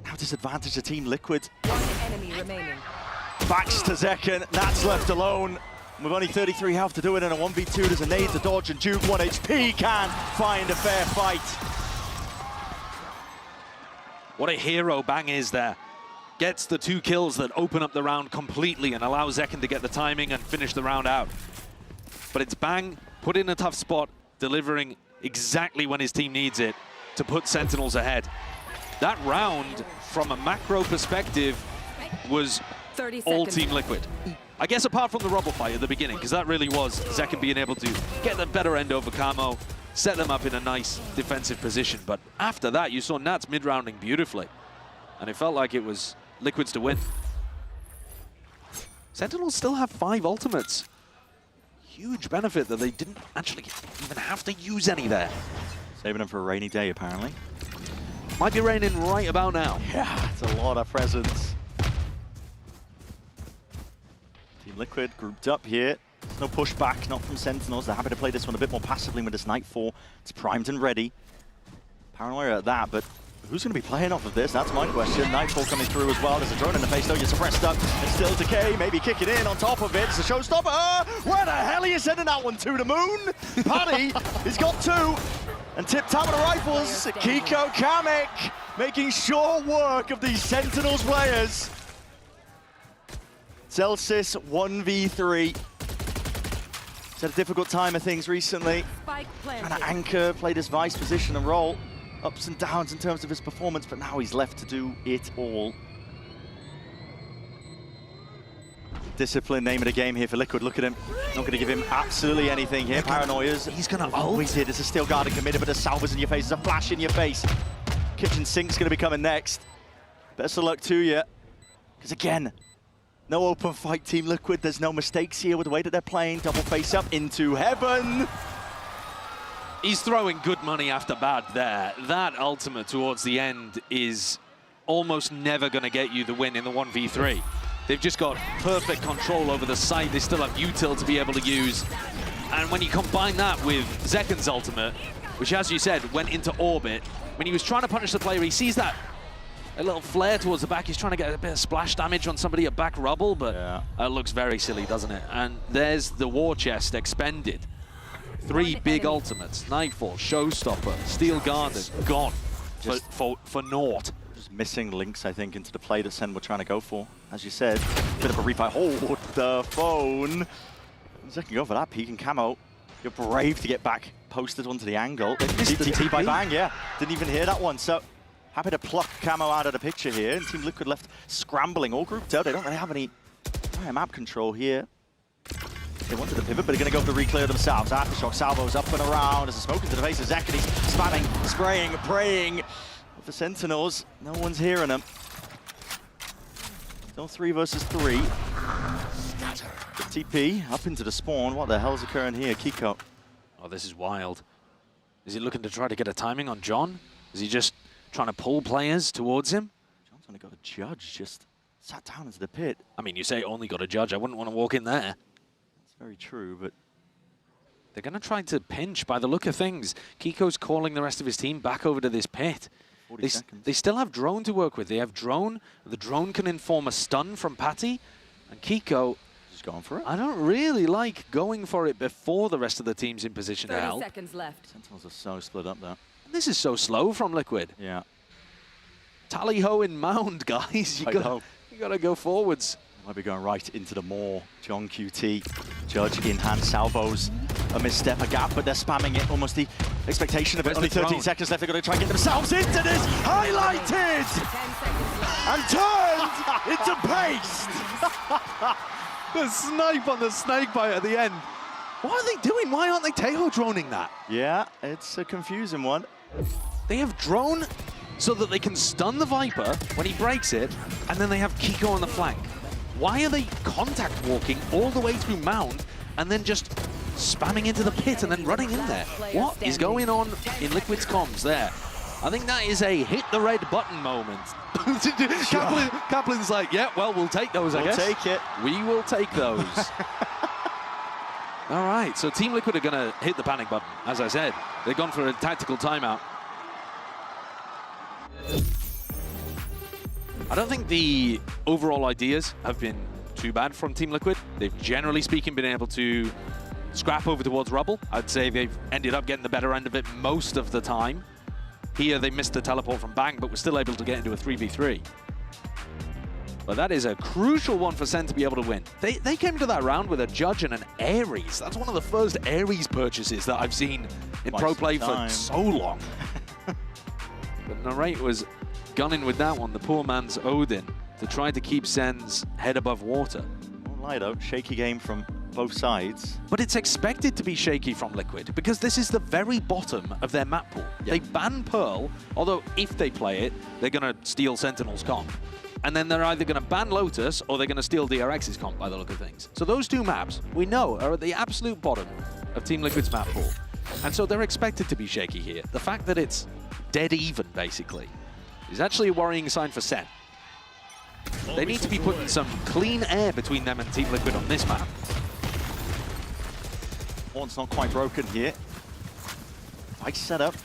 Now disadvantage to Team Liquid. One enemy remaining. Backs to Zekken. Nats left alone. With only 33 health to do it in a 1v2. There's a nade to dodge, and Duke 1 HP can find a fair fight. What a hero Bang is there. Gets the 2 kills that open up the round completely and allow Zekken to get the timing and finish the round out. But it's Bang put in a tough spot, delivering exactly when his team needs it to put Sentinels ahead. That round, from a macro perspective, was all Team Liquid. I guess apart from the rubble fight at the beginning, because that really was Zekken being able to get the better end over Camo, set them up in a nice defensive position. But after that, you saw Nats mid-rounding beautifully. And it felt like it was Liquid's to win. Sentinels still have 5 ultimates. Huge benefit that they didn't actually even have to use any there. Saving them for a rainy day, apparently. Might be raining right about now. Yeah, it's a lot of presents. Team Liquid grouped up here. No pushback, not from Sentinels. They're happy to play this one a bit more passively with this Nightfall. It's primed and ready. Paranoia at that, but who's going to be playing off of this? That's my question. Nightfall coming through as well. There's a drone in the face, though. You're suppressed up. And still Decay, maybe kicking in on top of it. It's a showstopper. Where the hell are you sending that one to? The moon? Paddy, he's got 2. And tip-tap of the rifles. Kiko Kamek making short work of these Sentinels players. Zelsis 1v3. He's had a difficult time of things recently. Trying to anchor, play this vice position and roll. Ups and downs in terms of his performance, but now he's left to do it all. Discipline, name of the game here for Liquid. Look at him. Not going to give him absolutely anything here. Paranoias. He's going to ult. He's here. There's a steel guard and committed, but a salvers in your face. There's a flash in your face. Kitchen sink's going to be coming next. Best of luck to you. Because again, no open fight, Team Liquid. There's no mistakes here with the way that they're playing. Double face up into heaven. He's throwing good money after bad there. That ultimate towards the end is almost never going to get you the win in the 1v3. They've just got perfect control over the site. They still have util to be able to use. And when you combine that with Zekken's ultimate, which, as you said, went into orbit. When he was trying to punish the player, he sees that a little flare towards the back. He's trying to get a bit of splash damage on somebody at back rubble, but it looks very silly, doesn't it? And there's the war chest expended. 3 big ultimates, Nightfall, Showstopper, Steel Garden, gone for naught. Just missing links, I think, into the play that Sen were trying to go for. As you said, bit of a refight. Hold the phone. Second go for that peek, and Camo, you're brave to get back posted onto the angle. TT by Bang, yeah. Didn't even hear that one, so happy to pluck Camo out of the picture here. And Team Liquid left scrambling, all grouped up. They don't really have any map control here. They wanted to pivot, but they're going to go for the reclear themselves. Aftershock salvos up and around as the smoke into the face of Zek, and he's spamming, spraying, praying for Sentinels. No one's hearing them. Still 3 versus 3. TP up into the spawn. What the hell's occurring here, Kiko? Oh, this is wild. Is he looking to try to get a timing on John? Is he just trying to pull players towards him? John's only got a judge, just sat down into the pit. I mean, you say only got a judge. I wouldn't want to walk in there. That's very true, but they're going to try to pinch by the look of things. Kiko's calling the rest of his team back over to this pit. 40 seconds. They still have drone to work with. They have drone. The drone can inform a stun from Patty. And Kiko just going for it. I don't really like going for it before the rest of the team's in position to help. 30 seconds left. Sentinels are so split up there. This is so slow from Liquid. Yeah. Tally-ho in mound, guys. You gotta go forwards. Might be going right into the maw. John QT, Judge in hand, salvos. A misstep, a gap, but they're spamming it. Almost the expectation of it. Only 13 seconds left. They've got to try and get themselves into this. Highlighted! And turned into paste! The snipe on the snake bite at the end. What are they doing? Why aren't they Tejo droning that? Yeah, it's a confusing one. They have drone so that they can stun the Viper when he breaks it, and then they have Kiko on the flank. Why are they contact walking all the way through mound and then just spamming into the pit and then running in there? What is going on in Liquid's comms there? I think that is a hit the red button moment. Kaplan's like, yeah, well, we'll take those, I guess. We'll take it. We will take those. All right, so Team Liquid are going to hit the panic button. As I said, they've gone for a tactical timeout. I don't think the overall ideas have been too bad from Team Liquid. They've, generally speaking, been able to scrap over towards rubble. I'd say they've ended up getting the better end of it most of the time. Here, they missed the teleport from Bang, but were still able to get into a 3v3. But that is a crucial one for Sen to be able to win. They came to that round with a Judge and an Ares. That's one of the first Ares purchases that I've seen in pro play for so long. But Narrate was gunning with that one, the poor man's Odin, to try to keep Sen's head above water. Won't lie though, shaky game from both sides. But it's expected to be shaky from Liquid, because this is the very bottom of their map pool. They ban Pearl, although if they play it, they're going to steal Sentinel's comp. And then they're either going to ban Lotus, or they're going to steal DRX's comp by the look of things. So those two maps, we know, are at the absolute bottom of Team Liquid's map pool. And so they're expected to be shaky here. The fact that it's dead even, basically, is actually a worrying sign for Sen. They need to be putting some clean air between them and Team Liquid on this map. Horn's not quite broken here. Nice setup.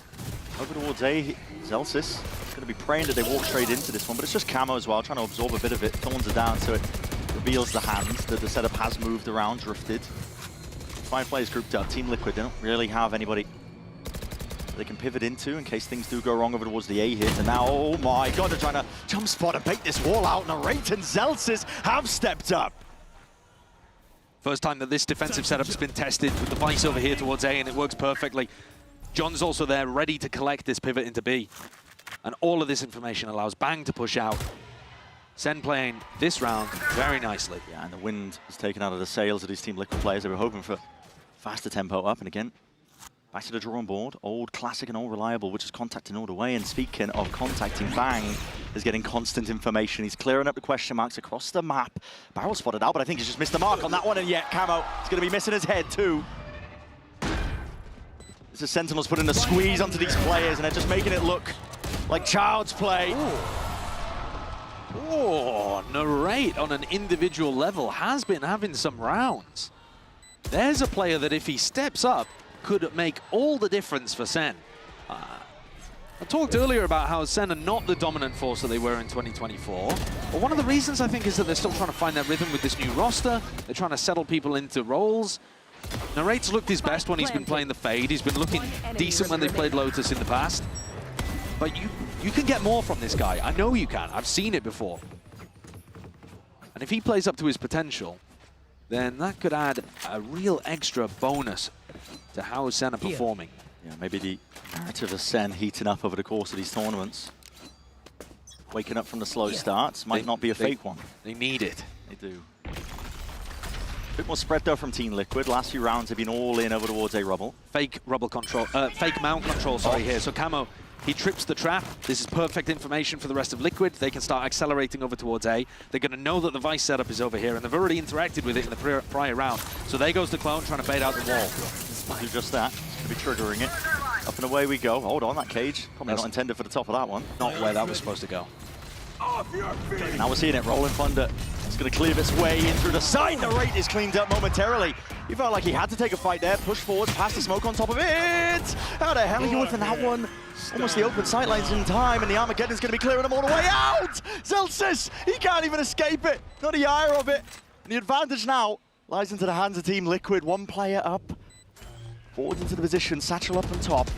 Over towards A. Zelsis going to be praying that they walk straight into this one, but it's just Camo as well, trying to absorb a bit of it. Thorns are down, so it reveals the hands that the setup has moved around, drifted. 5 players grouped up. Team Liquid, they don't really have anybody they can pivot into in case things do go wrong over towards the A hit. And now, oh my god, they're trying to jump spot and bait this wall out. Narrate and Zelsis have stepped up. First time that this defensive setup's been tested with the Vice over here towards A, and it works perfectly. John's also there, ready to collect this pivot into B. And all of this information allows Bang to push out. Sen playing this round very nicely. Yeah, and the wind is taken out of the sails of these Team Liquid players. They were hoping for faster tempo up, and again, back to the drawing board. Old, classic, and all reliable, which is contacting all the way. And speaking of contacting, Bang is getting constant information. He's clearing up the question marks across the map. Barrel spotted out, but I think he's just missed the mark on that one. And yet, Camo is going to be missing his head too. This is Sentinels putting a squeeze onto these players, and they're just making it look like child's play. Oh, Narrate on an individual level has been having some rounds. There's a player that if he steps up, could make all the difference for Sen. I talked earlier about how Sen are not the dominant force that they were in 2024. But one of the reasons, I think, is that they're still trying to find their rhythm with this new roster. They're trying to settle people into roles. Narrate's looked his best when he's been playing the Fade. He's been looking decent when they played Lotus in the past. But you can get more from this guy. I know you can. I've seen it before. And if he plays up to his potential, then that could add a real extra bonus to how Sen are performing. Yeah, maybe the narrative of Sen heating up over the course of these tournaments. Waking up from the slow starts might not be a fake one. They need it. They do. A bit more spread though from Team Liquid. Last few rounds have been all in over towards A Rubble. Fake rubble control, fake mount control, sorry, here. So Camo, he trips the trap. This is perfect information for the rest of Liquid. They can start accelerating over towards A. They're going to know that the Vice setup is over here, and they've already interacted with it in the prior round. So there goes the Clone trying to bait out the wall. Do just that. Going to be triggering it. Up and away we go. Hold on, that cage. Probably not intended for the top of that one. Not where that was supposed to go. Now we're seeing it. Rolling Thunder. It's going to cleave its way in through the side. The rate is cleaned up momentarily. He felt like he had to take a fight there. Push forwards, past the smoke on top of it. How the hell are you whipping that one? Almost the open sightlines in time, and the Armageddon's going to be clearing them all the way out. Zelsis, he can't even escape it. Not a eye of it. And the advantage now lies into the hands of Team Liquid. One player up. Forward into the position, Satchel up on top.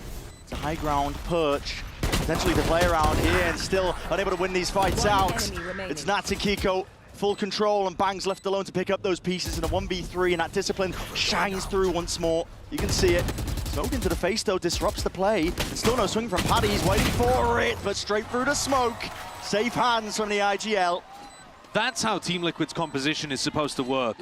It's a high ground perch. Potentially to play around here and still unable to win these fights out. It's Nats and Kiko, full control, and Bang's left alone to pick up those pieces in a 1v3, and that discipline shines through once more. You can see it. Smoke into the face though, disrupts the play. And still no swing from Paddy, he's waiting for it, but straight through the smoke. Safe hands from the IGL. That's how Team Liquid's composition is supposed to work.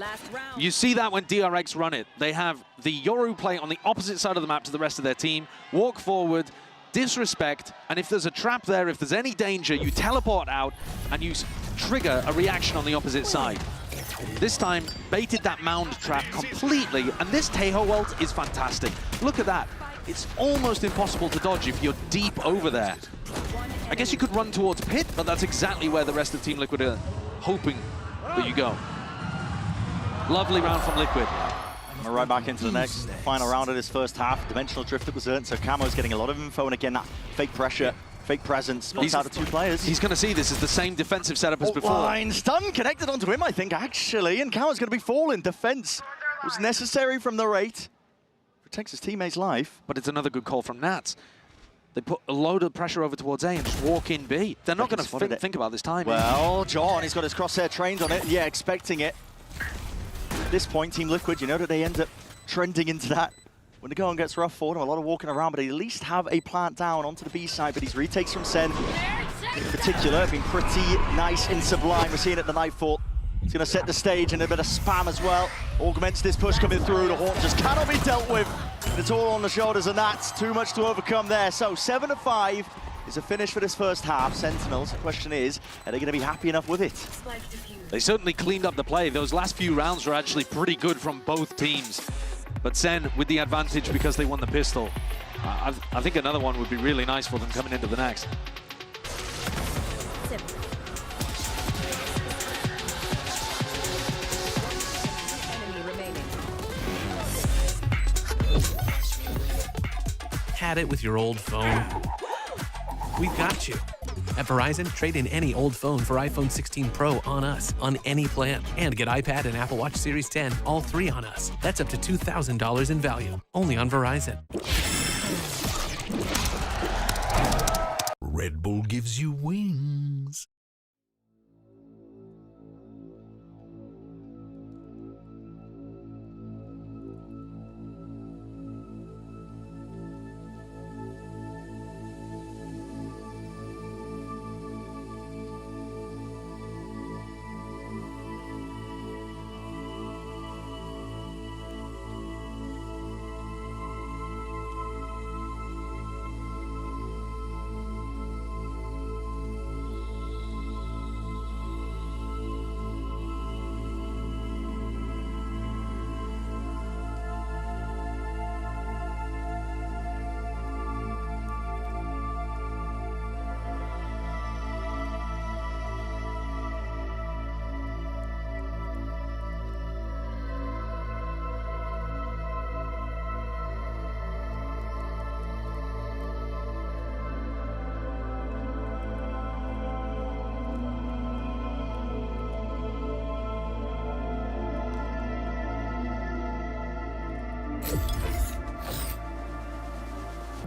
You see that when DRX run it. They have the Yoru play on the opposite side of the map to the rest of their team, walk forward, disrespect, and if there's a trap there, if there's any danger, you teleport out and you trigger a reaction on the opposite side. This time, baited that mound trap completely, and this Teho ult is fantastic. Look at that. It's almost impossible to dodge if you're deep over there. I guess you could run towards Pit, but that's exactly where the rest of Team Liquid are hoping that you go. Lovely round from Liquid. We're right back into the next final round of this first half. Dimensional drift that was earned, so Camo's getting a lot of info, and again, that fake pressure, fake presence, spots out of two players. He's going to see this as the same defensive setup as before. Line stun connected onto him, I think, actually, and Camo's going to be falling. Defense was necessary from the rate. Protects his teammate's life. But it's another good call from Nats. They put a load of pressure over towards A and just walk in B. They're not going to think about this timing. Well, John, he's got his crosshair trained on it. Yeah, expecting it. At this point, Team Liquid, you know that they end up trending into that. When the going gets rough for them, a lot of walking around, but they at least have a plant down onto the B side, but these retakes from Sen, in particular, have been pretty nice in Sublime. We're seeing it at the Nightfall. It's going to set the stage and a bit of spam as well. Augments this push coming through. The Haunt just cannot be dealt with. It's all on the shoulders of Nats. Too much to overcome there. So 7-5 is a finish for this first half. Sentinels, the question is, are they going to be happy enough with it? They certainly cleaned up the play. Those last few rounds were actually pretty good from both teams. But Sen with the advantage because they won the pistol. I think another one would be really nice for them coming into the next. Had it with your old phone? We've got you. At Verizon, trade in any old phone for iPhone 16 Pro on us, on any plan. And get iPad and Apple Watch Series 10, all three on us. That's up to $2,000 in value, only on Verizon. Red Bull gives you wings.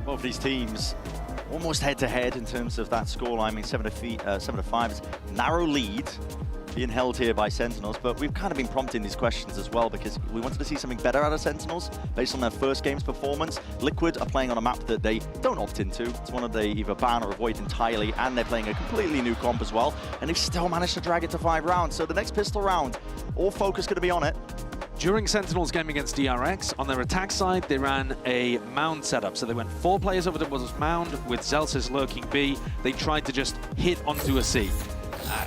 Both of these teams almost head-to-head in terms of that scoreline. I mean, 7-5 is narrow lead being held here by Sentinels, but we've kind of been prompting these questions as well because we wanted to see something better out of Sentinels based on their first game's performance. Liquid are playing on a map that they don't opt into. It's one that they either ban or avoid entirely, and they're playing a completely new comp as well, and they've still managed to drag it to 5 rounds. So the next pistol round, all focus going to be on it. During Sentinels' game against DRX, on their attack side, they ran a mound setup. So they went 4 players over towards mound with Zelsis lurking B. They tried to just hit onto a C.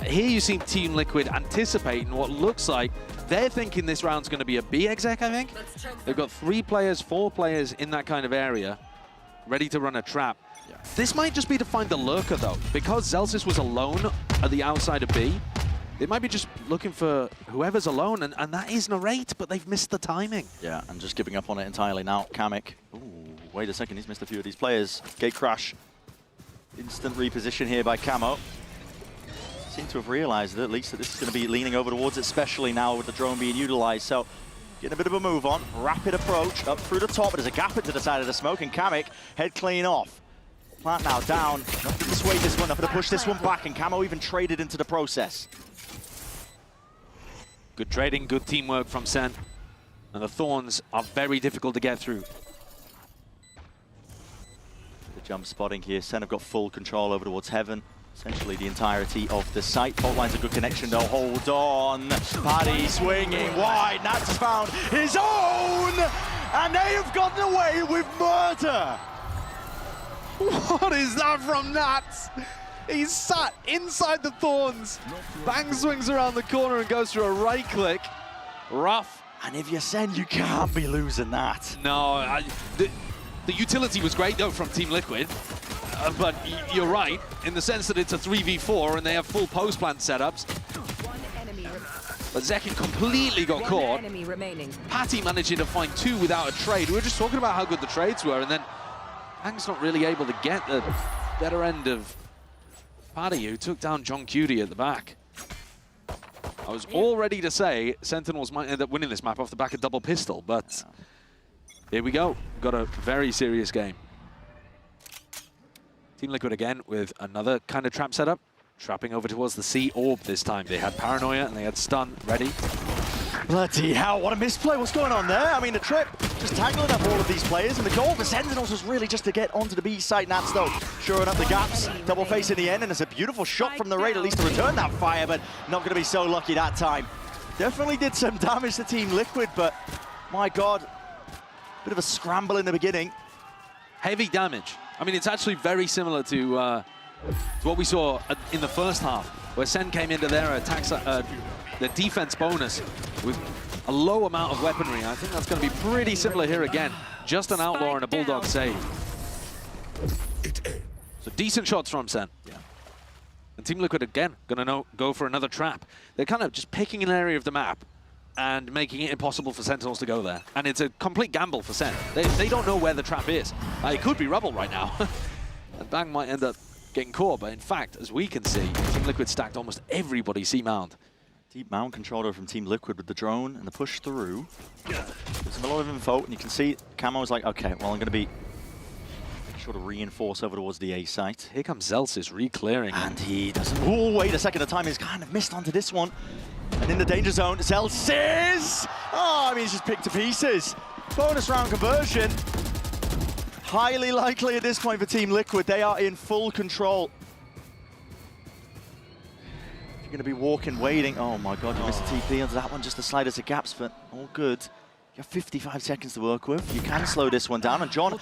Here you see Team Liquid anticipating what looks like they're thinking this round's going to be a B exec, I think. They've got 3 players, 4 players in that kind of area, ready to run a trap. Yeah. This might just be to find the lurker, though. Because Zelsis was alone at the outside of B, they might be just looking for whoever's alone, and that is Narrate, but they've missed the timing. Yeah, and just giving up on it entirely now. Kamek. Ooh, wait a second, he's missed a few of these players. Gate crash. Instant reposition here by Camo. Seem to have realized at least that this is going to be leaning over towards it, especially now with the drone being utilized. So getting a bit of a move on. Rapid approach up through the top, but there's a gap into the side of the smoke, and Kamek head clean off. Plant now down. Nothing to sway this one, nothing to push this one back, and Camo even traded into the process. Good trading, good teamwork from Sen. And the Thorns are very difficult to get through. The jump spotting here. Sen have got full control over towards Heaven. Essentially the entirety of the site. Fault line's a good connection though. Hold on. Paddy swinging wide. Nats has found his own! And they have gotten away with murder! What is that from Nats? He's sat inside the Thorns. Bang swings around the corner and goes for a right click. Rough. And if you're Sen, you can't be losing that. No, the utility was great though from Team Liquid. But you're right, in the sense that it's a 3v4 and they have full post plant setups. But Zekin completely got caught. Patty managing to find 2 without a trade. We were just talking about how good the trades were, and then Bang's not really able to get the better end of Patty, who took down John Cutie at the back. I was all ready to say Sentinels might end up winning this map off the back of double pistol, but here we go. Got a very serious game. Team Liquid again with another kind of trap setup. Trapping over towards the C orb this time. They had Paranoia and they had Stun ready. Bloody hell, what a misplay. What's going on there? I mean, the trip just tangling up all of these players, and the goal for Sentinels was really just to get onto the B site. Nats, though, shoring up the gaps. Double face in the end, and it's a beautiful shot from the raid, at least to return that fire, but not going to be so lucky that time. Definitely did some damage to Team Liquid, but my God, bit of a scramble in the beginning. Heavy damage. I mean, it's actually very similar to what we saw in the first half, where Sen came into their attack, the defense bonus with a low amount of weaponry. I think that's going to be pretty similar here again. Just an Outlaw and a Bulldog save. So decent shots from Sen. Yeah. And Team Liquid again going to go for another trap. They're kind of just picking an area of the map and making it impossible for Sentinels to go there. And it's a complete gamble for Sen. They don't know where the trap is. It could be rubble right now. And Bang might end up getting caught, but in fact, as we can see, Team Liquid stacked almost everybody C-mount. Deep mount controller from Team Liquid with the drone and the push through. There's a lot of info, and you can see Camo's like, okay, well, I'm going to be sure to reinforce over towards the A site. Here comes Zelsis re-clearing. And he doesn't... Oh, wait a second, the time is kind of missed onto this one. And in the danger zone, Zelsis! Oh, I mean, he's just picked to pieces. Bonus round conversion. Highly likely at this point for Team Liquid. They are in full control. You're going to be walking, waiting. Oh my God, you missed the TP onto that one. Just the slightest of gaps, but all good. You have 55 seconds to work with. You can slow this one down. And John,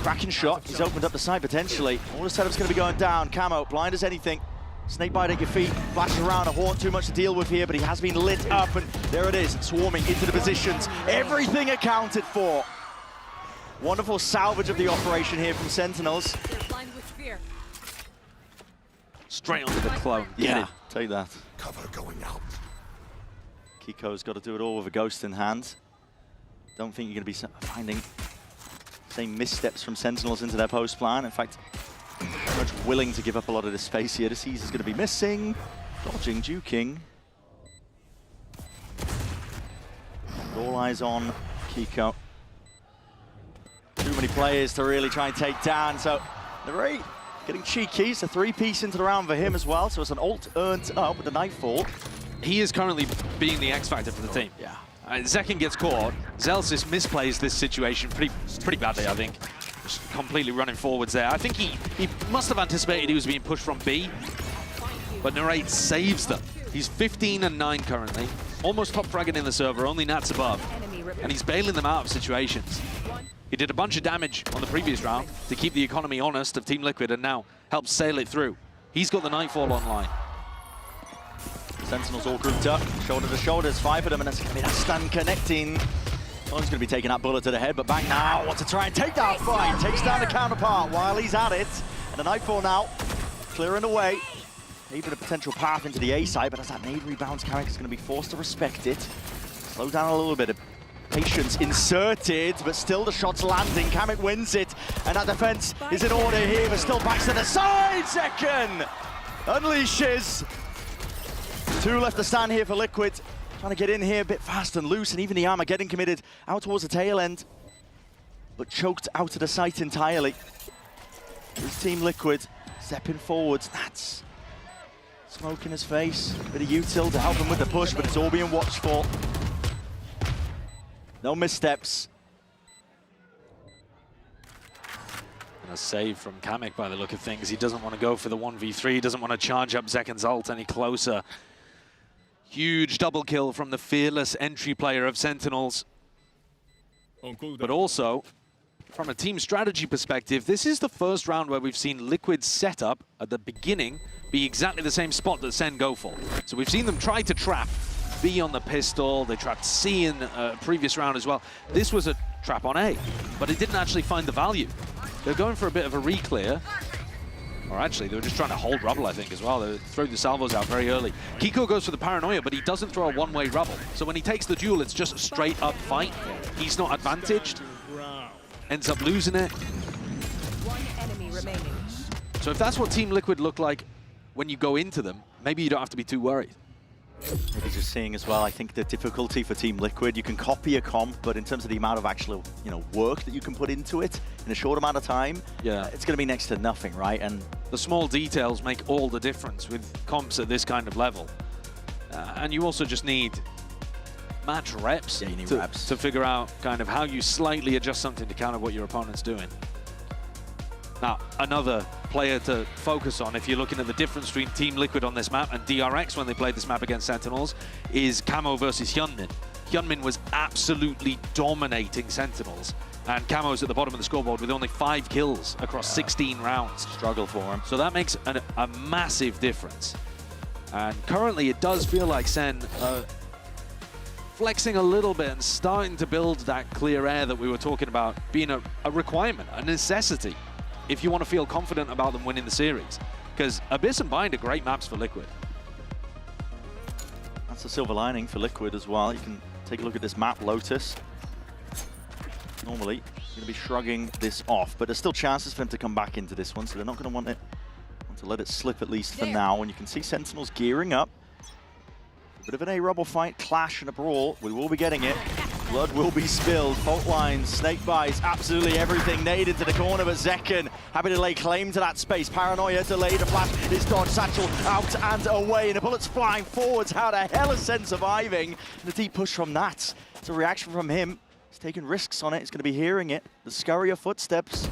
cracking shot. He's opened up the site potentially. All the setup's going to be going down. Camo, blind as anything. Snakebite at your feet, flashes around, a Haunt, too much to deal with here, but he has been lit up, and there it is, swarming into the positions. Everything accounted for. Wonderful salvage of the operation here from Sentinels. Straight onto the clone. Yeah, take that. Cover going out. Kiko's got to do it all with a ghost in hand. Don't think you're going to be finding same missteps from Sentinels into their post plan. In fact, very much willing to give up a lot of this space here. The Seize is going to be missing. Dodging, juking. All eyes on Kiko. many players to really try and take down. So Narate getting cheeky. It's a 3-piece into the round for him as well. So it's an ult earned up with the Nightfall. He is currently being the X factor for the team. Yeah. Zekken gets caught. Zelsis misplays this situation pretty badly, I think. Just completely running forwards there. I think he must have anticipated he was being pushed from B, but Narate saves them. He's 15 and 9 currently. Almost top fragging in the server, only Nats above. And he's bailing them out of situations. He did a bunch of damage on the previous round to keep the economy honest of Team Liquid and now helps sail it through. He's got the Nightfall online. Sentinels all grouped up, shoulder to shoulders, 5 of them, and that's going to be that stun connecting. One's going to be taking that bullet to the head, but Bang now wants to try and take that fight. Takes down the counterpart while he's at it. And the Nightfall now clearing the way. Even a potential path into the A side, but as that nade rebounds, Kamek is going to be forced to respect it. Slow down a little bit of patience inserted, but still the shot's landing. Kamek wins it, and that defense is in order here, but still backs to the side. Second unleashes. 2 left to stand here for Liquid. Trying to get in here a bit fast and loose, and even the armor getting committed out towards the tail end, but choked out of the sight entirely. This Team Liquid stepping forwards. That's smoke in his face. Bit of util to help him with the push, but it's all being watched for. No missteps. And a save from Kamek by the look of things. He doesn't want to go for the 1v3. He doesn't want to charge up Zekken's ult any closer. Huge double kill from the fearless entry player of Sentinels. But also, from a team strategy perspective, this is the first round where we've seen Liquid's setup at the beginning be exactly the same spot that Sen go for. So we've seen them try to trap B on the pistol. They trapped C in a previous round as well. This was a trap on A, but it didn't actually find the value. They're going for a bit of a re-clear. Or actually, they were just trying to hold rubble, I think, as well. They threw the salvos out very early. Kiko goes for the paranoia, but he doesn't throw a one-way rubble. So when he takes the duel, it's just a straight-up fight. He's not advantaged. Ends up losing it. One enemy remaining. So if that's what Team Liquid look like when you go into them, maybe you don't have to be too worried. Maybe just seeing as well, I think the difficulty for Team Liquid, you can copy a comp, but in terms of the amount of actual, work that you can put into it in a short amount of time, it's going to be next to nothing, right? And the small details make all the difference with comps at this kind of level. And you also just need match reps, to figure out kind of how you slightly adjust something to counter what your opponent's doing. Now, another player to focus on, if you're looking at the difference between Team Liquid on this map and DRX when they played this map against Sentinels, is Camo versus Hyunmin. Hyunmin was absolutely dominating Sentinels, and Camo's at the bottom of the scoreboard with only 5 kills across 16 rounds. Struggle for him. So that makes a massive difference. And currently, it does feel like Sen flexing a little bit and starting to build that clear air that we were talking about being a requirement, a necessity, if you want to feel confident about them winning the series. Because Abyss and Bind are great maps for Liquid. That's a silver lining for Liquid as well. You can take a look at this map, Lotus. Normally, you're going to be shrugging this off, but there's still chances for them to come back into this one, so they're not going to want to let it slip, at least for now. And you can see Sentinels gearing up. A bit of an A-rubble fight, clash and a brawl. We will be getting it. Blood will be spilled. Fault lines, snake bites, absolutely everything. Nade into the corner, but Zekken happy to lay claim to that space. Paranoia delayed, the flash is dodged, satchel out and away, and the bullets flying forwards. How the hell is Sen surviving? And the deep push from that. It's a reaction from him. He's taking risks on it. He's going to be hearing it. The scurry of footsteps.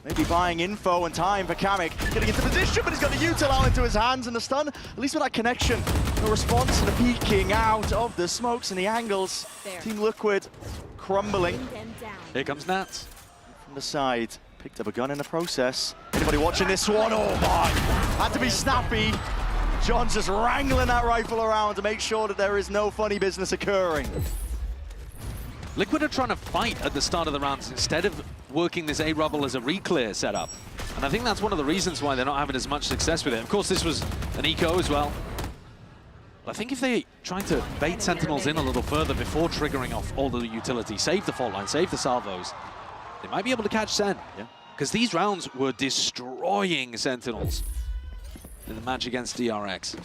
Maybe buying info and time for Kamek. Getting into position, but he's got the util out into his hands, and the stun, at least with that connection. The response and the peeking out of the smokes and the angles. Team Liquid crumbling. Here comes Nats. From the side, picked up a gun in the process. Anybody watching this one? Oh my, had to be snappy. John's just wrangling that rifle around to make sure that there is no funny business occurring. Liquid are trying to fight at the start of the rounds instead of working this A-rubble as a re-clear setup. And I think that's one of the reasons why they're not having as much success with it. Of course, this was an eco as well. But I think if they try to bait Sentinels in a little further before triggering off all the utility, save the fault line, save the salvos, they might be able to catch Sen. Because these rounds were destroying Sentinels in the match against DRX.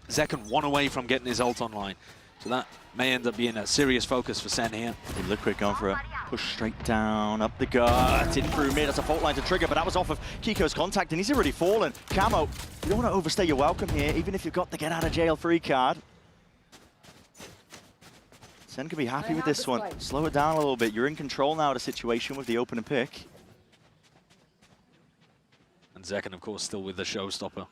Zekken 1 away from getting his ult online. So that may end up being a serious focus for Sen here. Liquid going for a Push straight down, up the gut, in through mid. That's a fault line to trigger, but that was off of Kiko's contact, and he's already fallen. Camo, you don't want to overstay your welcome here, even if you've got the get out of jail free card. Sen can be happy with this one. Slow it down a little bit. You're in control now of the situation with the open and pick. And Zekken, of course, still with the showstopper.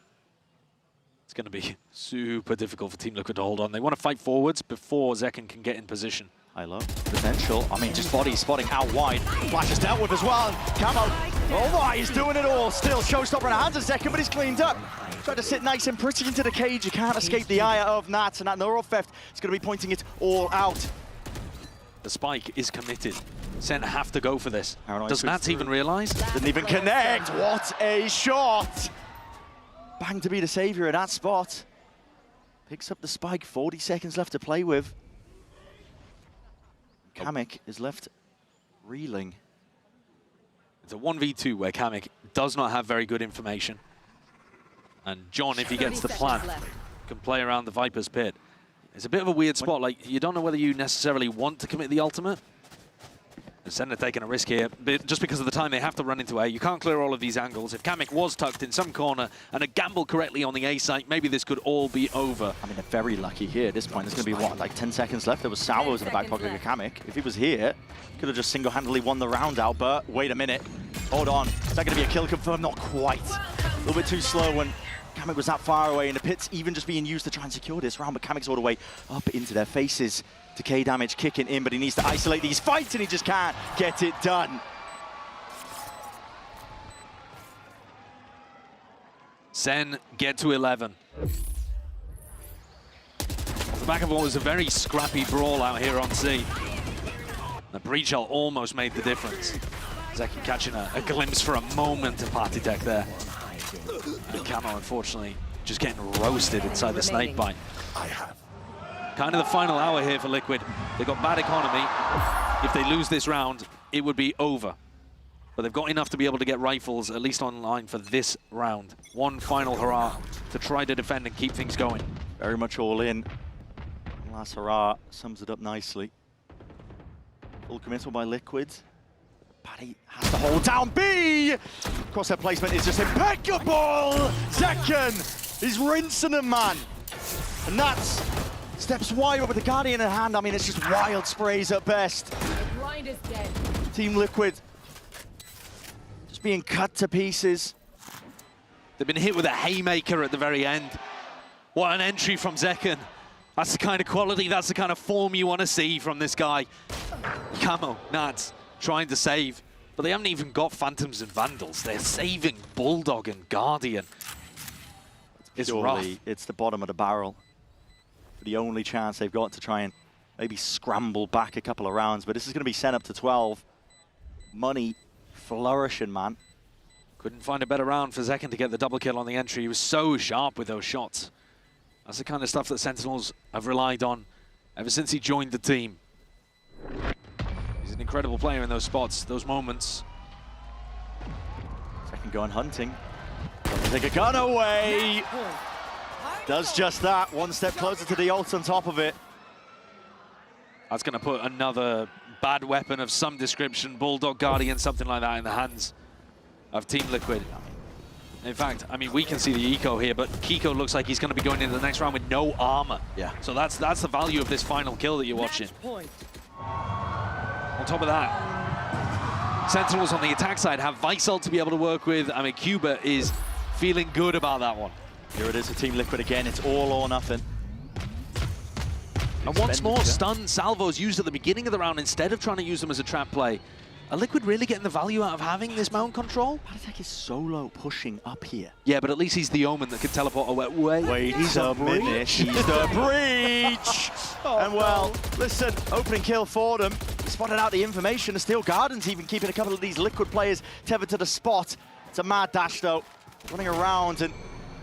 It's going to be super difficult for Team Liquid to hold on. They want to fight forwards before Zekken can get in position. I love potential. I mean, just body spotting out wide. Flash is dealt with as well. And Camo, oh my, he's doing it all. Still showstopper in the hands of Zekken, but he's cleaned up. Tried to sit nice and pretty into the cage. You can't escape the eye of Nats, and that neural theft is going to be pointing it all out. The spike is committed. Sen have to go for this. Does Nats even realize? Didn't even connect. What a shot. Bang to be the savior at that spot. Picks up the spike, 40 seconds left to play with. Kamek is left reeling. It's a 1v2 where Kamek does not have very good information. And John, if he gets the plant, can play around the Viper's pit. It's a bit of a weird spot. Like, you don't know whether you necessarily want to commit the ultimate. And Sen are taking a risk here, but just because of the time they have to run into A. You can't clear all of these angles. If Kamek was tucked in some corner and had gambled correctly on the A site, maybe this could all be over. I mean, they're very lucky here at this point. There's going to be, what, like 10 seconds left? There was Salvos in the back pocket of Kamek. If he was here, could have just single-handedly won the round out, but wait a minute. Hold on. Is that going to be a kill confirmed? Not quite. A little bit too slow when Kamek was that far away, and the pit's even just being used to try and secure this round, but Kamek's all the way up into their faces. Decay damage kicking in, but he needs to isolate these fights, and he just can't get it done. Sen get to 11. Off the back of what was a very scrappy brawl out here on C. The breach shell almost made the difference. Zekken catching a glimpse for a moment of party tech there. And Camo, unfortunately, just getting roasted inside the snake bite. Kind of the final hour here for Liquid. They've got bad economy. If they lose this round, it would be over. But they've got enough to be able to get rifles, at least online for this round. One final hurrah to try to defend and keep things going. Very much all in. Last hurrah sums it up nicely. Full committal by Liquid. Paddy has to hold down B! Crosshair placement is just impeccable! Zekken is rinsing him, man. And that's steps wide with the Guardian in hand. I mean, it's just wild sprays at best. The blind is dead. Team Liquid just being cut to pieces. They've been hit with a haymaker at the very end. What an entry from Zekken. That's the kind of quality, that's the kind of form you want to see from this guy. Camo, Nats, trying to save, but they haven't even got Phantoms and Vandals. They're saving Bulldog and Guardian. It's rough. It's the bottom of the barrel. The only chance they've got to try and maybe scramble back a couple of rounds, but this is going to be sent up to 12. Money flourishing, man. Couldn't find a better round for Zekken to get the double kill on the entry. He was so sharp with those shots. That's the kind of stuff that Sentinels have relied on ever since he joined the team. He's an incredible player in those spots, those moments. Zekken going hunting. Doesn't take a gun away. Does just that, one step closer to the ult on top of it. That's going to put another bad weapon of some description, Bulldog, Guardian, something like that in the hands of Team Liquid. In fact, I mean, we can see the eco here, but Kiko looks like he's going to be going into the next round with no armor. Yeah. So that's the value of this final kill that you're watching. On top of that, Sentinels on the attack side have Visal to be able to work with. I mean, Cuba is feeling good about that one. Here it is for Team Liquid again. It's all or nothing. And once more, stun salvos used at the beginning of the round instead of trying to use them as a trap play. Are Liquid really getting the value out of having this mount control? Patek is solo pushing up here. Yeah, but at least he's the Omen that can teleport away. Wait a minute. He's the breach! And well, listen, opening kill for them. Spotted out the information. The Steel Guardians even keeping a couple of these Liquid players tethered to the spot. It's a mad dash though. Running around and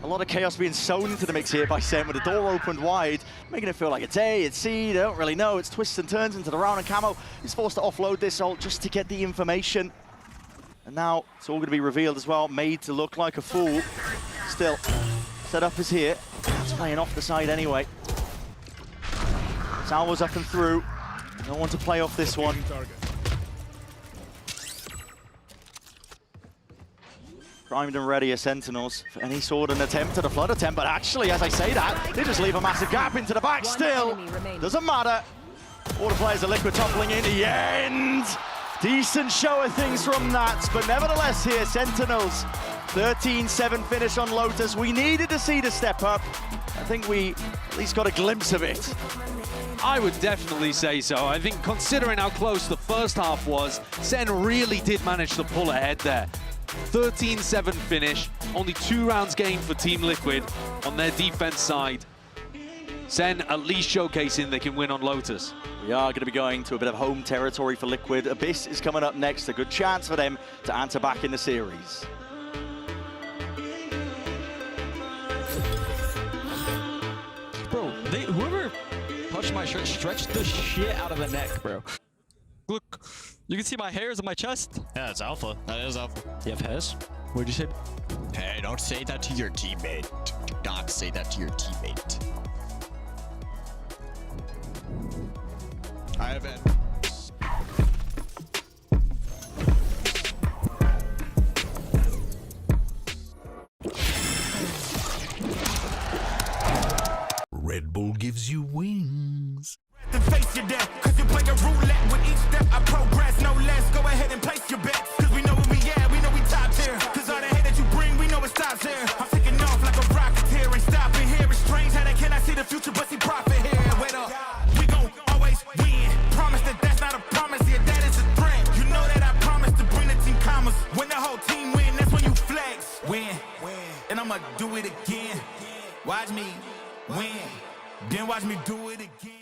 a lot of chaos being sewn into the mix here by Sen with the door opened wide, making it feel like it's A, it's C, they don't really know. It's twists and turns into the round, and Camo is forced to offload this ult just to get the information. And now it's all going to be revealed as well, made to look like a fool. Still, setup is here. It's playing off the side anyway. Salvo's up and through. No one to play off this one. primed and ready as Sentinels for any sort of attempt at a flood attempt, but actually, as I say that, they just leave a massive gap into the back still. Doesn't matter. All the players are Liquid toppling in the end. Decent show of things from that, but nevertheless here, Sentinels, 13-7 finish on Lotus. We needed to see the step up. I think we at least got a glimpse of it. I would definitely say so. I think considering how close the first half was, Sen really did manage to pull ahead there. 13-7 finish, only 2 rounds gained for Team Liquid on their defense side. Sen at least showcasing they can win on Lotus. We are going to be going to a bit of home territory for Liquid. Abyss is coming up next, a good chance for them to answer back in the series. Bro, whoever touched my shirt stretched the shit out of the neck, bro. Look, you can see my hairs on my chest. Yeah, it's alpha. That is alpha. You have hairs? What'd you say? Hey, don't say that to your teammate. Do not say that to your teammate. I have it. Red Bull gives you wings. Then face your death, cause you play a roulette with each step I progress, no less. Go ahead and place your bets, cause we know where we at, we know we top tier. Cause all the hate that you bring, we know it stops here. I'm taking off like a rocket here, ain't stopping here. It's strange how they cannot see the future, but see profit here. Wait up, we gon' always win. Promise that that's not a promise, yeah, that is a threat. You know that I promise to bring the team commas. When the whole team win, that's when you flex. Win, and I'ma do it again. Watch me win, then watch me do it again.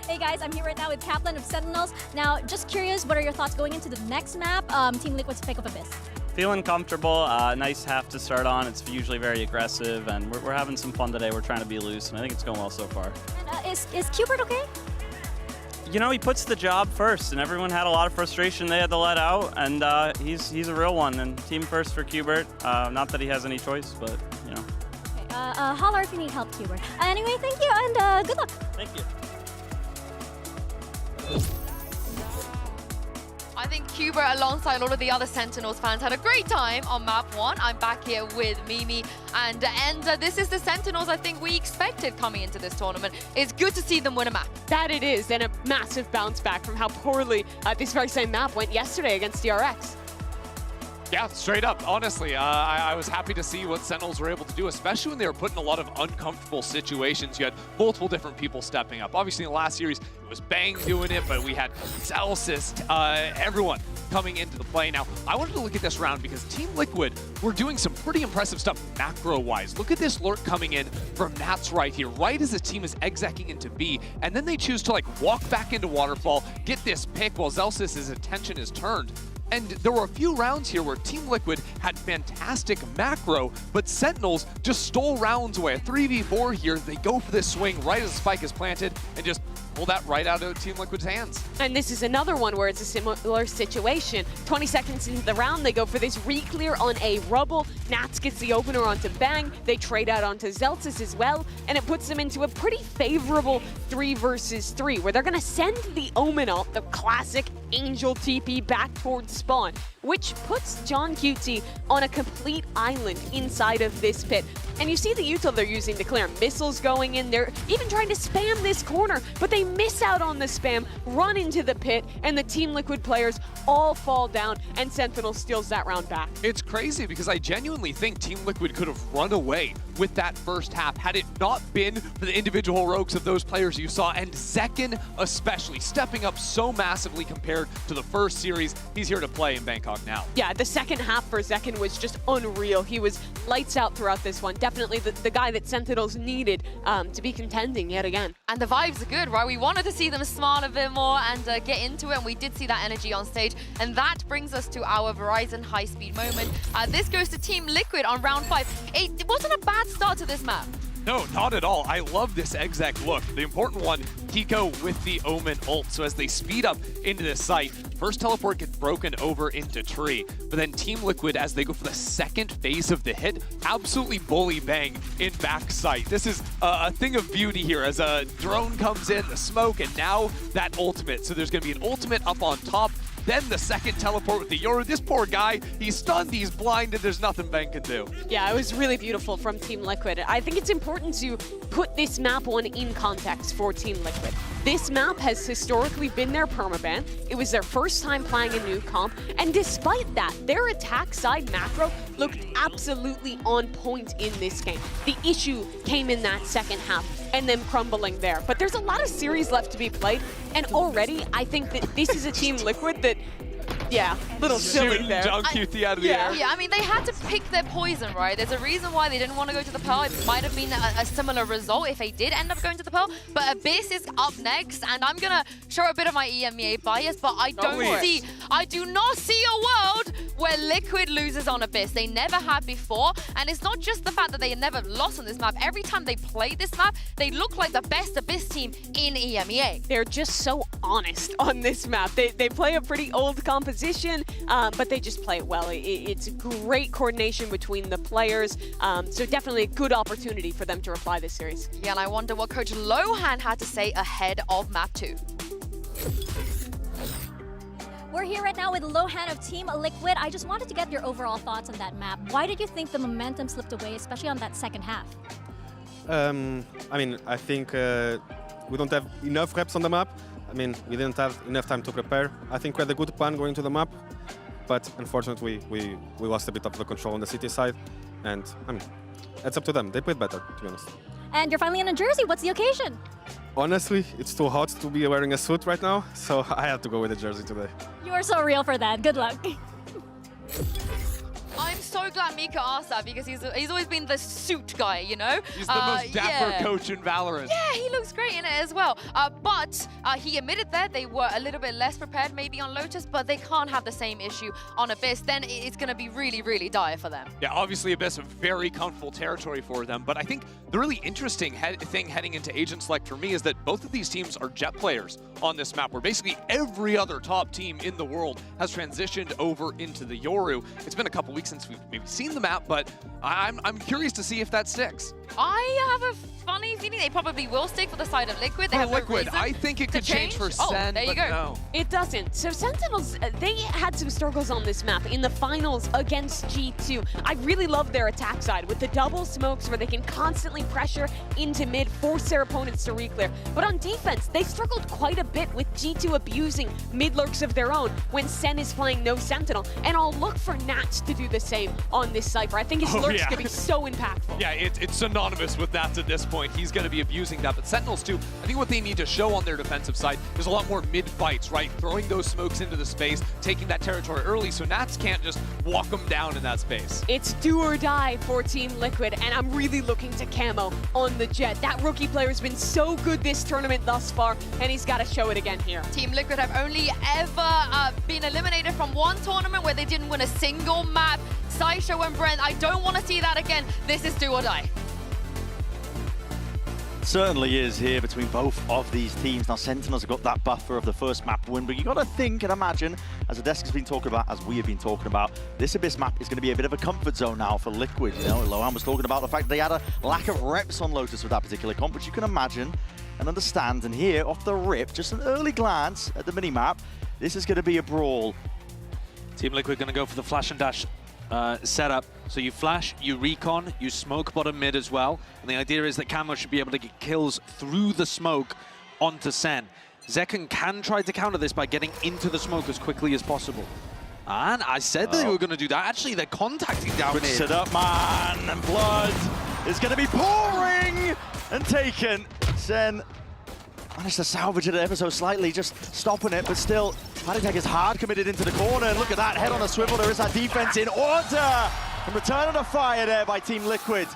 Hey guys, I'm here right now with Kaplan of Sentinels. Now, just curious, what are your thoughts going into the next map, Team Liquid's pick of Abyss? feeling comfortable. Nice half to start on. It's usually very aggressive, and we're having some fun today. We're trying to be loose, and I think it's going well so far. And, is Qbert okay? You know, he puts the job first, and everyone had a lot of frustration they had to let out, and he's a real one, and team first for Qbert. Not that he has any choice, but, you know. Okay, holler if you need help, Qbert. Anyway, thank you, and good luck. Thank you. I think Qbert, alongside all of the other Sentinels fans, had a great time on map 1. I'm back here with Mimi and this is the Sentinels I think we expected coming into this tournament. It's good to see them win a map. That it is, and a massive bounce back from how poorly this very same map went yesterday against DRX. Yeah, straight up. Honestly, I was happy to see what Sentinels were able to do, especially when they were put in a lot of uncomfortable situations. You had multiple different people stepping up. Obviously, in the last series, it was Bang doing it, but we had Celsius, everyone coming into the play. Now, I wanted to look at this round because Team Liquid were doing some pretty impressive stuff macro-wise. Look at this lurk coming in from Nats right here, right as the team is execing into B, and then they choose to like walk back into Waterfall, get this pick while Celsius's attention is turned. And there were a few rounds here where Team Liquid had fantastic macro, but Sentinels just stole rounds away. A 3v4 here, they go for this swing right as the spike is planted and just pull that right out of Team Liquid's hands. And this is another one where it's a similar situation. 20 seconds into the round, they go for this re-clear on a rubble. Nats gets the opener onto Bang. They trade out onto Zeltis as well, and it puts them into a pretty favorable 3 versus 3, where they're gonna send the Omen ult, the classic Angel TP, back towards spawn, which puts John Cutesy on a complete island inside of this pit. And you see the util they're using to clear. Missiles going in. They're even trying to spam this corner, but they miss out on the spam, run into the pit, and the Team Liquid players all fall down, and Sentinel steals that round back. It's crazy because I genuinely think Team Liquid could have run away with that first half had it not been for the individual rogues of those players you saw, and Zekken especially stepping up so massively compared to the first series. He's here to play in Bangkok now. Yeah, the second half for Zekken was just unreal. He was lights out throughout this one. Definitely the guy that Sentinels needed to be contending yet again. And the vibes are good, right? We wanted to see them smile a bit more and get into it, and we did see that energy on stage. And that brings us to our Verizon high-speed moment. This goes to Team Liquid on round 5. It wasn't a bad start to this map. No, not at all. I love this exec look. The important one, Kiko with the Omen ult. So as they speed up into this site, first teleport gets broken over into tree. But then Team Liquid, as they go for the second phase of the hit, absolutely bully Bang in back sight. This is a thing of beauty here as a drone comes in, the smoke, and now that ultimate. So there's going to be an ultimate up on top. Then the second teleport with the yoru. This poor guy, he's stunned, he's blinded, there's nothing Bang can do. Yeah, it was really beautiful from Team Liquid. I think it's important to put this map one in context for Team Liquid. This map has historically been their permaban. It was their first time playing a new comp, and despite that, their attack side macro looked absolutely on point in this game. The issue came in that second half, and then crumbling there. But there's a lot of series left to be played, and already I think that this is a Team Liquid that, yeah, little silly there. John Cutesy out of the air. Yeah, I mean, they had to pick their poison, right? There's a reason why they didn't want to go to the Pearl. It might have been a similar result if they did end up going to the Pearl. But Abyss is up next, and I'm going to show a bit of my EMEA bias, but I do not see a world where Liquid loses on Abyss. They never had before, and it's not just the fact that they never lost on this map. Every time they play this map, they look like the best Abyss team in EMEA. They're just so honest on this map. They play a pretty old composition, but they just play it well. It's great coordination between the players, so definitely a good opportunity for them to reply this series. Yeah, and I wonder what Coach Lohan had to say ahead of map 2. We're here right now with Lohan of Team Liquid. I just wanted to get your overall thoughts on that map. Why did you think the momentum slipped away, especially on that second half? I mean, I think we don't have enough reps on the map. I mean, we didn't have enough time to prepare. I think we had a good plan going to the map, but unfortunately, we lost a bit of the control on the city side. And I mean, it's up to them. They played better, to be honest. And you're finally in a jersey. What's the occasion? Honestly, it's too hot to be wearing a suit right now, so I have to go with a jersey today. You are so real for that. Good luck. I'm so glad Mika asked that because he's always been the suit guy, you know? He's the most dapper coach in Valorant. Yeah, he looks great in it as well. But he admitted that they were a little bit less prepared maybe on Lotus, but they can't have the same issue on Abyss. Then it's going to be really, really dire for them. Yeah, obviously Abyss, a very comfortable territory for them. But I think the really interesting thing heading into Agent Select for me is that both of these teams are jet players on this map, where basically every other top team in the world has transitioned over into the Yoru. It's been a couple weeks since we've maybe seen the map, but I'm curious to see if that sticks. I have a funny feeling they probably will stick for the side of Liquid. They have Liquid, no reason I think it could change for Oh, Sen, there you but go. no. It doesn't. So Sentinels, they had some struggles on this map in the finals against G2. I really love their attack side with the double smokes where they can constantly pressure into mid, force their opponents to reclear. But on defense, they struggled quite a bit with G2 abusing mid lurks of their own when Sen is playing no Sentinel. And I'll look for Nats to do the same on this Cypher. I think his lurks could be so impactful. Yeah, it's synonymous with Nats at this point. He's going to be abusing that. But Sentinels too, I think what they need to show on their defensive side is a lot more mid-fights, right? Throwing those smokes into the space, taking that territory early so Nats can't just walk them down in that space. It's do or die for Team Liquid, and I'm really looking to Camo on the Jet. That rookie player has been so good this tournament thus far, and he's got to show it again here. Team Liquid have only ever been eliminated from one tournament where they didn't win a single map. Sideshow and Brent, I don't want to see that again. This is do or die. Certainly is here between both of these teams. Now Sentinels have got that buffer of the first map win, but you got to think and imagine, as the desk has been talking about, as we have been talking about, this Abyss map is going to be a bit of a comfort zone now for Liquid. You know, Lohan was talking about the fact they had a lack of reps on Lotus with that particular comp, which you can imagine and understand. And here, off the rip, just an early glance at the mini-map, this is going to be a brawl. Team Liquid going to go for the flash and dash setup. So you flash, you recon, you smoke bottom mid as well. And the idea is that Camo should be able to get kills through the smoke onto Sen. Zekken can try to counter this by getting into the smoke as quickly as possible. And I said they were going to do that. Actually, they're contacting down mid. Set up, man, and blood is going to be pouring and taken. Sen managed to salvage it ever so slightly, just stopping it, but still, Panitek is hard committed into the corner, and look at that, head on a swivel, there is that defense in order! And return on the fire there by Team Liquid.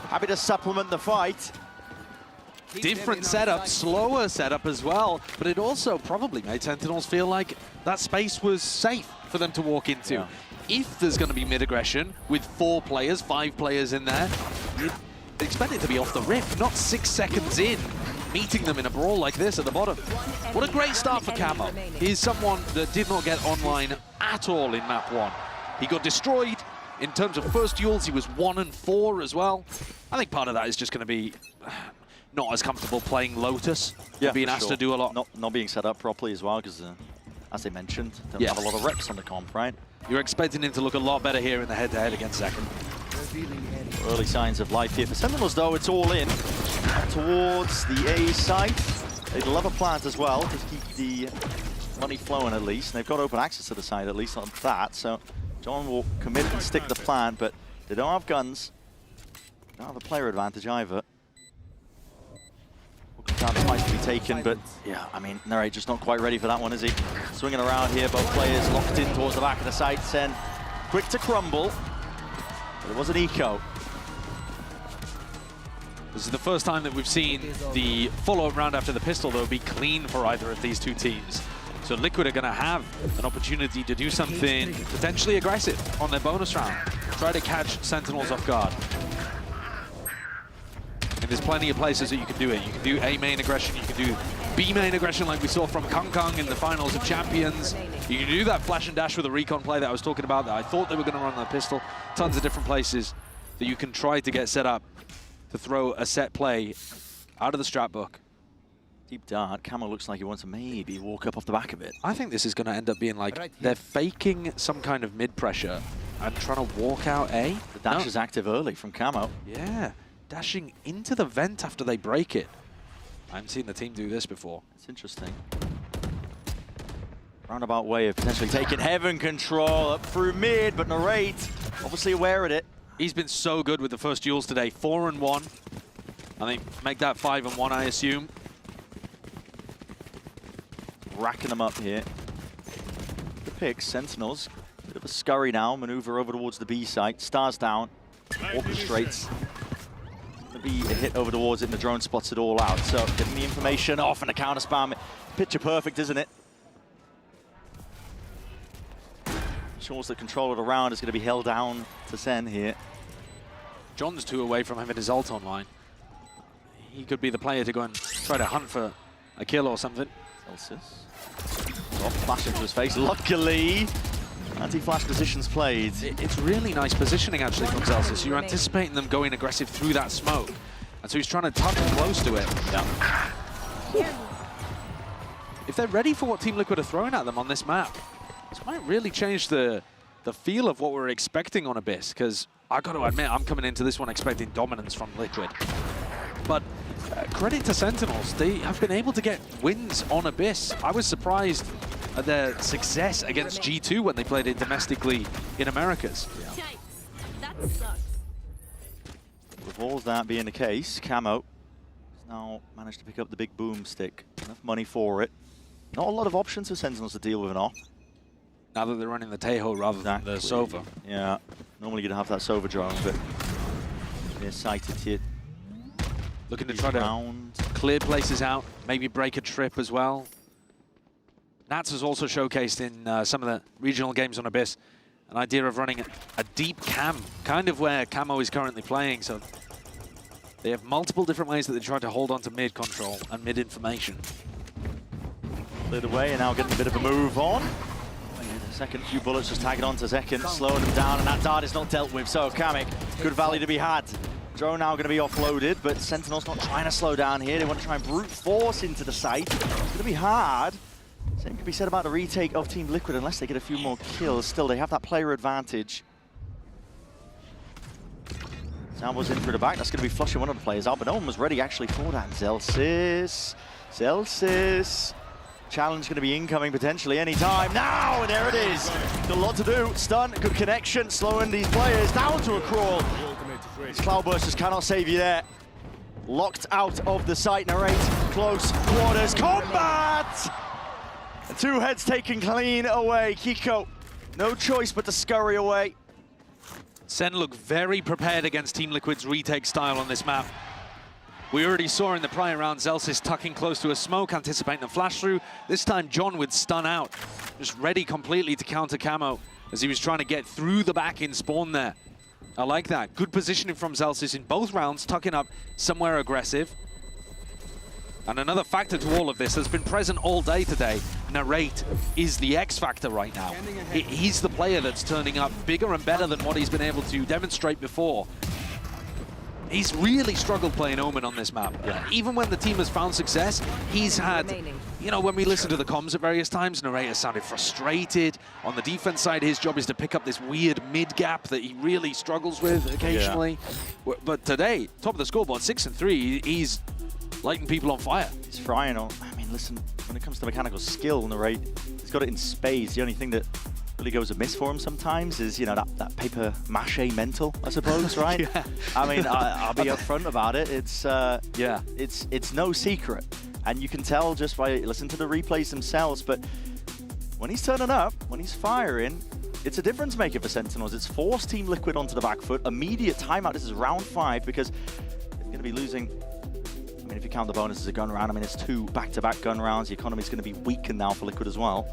Happy to supplement the fight. Different setup, slower setup as well, but it also probably made Sentinels feel like that space was safe for them to walk into. Yeah. If there's going to be mid-aggression with 4 players, 5 players in there, you'd expect it to be off the rip, not 6 seconds in, meeting them in a brawl like this at the bottom. What a great start for Camo. He's someone that did not get online at all in map 1. He got destroyed. In terms of first duels, he was 1 and 4 as well. I think part of that is just going to be not as comfortable playing Lotus, being asked to do a lot. Not being set up properly as well, because as they mentioned, don't have a lot of reps on the comp, right? You're expecting him to look a lot better here in the head-to-head against Zekken. Early signs of life here for Sentinels, though. It's all in towards the A site. They'd love a plant as well to keep the money flowing at least. And they've got open access to the site at least on that. So John will commit and stick the plant, but they don't have guns. They don't have a player advantage either. Down the fight to be taken, but yeah, I mean, Narrate just not quite ready for that one, is he? Swinging around here, both players locked in towards the back of the site. Sen quick to crumble, but it was an eco. This is the first time that we've seen the follow-up round after the pistol, though, be clean for either of these two teams. So Liquid are going to have an opportunity to do something potentially aggressive on their bonus round. Try to catch Sentinels off guard. And there's plenty of places that you can do it. You can do A main aggression, you can do B main aggression like we saw from Kung Kung in the finals of Champions. You can do that flash and dash with a recon play that I was talking about that I thought they were going to run the pistol. Tons of different places that you can try to get set up to throw a set play out of the strat book. Deep dart, Camo looks like he wants to maybe walk up off the back of it. I think this is going to end up being like they're faking some kind of mid pressure and trying to walk out A. The dash is active early from Camo. Yeah, dashing into the vent after they break it. I haven't seen the team do this before. It's interesting. Roundabout way of potentially taking heaven control up through mid, but Narrate obviously aware of it. He's been so good with the first duels today. 4 and 1. I think make that 5 and 1, I assume. Racking them up here. The picks, Sentinels Bit of a scurry now, maneuver over towards the B site. Stars down, orchestrates. Gonna be a hit over towards it and the drone spots it all out. So getting the information off and a counter spam. Picture perfect, isn't it? Ensures the control of the round is going to be held down to Sen here. John's 2 away from having his ult online. He could be the player to go and try to hunt for a kill or something. Celsius. Oh, flash into his face. Luckily, anti-flash positions played. It's really nice positioning actually from Celsius. You're anticipating them going aggressive through that smoke. And so he's trying to tuck close to it. Yeah. If they're ready for what Team Liquid are throwing at them on this map, this might really change the feel of what we're expecting on Abyss, because I got to admit, I'm coming into this one expecting dominance from Liquid. But credit to Sentinels, they have been able to get wins on Abyss. I was surprised at their success against G2 when they played it domestically in Americas. Yeah. That sucks. With all of that being the case, Camo has now managed to pick up the big boomstick. Enough money for it. Not a lot of options for Sentinels to deal with an off. Now that they're running the Taeho rather than the Sova. Yeah, normally you'd have that Sova drone, but they're sighted here. Looking to try to clear places out, maybe break a trip as well. Nats has also showcased in some of the regional games on Abyss an idea of running a deep cam, kind of where Camo is currently playing. So they have multiple different ways that they try to hold on to mid control and mid information. Cleared away and now getting a bit of a move on. Second few bullets just tagging on to Zekin, slowing them down, and that dart is not dealt with. So Kamek, good value to be had. Drone now going to be offloaded, but Sentinel's not trying to slow down here. They want to try and brute force into the site. It's going to be hard. Same could be said about the retake of Team Liquid unless they get a few more kills. Still, they have that player advantage. Sambo's in through the back. That's going to be flushing one of the players out, but no one was ready actually for that. Celsius. Challenge going to be incoming potentially any time now, and there it is. Got a lot to do. Stun, good connection, slowing these players down to a crawl. These Cloudbursters cannot save you there. Locked out of the site, narrate, close quarters, combat! And 2 heads taken clean away. Kiko, no choice but to scurry away. Sen look very prepared against Team Liquid's retake style on this map. We already saw in the prior round Celsius tucking close to a smoke, anticipating a flash through. This time John with stun out, just ready completely to counter Camo as he was trying to get through the back in spawn there. I like that. Good positioning from Celsius in both rounds, tucking up somewhere aggressive. And another factor to all of this that's been present all day today, Narrate is the X factor right now. He's the player that's turning up bigger and better than what he's been able to demonstrate before. He's really struggled playing Omen on this map. Yeah. Even when the team has found success, he's had, you know, when we listen to the comms at various times, Narrator sounded frustrated. On the defense side, his job is to pick up this weird mid-gap that he really struggles with occasionally. Yeah. But today, top of the scoreboard, 6-3, he's lighting people on fire. He's frying on. I mean, listen, when it comes to mechanical skill, Narrate, he's got it in spades. The only thing that really goes amiss for him sometimes is, you know, that paper mache mental, I suppose, right? Yeah. I mean, I'll be upfront about it. It's it's no secret, and you can tell just by listening to the replays themselves. But when he's turning up, when he's firing, it's a difference maker for Sentinels. It's forced Team Liquid onto the back foot. Immediate timeout. This is round 5 because they're going to be losing. I mean, if you count the bonus as a gun round, I mean, it's 2 back-to-back gun rounds. The economy's going to be weakened now for Liquid as well.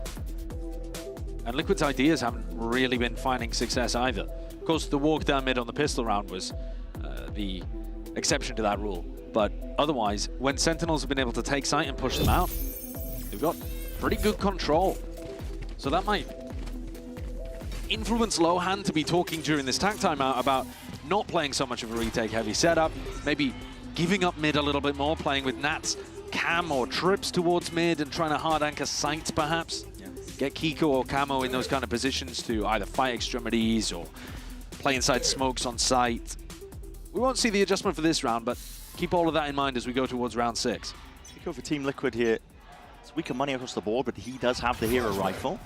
And Liquid's ideas haven't really been finding success either. Of course, the walk down mid on the pistol round was the exception to that rule. But otherwise, when Sentinels have been able to take site and push them out, they've got pretty good control. So that might influence Lohan to be talking during this tag timeout about not playing so much of a retake-heavy setup, maybe giving up mid a little bit more, playing with Nats, cam or trips towards mid and trying to hard anchor sites perhaps. Get Kiko or Camo in those kind of positions to either fight extremities or play inside smokes on site. We won't see the adjustment for this round, but keep all of that in mind as we go towards round 6. Kiko for Team Liquid here. It's weaker money across the board, but he does have the hero rifle.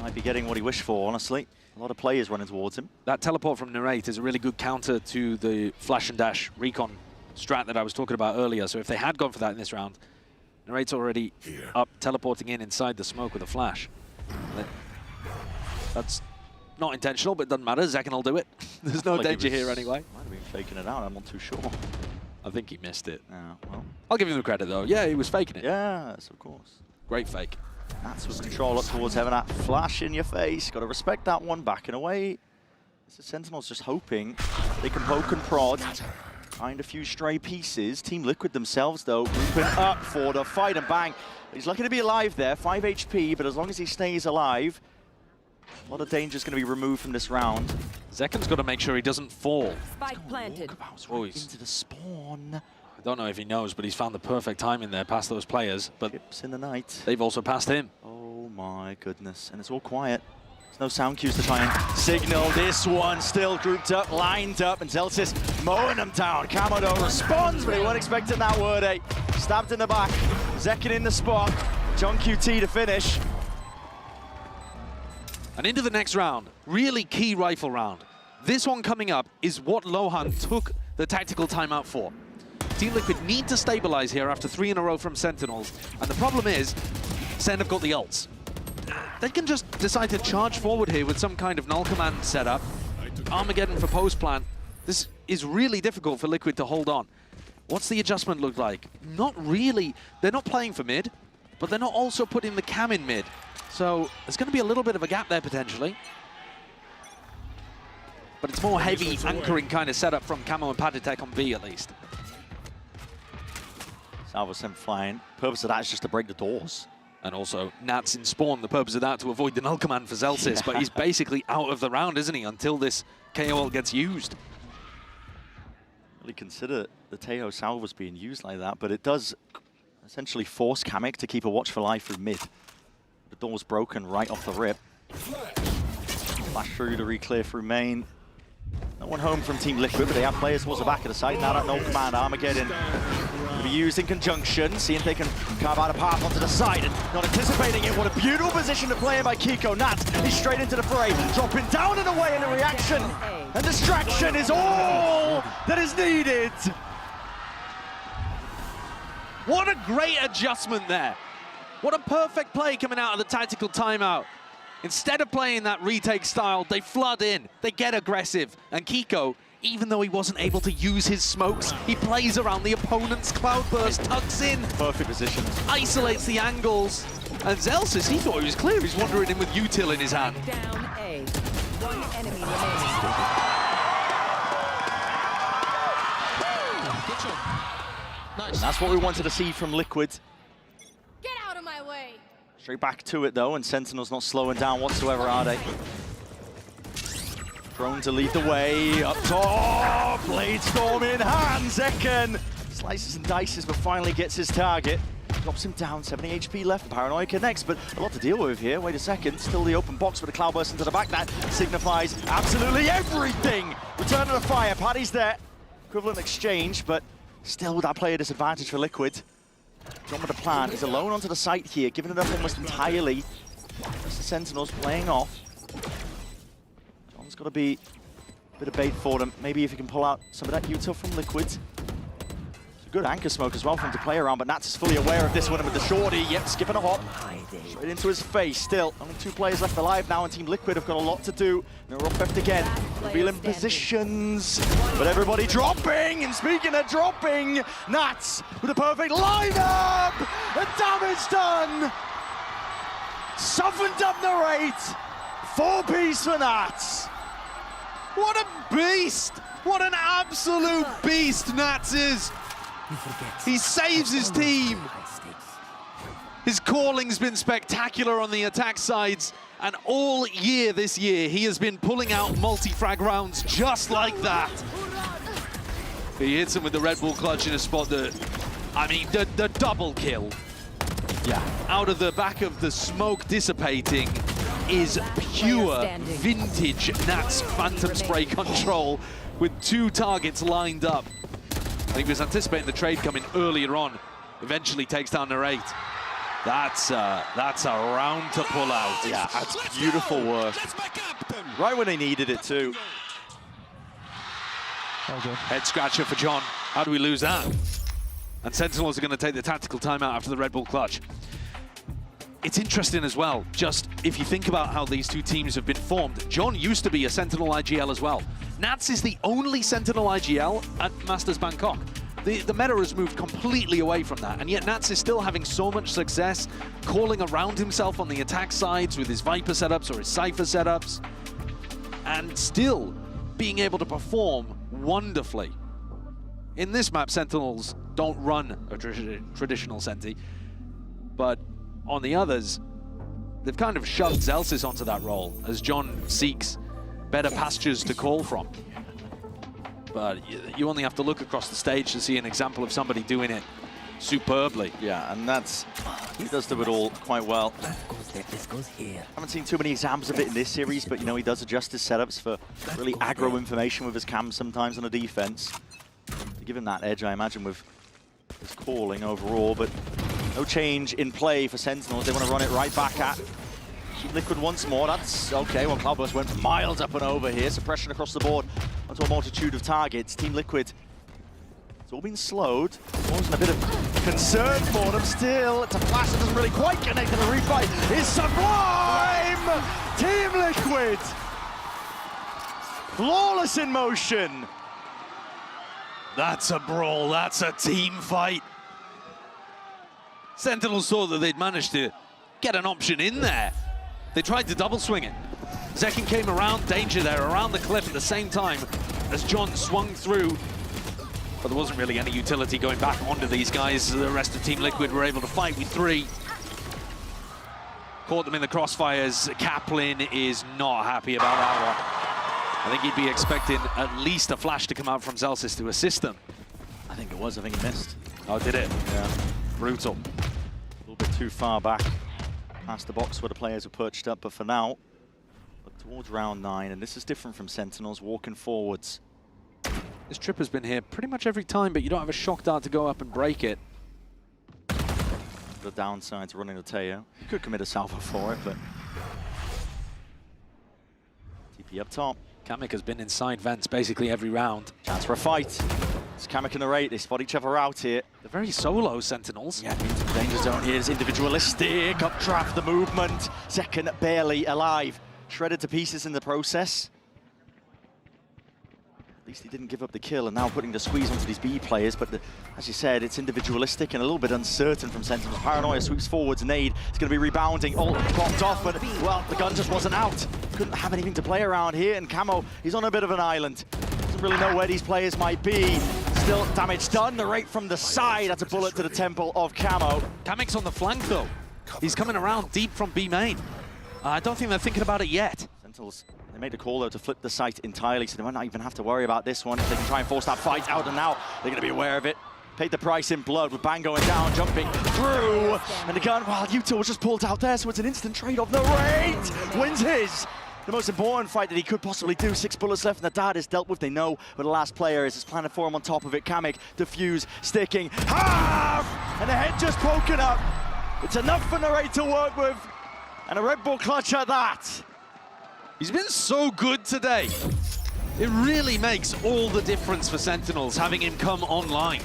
Might be getting what he wished for, honestly. A lot of players running towards him. That teleport from Narrate is a really good counter to the flash and dash recon strat that I was talking about earlier. So if they had gone for that in this round, Narrate's already up, teleporting inside the smoke with a flash. That's not intentional, but it doesn't matter. Zekken will do it. There's no danger here anyway. Might have been faking it out, I'm not too sure. I think he missed it. Yeah, well. I'll give him the credit, though. Yeah, he was faking it. Yes, of course. Great fake. That's with control up towards heaven. That flash in your face. Got to respect that one. Backing away. This is Sentinels just hoping they can poke and prod. Find a few stray pieces. Team Liquid themselves, though, grouping up for the fight, and bang. He's lucky to be alive there. 5 HP, but as long as he stays alive, a lot of danger is going to be removed from this round. Zekken's got to make sure he doesn't fall. Spike planted. Into the spawn. I don't know if he knows, but he's found the perfect timing there past those players. But Chips in the night. They've also passed him. Oh my goodness. And it's all quiet. There's no sound cues to try and signal. This one still grouped up, lined up, and Zelsis mowing them down. Kamodo responds, but he wasn't expecting that word, eh? Stabbed in the back. Zekken in the spot. John QT to finish. And into the next round. Really key rifle round. This one coming up is what Lohan took the tactical timeout for. Team Liquid need to stabilize here after 3 in a row from Sentinels. And the problem is, Sen have got the ults. They can just decide to charge forward here with some kind of null command setup. Armageddon for post plant. This is really difficult for Liquid to hold on. What's the adjustment look like? Not really. They're not playing for mid, but they're not also putting the cam in mid. So there's going to be a little bit of a gap there potentially. But it's more heavy anchoring kind of setup from Camo and Patitek on B at least. Salvo sent flying. Purpose of that is just to break the doors. And also, Nats in spawn, the purpose of that to avoid the null command for Zelsis, but he's basically out of the round, isn't he, until this KO gets used. Really consider the Tejo salvos being used like that, but it does essentially force Kamek to keep a watchful eye through mid. The door's broken right off the rip. Flash through to re-clear through main. No one home from Team Liquid, but they have players towards the back of the site. Now that null command Armageddon will be used in conjunction, seeing if they can carve out a path onto the side and not anticipating it. What a beautiful position to play in by Kiko. Nats, he's straight into the fray, dropping down and away in a reaction. And distraction is all that is needed. What a great adjustment there. What a perfect play coming out of the tactical timeout. Instead of playing that retake style, they flood in, they get aggressive. And Kiko, even though he wasn't able to use his smokes, he plays around the opponent's cloudburst, tucks in. Perfect position. Isolates the angles. And Zelsis, he thought he was clear. He's wandering in with util in his hand. Down A. One enemy remaining. And that's what we wanted to see from Liquid. Get out of my way. Straight back to it though, and Sentinels not slowing down whatsoever, are they? Drone to lead the way, up top, Blade Storm in hand, Zekken slices and dices but finally gets his target. Drops him down, 70 HP left, Paranoia connects, but a lot to deal with here. Wait a second, still the open box with a cloudburst into the back. That signifies absolutely everything. Return of the fire, Paddy's there. Equivalent exchange, but still with that player disadvantage for Liquid. John with the plan, he's alone onto the site here, giving it up almost entirely. Just the Sentinels playing off. John's got to be a bit of bait for them. Maybe if he can pull out some of that util from Liquid. It's a good anchor smoke as well for him to play around, but Nats is fully aware of this one, and with the shorty, yep, skipping a hop. Straight into his face, still. Only 2 players left alive now, and Team Liquid have got a lot to do. They're up left again, revealing positions, but everybody dropping, and speaking of dropping, Nats with a perfect lineup, and damage done! Softened up the rate, 4-piece for Nats. What a beast! What an absolute beast Nats is! He saves his team! His calling's been spectacular on the attack sides, and all year this year, he has been pulling out multi-frag rounds just like that. He hits him with the Red Bull clutch in a spot that, I mean, the double kill. Yeah. Out of the back of the smoke dissipating is pure vintage Nats Phantom Spray control with 2 targets lined up. I think he was anticipating the trade coming earlier on. Eventually takes down the 8. That's a round to pull out. Yeah, that's beautiful work. Right when they needed it too. Head scratcher for John. How do we lose that? And Sentinels are going to take the tactical timeout after the Red Bull clutch. it's interesting as well, just if you think about how these two teams have been formed. John used to be a Sentinel IGL as well. Nats is the only Sentinel IGL at Masters Bangkok. The meta has moved completely away from that, and yet Nats is still having so much success calling around himself on the attack sides with his Viper setups or his Cypher setups, and still being able to perform wonderfully. In this map, Sentinels don't run a traditional Senti, but on the others, they've kind of shoved Zelsis onto that role as John seeks better pastures to call from. But you only have to look across the stage to see an example of somebody doing it superbly. Yeah, and he does do it all quite well. Haven't seen too many examples of it in this series, but you know, he does adjust his setups for really aggro information with his cam sometimes on the defense. To give him that edge, I imagine, with his calling overall, but no change in play for Sentinels. They want to run it right back at Team Liquid once more. That's okay. Well, Cloudburst went miles up and over here. Suppression across the board onto a multitude of targets. Team Liquid, it's all been slowed. Causing a bit of concern for them still. It's a flash that doesn't really quite connect to the refight. Is sublime! Team Liquid! Flawless in motion. That's a brawl, that's a team fight. Sentinels thought that they'd managed to get an option in there. They tried to double swing it. Zekin came around, danger there, around the cliff at the same time as John swung through. But there wasn't really any utility going back onto these guys. The rest of Team Liquid were able to fight with 3. Caught them in the crossfires. Kaplan is not happy about that one. I think he'd be expecting at least a flash to come out from Zelsis to assist them. I think it was. I think he missed. Oh, did it? Yeah. Brutal. A little bit too far back past the box where the players were perched up, but for now, look towards round 9, and this is different from Sentinels walking forwards. This trip has been here pretty much every time, but you don't have a shock dart to go up and break it. The downside to running a Teo. You could commit a salvo for it, but TP up top. Kamek has been inside vents basically every round. Chance for a fight. It's Kamek and Narrate. They spot each other out here. They're very solo, Sentinels. Yeah, into the danger zone here is individualistic. Updraft the movement. Second barely alive. Shredded to pieces in the process. At least he didn't give up the kill, and now putting the squeeze onto these B players. But as you said, it's individualistic and a little bit uncertain from Sentinels. Paranoia sweeps forwards. Nade. It's going to be rebounding. All popped off, but well, the gun just wasn't out. Couldn't have anything to play around here, and Camo, he's on a bit of an island. Doesn't really know where these players might be. Still damage done. The rate from the side. That's a bullet to the temple of Camo. Kamek's on the flank though. He's coming around deep from B main. I don't think they're thinking about it yet. Sentinels, they made a call though to flip the site entirely, so they might not even have to worry about this one. If they can try and force that fight out, and now they're going to be aware of it. Paid the price in blood with Bang going down, jumping through, and the gun, well, Yuto was just pulled out there, so it's an instant trade-off. The rate wins his. The most important fight that he could possibly do. 6 bullets left, and the dart is dealt with. They know where the last player is. It's planted for him on top of it. Kamek, defuse, sticking, half, and the head just broken up. It's enough for Narrate to work with, and a Red Bull clutch at that. He's been so good today. It really makes all the difference for Sentinels having him come online.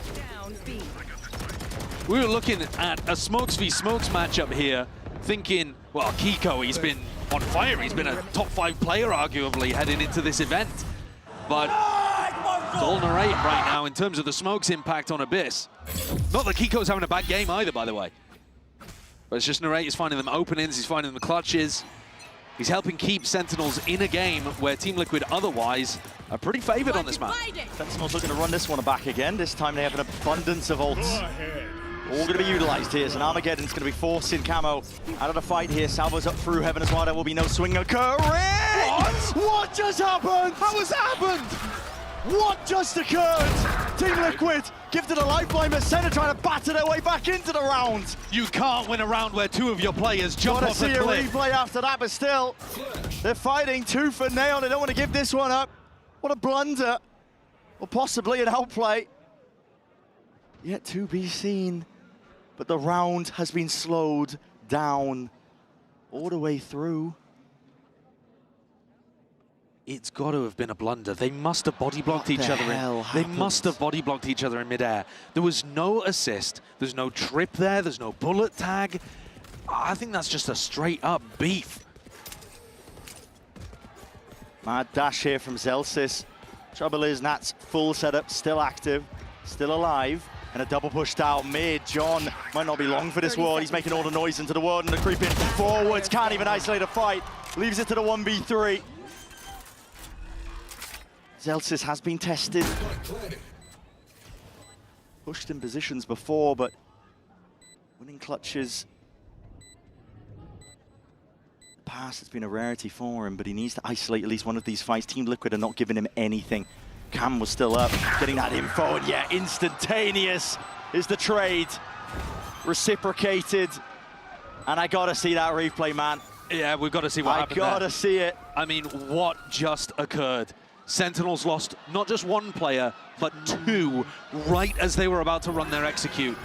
We were looking at a Smokes v Smokes matchup here, thinking, well, Kiko, he's been on fire. He's been a top 5 player, arguably, heading into this event. But it's all Narrate right now in terms of the Smokes impact on Abyss. Not that Kiko's having a bad game either, by the way. But it's just Narrate is finding them openings, he's finding them clutches. He's helping keep Sentinels in a game where Team Liquid otherwise are pretty favored on this map. Sentinels looking to run this one back again. This time they have an abundance of ults. All going to be utilized here. And Armageddon's going to be forcing Camo out of the fight here. Salvo's up through heaven as well. There will be no swing occurring. What just happened? How has that happened? What just occurred? Team Liquid gifted a lifeline, but Senna trying to batter their way back into the round. You can't win a round where 2 of your players jump off the cliff. Gotta see a replay after that, but still, they're fighting tooth and nail. They don't want to give this one up. What a blunder, or possibly an outplay. Yet to be seen, but the round has been slowed down all the way through. It's got to have been a blunder. They must have body blocked each other in. They must have body blocked each other in midair. There was no assist. There's no trip there. There's no bullet tag. I think that's just a straight up beef. Mad dash here from Zelsis. Trouble is, Nat's full setup, still active, still alive, and a double push down mid. John might not be long for this ward. He's making all the noise into the ward and they're creeping forwards. Can't even isolate a fight. Leaves it to the 1v3. Zelsis has been tested. Pushed in positions before, but winning clutches. Pass has been a rarity for him, but he needs to isolate at least one of these fights. Team Liquid are not giving him anything. Cam was still up, getting that info, and yeah, instantaneous is the trade. Reciprocated, and I gotta see that replay, man. Yeah, we've got to see what happened there. I gotta see it. I mean, what just occurred? Sentinels lost not just one player, but two, right as they were about to run their execute.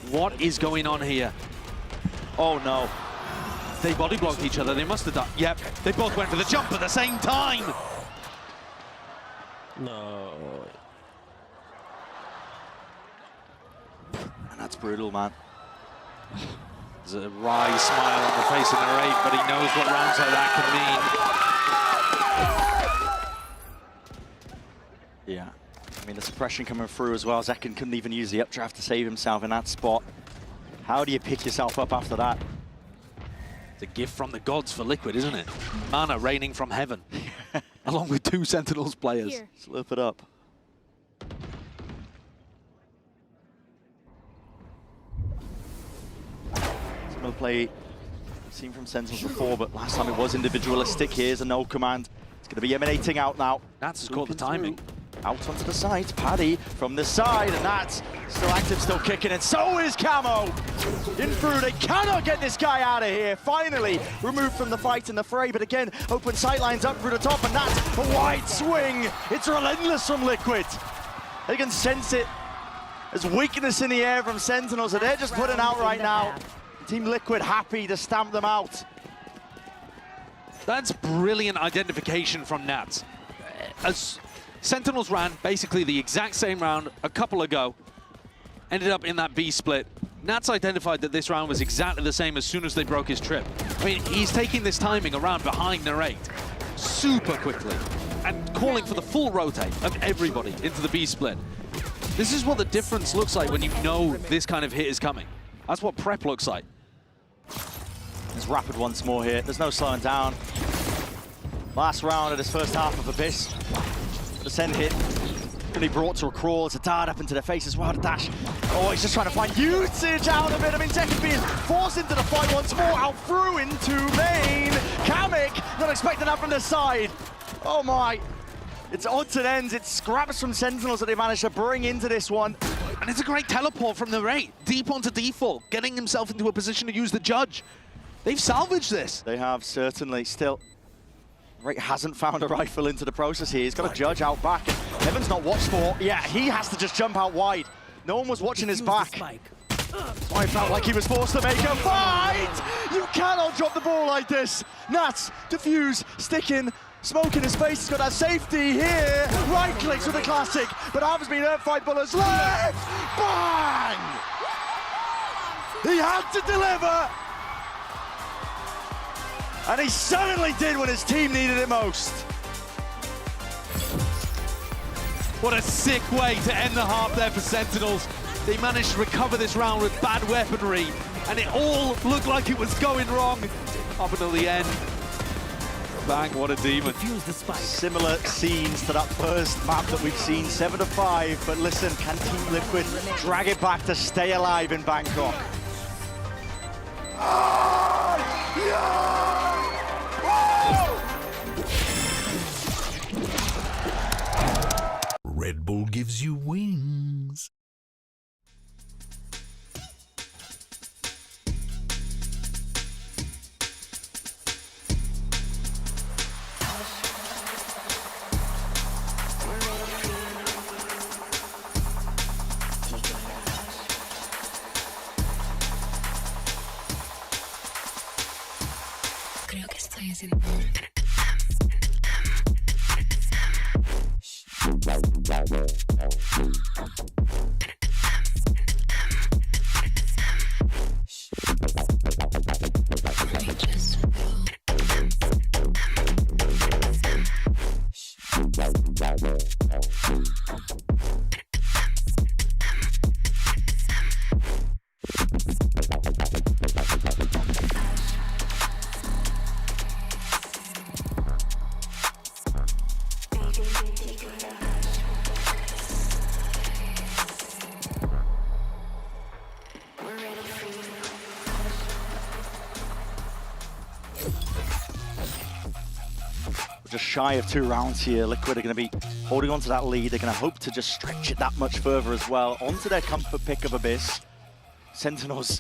What is going on here? Oh no. They body blocked each other, they must have done. Yep, they both went for the jump at the same time. No. And that's brutal, man. There's a wry smile on the face of Narrate, but he knows what rounds like that can mean. Yeah. I mean, the suppression coming through as well. Zekken couldn't even use the updraft to save himself in that spot. How do you pick yourself up after that? It's a gift from the gods for Liquid, isn't it? Mana raining from heaven, along with two Sentinels players. Here. Slurp it up. Similar play we've seen from Sentinels before, but last time it was individualistic. Here's a no command. It's going to be emanating out now. That's caught the timing. Out onto the side, Paddy from the side, and that's still active, still kicking, and so is Camo! In through, they cannot get this guy out of here. Finally removed from the fight and the fray, but again, open sight lines up through the top, and that's a wide swing. It's relentless from Liquid. They can sense it. There's weakness in the air from Sentinels, and they're just putting out right now. Team Liquid happy to stamp them out. That's brilliant identification from Nats. As Sentinels ran basically the exact same round a couple ago, ended up in that B split. Nats identified that this round was exactly the same as soon as they broke his trip. I mean, he's taking this timing around behind Narrate super quickly and calling for the full rotate of everybody into the B split. This is what the difference looks like when you know this kind of hit is coming. That's what prep looks like. There's Rapid once more here. There's no slowing down. Last round of this first half of Abyss. The send hit, really brought to a crawl. It's a dart up into their face as well. The dash. Oh, he's just trying to find usage out of it. I mean, Zekken being forced into the fight once more. Out through into main. Kamek, not expecting that from the side. Oh my. It's odds and ends. It's scraps from Sentinels that they managed to bring into this one. And it's a great teleport from Narrate. Deep onto default, getting himself into a position to use the judge. They've salvaged this. They have, certainly. Still, Ray hasn't found a rifle into the process here. He's got a judge out back. Heaven's not watched for. Yeah, he has to just jump out wide. No one was watching his back. I felt like he was forced to make a fight! You cannot drop the ball like this. Nats, defuse, sticking, smoke in his face. He's got that safety here. Right clicks with the classic, but Arvin's been hurt. 5 bullets left. Bang! He had to deliver. And he certainly did when his team needed it most. What a sick way to end the half there for Sentinels. They managed to recover this round with bad weaponry, and it all looked like it was going wrong up until the end. Bang, what a demon. Similar scenes to that first map that we've seen, 7-5, but listen, can Team Liquid drag it back to stay alive in Bangkok? Red Bull gives you wings. Creo que estoy en Just shy of 2 rounds here. Liquid are going to be holding on to that lead. They're going to hope to just stretch it that much further as well. Onto their comfort pick of Abyss. Sentinels,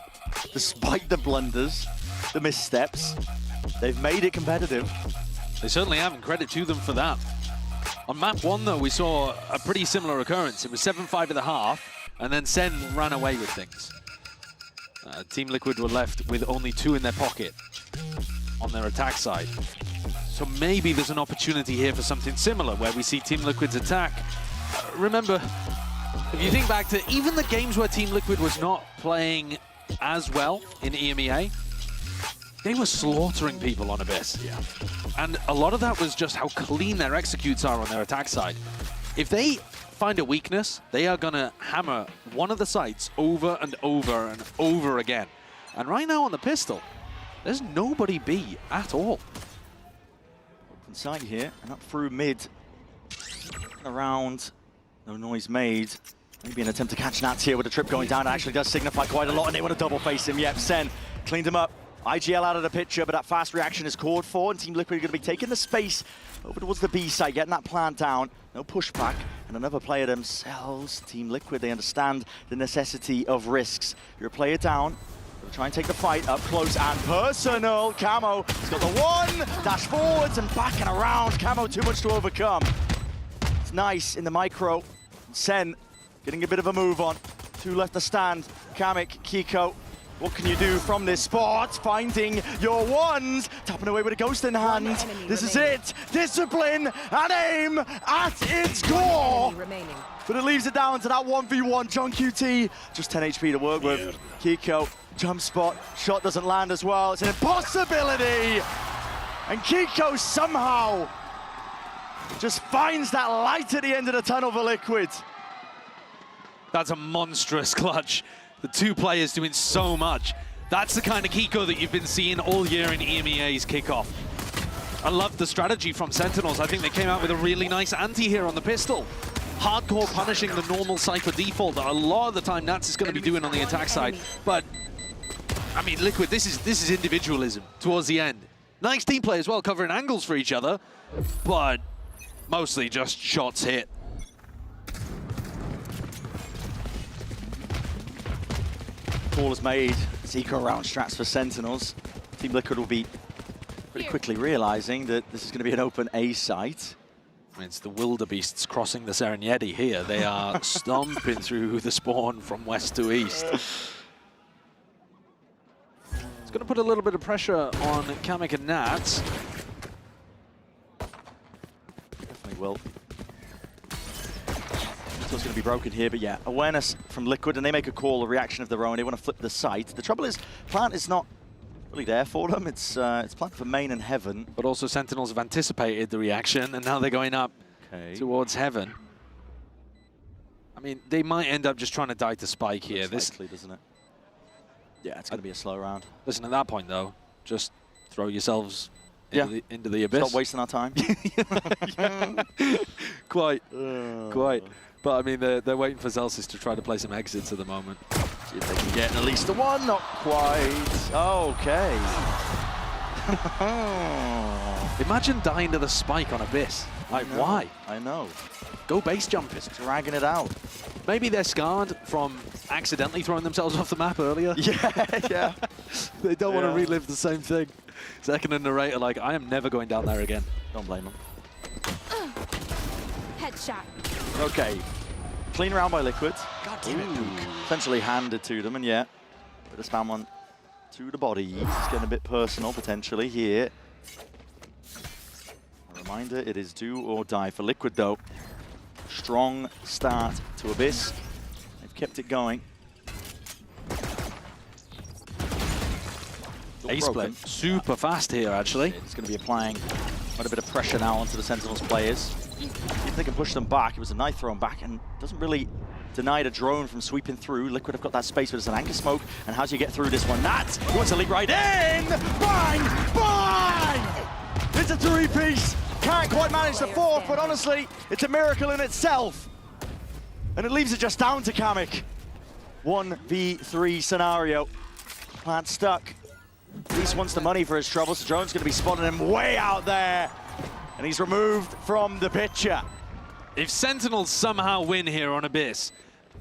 despite the blunders, the missteps, they've made it competitive. They certainly have, and credit to them for that. On map 1, though, we saw a pretty similar occurrence. It was 7-5 at the half, and then Sen ran away with things. Team Liquid were left with only 2 in their pocket on their attack side. So maybe there's an opportunity here for something similar, where we see Team Liquid's attack. Remember, if you think back to even the games where Team Liquid was not playing as well in EMEA, they were slaughtering people on Abyss. Yeah. And a lot of that was just how clean their executes are on their attack side. If they find a weakness, they are going to hammer one of the sites over and over and over again. And right now on the pistol, there's nobody B at all. Inside here, and up through mid. Around, no noise made. Maybe an attempt to catch Nats here with a trip going down. It actually does signify quite a lot, and they want to double face him. Yep, Sen cleaned him up. IGL out of the picture, but that fast reaction is called for, and Team Liquid are going to be taking the space over towards the B side, getting that plan down. No pushback, and another player themselves. Team Liquid, they understand the necessity of risks. You're a player down. They'll try and take the fight up close and personal. Camo, he's got the one, dash forwards and back and around. Camo, too much to overcome. It's nice in the micro. Sen getting a bit of a move on. 2 left to stand. Kamek, Kiko, what can you do from this spot? Finding your ones, tapping away with a ghost in hand. This is it. Discipline and aim at its core. But it leaves it down to that 1v1. John QT, just 10 HP to work with. Kiko, jump spot, shot doesn't land as well. It's an impossibility. And Kiko somehow just finds that light at the end of the tunnel for Liquid. That's a monstrous clutch. The 2 players doing so much. That's the kind of Kiko that you've been seeing all year in EMEA's kickoff. I love the strategy from Sentinels. I think they came out with a really nice anti here on the pistol. Hardcore punishing the normal Cypher default that a lot of the time Nats is going to be doing on the attack side. But, I mean, Liquid, this is individualism towards the end. Nice team play as well, covering angles for each other, but mostly just shots hit. Call is made. Zika around strats for Sentinels. Team Liquid will be pretty quickly realizing that this is going to be an open A site. I mean, it's the wildebeests crossing the Serengeti here. They are stomping through the spawn from west to east. It's going to put a little bit of pressure on Kamek and Nats. Definitely will. Still going to be broken here, but yeah, awareness from Liquid, and they make a call, a reaction of their own. They want to flip the site. The trouble is, plant is not really there for them. It's plant for main and heaven. But also Sentinels have anticipated the reaction, and now they're going up towards heaven. I mean, they might end up just trying to die to Spike here. This likely, doesn't it? Yeah, it's going to be a slow round. Listen, at that point, though, just throw yourselves into the abyss. Stop wasting our time. Quite. But, I mean, they're waiting for Zelsis to try to play some exits at the moment. See if they can get at least a one. Not quite. Okay. Imagine dying to the Spike on Abyss. Like, why? I know. Go base jumping. Dragging it out. Maybe they're scarred from accidentally throwing themselves off the map earlier. Yeah. They don't want to relive the same thing. Second and narrator like, I am never going down there again. Don't blame them. Headshot. Okay. Clean round by Liquid. God damn it, Duke. Essentially handed to them, and bit of spam on to the body. It's getting a bit personal, potentially, here. A reminder, it is do or die for Liquid, though. Strong start to Abyss. They've kept it going. A-split, super fast here, actually. It's going to be applying Quite a bit of pressure now onto the Sentinels players. See if they can push them back. It was a knife thrown back and doesn't really deny the drone from sweeping through. Liquid have got that space, but it's an anchor smoke. And how do you get through this one? Nats, he wants to leap right in! Bang! Bang! It's a three-piece. Can't quite manage the fourth, but honestly, it's a miracle in itself. And it leaves it just down to Kamek. 1v3 scenario. Plant stuck. At least wants the money for his troubles. The drone's going to be spotting him way out there. And he's removed from the picture. If Sentinels somehow win here on Abyss,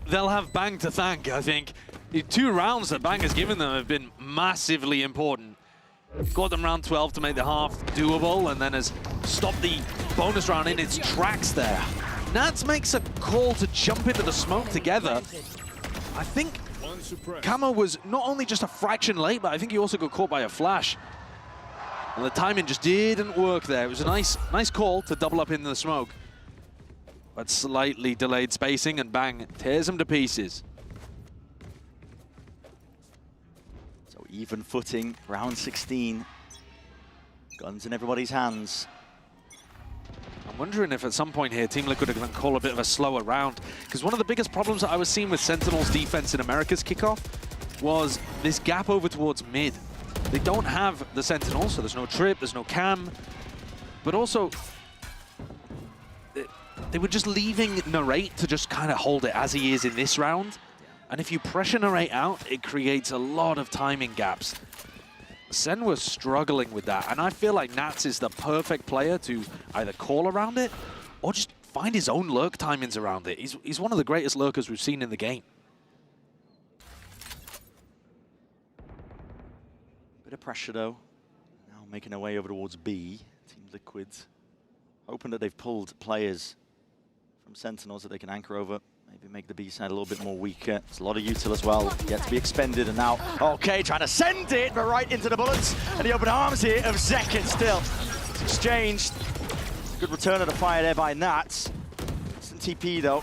they'll have Bang to thank, I think. The 2 rounds that Bang has given them have been massively important. Got them round 12 to make the half doable, and then has stopped the bonus round in its tracks there. Nats makes a call to jump into the smoke together. I think Camo was not only just a fraction late, but I think he also got caught by a flash. And the timing just didn't work there. It was a nice call to double up in the smoke. But slightly delayed spacing, and Bang tears him to pieces. So even footing, round 16. Guns in everybody's hands. I'm wondering if at some point here Team Liquid are going to call a bit of a slower round, because one of the biggest problems that I was seeing with Sentinels defense in America's kickoff was this gap over towards mid. They don't have the Sentinels, so there's no trip, there's no cam, but also they were just leaving Narrate to just kind of hold it as he is in this round. And if you pressure Narrate out, it creates a lot of timing gaps. Sen was struggling with that, and I feel like Nats is the perfect player to either call around it or just find his own lurk timings around it. He's one of the greatest lurkers we've seen in the game. Bit of pressure though. Now making their way over towards B. Team Liquid hoping that they've pulled players from Sentinels that they can anchor over. Maybe make the B side a little bit more weaker. There's a lot of util as well, yet to be expended, and now, okay, trying to send it, but right into the bullets, and the open arms here of Zekin still. It's exchanged. Good return of the fire there by Nats. Instant TP though.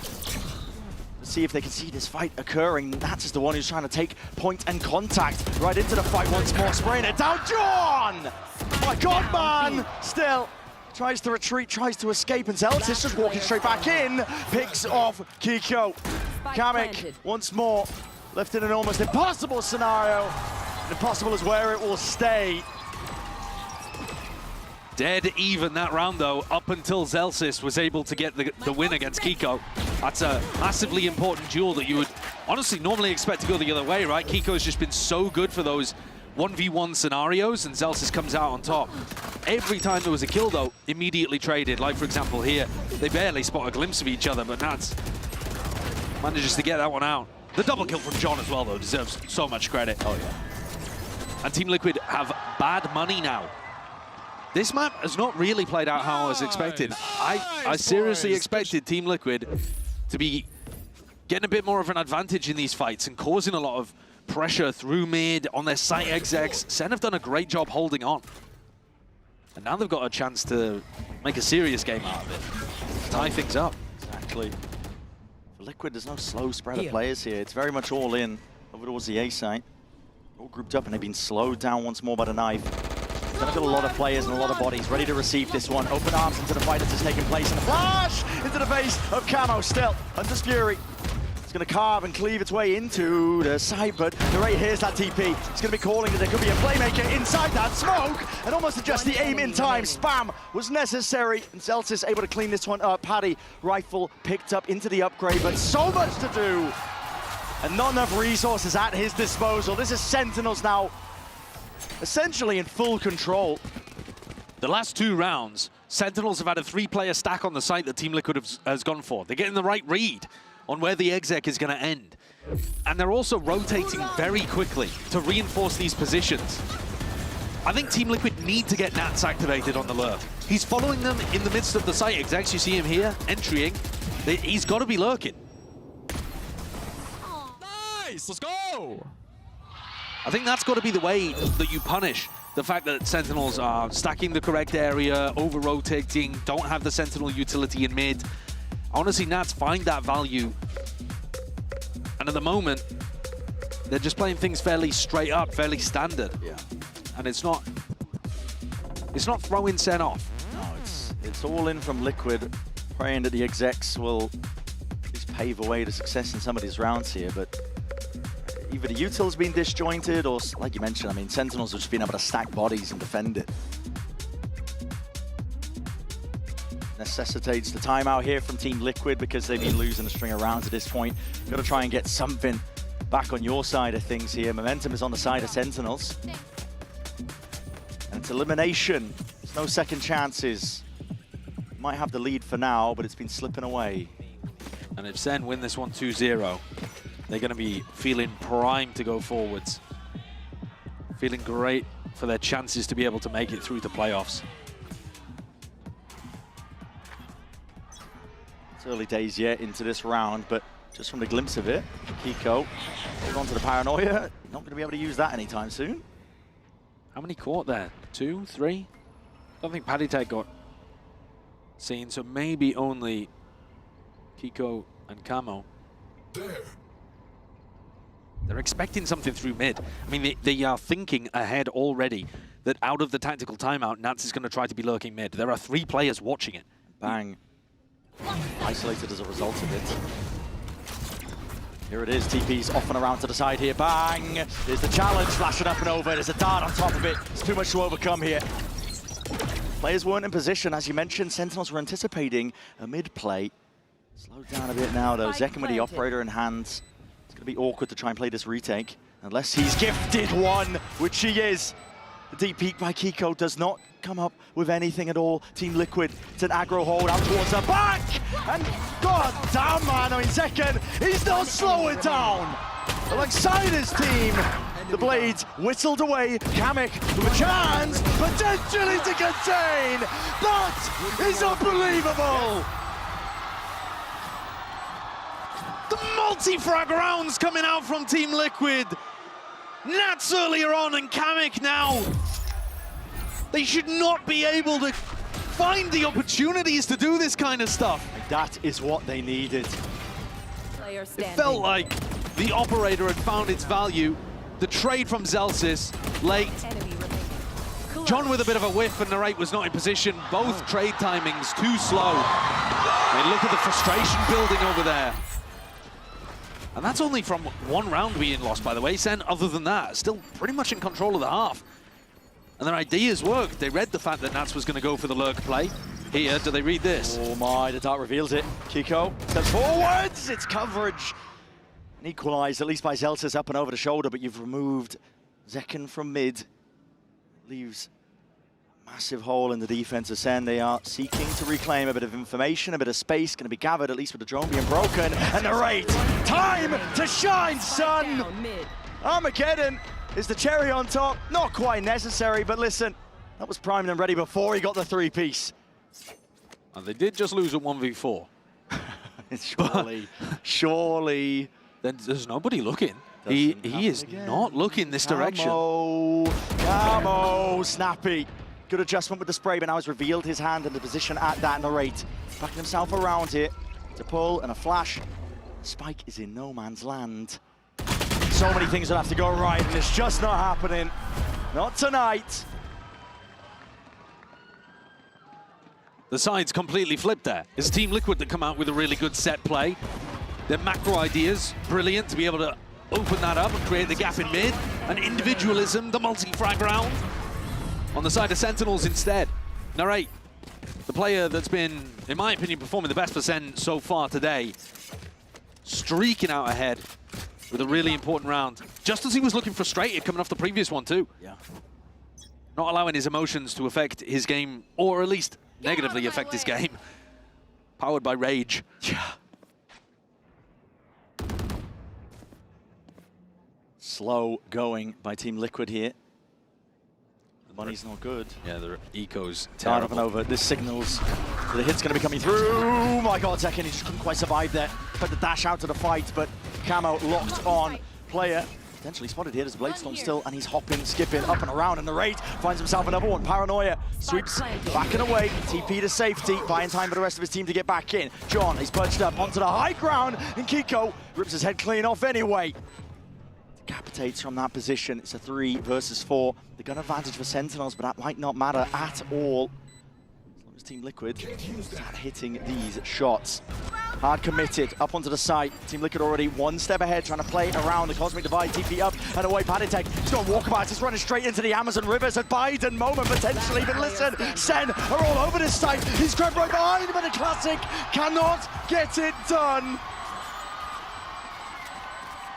Let's see if they can see this fight occurring. Nats is the one who's trying to take point and contact right into the fight once more, spraying it down. John! My God, man! Still. Tries to retreat, tries to escape, and Zeltis just walking straight back in. Picks off Kiko. Kamek once more left in an almost impossible scenario. And impossible is where it will stay. Dead even that round though, up until Zelsis was able to get the win against Kiko. That's a massively important duel that you would honestly normally expect to go the other way, right? Kiko's just been so good for those 1v1 scenarios, and Zelsis comes out on top. Every time there was a kill though, immediately traded. Like for example here, they barely spot a glimpse of each other, but Nats manages to get that one out. The double kill from John as well though deserves so much credit. Oh yeah. And Team Liquid have bad money now. This map has not really played out how I was expecting. I seriously expected Team Liquid to be getting a bit more of an advantage in these fights and causing a lot of pressure through mid on their site execs. Sen have done a great job holding on. And now they've got a chance to make a serious game out of it. Tie things up. Exactly. For Liquid, there's no slow spread of players here. It's very much all in over towards the A site. All grouped up and they've been slowed down once more by the knife. They've got a lot of players and a lot of bodies ready to receive this one. Open arms into the fight that has taken place, and a flash into the face of Camo still. Hunter's Fury. It's going to carve and cleave its way into the side, but Narrate hears that TP. It's going to be calling that there could be a playmaker inside that smoke, and almost adjust the aim in time. Spam was necessary, and Zeltis able to clean this one up. Paddy, rifle picked up into the upgrade, but so much to do, and not enough resources at his disposal. This is Sentinels now, essentially in full control. The last 2 rounds, Sentinels have had a 3-player stack on the site that Team Liquid has gone for. They're getting the right read on where the exec is going to end. And they're also rotating very quickly to reinforce these positions. I think Team Liquid need to get Nats activated on the lurk. He's following them in the midst of the site execs. You see him here, entering. He's got to be lurking. Nice, let's go! I think that's got to be the way that you punish the fact that Sentinels are stacking the correct area, over-rotating, don't have the Sentinel utility in mid. I want to see Nats find that value. And at the moment, they're just playing things fairly straight up, fairly standard. Yeah. And it's not throwing Sen off. No, it's all in from Liquid, praying that the execs will at least pave a way to success in some of these rounds here, but either the util's been disjointed or, like you mentioned, I mean, Sentinels have just been able to stack bodies and defend it. Necessitates the timeout here from Team Liquid because they've been losing a string of rounds at this point. Got to try and get something back on your side of things here. Momentum is on the side of Sentinels. And it's elimination. There's no second chances. Might have the lead for now, but it's been slipping away. And if Sen win this one 2-0, they're going to be feeling primed to go forwards. Feeling great for their chances to be able to make it through the playoffs. It's early days yet into this round, but just from the glimpse of it, Kiko hold on to the paranoia. Not going to be able to use that anytime soon. How many caught there? 2, 3? Don't think Paddy Tech got seen, so maybe only Kiko and Camo. They're expecting something through mid. I mean, they are thinking ahead already that out of the tactical timeout, Nats is going to try to be lurking mid. There are 3 players watching it. Bang. Isolated as a result of it. Here it is, TP's off and around to the side here. Bang! There's the challenge, flashing up and over. There's a dart on top of it. It's too much to overcome here. Players weren't in position, as you mentioned. Sentinels were anticipating a mid-play. Slowed down a bit now, though. Zekken with the operator in hands. It's going to be awkward to try and play this retake, unless he's gifted one, which he is. The deep peek by Kiko does not come up with anything at all. Team Liquid, it's an aggro hold out towards the back! And god damn, man, I mean, Zekken, he's not slowing down! Alongside his team, the blades whistled away. Kamek with a chance, potentially to contain! That is unbelievable! The multi-frag rounds coming out from Team Liquid. Nats earlier on and Kamek now. They should not be able to find the opportunities to do this kind of stuff. That is what they needed. It felt like the operator had found its value. The trade from Zelsis late. John with a bit of a whiff and Narrate was not in position. Both trade timings too slow. I mean, look at the frustration building over there. And that's only from 1 round being lost, by the way. Sen, other than that, still pretty much in control of the half. And their ideas worked. They read the fact that Nats was going to go for the lurk play. Here, do they read this? Oh my, the dart reveals it. Kiko steps forwards. It's coverage. An equalized, at least by Zelsis, up and over the shoulder, but you've removed Zekken from mid. Leaves a massive hole in the defense of Sen. They are seeking to reclaim a bit of information, a bit of space, going to be gathered, at least with the drone being broken. And the rate. Time to shine, son! Armageddon is the cherry on top. Not quite necessary, but listen, that was primed and ready before he got the 3-piece. And they did just lose a 1v4. Surely. Then there's nobody looking. He is not looking this direction. Camo, snappy. Good adjustment with the spray, but now he's revealed his hand in the position at that Narrate. Backing himself around here to pull and a flash. Spike is in no man's land. So many things that have to go right, and it's just not happening. Not tonight. The side's completely flipped there. It's Team Liquid that come out with a really good set play. Their macro ideas, brilliant to be able to open that up and create the gap in mid. And individualism, the multi-frag round. On the side of Sentinels instead. Narrate, the player that's been, in my opinion, performing the best for Sen so far today. Streaking out ahead with a really important round. Just as he was looking frustrated coming off the previous one too. Yeah. Not allowing his emotions to affect his game, or at least negatively affect his game. Powered by rage. Yeah. Slow going by Team Liquid here. The money's not good. Yeah, the eco's Down up terrible. and over. This signals the hit's going to be coming through. Oh my god, Zekken, he just couldn't quite survive there. Put the dash out to the fight, but Camo locked on. Player potentially spotted here. There's a Bladestorm still, and he's hopping, skipping up and around, and Narrate finds himself another one. Paranoia sweeps back and away. TP to safety, buying time for the rest of his team to get back in. John is perched up onto the high ground, and Kiko rips his head clean off anyway. Decapitates from that position. It's a 3 versus 4. The gun advantage for Sentinels, but that might not matter at all. As long as as Team Liquid start hitting these shots. Hard committed, up onto the site. Team Liquid already one step ahead, trying to play around the Cosmic Divide, TP up and away. Paditech, he's got walkabouts, he's running straight into the Amazon rivers. A Biden moment potentially, but listen, Sen are all over this site. He's grabbed right behind, but the Classic cannot get it done.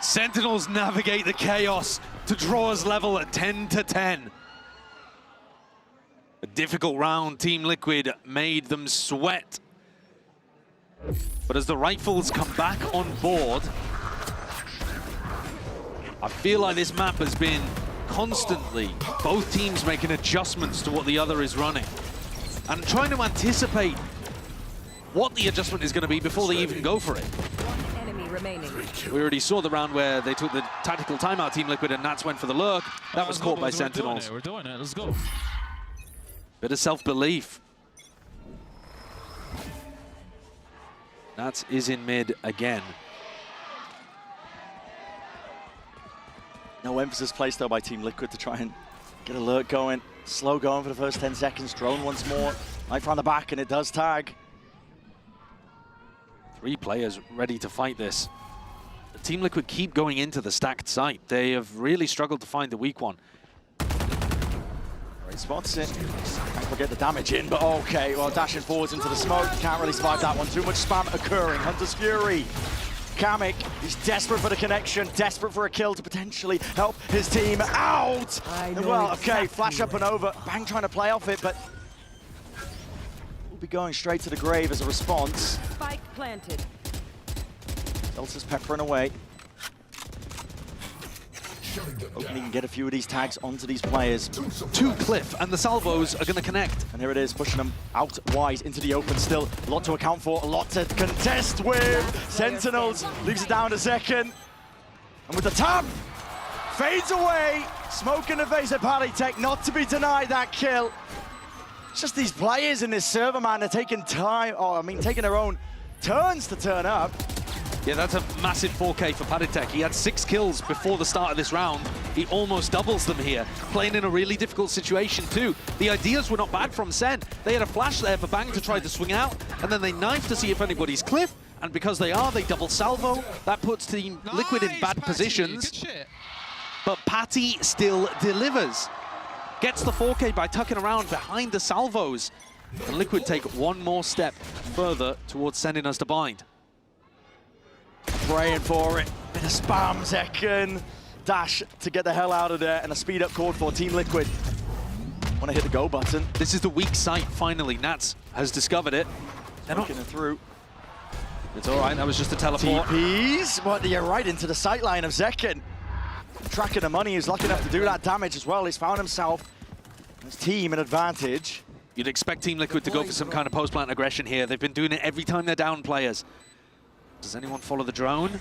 Sentinels navigate the chaos to draw us level at 10-10. A difficult round. Team Liquid made them sweat. But as the rifles come back on board, I feel like this map has been constantly both teams making adjustments to what the other is running and trying to anticipate what the adjustment is going to be before they even go for it. We already saw the round where they took the tactical timeout, Team Liquid, and Nats went for the lurk. That was caught by Sentinels. We're doing it, let's go. Bit of self-belief. Nats is in mid again. No emphasis placed though by Team Liquid to try and get alert going. Slow going for the first 10 seconds. Drone once more. Knife around the back, and it does tag. 3 players ready to fight this. The Team Liquid keep going into the stacked site. They have really struggled to find the weak one. Great spots it. We'll get the damage in, but okay. Well, dashing forwards into the smoke. Can't really survive that one. Too much spam occurring. Hunter's Fury. Kamek, he's desperate for the connection, desperate for a kill to potentially help his team out. Well, okay, flash up and over. Bang trying to play off it, but we'll be going straight to the grave as a response. Spike planted. Delta's peppering away. Hoping he can get a few of these tags onto these players. 2 Cliff, and the salvos are going to connect. And here it is, pushing them out wide into the open still. A lot to account for, a lot to contest with. Sentinels leaves it down to second. And with the tap, fades away. Smoke in the face of Paditech, not to be denied that kill. It's just these players in this server, man, they're taking time, taking their own turns to turn up. Yeah, that's a massive 4K for Paditech. He had 6 kills before the start of this round. He almost doubles them here, playing in a really difficult situation too. The ideas were not bad from Sen. They had a flash there for Bang to try to swing out, and then they knife to see if anybody's Cliff, and because they are, they double salvo. That puts Team Liquid in bad positions. But Patty still delivers. Gets the 4K by tucking around behind the salvos. And Liquid take one more step further towards sending us to bind. Praying for it. Bit of spam second. Dash to get the hell out of there, and a speed up called for Team Liquid. Want to hit the go button. This is the weak site, finally. Nats has discovered it. They're not getting through. It's all right, that was just a teleport. TPs, but you're right into the sight line of Zekken. Tracking the money, he's lucky enough to do that damage as well. He's found himself, his team, an advantage. You'd expect Team Liquid to go for some kind of post-plant aggression here. They've been doing it every time they're down players. Does anyone follow the drone?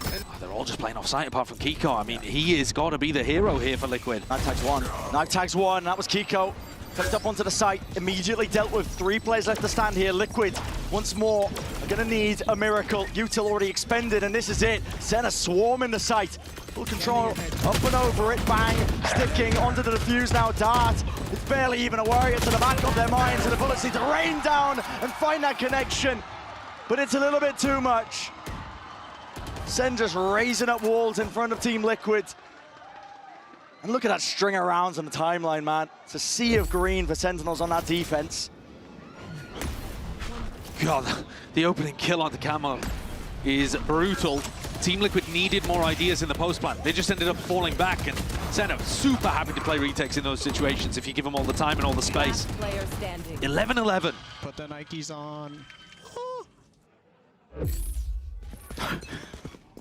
Oh, they're all just playing off-site apart from Kiko. I mean, he has got to be the hero here for Liquid. Knife tags one. Knife tags one. That was Kiko. Tucked up onto the site. Immediately dealt with. 3 players left to stand here. Liquid, once more, are going to need a miracle. Util already expended, and this is it. Senna swarming the site. Full control. Up and over it. Bang. Sticking onto the defuse now. Dart. It's barely even a warrior to the back of their minds, and the bullets need to rain down and find that connection. But it's a little bit too much. Sen just raising up walls in front of Team Liquid. And look at that string of rounds on the timeline, man. It's a sea of green for Sentinels on that defense. God, the opening kill on the Camo is brutal. Team Liquid needed more ideas in the post-plant. They just ended up falling back, and Senna super happy to play retakes in those situations if you give them all the time and all the space. 11-11. Put the Nikes on.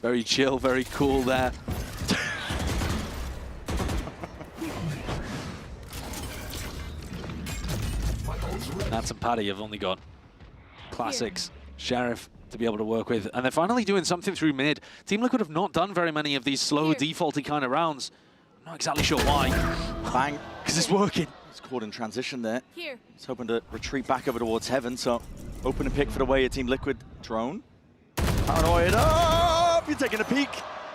Very chill, very cool there. Nats and Paddy have only got classics, Sheriff to be able to work with, and they're finally doing something through mid. Team Liquid have not done very many of these slow, defaulty kind of rounds. I'm not exactly sure why. Bang. Because it's working. It's caught in transition there. He's hoping to retreat back over towards Heaven, so open and pick for the way of Team Liquid. Drone. Paranoid up! You're taking a peek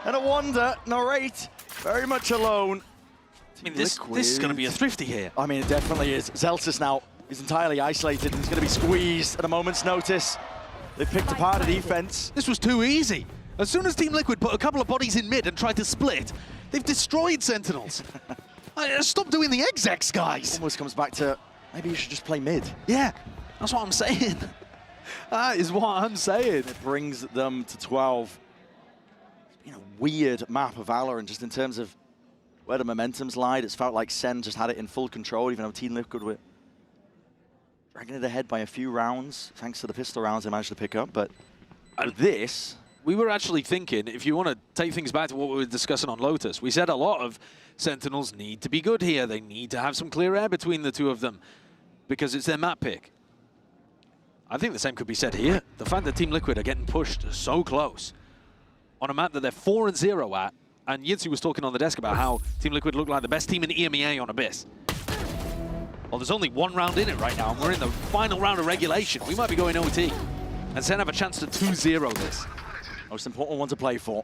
and a wonder. Narrate. Very much alone. I mean, this is going to be a thrifty here. I mean, it definitely is. Zeltis now He's entirely isolated and he's going to be squeezed at a moment's notice. They've picked apart the defense. This was too easy. As soon as Team Liquid put a couple of bodies in mid and tried to split, they've destroyed Sentinels. Stop doing the execs, guys. Almost comes back to, maybe you should just play mid. Yeah, that's what I'm saying. That is what I'm saying. It brings them to 12. It's been a weird map of Valorant just in terms of where the momentum's lied. It's felt like Sen just had it in full control, even though Team Liquid were dragging it ahead by a few rounds, thanks to the pistol rounds they managed to pick up. But with this, we were actually thinking, if you want to take things back to what we were discussing on Lotus, we said a lot of Sentinels need to be good here. They need to have some clear air between the two of them because it's their map pick. I think the same could be said here. The fact that Team Liquid are getting pushed so close on a map that they're 4-0 at, and Yinsu was talking on the desk about how Team Liquid look like the best team in EMEA on Abyss. Well, there's only one round in it right now, and we're in the final round of regulation. We might be going OT, and Sen have a chance to 2-0 this. Most important one to play for.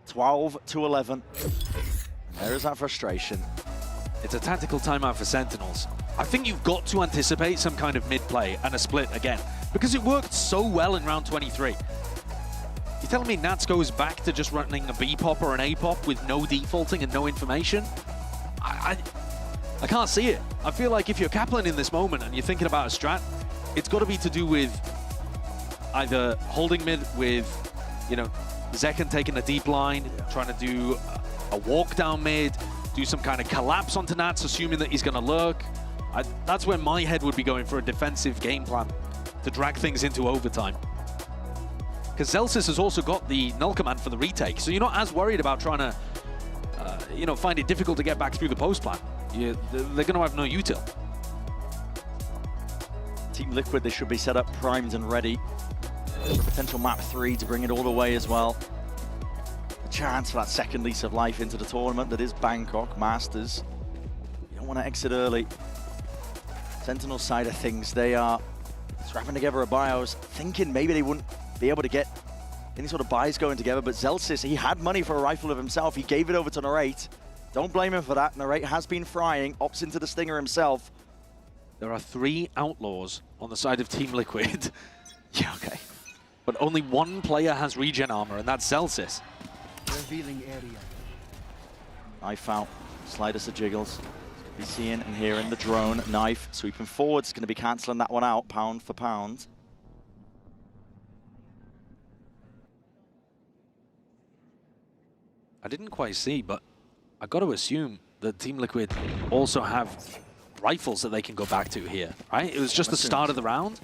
12-11. There is that frustration. It's a tactical timeout for Sentinels. I think you've got to anticipate some kind of mid-play and a split again, because it worked so well in round 23. You're telling me Nats goes back to just running a B-pop or an A-pop with no defaulting and no information? I can't see it. I feel like if you're Kaplan in this moment and you're thinking about a strat, it's got to be to do with either holding mid with, you know, Zekken taking a deep line, trying to do a walk down mid, do some kind of collapse onto Nats, assuming that he's going to lurk. That's where my head would be going for a defensive game plan to drag things into overtime. Because Zelsis has also got the null command for the retake, so you're not as worried about trying to, you know, find it difficult to get back through the post plan. They're going to have no util. Team Liquid, they should be set up, primed and ready for potential map 3 to bring it all the way as well. A chance for that second lease of life into the tournament that is Bangkok Masters. You don't want to exit early. Sentinel side of things, they are scrapping together a buy. I was thinking maybe they wouldn't be able to get any sort of buys going together, but Zelsis, he had money for a rifle of himself. He gave it over to Narrate. Don't blame him for that. Narrate has been frying, opts into the Stinger himself. There are 3 outlaws on the side of Team Liquid. Yeah, okay. But only one player has regen armor, and that's Zelsis. Revealing area. Knife out, Sliders of Jiggles. Be seeing and hearing the drone. Knife sweeping forward. It's going to be cancelling that one out, pound for pound. I didn't quite see, but I got to assume that Team Liquid also have rifles that they can go back to here, right? It was just the start of the round.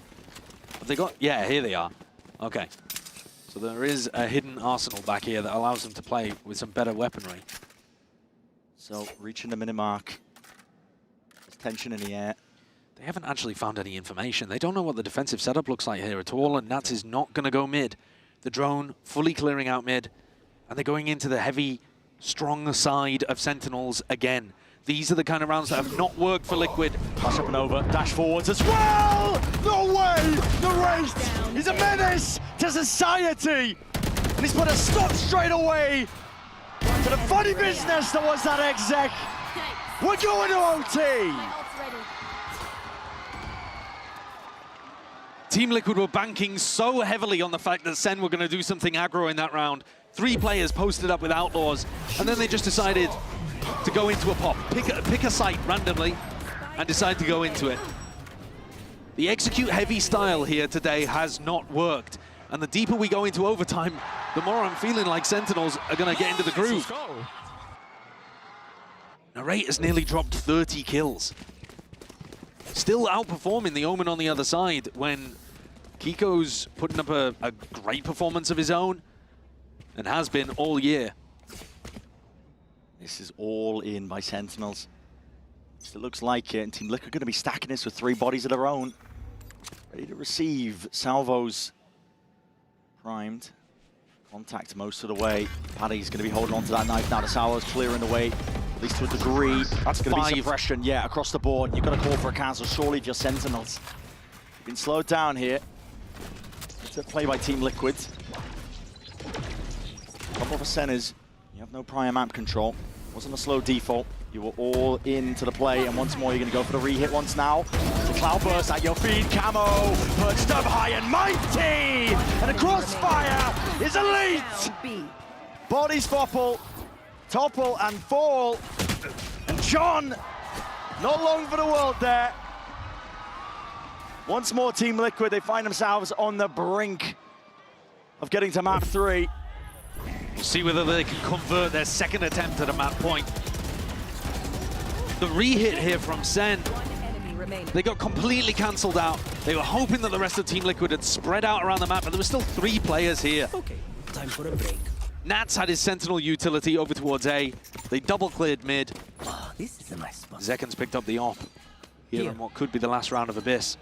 Have they got? Yeah, here they are. Okay. So there is a hidden arsenal back here that allows them to play with some better weaponry. So reaching the minimark. There's tension in the air. They haven't actually found any information. They don't know what the defensive setup looks like here at all, and Nats is not going to go mid. The drone fully clearing out mid, and they're going into the heavy, strong side of Sentinels again. These are the kind of rounds that have not worked for Liquid. Flash up and over, dash forwards as well! No way! The race is a menace to society! And he's put a stop straight away to the funny business that was that exec. We're going to OT! Team Liquid were banking so heavily on the fact that Sen were going to do something aggro in that round. 3 players posted up with Outlaws, and then they just decided to go into a pop. Pick a site randomly and decide to go into it. The execute heavy style here today has not worked. And the deeper we go into overtime, the more I'm feeling like Sentinels are going to get into the groove. Narrate has nearly dropped 30 kills. Still outperforming the Omen on the other side when Kiko's putting up a great performance of his own and has been all year. This is all in by Sentinels. It looks like it, and Team Liquid are going to be stacking this with 3 bodies of their own. Ready to receive. Salvos primed. Contact most of the way. Paddy's going to be holding on to that knife now. The Salvos clearing the way, at least to a degree. That's going to be suppression, yeah, across the board. You've got to call for a cancel, surely, if you're Sentinels. You've been slowed down here. It's a play by Team Liquid. Couple of centers. You have no prior map control. Wasn't a slow default. You were all into the play, and once more you're going to go for the re-hit once now. The Cloudburst at your feet, Camo, perched up high and mighty! And a crossfire is elite! Bodies topple and fall, and John, not long for the world there. Once more, Team Liquid, they find themselves on the brink of getting to map 3. We'll see whether they can convert their second attempt at a map point. The re-hit here from Sen, they got completely cancelled out. They were hoping that the rest of Team Liquid had spread out around the map, but there were still 3 players here. Okay, time for a break. Nats had his Sentinel utility over towards A. They double cleared mid. Oh, this is a nice spot. Zekken's picked up the op here in what could be the last round of Abyss.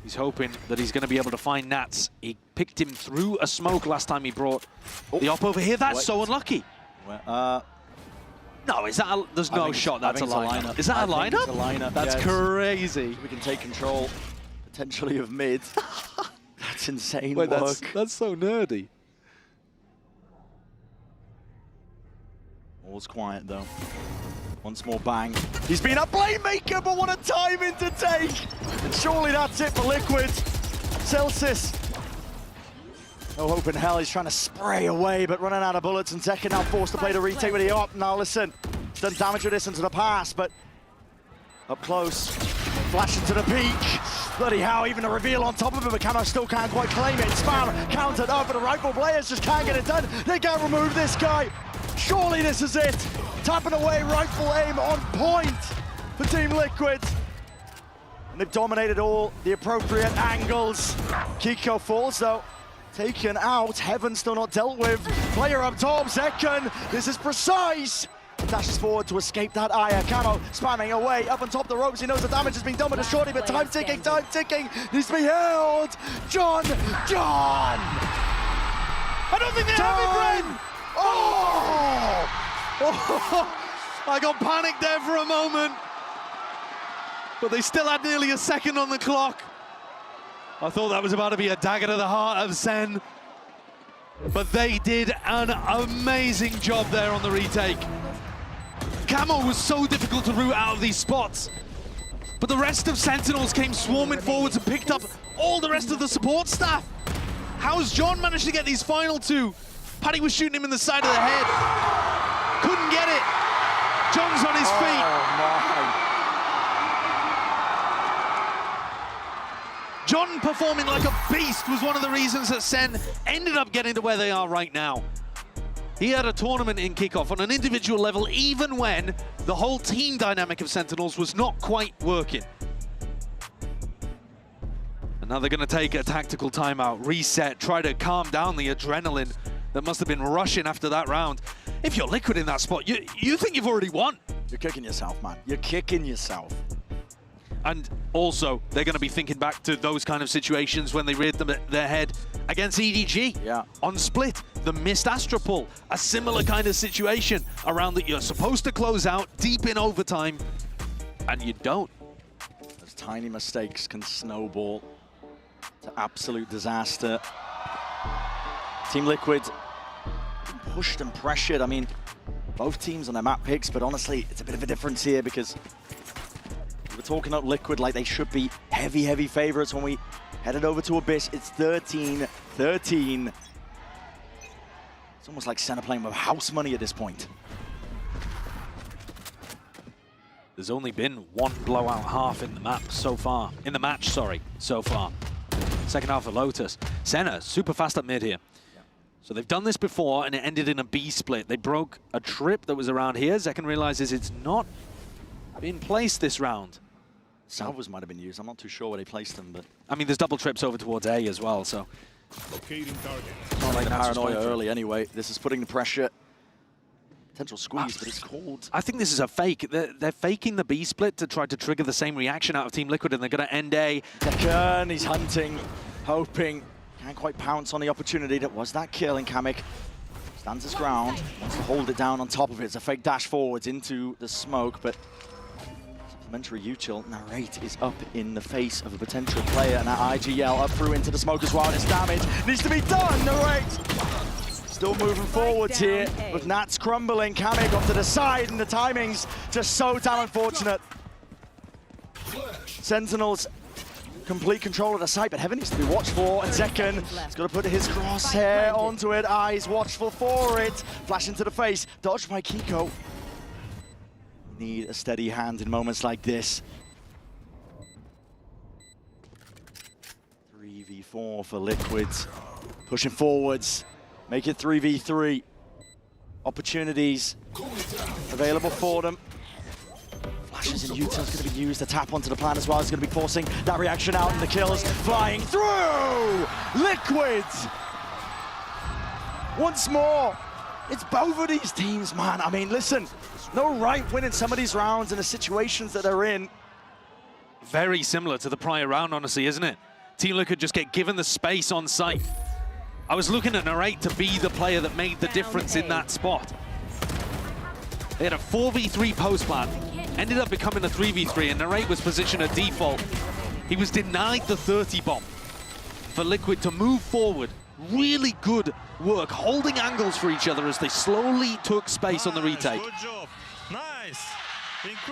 He's hoping that he's going to be able to find Nats. He picked him through a smoke last time he brought the op over here. That's so unlucky. No, is that a, there's no shot. That's a lineup. Is that a lineup? It's a lineup. That's crazy. We can take control, potentially, of mid. That's insane Wait, work. That's so nerdy. All's quiet, though. Once more bang. He's been a playmaker, but what a timing to take! And surely that's it for Liquid. Celsius. No hope in hell. He's trying to spray away, but running out of bullets. And Zekken now forced to play the retake with the op. Now listen, he's done damage with this into the pass, but up close. Flash into the peak. Bloody hell, even a reveal on top of him, but Camo still can't quite claim it. Spam countered up, but the rifle players just can't get it done. They can't remove this guy. Surely this is it. Tapping away, rifle aim on point for Team Liquid. And they've dominated all the appropriate angles. Kiko falls though, taken out. Heaven still not dealt with. Player up top, Zekken. This is precise. Dashes forward to escape that ire. Camo spamming away up on top of the ropes. He knows the damage has been done with a shorty, but time ticking, needs to be held. John! I don't think they have it, Bren! Oh! I got panicked there for a moment. But they still had nearly a second on the clock. I thought that was about to be a dagger to the heart of Sen. But they did an amazing job there on the retake. Camo was so difficult to root out of these spots. But the rest of Sentinels came swarming forwards and picked up all the rest of the support staff. How's John managed to get these final 2? Paddy was shooting him in the side of the head. Couldn't get it. John's on his feet. John performing like a beast was one of the reasons that Sen ended up getting to where they are right now. He had a tournament in kickoff on an individual level, even when the whole team dynamic of Sentinels was not quite working. And now they're going to take a tactical timeout, reset, try to calm down the adrenaline that must have been rushing after that round. If you're Liquid in that spot, you think you've already won. You're kicking yourself, man. You're kicking yourself. And also, they're going to be thinking back to those kind of situations when they reared them at their head against EDG. Yeah. On Split, the missed Astra pull, a similar kind of situation around that you're supposed to close out deep in overtime, and you don't. Those tiny mistakes can snowball to absolute disaster. Team Liquid pushed and pressured. I mean, both teams on their map picks, but honestly, it's a bit of a difference here because we're talking up Liquid like they should be heavy favorites when we headed over to Abyss. It's 13-13. It's almost like Sen playing with house money at this point. There's only been one blowout half in the map so far. In the match, sorry, so far. Second half of Lotus. Senna, super fast up mid here. So they've done this before and it ended in a B split. They broke a trip that was around here. Zekken realizes it's not been placed this round. Salvos might have been used. I'm not too sure where they placed them, but I mean, there's double trips over towards A as well, so. Not like paranoia early anyway. This is putting the pressure. Potential squeeze, but it's called. I think this is a fake. They're faking the B split to try to trigger the same reaction out of Team Liquid, and they're going to end A. Zekken, he's hunting, hoping. Can't quite pounce on the opportunity that was that kill, and Kamek stands his ground, wants to hold it down on top of it. It's a fake dash forwards into the smoke, but supplementary util. Narrate is up in the face of a potential player, and that IGL up through into the smoke as well. This damage needs to be done. Narrate Still moving forwards here, with Nats crumbling. Kamek off to the side, and the timing's just so damn unfortunate. Sentinels complete control of the site, but Heaven needs to be watchful. And Zekken has got to put his crosshair onto it. Eyes watchful for it. Flash into the face. Dodged by Kiko. Need a steady hand in moments like this. 3v4 for Liquid. Pushing forwards. Make it 3v3. Opportunities available for them. Flashes and U-turns going to be used to tap onto the plan as well. It's going to be forcing that reaction out, and the kills flying through! Liquid! Once more, it's both of these teams, man. I mean, listen, no right winning some of these rounds in the situations that they're in. Very similar to the prior round, honestly, isn't it? Team Liquid just get given the space on site. I was looking at Narrate to be the player that made the difference in that spot. They had a 4v3 post plan, ended up becoming a 3v3, and Narrate was positioned at default. He was denied the 30 bomb for Liquid to move forward. Really good work, holding angles for each other as they slowly took space on the retake. Good job. Nice.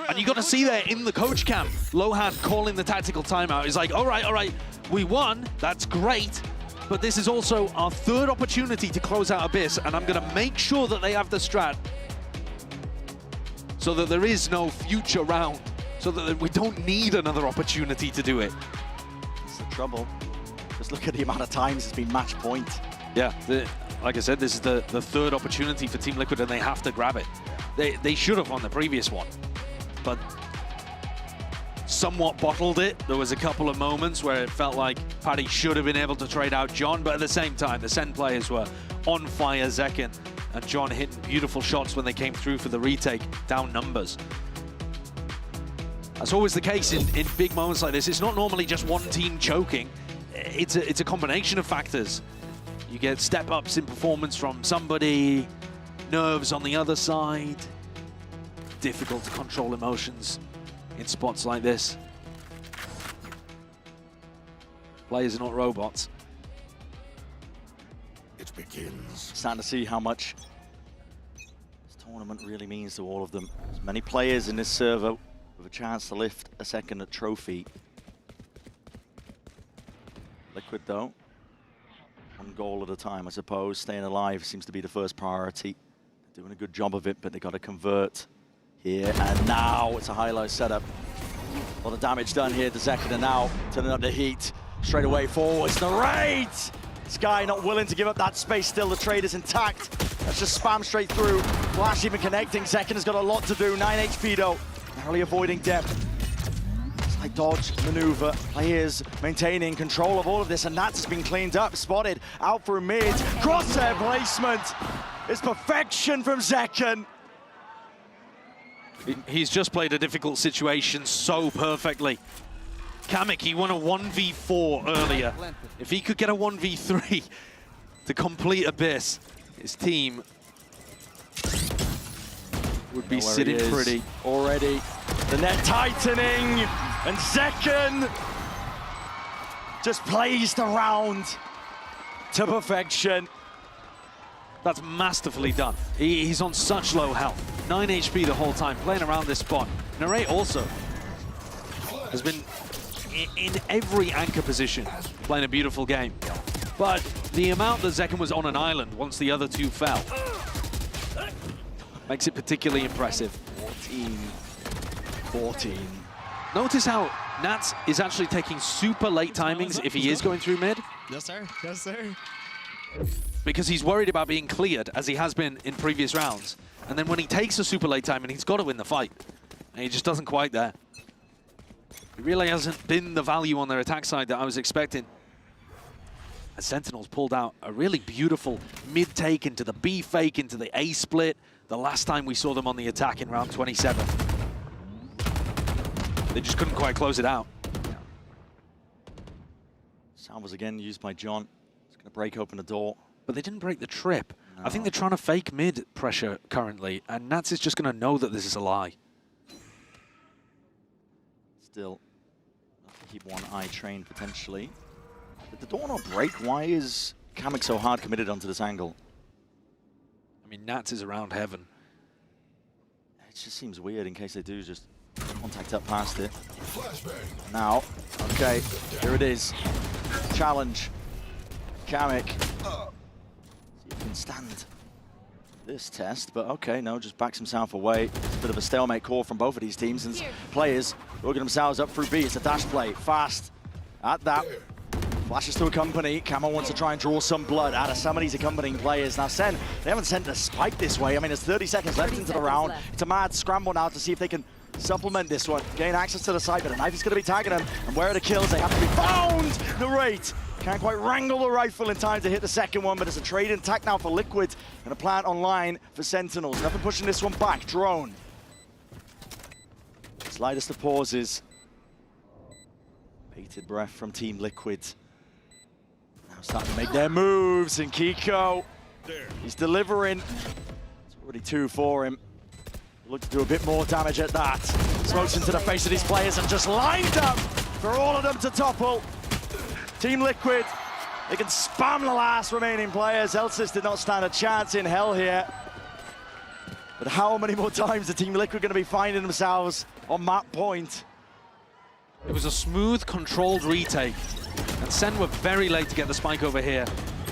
And you got to see there in the coach cam, Lohan calling the tactical timeout. He's like, all right, we won, that's great, but this is also our third opportunity to close out Abyss, and I'm going to make sure that they have the strat so that there is no future round, so that we don't need another opportunity to do it. It's the trouble. Just look at the amount of times it's been match point. Yeah, like I said, this is the third opportunity for Team Liquid, and they have to grab it. They should have won the previous one, but somewhat bottled it. There was a couple of moments where it felt like Paddy should have been able to trade out John, but at the same time, the Sen players were on fire. Zekken and John hitting beautiful shots when they came through for the retake, down numbers. That's always the case in big moments like this. It's not normally just one team choking. It's a combination of factors. You get step-ups in performance from somebody, nerves on the other side. Difficult to control emotions in spots like this. Players are not robots. It begins. Starting to see how much this tournament really means to all of them. There's many players in this server with a chance to lift a second trophy. Liquid, though, one goal at a time, I suppose. Staying alive seems to be the first priority. They're doing a good job of it, but they got to convert here and now. It's a high-low setup. A lot of damage done here to Zekken, and now turning up the heat. Straight away forwards, the raid! Sky not willing to give up that space still. The trade is intact. That's just spam straight through. Flash even connecting. Zekken has got a lot to do. 9 HP though. Narrowly avoiding depth. Slight dodge maneuver. Players maintaining control of all of this, and that's been cleaned up. Spotted out through mid. Crosshair placement. It's perfection from Zekken. He's just played a difficult situation so perfectly. Kamek, he won a 1v4 earlier. If he could get a 1v3 to complete Abyss, his team would be sitting pretty. Already, the net tightening, and Zekken just plays the round to perfection. That's masterfully done. He's on such low health. 9 HP the whole time, playing around this spot. Narrate also has been in every anchor position, playing a beautiful game. But the amount that Zekken was on an island once the other two fell makes it particularly impressive. 14. Notice how Nats is actually taking super late timings if he is going through mid. Yes, sir. Yes, sir. Because he's worried about being cleared, as he has been in previous rounds. And then when he takes a super late timing, he's got to win the fight. And he just doesn't quite there. It really hasn't been the value on their attack side that I was expecting. As Sentinels pulled out a really beautiful mid-take into the B fake, into the A split, the last time we saw them on the attack in round 27. They just couldn't quite close it out. Sound was again used by John. It's going to break open the door. But they didn't break the trip. No. I think they're trying to fake mid pressure currently, and Nats is just going to know that this is a lie. Still, keep one eye trained potentially. Did the door not break? Why is Kamek so hard committed onto this angle? mean, Nats is around heaven. It just seems weird in case they do just contact up past it. Now, okay, here it is. Challenge. Kamek. See if he can stand this test, but okay, no, just backs himself away. It's a bit of a stalemate call from both of these teams, and players looking themselves up through B. It's a dash play, fast at that. Flashes to accompany. Camo wants to try and draw some blood out of some of these accompanying players. Now, Sen, they haven't sent a spike this way. I mean, there's 30 seconds left into the round. It's a mad scramble now to see if they can supplement this one. Gain access to the site, but a knife is going to be tagging them. And where are the kills? They have to be found! The rate can't quite wrangle the rifle in time to hit the second one, but it's a trade intact now for Liquid and a plant online for Sentinels. Nothing pushing this one back. Drone. Slightest of pauses. Bated breath from Team Liquid. Now starting to make their moves, and Kiko, he's delivering. It's already 2 for him. Look to do a bit more damage at that. Smokes into the face of these players and just lined up for all of them to topple. Team Liquid, they can spam the last remaining players. Elsis did not stand a chance in hell here. But how many more times are Team Liquid going to be finding themselves on map point? It was a smooth, controlled retake. And Sen were very late to get the spike over here.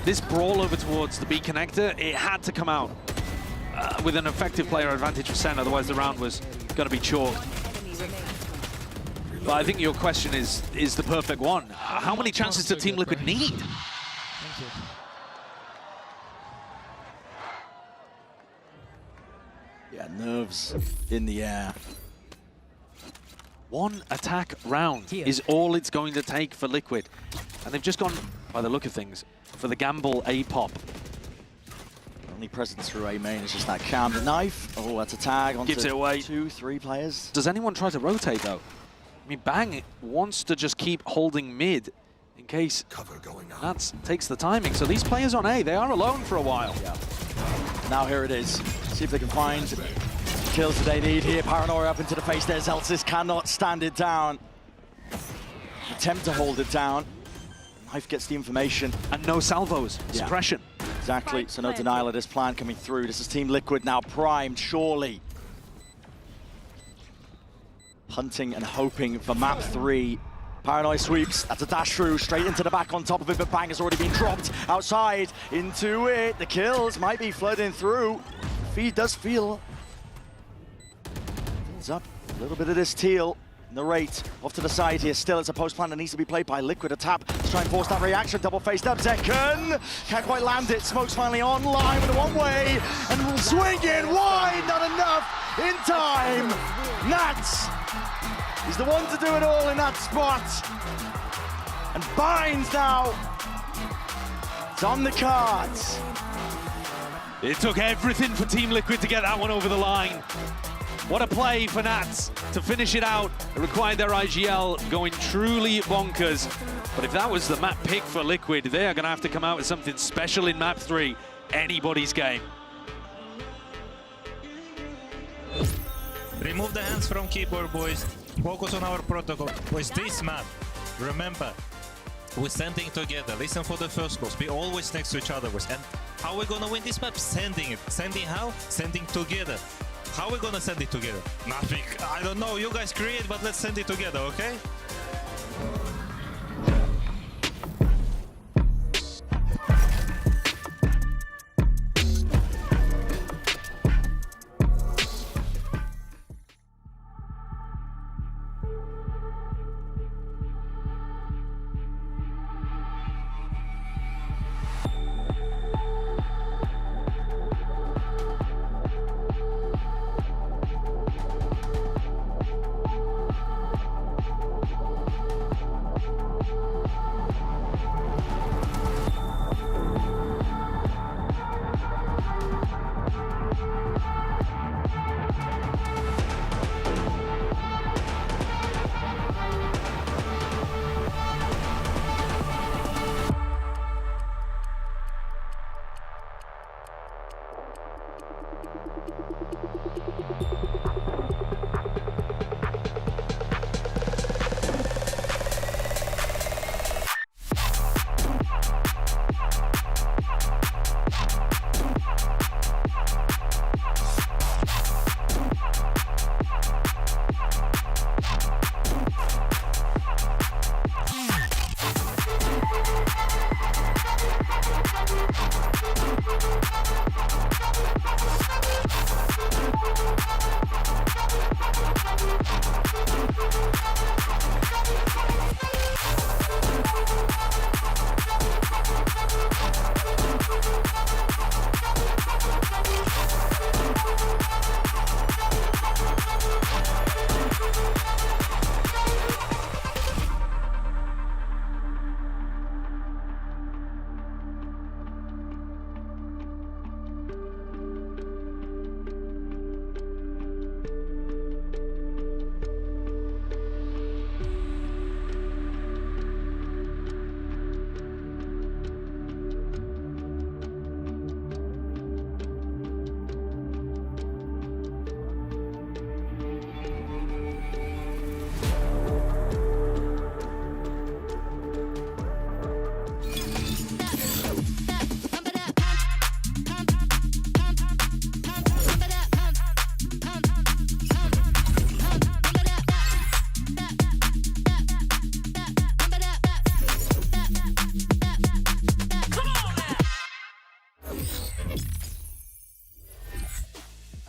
This brawl over towards the B connector, it had to come out with an effective player advantage for Sen, otherwise the round was going to be chalk. But I think your question is the perfect one. How many chances does Team Liquid need? Yeah, nerves in the air. One attack round is all it's going to take for Liquid. And they've just gone, by the look of things, for the gamble A-pop. Only presence through A main is just that cam. The knife, oh, that's a tag onto Gives it away. 2, 3 players. Does anyone try to rotate, though? I mean, Bang wants to just keep holding mid in case that takes the timing. So these players on A, they are alone for a while. Yeah. Now here it is. See if they can find kills that they need here. Paranoia up into the face there. Zelsis cannot stand it down. Attempt to hold it down. Knife gets the information. And no salvos. Yeah. Suppression. Exactly. So no denial of this plan coming through. This is Team Liquid now primed, surely. Hunting and hoping for map 3. Paranoid sweeps, that's a dash through, straight into the back on top of it, but Bang has already been dropped outside into it. The kills might be flooding through. Feed does feel. It's up, a little bit of this teal. Narrate off to the side here. Still, it's a post plan that needs to be played by Liquid. A tap to try and force that reaction. Double faced up. Zekken can't quite land it. Smoke's finally online with a one-way and swinging wide. Not enough in time. Nats, he's the one to do it all in that spot. And Binds now. It's on the cards. It took everything for Team Liquid to get that one over the line. What a play for Nats to finish it out. It required their IGL going truly bonkers. But if that was the map pick for Liquid, they are going to have to come out with something special in map 3. Anybody's game. Remove the hands from keyboard, boys. Focus on our protocol. Boys, this map, remember, we're standing together. Listen for the first calls. Be always next to each other, boys. And how are we going to win this map? Sending it. Sending how? Sending together. How are we gonna send it together? Nothing. I don't know. You guys create, but let's send it together, okay?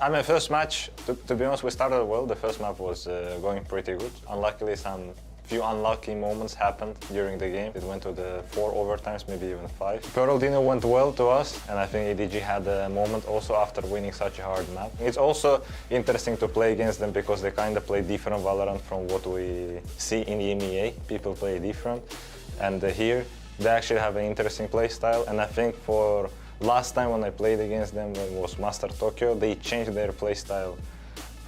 I mean, first match, to be honest, we started well. The first map was going pretty good. Unluckily, some few unlucky moments happened during the game. It went to the 4 overtimes, maybe even 5. Pearl Dino went well to us, and I think EDG had a moment also after winning such a hard map. It's also interesting to play against them because they kind of play different Valorant from what we see in EMEA. People play different, and here they actually have an interesting play style, and I think for last time when I played against them, when it was Master Tokyo, they changed their play style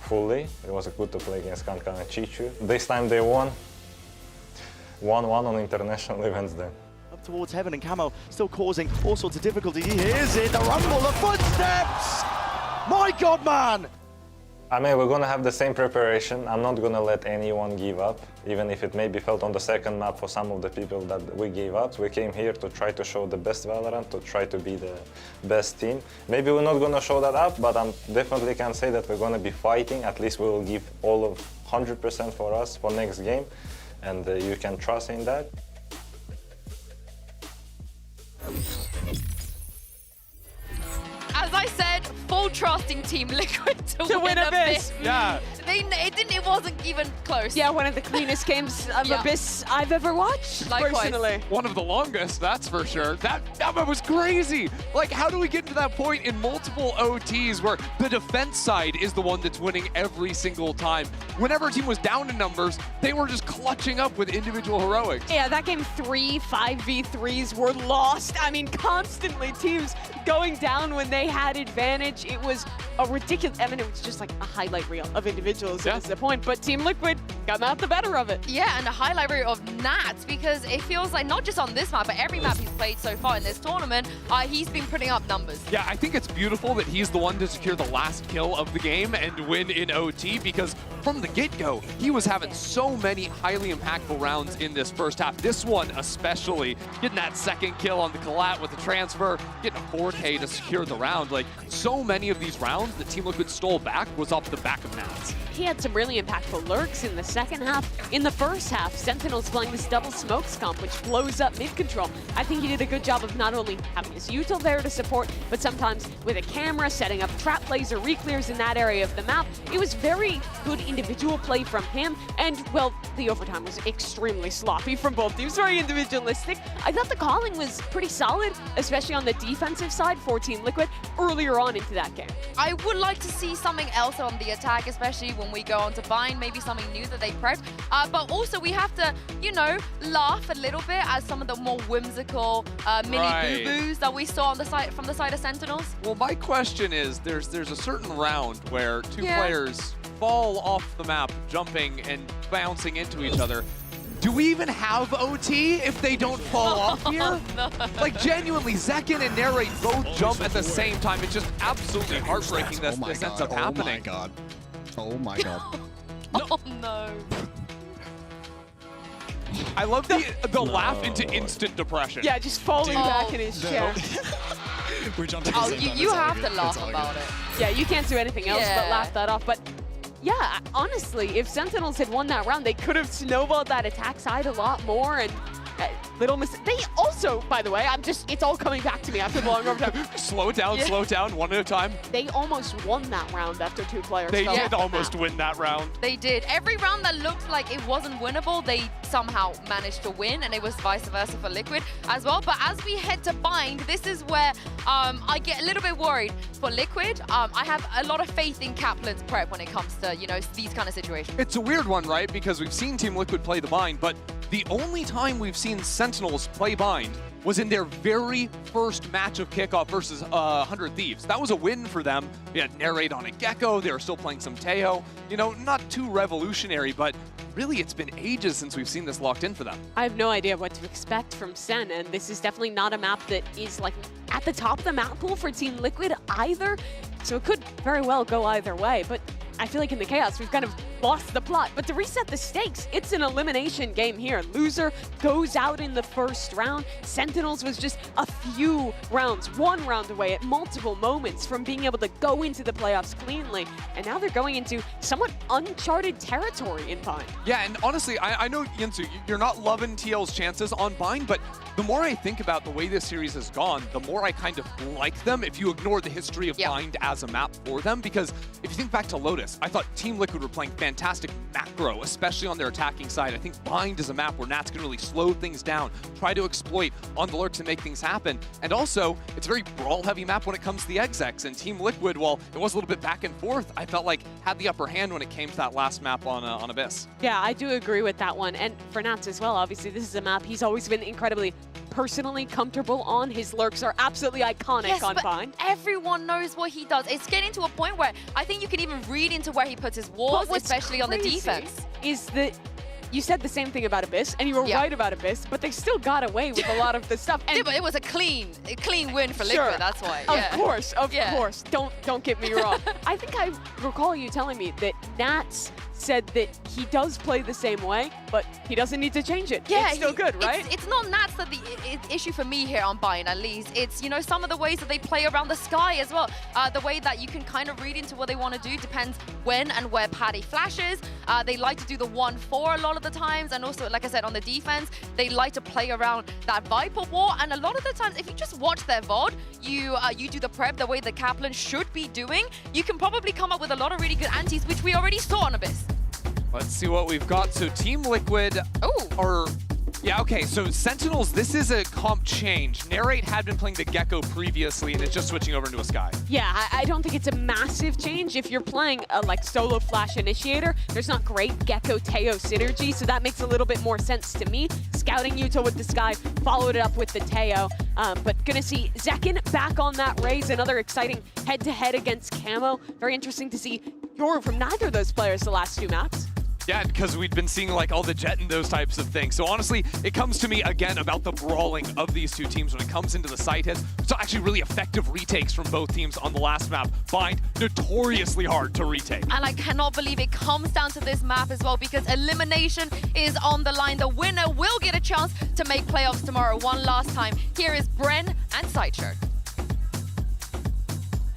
fully. It was good to play against Kankan and Chichu. This time they won. 1-1 on international events then. Up towards heaven, and Camo still causing all sorts of difficulty. Here's it, the rumble, the footsteps! My God, man! I mean, we're gonna have the same preparation. I'm not gonna let anyone give up, even if it maybe felt on the second map for some of the people that we gave up. We came here to try to show the best Valorant, to try to be the best team. Maybe we're not gonna show that up, but I definitely can say that we're gonna be fighting. At least we will give all of 100% for us for next game, and you can trust in that. As I said, full trusting Team Liquid to win Abyss. Yeah. It wasn't even close. Yeah, one of the cleanest games of Abyss I've ever watched, personally. One of the longest, that's for sure. That was crazy. Like, how do we get to that point in multiple OTs where the defense side is the one that's winning every single time? Whenever a team was down in numbers, they were just clutching up with individual heroics. Yeah, that game 3 5v3s were lost. I mean, constantly teams going down when they had advantage. It was a ridiculous, I mean, it was just like a highlight reel of individuals at this point, but Team Liquid got out the better of it. Yeah, and a highlight reel of Nats, because it feels like not just on this map, but every map he's played so far in this tournament, he's been putting up numbers. Yeah, I think it's beautiful that he's the one to secure the last kill of the game and win in OT, because from the get-go, he was having so many highly impactful rounds in this first half. This one especially, getting that second kill on the collat with the transfer, getting a 4K to secure the round. Like, so many of these rounds that Team Liquid stole back was off the back of Nats. He had some really impactful lurks in the second half. In the first half, Sentinels playing this double smokes comp, which blows up mid-control. I think he did a good job of not only having his util there to support, but sometimes with a camera, setting up trap plays or re-clears in that area of the map. It was very good individual play from him, and, well, the overtime was extremely sloppy from both teams, very individualistic. I thought the calling was pretty solid, especially on the defensive side for Team Liquid earlier on into that game. I would like to see something else on the attack, especially when we go on to bind, maybe something new that they prepped. But also we have to, you know, laugh a little bit at some of the more whimsical mini boo-boos that we saw on the side from the side of Sentinels. Well, my question is, there's a certain round where two players fall off the map, jumping and bouncing into each other. Do we even have OT if they don't fall off here? No. Like, genuinely, Zekin and Narrate both jump at the same time. It's just absolutely heartbreaking that this ends up happening. Oh my God. Oh my God. Oh no. I love the laugh into instant depression. Yeah, just falling back in his chair. We're jumping you have to laugh about it. Yeah, you can't do anything else but laugh that off. But yeah, honestly, if Sentinels had won that round, they could have snowballed that attack side a lot more, and little mistake. They also, by the way, it's all coming back to me after the long overtime. Slow down, one at a time. They almost won that round after 2 players They fell did off almost win that round. They did. Every round that looked like it wasn't winnable, they somehow managed to win, and it was vice versa for Liquid as well. But as we head to bind, this is where I get a little bit worried for Liquid. I have a lot of faith in Kaplan's prep when it comes to, you know, these kind of situations. It's a weird one, right? Because we've seen Team Liquid play the bind, but the only time we've seen Sentinels play bind was in their very first match of kickoff versus 100 Thieves. That was a win for them. They had Narrate on a Gecko. They were still playing some Teo. You know, not too revolutionary, but really it's been ages since we've seen this locked in for them. I have no idea what to expect from Sen, and this is definitely not a map that is like at the top of the map pool for Team Liquid either. So it could very well go either way, but I feel like in the chaos, we've kind of lost the plot. But to reset the stakes, it's an elimination game here. Loser goes out in the first round. Sentinels was just a few rounds, one round away at multiple moments from being able to go into the playoffs cleanly. And now they're going into somewhat uncharted territory in Bind. Yeah, and honestly, I know, Yinsu, you're not loving TL's chances on Bind, but the more I think about the way this series has gone, the more I kind of like them if you ignore the history of Bind as a map for them. Because if you think back to Lotus, I thought Team Liquid were playing fantastic macro, especially on their attacking side. I think Bind is a map where Nats can really slow things down, try to exploit on the lurks and make things happen. And also, it's a very brawl-heavy map when it comes to the execs. And Team Liquid, while it was a little bit back and forth, I felt like had the upper hand when it came to that last map on Abyss. Yeah, I do agree with that one. And for Nats as well, obviously, this is a map he's always been incredibly personally comfortable on. His lurks are absolutely iconic on Bind. Everyone knows what he does. It's getting to a point where I think you can even read into where he puts his walls, especially on the defense. Is that you said the same thing about Abyss, and you were right about Abyss, but they still got away with a lot of the stuff. And yeah, but it was a clean win for Liquid, that's why. Of course. Don't get me wrong. I think I recall you telling me that Nats said that he does play the same way, but he doesn't need to change it. Yeah, it's still good, right? It's not Nats that the issue for me here on Bind, at least. It's, you know, some of the ways that they play around the sky as well. The way that you can kind of read into what they want to do depends when and where Paddy flashes. They like to do the 1-4 a lot of the times, and also, like I said, on the defense, they like to play around that Viper wall. And a lot of the times, if you just watch their VOD, you do the prep the way the Kaplan should be doing, you can probably come up with a lot of really good antis, which we already saw on Abyss. Let's see what we've got. So Team Liquid yeah, okay, so Sentinels, this is a comp change. Narrate had been playing the Gecko previously, and it's just switching over into a Sky. Yeah, I don't think it's a massive change. If you're playing a like solo flash initiator, there's not great Gecko-Teo synergy, so that makes a little bit more sense to me. Scouting Yuta with the Sky, followed it up with the Teo. But gonna see Zekin back on that Raze, another exciting head-to-head against Camo. Very interesting to see yoru from neither of those players the last two maps. Yeah, because we'd been seeing like all the Jet and those types of things. So honestly, it comes to me again about the brawling of these two teams when it comes into the side hits. So actually really effective retakes from both teams on the last map. Bind, notoriously hard to retake. And I cannot believe it comes down to this map as well, because elimination is on the line. The winner will get a chance to make playoffs tomorrow one last time. Here is Bren and Sideshirt.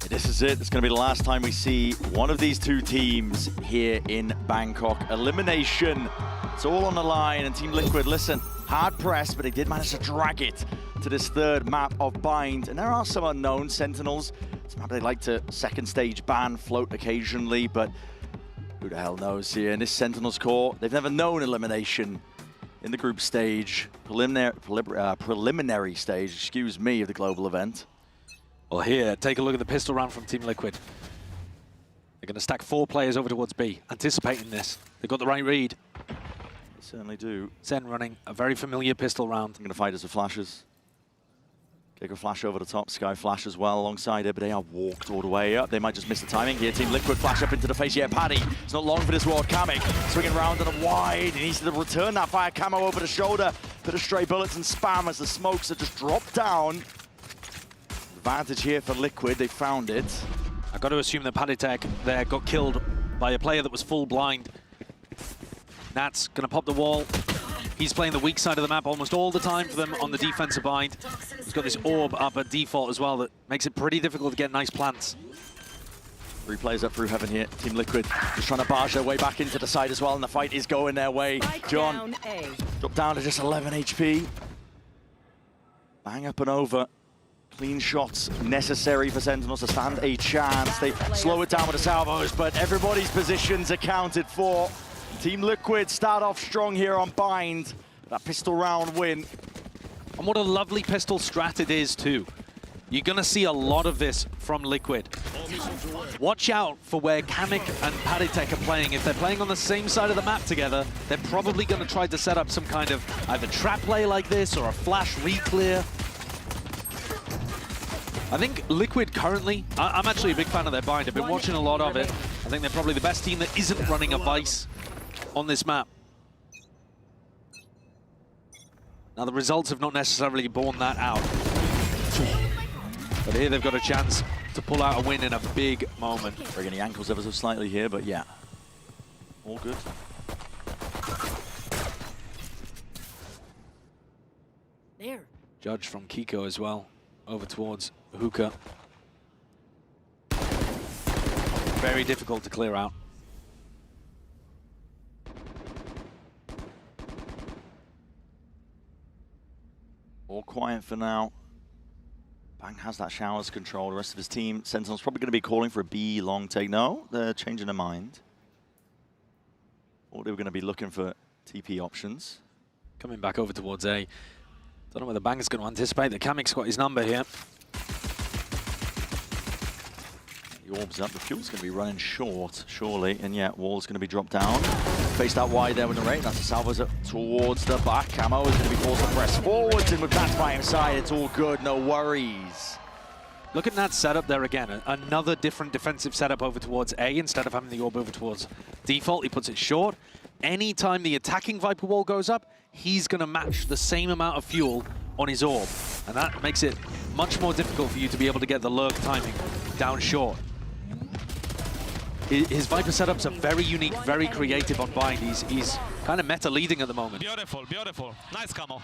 This is it. It's going to be the last time we see one of these two teams here in Bangkok. Elimination. It's all on the line. And Team Liquid, listen, hard pressed, but they did manage to drag it to this third map of Bind. And there are some unknowns. Sentinels, it's a map they like to second stage ban, float occasionally, but who the hell knows here? In this Sentinels core, they've never known elimination in the group stage, preliminary stage, excuse me, of the global event. Well, here, take a look at the pistol round from Team Liquid. They're going to stack 4 players over towards B, anticipating this. They've got the right read. They certainly do. Zen running a very familiar pistol round. I'm going to fight us with flashes. Gecko flash over the top, Sky flash as well alongside it, but they are walked all the way up. They might just miss the timing here. Team Liquid flash up into the face. Yeah, Paddy, it's not long for this ward. Kamek swinging round and wide. He needs to return that fire. Camo over the shoulder. Bit of stray bullets and spam as the smokes are just dropped down. Advantage here for Liquid, they found it. I've got to assume that Paditek there got killed by a player that was full blind. Nat's going to pop the wall. He's playing the weak side of the map almost all the time for them on the defensive bind. He's got this orb up at default as well that makes it pretty difficult to get nice plants. 3 players up through heaven here. Team Liquid just trying to barge their way back into the side as well, and the fight is going their way. John, drop down to just 11 HP. Bang up and over. Clean shots necessary for Sentinels to stand a chance. They slow it down with the salvos, but everybody's positions accounted for. Team Liquid start off strong here on Bind. That pistol round win. And what a lovely pistol strat it is too. You're going to see a lot of this from Liquid. Watch out for where Kamek and Paditek are playing. If they're playing on the same side of the map together, they're probably going to try to set up some kind of either trap play like this or a flash re-clear. I think Liquid currently, I'm actually a big fan of their bind. I've been watching a lot of it. I think they're probably the best team that isn't running a Vice on this map. Now the results have not necessarily borne that out. But here they've got a chance to pull out a win in a big moment. Bringing the ankles ever so slightly here, but yeah. All good. There. Judge from Kiko as well, over towards Hookah. Very difficult to clear out. All quiet for now. Bang has that showers control. The rest of his team, Sentinels, probably going to be calling for a B long take. No, they're changing their mind. Or they were going to be looking for TP options. Coming back over towards A. Don't know whether Bang's going to anticipate that Kamik's got his number here. The orb's up. The fuel's going to be running short, surely. And yeah, wall's going to be dropped down. Faced out wide there with the rate. That's the Salvos up towards the back. Camo is going to be forced to press forwards. And with Nats by his side, it's all good. No worries. Look at Nat's setup there again. Another different defensive setup over towards A. Instead of having the orb over towards default, he puts it short. Anytime the attacking Viper wall goes up, he's going to match the same amount of fuel on his orb. And that makes it much more difficult for you to be able to get the lurk timing down short. His Viper setups are very unique, very creative on Bind. He's kind of meta leading at the moment. Beautiful, beautiful. Nice camo.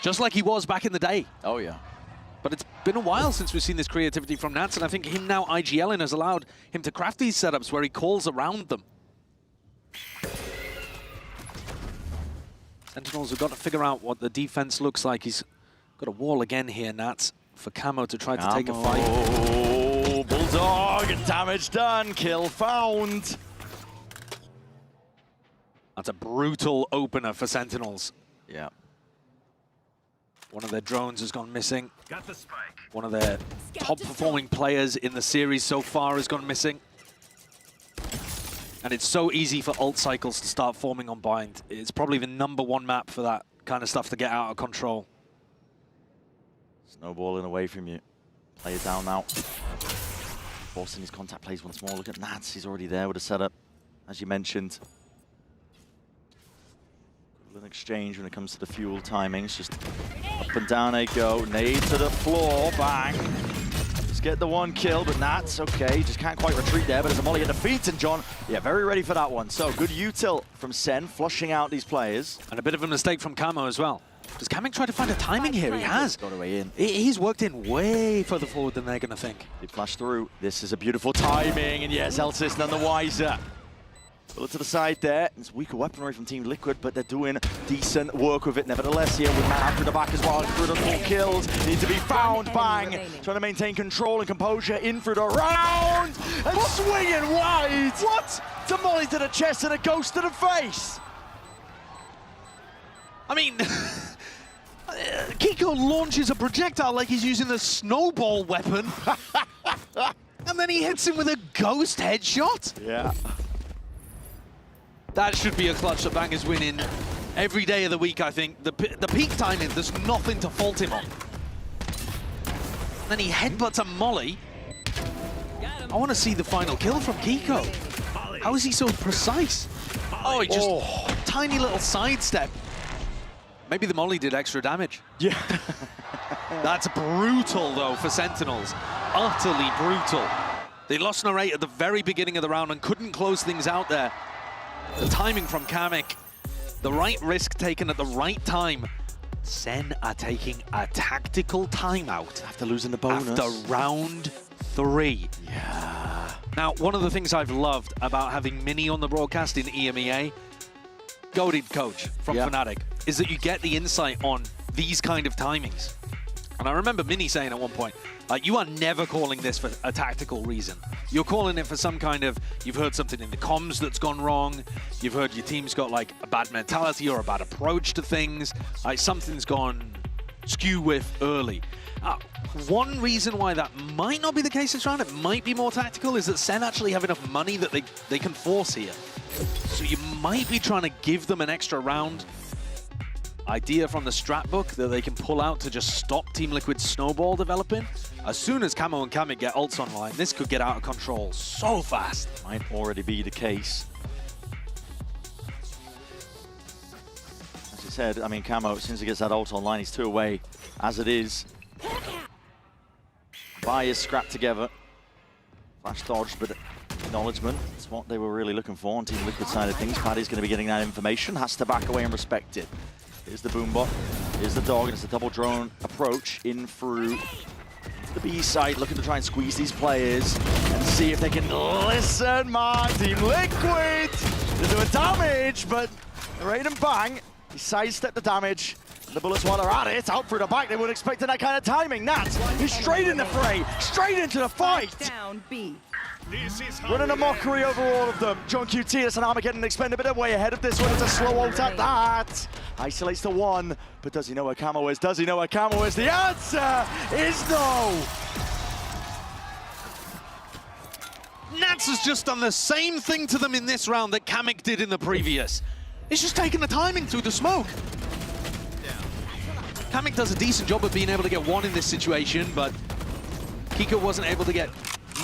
Just like he was back in the day. Oh, yeah. But it's been a while since we've seen this creativity from Nats, and I think him now IGLing has allowed him to craft these setups where he calls around them. Sentinels have got to figure out what the defense looks like. He's got a wall again here, Nats, for Camo to try to take a fight. Oh, Bulldog, damage done, kill found. That's a brutal opener for Sentinels. Yeah. One of their drones has gone missing. Got the spike. One of their top-performing players in the series so far has gone missing. And it's so easy for ult cycles to start forming on Bind. It's probably the #1 map for that kind of stuff to get out of control. Snowballing away from you. Play it down now. Forcing his contact plays once more. Look at Nats, he's already there with a setup, as you mentioned. An exchange when it comes to the fuel timings. Just up and down they go. Nade to the floor. Bang. Just get the one kill, but Nats, okay. Just can't quite retreat there, but there's a molly at the feet, and John, yeah, very ready for that one. So good util from Sen, flushing out these players. And a bit of a mistake from Camo as well. Does Kamik try to find a timing here? He has. Got away in. He's worked in way further forward than they're going to think. They flash through. This is a beautiful timing, and yes, Elsis none the wiser. Bullet to the side there. It's weaker weaponry from Team Liquid, but they're doing decent work with it nevertheless here with man after the back as well. Through the 4 kills. Need to be found. Bang. Trying to maintain control and composure in through the round. And swinging wide. What? It's a molly to the chest and a ghost to the face. I mean, Kiko launches a projectile like he's using the snowball weapon. And then he hits him with a ghost headshot. Yeah. That should be a clutch that Bang is winning every day of the week, I think. The peak timing, there's nothing to fault him on. Then he headbutts a molly. I want to see the final kill from Kiko. How is he so precise? Oh, he just tiny little sidestep. Maybe the molly did extra damage. Yeah. That's brutal, though, for Sentinels. Utterly brutal. They lost Narrate at the very beginning of the round and couldn't close things out there. The timing from Kamik, the right risk taken at the right time. Sen are taking a tactical timeout after losing the bonus. After round 3. Yeah. Now, one of the things I've loved about having Mini on the broadcast in EMEA, goated coach from Fnatic, is that you get the insight on these kind of timings. And I remember Mini saying at one point, you are never calling this for a tactical reason. You're calling it for some kind of, you've heard something in the comms that's gone wrong, you've heard your team's got like a bad mentality or a bad approach to things, something's gone skew with early. One reason why that might not be the case this round, it might be more tactical, is that Sen actually have enough money that they can force here. So you might be trying to give them an extra round. Idea from the strat book that they can pull out to just stop Team Liquid's snowball developing. As soon as Camo and Kamik get ults online, this could get out of control so fast. Might already be the case. As you said, I mean, Camo, as soon as he gets that ult online, he's 2 away. As it is, Vi is scrapped together. Flash dodged, but Acknowledgement. That's what they were really looking for on Team Liquid side of things. Paddy's going to be getting that information. Has to back away and respect it. Here's the Boombot. Here's the dog, and it's a double drone approach in through the B side, looking to try and squeeze these players and see if they can listen. Team Liquid to do a damage, but Raid and Bang, he sidestepped the damage. The bullets while they're at it, out through the back. They wouldn't expect that kind of timing. Nats, he's straight in the fray, straight into the fight. Down B. Running a mockery over all of them. John QT, that's an Armageddon Expendable way ahead of this one. It's a slow ult at that. Isolates the one, but does he know where Camo is? Does he know where Camo is? The answer is no. Nats has just done the same thing to them in this round that Kamek did in the previous. It's just taking the timing through the smoke. Kamek does a decent job of being able to get one in this situation, but Kiko wasn't able to get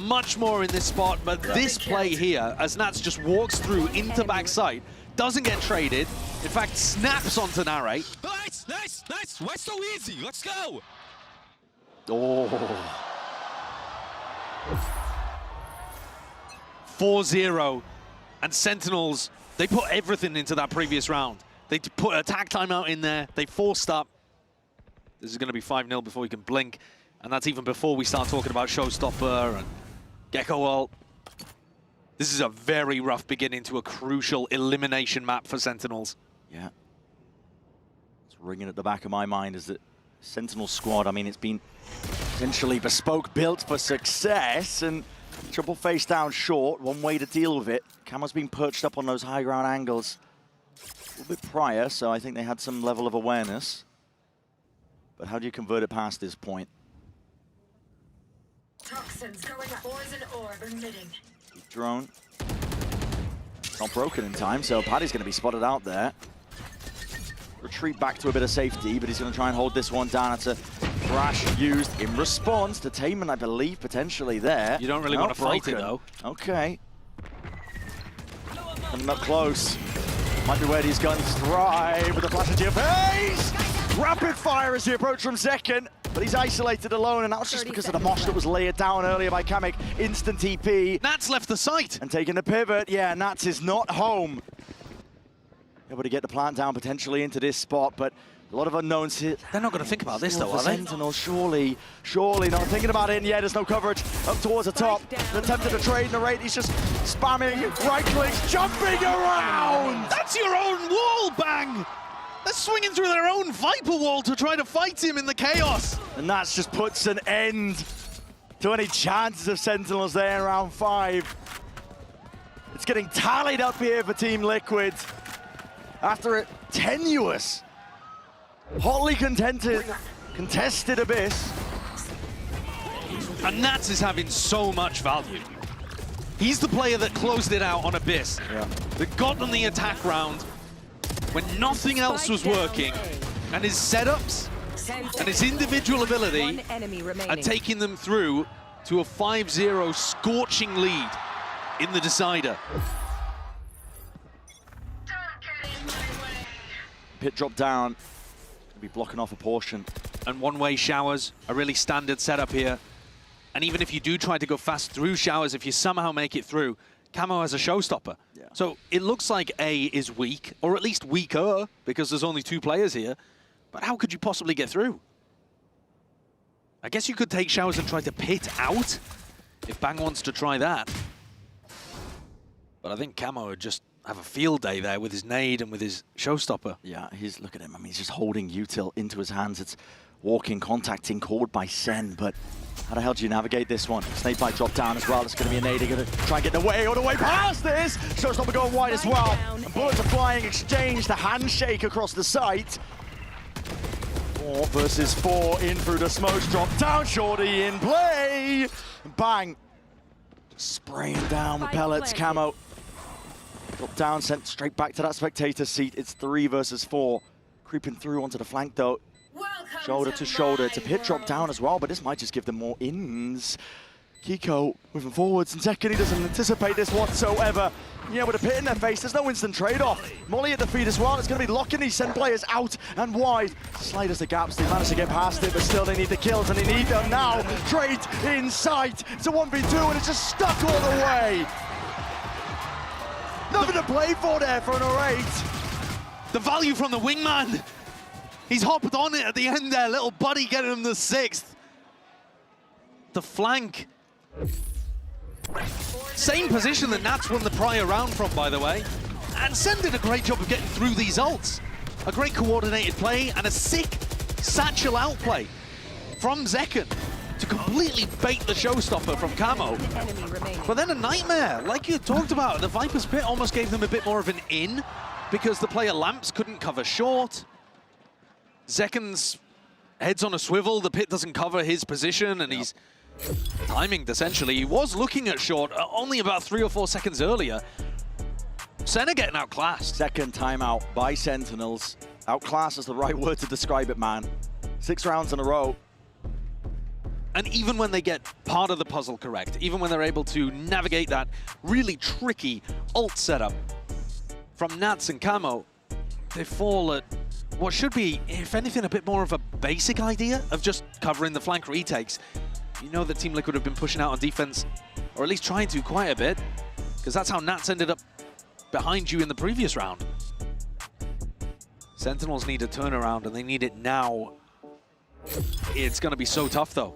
much more in this spot. But this play here, as Nats just walks through into backside, doesn't get traded. In fact, snaps onto Narrate. Nice, nice, nice. Why so easy? Let's go. Oh. 4-0. And Sentinels, they put everything into that previous round. They put attack timeout in there. They forced up. This is going to be 5-0 before we can blink. And that's even before we start talking about Showstopper and Gecko Ult. This is a very rough beginning to a crucial elimination map for Sentinels. Yeah. It's ringing at the back of my mind is that Sentinel squad, I mean, it's been essentially bespoke, built for success, and triple face down short, one way to deal with it. Camo's been perched up on those high ground angles a little bit prior, so I think they had some level of awareness. But how do you convert it past this point? Toxins going up. Poison orb emitting. Drone. Not broken in time, so Paddy's going to be spotted out there. Retreat back to a bit of safety, but he's going to try and hold this one down. It's a crash used in response to Taman, I believe, potentially there. You don't really want to fight it, though. Okay. Coming up close. Might be where these guns thrive with a flash into your face! Rapid fire as he approached from second, but he's isolated alone, and that was just because of the mosh that was laid down earlier by Kamek. Instant TP. Nats left the site. And taking the pivot. Yeah, Nats is not home. Able to get the plant down potentially into this spot, but a lot of unknowns here. They're not going to think about this, though, are they? Sentinels, surely not thinking about it, and yeah, there's no coverage up towards the top. Attempted to trade, Narrate, he's just spamming right clicks, jumping around! That's your own wall, Bang! They're swinging through their own Viper wall to try to fight him in the chaos. And that just puts an end to any chances of Sentinels there in round 5. It's getting tallied up here for Team Liquid after a tenuous, hotly contested Abyss. And Nats is having so much value. He's the player that closed it out on Abyss. Yeah. That got them the attack round when nothing else was working, and his setups and his individual ability are taking them through to a 5-0 scorching lead in the decider. Pit drop down, going to be blocking off a portion. And one-way showers, a really standard setup here. And even if you do try to go fast through showers, if you somehow make it through, Camo has a showstopper. Yeah. So it looks like A is weak, or at least weaker, because there's only 2 players here. But how could you possibly get through? I guess you could take showers and try to pit out, if Bang wants to try that. But I think Camo would just have a field day there with his nade and with his showstopper. Yeah, look at him. I mean, he's just holding util into his hands. It's walking, contacting, called by Sen, but how the hell do you navigate this one? Snake bite drop down as well. It's going to be a nade. They're going to try and get all the way past this. Showstopper going wide as well. And bullets are flying, exchange, the handshake across the site. 4 versus 4 in through the smokes. Drop down, Shorty in play. Bang. Just spraying down with pellets, Camo. Drop down, sent straight back to that spectator seat. It's 3 versus 4. Creeping through onto the flank though. Shoulder to shoulder. It's a pit drop down as well, but this might just give them more ins. Kiko moving forwards in second. He doesn't anticipate this whatsoever. Yeah, with a pit in their face, there's no instant trade-off. Molly at the feet as well. It's going to be locking these Sen players out and wide. Sliders the gaps. They managed to get past it, but still they need the kills, and they need them now. Trade in sight. It's a 1v2, and it's just stuck all the way. Nothing to play for there for an 08. The value from the wingman. He's hopped on it at the end there. Little buddy getting him the 6th. The flank. Same position that Nats won the prior round from, by the way. And Sen did a great job of getting through these ults. A great coordinated play and a sick satchel outplay from Zekken to completely bait the showstopper from Camo. But then a nightmare, like you talked about. The Viper's Pit almost gave them a bit more of an in because the player Lamps couldn't cover short. Zekken's head's on a swivel, the pit doesn't cover his position, and he's timing essentially. He was looking at short only about 3 or 4 seconds earlier. Senna getting outclassed. Second timeout by Sentinels. Outclassed is the right word to describe it, man. 6 rounds in a row. And even when they get part of the puzzle correct, even when they're able to navigate that really tricky ult setup from Nats and Camo, they fall at what should be, if anything, a bit more of a basic idea of just covering the flank retakes. You know that Team Liquid have been pushing out on defense, or at least trying to quite a bit, because that's how Nats ended up behind you in the previous round. Sentinels need a turnaround, and they need it now. It's going to be so tough, though.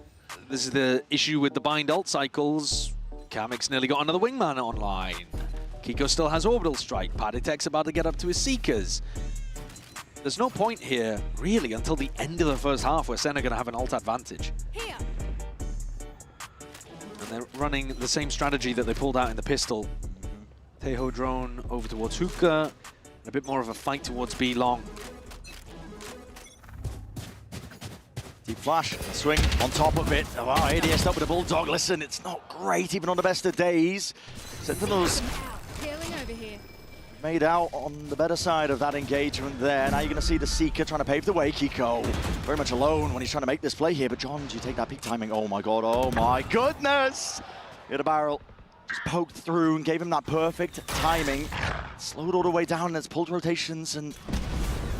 This is the issue with the bind ult cycles. Kamik's nearly got another wingman online. Kiko still has orbital strike. Paditek's about to get up to his Seekers. There's no point here, really, until the end of the first half where Sen are going to have an ult advantage. Here. And they're running the same strategy that they pulled out in the pistol. Teho drone over towards Hookah, and a bit more of a fight towards B long. Deep flash, swing on top of it. Oh, wow, ADS up with a Bulldog. Listen, it's not great, even on the best of days. Sentinels Over here. made out on the better side of that engagement there. Now you're going to see the Seeker trying to pave the way. Kiko very much alone when he's trying to make this play here. But John, do you take that peak timing? Oh my god, oh my goodness! Hit a barrel, just poked through and gave him that perfect timing. Slowed all the way down and it's pulled rotations, and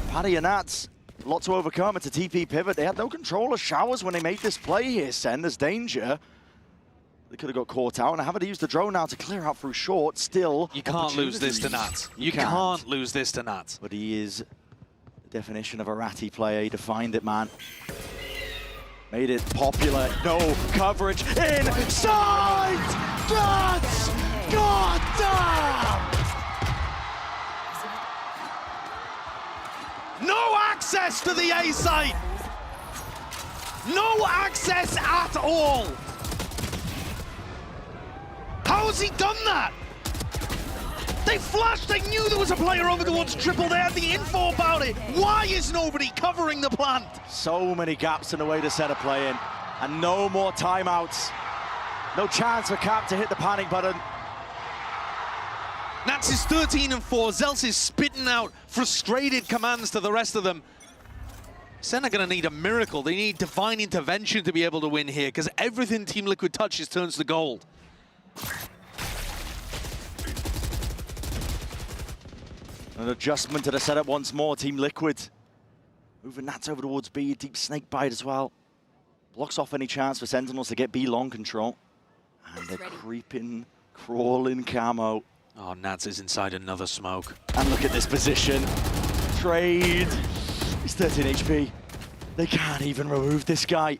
Paddy and Nats, a lot to overcome. It's a TP pivot. They had no control of showers when they made this play here, Sen. There's danger. They could have got caught out, and having to use the drone now to clear out through short. Still, you can't lose this to Nats. You can't lose this to Nats. But he is the definition of a ratty player. He defined it, man. Made it popular. No coverage inside. Nats! God damn! No access to the A site. No access at all. How has he done that? They flashed, they knew there was a player over towards triple, they had the info about it. Why is nobody covering the plant? So many gaps in the way to set a play in, and no more timeouts. No chance for Cap to hit the panic button. Nats is 13-4, Zels is spitting out frustrated commands to the rest of them. Sen are going to need a miracle. They need divine intervention to be able to win here, because everything Team Liquid touches turns to gold. An adjustment to the setup once more, Team Liquid. Moving Nats over towards B, deep snake bite as well. Blocks off any chance for Sentinels to get B long control. And they're creeping, crawling Camo. Oh, Nats is inside another smoke. And look at this position. Trade. He's 13 HP. They can't even remove this guy.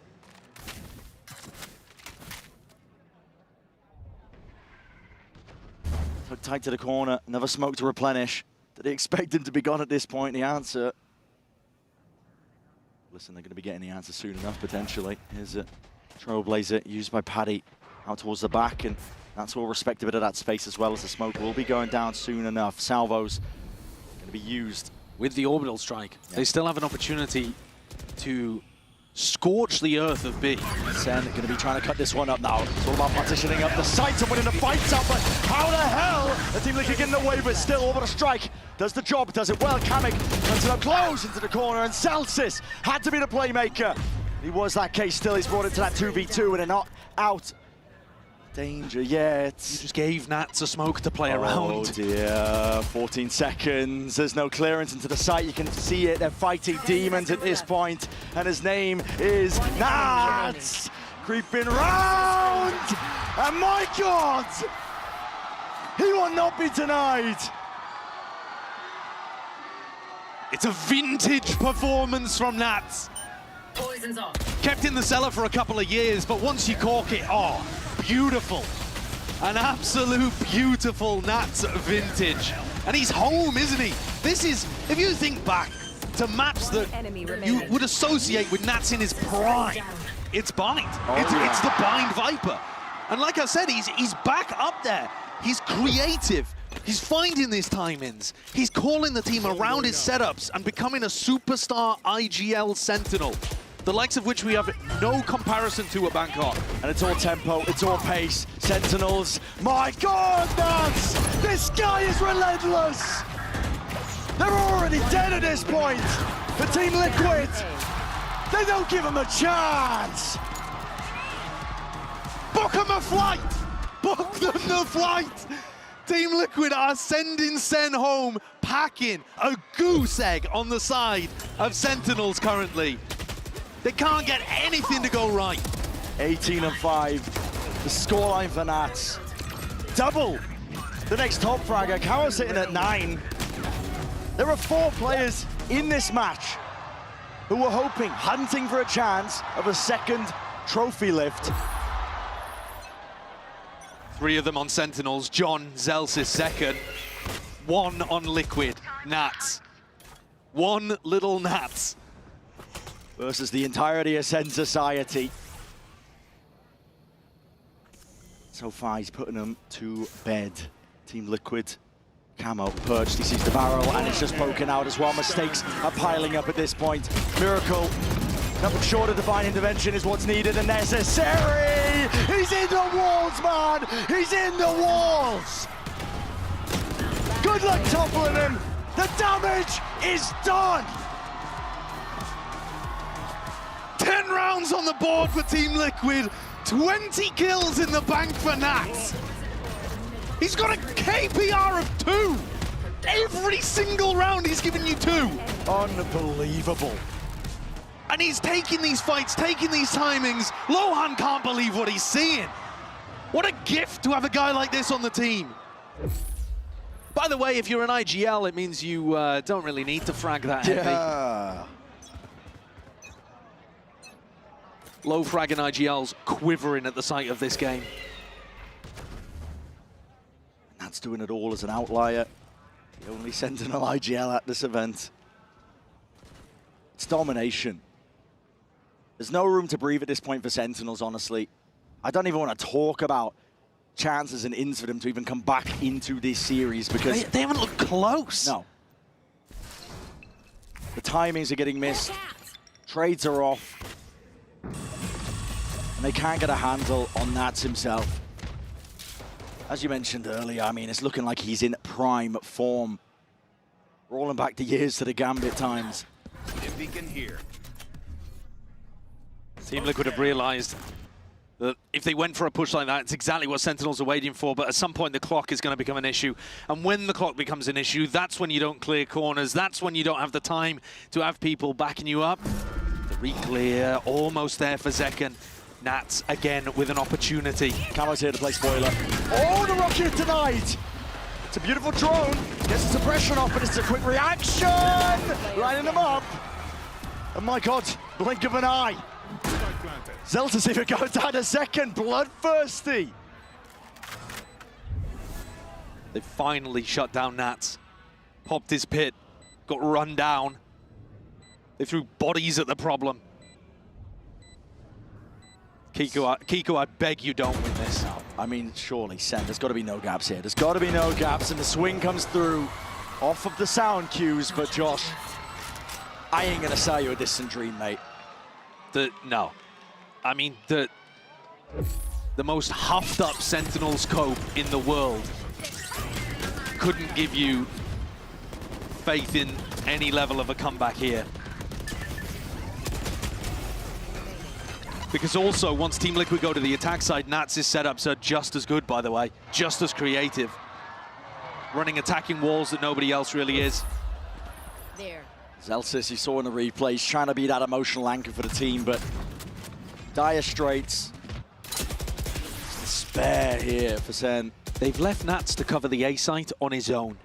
Hooked tight to the corner, another smoke to replenish. Did they expect him to be gone at this point? The answer. Listen, they're going to be getting the answer soon enough, potentially. Here's a Trailblazer used by Paddy out towards the back, and that's all respect a bit of that space as well, as the smoke will be going down soon enough. Salvos going to be used. With the orbital strike, they still have an opportunity to scorch the earth of B. Sen going to be trying to cut this one up now. It's all about partitioning up the sites and winning the fights up, but how the hell? The Team Liquid getting away, but still orbital strike does the job, does it well. Kamik comes up close into the corner, and Celsius had to be the playmaker. He was that case still. He's brought into that 2v2, and they're not out. Danger yet. You just gave Nats a smoke to play around. Oh dear, 14 seconds. There's no clearance into the site. You can see it. They're fighting demons at this point, and his name is Nats. Creeping round, and my God, he will not be denied. It's a vintage performance from Nats. Poison's off. Kept in the cellar for a couple of years, but once you cork it, oh, beautiful. An absolute beautiful Nats vintage. And he's home, isn't he? This is, if you think back to maps that you would associate with Nats in his prime, it's Bind. It's the Bind Viper. And like I said, he's back up there. He's creative. He's finding his timings. He's calling the team around his setups and becoming a superstar IGL Sentinel, the likes of which we have no comparison to at Bangkok. And it's all tempo, it's all pace. Sentinels, my God, Nats! This guy is relentless! They're already dead at this point! The Team Liquid, they don't give him a chance! Book him a flight! Book them the flight! Team Liquid are sending Sen home, packing a goose egg on the side of Sentinels currently. They can't get anything to go right. 18-5, the scoreline for Nats. Double the next top fragger, Kao sitting at 9. There are 4 players in this match who were hoping, hunting for a chance of a second trophy lift. 3 of them on Sentinels, John, Zelsis second. 1 on Liquid, Nats. 1 little Nats. Versus the entirety of Sen Society. So far, he's putting them to bed. Team Liquid, Camo perched, he sees the barrel, and it's just poking out as well. Mistakes are piling up at this point. Miracle, nothing short of divine intervention is what's needed and necessary. He's in the walls, man! He's in the walls! Good luck toppling him. The damage is done! 10 rounds on the board for Team Liquid. 20 kills in the bank for Nats. He's got a KPR of 2. Every single round he's given you 2. Unbelievable. And he's taking these fights, taking these timings. Lohan can't believe what he's seeing. What a gift to have a guy like this on the team. By the way, if you're an IGL, it means you don't really need to frag that heavy. Yeah. Low frag and IGLs quivering at the sight of this game. Nats doing it all as an outlier. The only Sentinel IGL at this event. It's domination. There's no room to breathe at this point for Sentinels, honestly. I don't even want to talk about chances and ins for them to even come back into this series because... They haven't looked close. No. The timings are getting missed. Trades are off. And they can't get a handle on Nats himself. As you mentioned earlier, I mean, it's looking like he's in prime form. Rolling back the years to the Gambit times. Team Liquid have realized that if they went for a push like that, it's exactly what Sentinels are waiting for, but at some point the clock is going to become an issue. And when the clock becomes an issue, that's when you don't clear corners, that's when you don't have the time to have people backing you up. The re-clear, almost there for Zekken. Nats again with an opportunity. Camo's here to play spoiler. Oh, the rocket denied! It's a beautiful drone. Gets the suppression off, but it's a quick reaction! Lining them up. Oh my God, blink of an eye. Zeltas even goes down a second, bloodthirsty. They finally shut down Nats. Popped his pit, got run down. They threw bodies at the problem. Kiko, I beg you don't win this. No, I mean, surely, Sen, there's got to be no gaps here. There's got to be no gaps, and the swing comes through off of the sound cues, but Josh, I ain't going to sell you a distant dream, mate. No. I mean, the most huffed up Sentinels cope in the world couldn't give you faith in any level of a comeback here. Because also, once Team Liquid go to the attack side, Nats' setups are just as good, by the way. Just as creative. Running attacking walls that nobody else really is. There. Zelsis, you saw in the replay, he's trying to be that emotional anchor for the team, but dire straits. Despair here for Sen. They've left Nats to cover the A site on his own.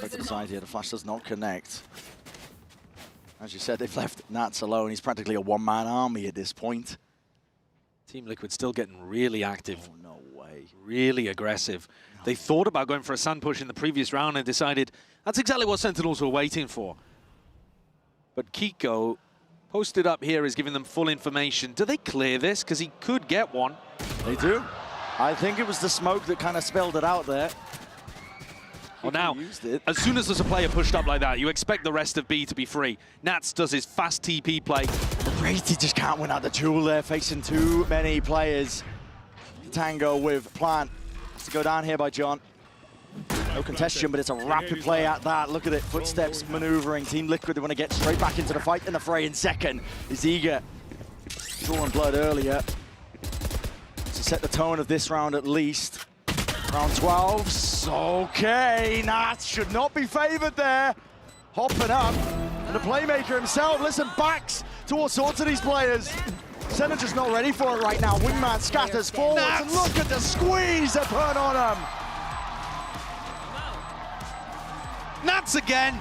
Straight to the side here, the flash does not connect. As you said, they've left Nats alone. He's practically a one-man army at this point. Team Liquid still getting really active. Oh, no way. Really aggressive. They thought about going for a sun push in the previous round and decided that's exactly what Sentinels were waiting for. But Kiko, posted up here, is giving them full information. Do they clear this? Because he could get one. They do. I think it was the smoke that kind of spelled it out there. Well, now, as soon as there's a player pushed up like that, you expect the rest of B to be free. Nats does his fast TP play. Brady just can't win out the duel there, facing too many players. Tango with Plant. Has to go down here by John. No contestation, but it's a rapid play at that. Look at it, footsteps maneuvering. Team Liquid, they want to get straight back into the fight, and the fray in second is eager. Drawing blood earlier to set the tone of this round at least. Round 12, okay, Nats should not be favored there. Hopping up, and the playmaker himself, listen, backs to all sorts of these players. Senna just not ready for it right now. Wingman scatters forwards, and look at the squeeze they put on him. Nats again.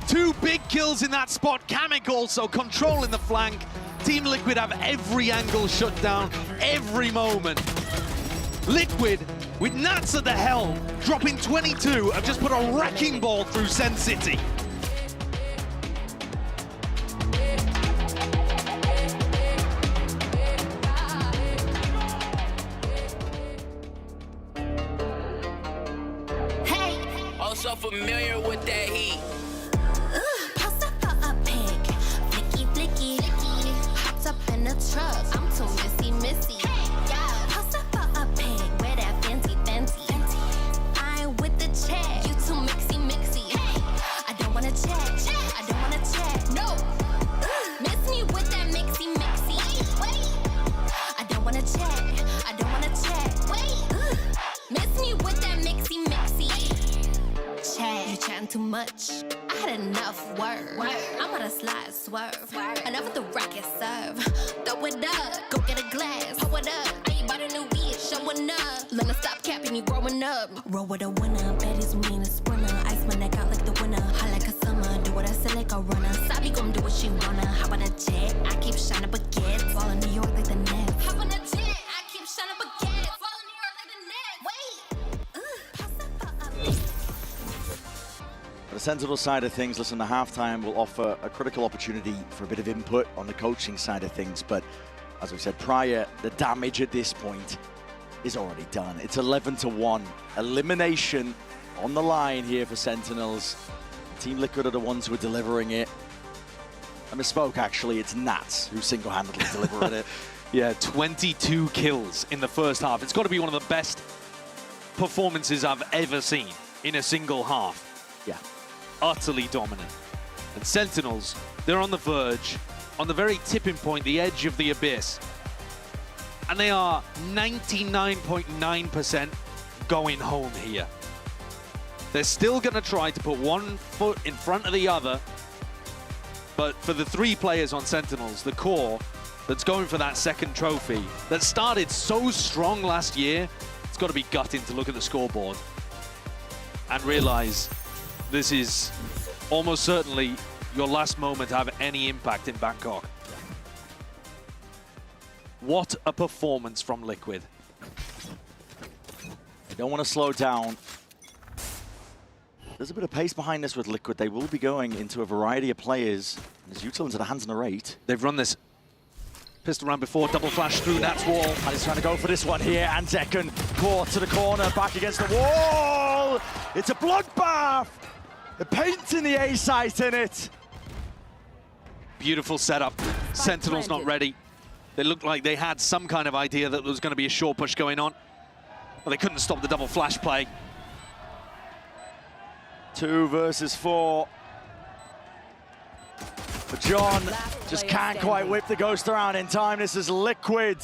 2 big kills in that spot. Kamek also controlling the flank. Team Liquid have every angle shut down, every moment. Liquid, with Nats at the helm, dropping 22, have just put a wrecking ball through Sen City. Hey, also familiar with that heat. Post up for a pic, flicky flicky, hopped up in the truck, I'm too missy. Post up for a pic, wear that fancy. I ain't with the check, you too mixy. I don't wanna check, no. Miss me with that mixy. I don't wanna check, wait. Miss me with that mixy. Chat, you chatting too much. I had enough word. I'm on a slide swerve. Enough of the racket serve. Throw it up, go get a glass. Pour it up, I ain't bought a new weed. Showing up, let me stop capping you growing up. Roll with a winner, baddies mean a sprinter. Ice my neck out like the winner, hot like a summer. Do what I say like a runner. Sabi gon' do what she wanna. Hop on a jet, I keep shining baguettes. Fall in New York like the Nets. Hop on a jet, I keep shining baguettes. Fall in New York like the Nets. The Sentinel side of things, listen, the halftime will offer a critical opportunity for a bit of input on the coaching side of things, but as we said prior, the damage at this point is already done. It's 11-1. Elimination on the line here for Sentinels. Team Liquid are the ones who are delivering it. I misspoke, actually. It's Nats who single-handedly delivered it. Yeah, 22 kills in the first half. It's got to be one of the best performances I've ever seen in a single half. Yeah. Utterly dominant. And Sentinels, they're on the verge, on the very tipping point, the edge of the abyss. And they are 99.9% going home here. They're still going to try to put one foot in front of the other. But for the 3 players on Sentinels, the core that's going for that second trophy, that started so strong last year, it's got to be gutting to look at the scoreboard and realize this is almost certainly your last moment to have any impact in Bangkok. What a performance from Liquid. They don't want to slow down. There's a bit of pace behind this with Liquid. They will be going into a variety of players. There's Util into the hands of Narrate. They've run this pistol round before, double flash through Nat's wall. And he's trying to go for this one here. And Zekken caught to the corner, back against the wall. It's a bloodbath. The paint in the A site in it. Beautiful setup. Sentinels not ready. They looked like they had some kind of idea that there was going to be a short push going on. Well, they couldn't stop the double flash play. 2 versus 4. But John just can't quite whip the ghost around in time. This is Liquid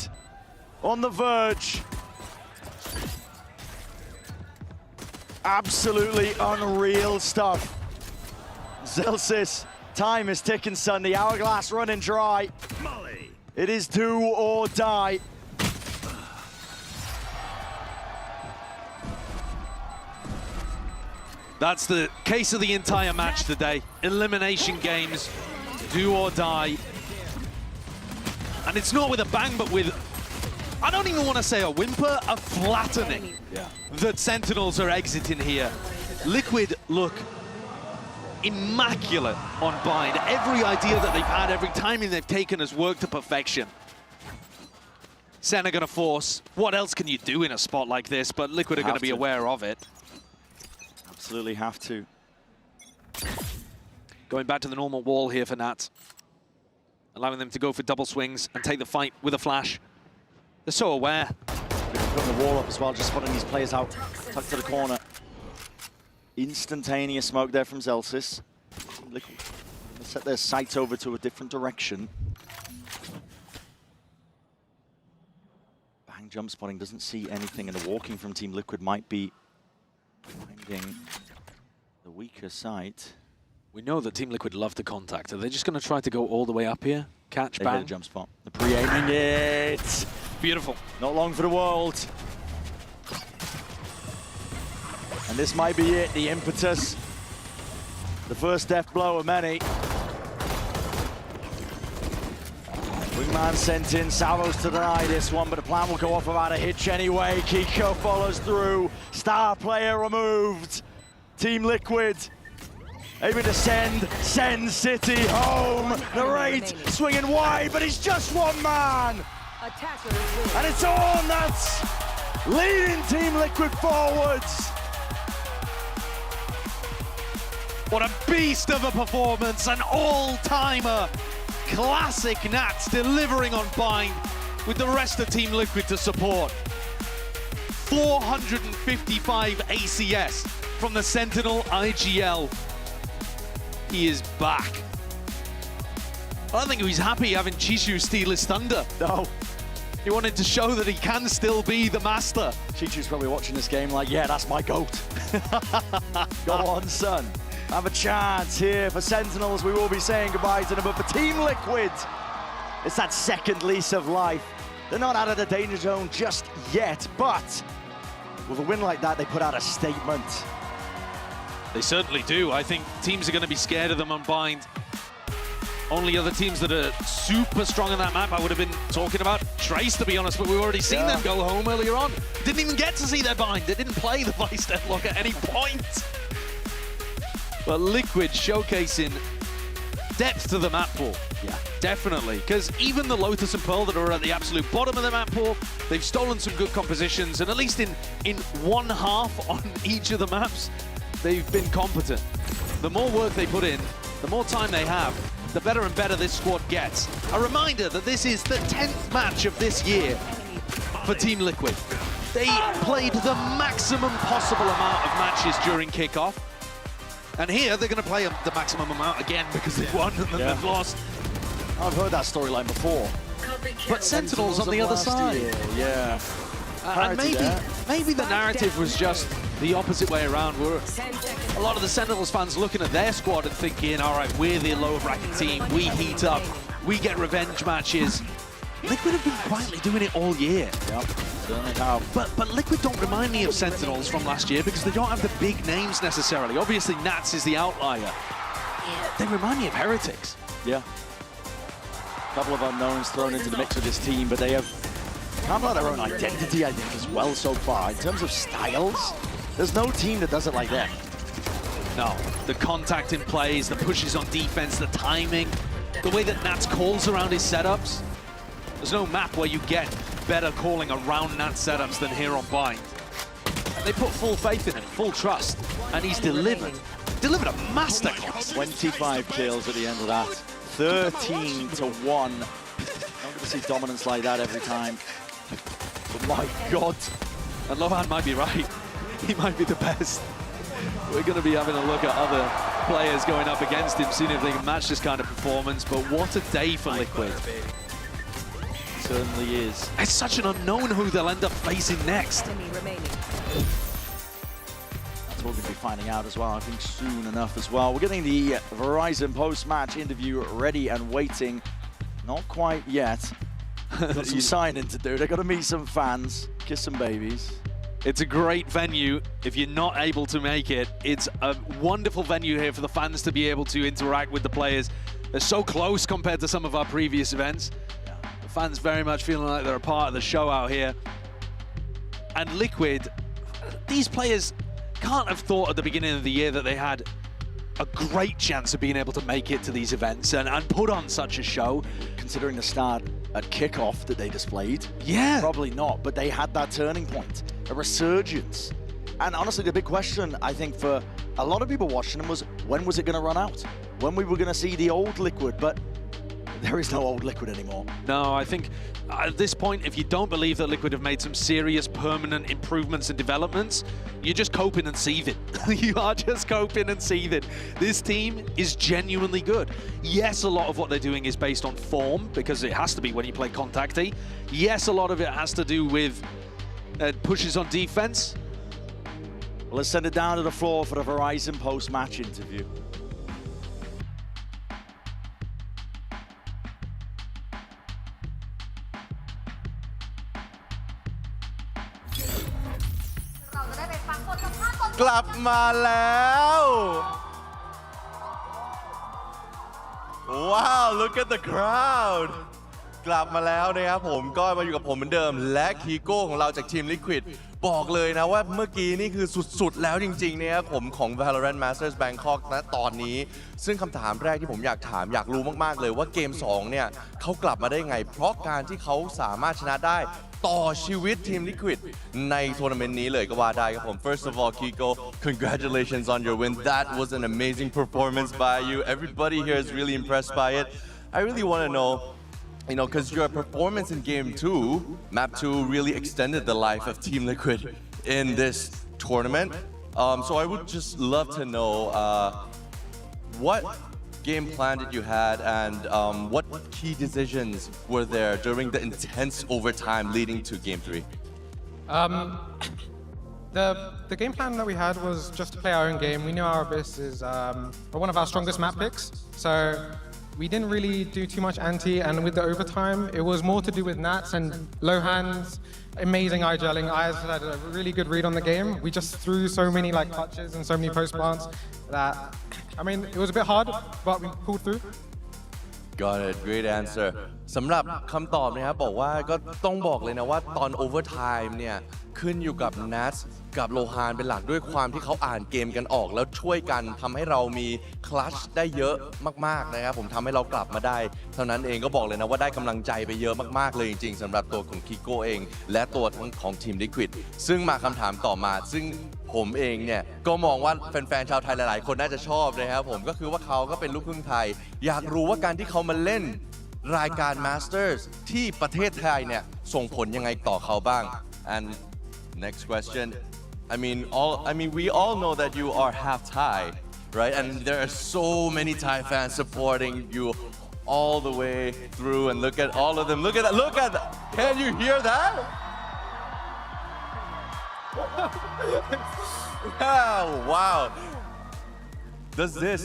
on the verge. Absolutely unreal stuff. Zelsis, time is ticking, son. The hourglass running dry. It is do or die. That's the case of the entire match today. Elimination games, do or die. And it's not with a bang, but with, I don't even want to say a whimper, a flattening that Sentinels are exiting here. Liquid look immaculate on bind. Every idea that they've had, every timing they've taken has worked to perfection. Sen are going to force. What else can you do in a spot like this? But Liquid are going to be aware of it. Absolutely have to. Going back to the normal wall here for Nats. Allowing them to go for double swings and take the fight with a flash. They're so aware. Putting the wall up as well, just spotting these players out, tucked to the corner. Instantaneous smoke there from Zelsis. Liquid set their sights over to a different direction. Bang jump spotting, doesn't see anything, and the walking from Team Liquid might be finding the weaker side. We know that Team Liquid love to contact. Are they just going to try to go all the way up here? Catch, They bang? hit a jump spot. They're pre-aiming it. Beautiful. Not long for the world. And this might be it, the impetus. The first death blow of many. Wingman sent in, Salvos to deny this one, but the plan will go off without a hitch anyway. Kiko follows through, star player removed. Team Liquid able to send City home. Narrate swinging wide, but he's just one man. And it's all Nuts leading Team Liquid forwards. What a beast of a performance, an all-timer. Classic Nats delivering on bind with the rest of Team Liquid to support. 455 ACS from the Sentinel IGL. He is back. I don't think he's happy having Chishu steal his thunder. No. He wanted to show that he can still be the master. Chishu's probably watching this game like, yeah, that's my GOAT. Go on, son. Have a chance here for Sentinels. We will be saying goodbye to them, but for Team Liquid, it's that second lease of life. They're not out of the danger zone just yet, but with a win like that, they put out a statement. They certainly do. I think teams are going to be scared of them on bind. Only other teams that are super strong on that map, I would have been talking about Trace, to be honest, but we've already seen them go home earlier on. Didn't even get to see their bind. They didn't play the Vice Deathlock at any point. But Liquid showcasing depth to the map pool. Yeah. Definitely, because even the Lotus and Pearl that are at the absolute bottom of the map pool, they've stolen some good compositions, and at least in one half on each of the maps, they've been competent. The more work they put in, the more time they have, the better and better this squad gets. A reminder that this is the 10th match of this year for Team Liquid. They played the maximum possible amount of matches during kickoff. And here, they're going to play the maximum amount again because they've won and then they've lost. I've heard that storyline before. But Sentinels on the other side. Yeah. And maybe the narrative was just the opposite way around. A lot of the Sentinels fans looking at their squad and thinking, all right, we're the lower bracket team, we heat up, we get revenge matches. Liquid have been quietly doing it all year. Yep, certainly have. But Liquid don't remind me of Sentinels from last year because they don't have the big names necessarily. Obviously, Nats is the outlier. They remind me of Heretics. Yeah. A couple of unknowns thrown into the mix with this team, but they have kind of their own identity, I think, as well so far. In terms of styles, there's no team that does it like them. No, the contact in plays, the pushes on defense, the timing, the way that Nats calls around his setups. There's no map where you get better calling around Nats setups than here on Bind. And they put full faith in him, full trust, and he's delivered. Delivered a masterclass. 25 kills at the end of that. 13-1. Not going to see dominance like that every time. But my God. And Lohan might be right. He might be the best. We're going to be having a look at other players going up against him, seeing if they can match this kind of performance. But what a day for Liquid. Certainly is. It's such an unknown who they'll end up facing next. That's what we're going to be finding out as well, I think soon enough as well. We're getting the Verizon post-match interview ready and waiting. Not quite yet. Got some signing to do. They've got to meet some fans, kiss some babies. It's a great venue. If you're not able to make it, it's a wonderful venue here for the fans to be able to interact with the players. They're so close compared to some of our previous events. The fans very much feeling like they're a part of the show out here. And Liquid, these players can't have thought at the beginning of the year that they had a great chance of being able to make it to these events and put on such a show. Considering the start at kickoff that they displayed, yeah, probably not, but they had that turning point, a resurgence. And honestly, the big question, I think, for a lot of people watching them was, when was it going to run out? When we were going to see the old Liquid, but there is no old Liquid anymore. No, I think at this point, if you don't believe that Liquid have made some serious permanent improvements and developments, you're just coping and seething. You are just coping and seething. This team is genuinely good. Yes, a lot of what they're doing is based on form, because it has to be when you play Contacty. Yes, a lot of it has to do with pushes on defense. Well, let's send it down to the floor for the Verizon post-match interview.กลับมาแล้วว้าว look at the crowd กลับมาแล้วนะครับผมก็มาอยู่กับผมเหมือนเดิมและคีโก้ของเราจากทีม Liquid บอกเลยนะว่าเมื่อกี้นี่คือสุดๆแล้วจริงๆนะครับผมของ VALORANT Masters Bangkok นะตอนนี้ซึ่งคำถามแรกที่ผมอยากถามอยากรู้มากๆเลยว่าเกม2เนี่ยเขากลับมาได้ไงเพราะการที่เขาสามารถชนะได้ต่อชีวิตทีม Liquid ในทัวร์นาเมนต์นี้เลยก็ว่าได้ครับผม First of all, Kiko, congratulations on your win. That was an amazing performance by you. Everybody here is really impressed by it. I really want to know, because your performance in Game 2, Map 2, really extended the life of Team Liquid in this tournament. So I would just love to know what game plan did you had and what key decisions were there during the intense overtime leading to Game 3? The game plan that we had was just to play our own game. We knew our Abyss is one of our strongest map picks, so we didn't really do too much anti, and with the overtime, it was more to do with Nats and Lohan's amazing eye gelling. Eyes had a really good read on the game. We just threw so many clutches and so many post plants that, I mean, it was a bit hard, but we pulled through. Got it. Great answer. สำหรับคำตอบนะครับบอกว่าก็ต้องบอกเลยนะว่าตอน overtime เนี่ยขึ้นอยู่กับ Nats กับโลฮานเป็นหลักด้วยความที่เขาอ่านเกมกันออกแล้วช่วยกันทำให้เรามีคลัชได้เยอะมากๆนะครับผมทำให้เรากลับมาได้เท่านั้นเองก็บอกเลยนะว่าได้กำลังใจไปเยอะมากๆเลยจริงๆสำหรับตัวของคิโก้เองและตัวของทีม Liquid ซึ่งมาคำถามต่อมาซึ่งผมเองเนี่ยก็มองว่าแฟนๆชาวไทยหลายๆคนน่าจะชอบนะครับผมก็คือว่าเขาก็เป็นลูกครึ่งไทยอยากรู้ว่าการที่เขามาเล่นรายการ Masters ที่ประเทศไทยเนี่ยส่งผลยังไงต่อเขาบ้าง and next question I mean we all know that you are half Thai right and there are so many Thai fans supporting you all the way through and look at all of them look at that can you hear that wow does this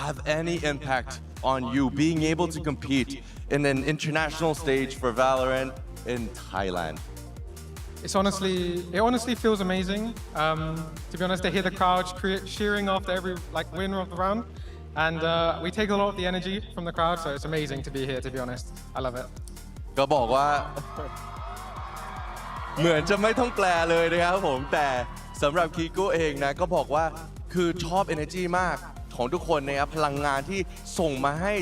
have any impact on you being able to compete in an international stage for Valorant in Thailand? It honestly feels amazing. To be honest, to hear the crowd cheering after every winner of the round, and we take a lot of the energy from the crowd, so it's amazing to be here. To be honest, I love it. ก็บอกว่า เหมือนจะไม่ต้องแปลเลยนะครับผมแต่สำหรับคีโก้เองนะก็บอกว่าคือชอบ energy มากของทุกคนนะครับพลังงานที่ส่งมาให้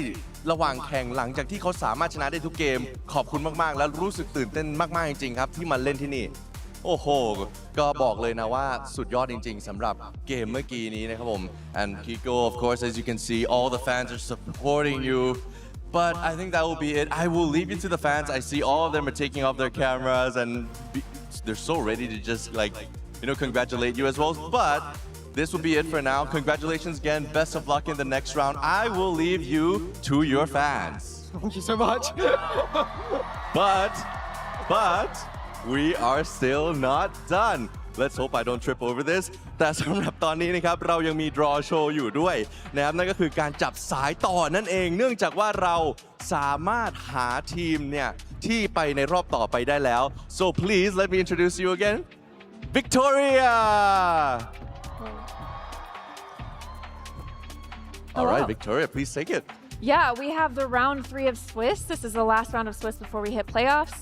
ระหว่างแข่งหลังจากที่เขาสามารถชนะได้ทุกเกมขอบคุณมากๆแล้วรู้สึกตื่นเต้นมากๆจริงๆครับที่มาเล่นที่นี่โอ้โหก็บอกเลยนะว่าสุดยอดจริงๆสำหรับเกมเมื่อกี้นี้นะครับผม and Kiko of course as you can see all the fans are supporting you but I think that will be it I will leave you to the fans I see all of them are taking off their cameras and they're so ready to just congratulate you as well but this will be it for now. Congratulations again. Best of luck in the next round. I will leave you to your fans. Thank you so much. but we are still not done. Let's hope I don't trip over this. แต่สำหรับตอนนี้นะครับเรายังมี draw show อยู่ด้วยนะครับนั่นก็คือการจับสายต่อนั่นเองเนื่องจากว่าเราสามารถหาทีมเนี่ยที่ไปในรอบต่อไปได้แล้ว So please let me introduce you again. Victoria. All right, Victoria, please take it. Yeah, we have the round 3 of Swiss. This is the last round of Swiss before we hit playoffs.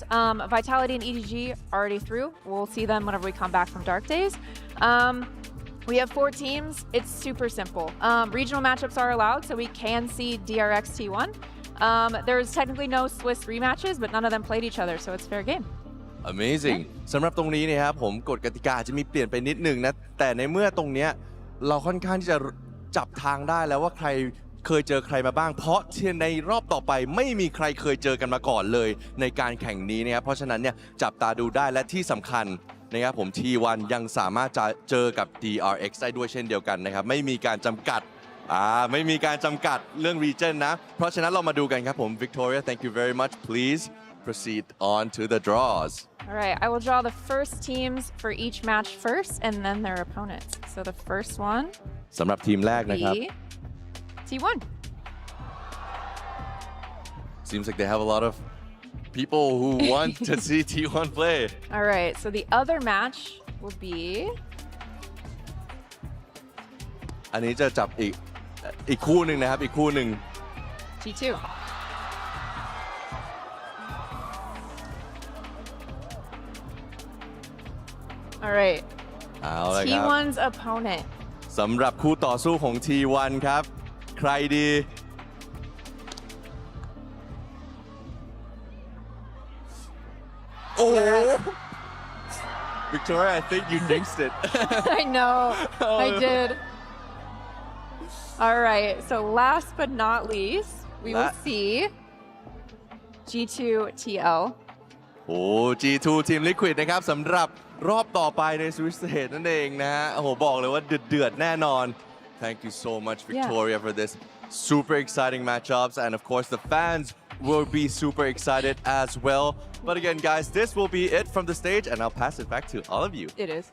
Vitality and EDG already through. We'll see them whenever we come back from Dark Days. We have 4 teams. It's super simple. Regional matchups are allowed, so we can see DRX T1. There's technically no Swiss rematches, but none of them played each other, so it's fair game. Amazing สำหรับตรงนี้นะครับผมกฎกติกาจะมีเปลี่ยนไปนิดนึงนะแต่ในเมื่อตรงเนี้ยเราค่อนข้างที่จะจับทางได้แล้วว่าใครเคยเจอใครมาบ้างเพราะในรอบต่อไปไม่มีใครเคยเจอกันมาก่อนเลยในการแข่งนี้นะครับเพราะฉะนั้นเนี่ยจับตาดูได้และที่สำคัญนะครับผม T1 ยังสามารถจะเจอกับ DRX ได้ด้วยเช่นเดียวกันนะครับไม่มีการจำกัดไม่มีการจำกัดเรื่อง region นะเพราะฉะนั้นเรามาดูกันครับผม Victoria thank you very much please proceed on to the draws All right, I will draw the first teams for each match first and then their opponents. So the first one สำหรับทีมแรกนะครับ T1. Seems like they have a lot of people who want to see T1 play. All right, so the other match will be อันนี้จะจับอีกคู่หนึ่งนะครับอีกคู่หนึ่ง T2. All right. เอาละครับ T1's opponent. สำหรับคู่ต่อสู้ของ T1 ครับใครดีโอ้ Victoria I think you jinxed it I know. I did. All right. So last but not least, we will see G2 TL. โอ้ G2 ทีม Liquid นะครับสำหรับรอบต่อไปใน Swiss Stage นั่นเองนะฮะโอ้โหบอกเลยว่าเดือดแน่นอน Thank you so much Victoria for this super exciting matchups and of course the fans will be super excited as well but again guys this will be it from the stage and I'll pass it back to all of you It is.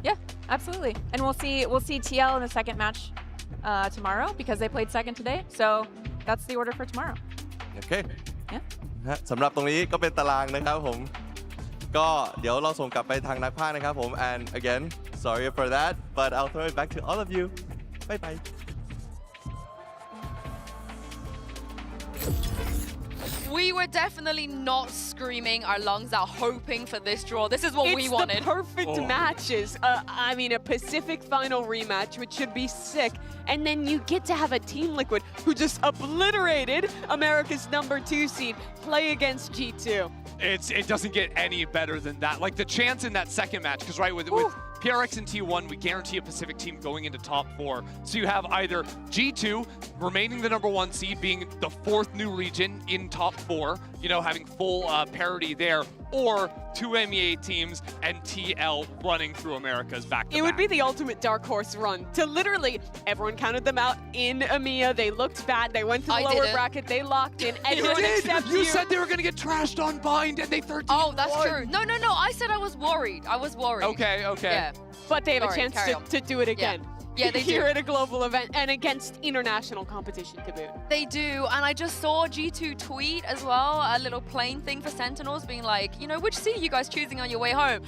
Yeah, absolutely. And we'll see TL in the second match tomorrow because they played second today. So that's the order for tomorrow. Okay นะ สำหรับตรงนี้ก็เป็นตารางนะครับผมก็เดี๋ยวเราส่งกลับไปทางนักพากย์นะครับผม and again sorry for that but I'll throw it back to all of you bye bye We were definitely not screaming our lungs out hoping for this draw. This is what we wanted. It's the perfect matches. I mean, a Pacific final rematch, which should be sick. And then you get to have a Team Liquid who just obliterated America's #2 seed play against G2. It doesn't get any better than that. Like the chance in that second match, because right with PRX and T1, we guarantee a Pacific team going into top 4. So you have either G2 remaining the #1 seed, being the 4th new region in top 4, you know, having full parity there, or 2 MEA teams and TL running through America's back-to-back. It would be the ultimate dark horse run to literally, everyone counted them out in EMEA. They looked bad. They went to the lower bracket. They locked in. Everyone except you said they were going to get trashed on Bind and they 13. Oh, that's true. No. I said I was worried. Okay. Yeah. But they have a chance to do it again. Yeah, they do. Here at a global event and against international competition to boot. They do, and I just saw G2 tweet as well, a little plane thing for Sentinels being like, you know, which seat are you guys choosing on your way home?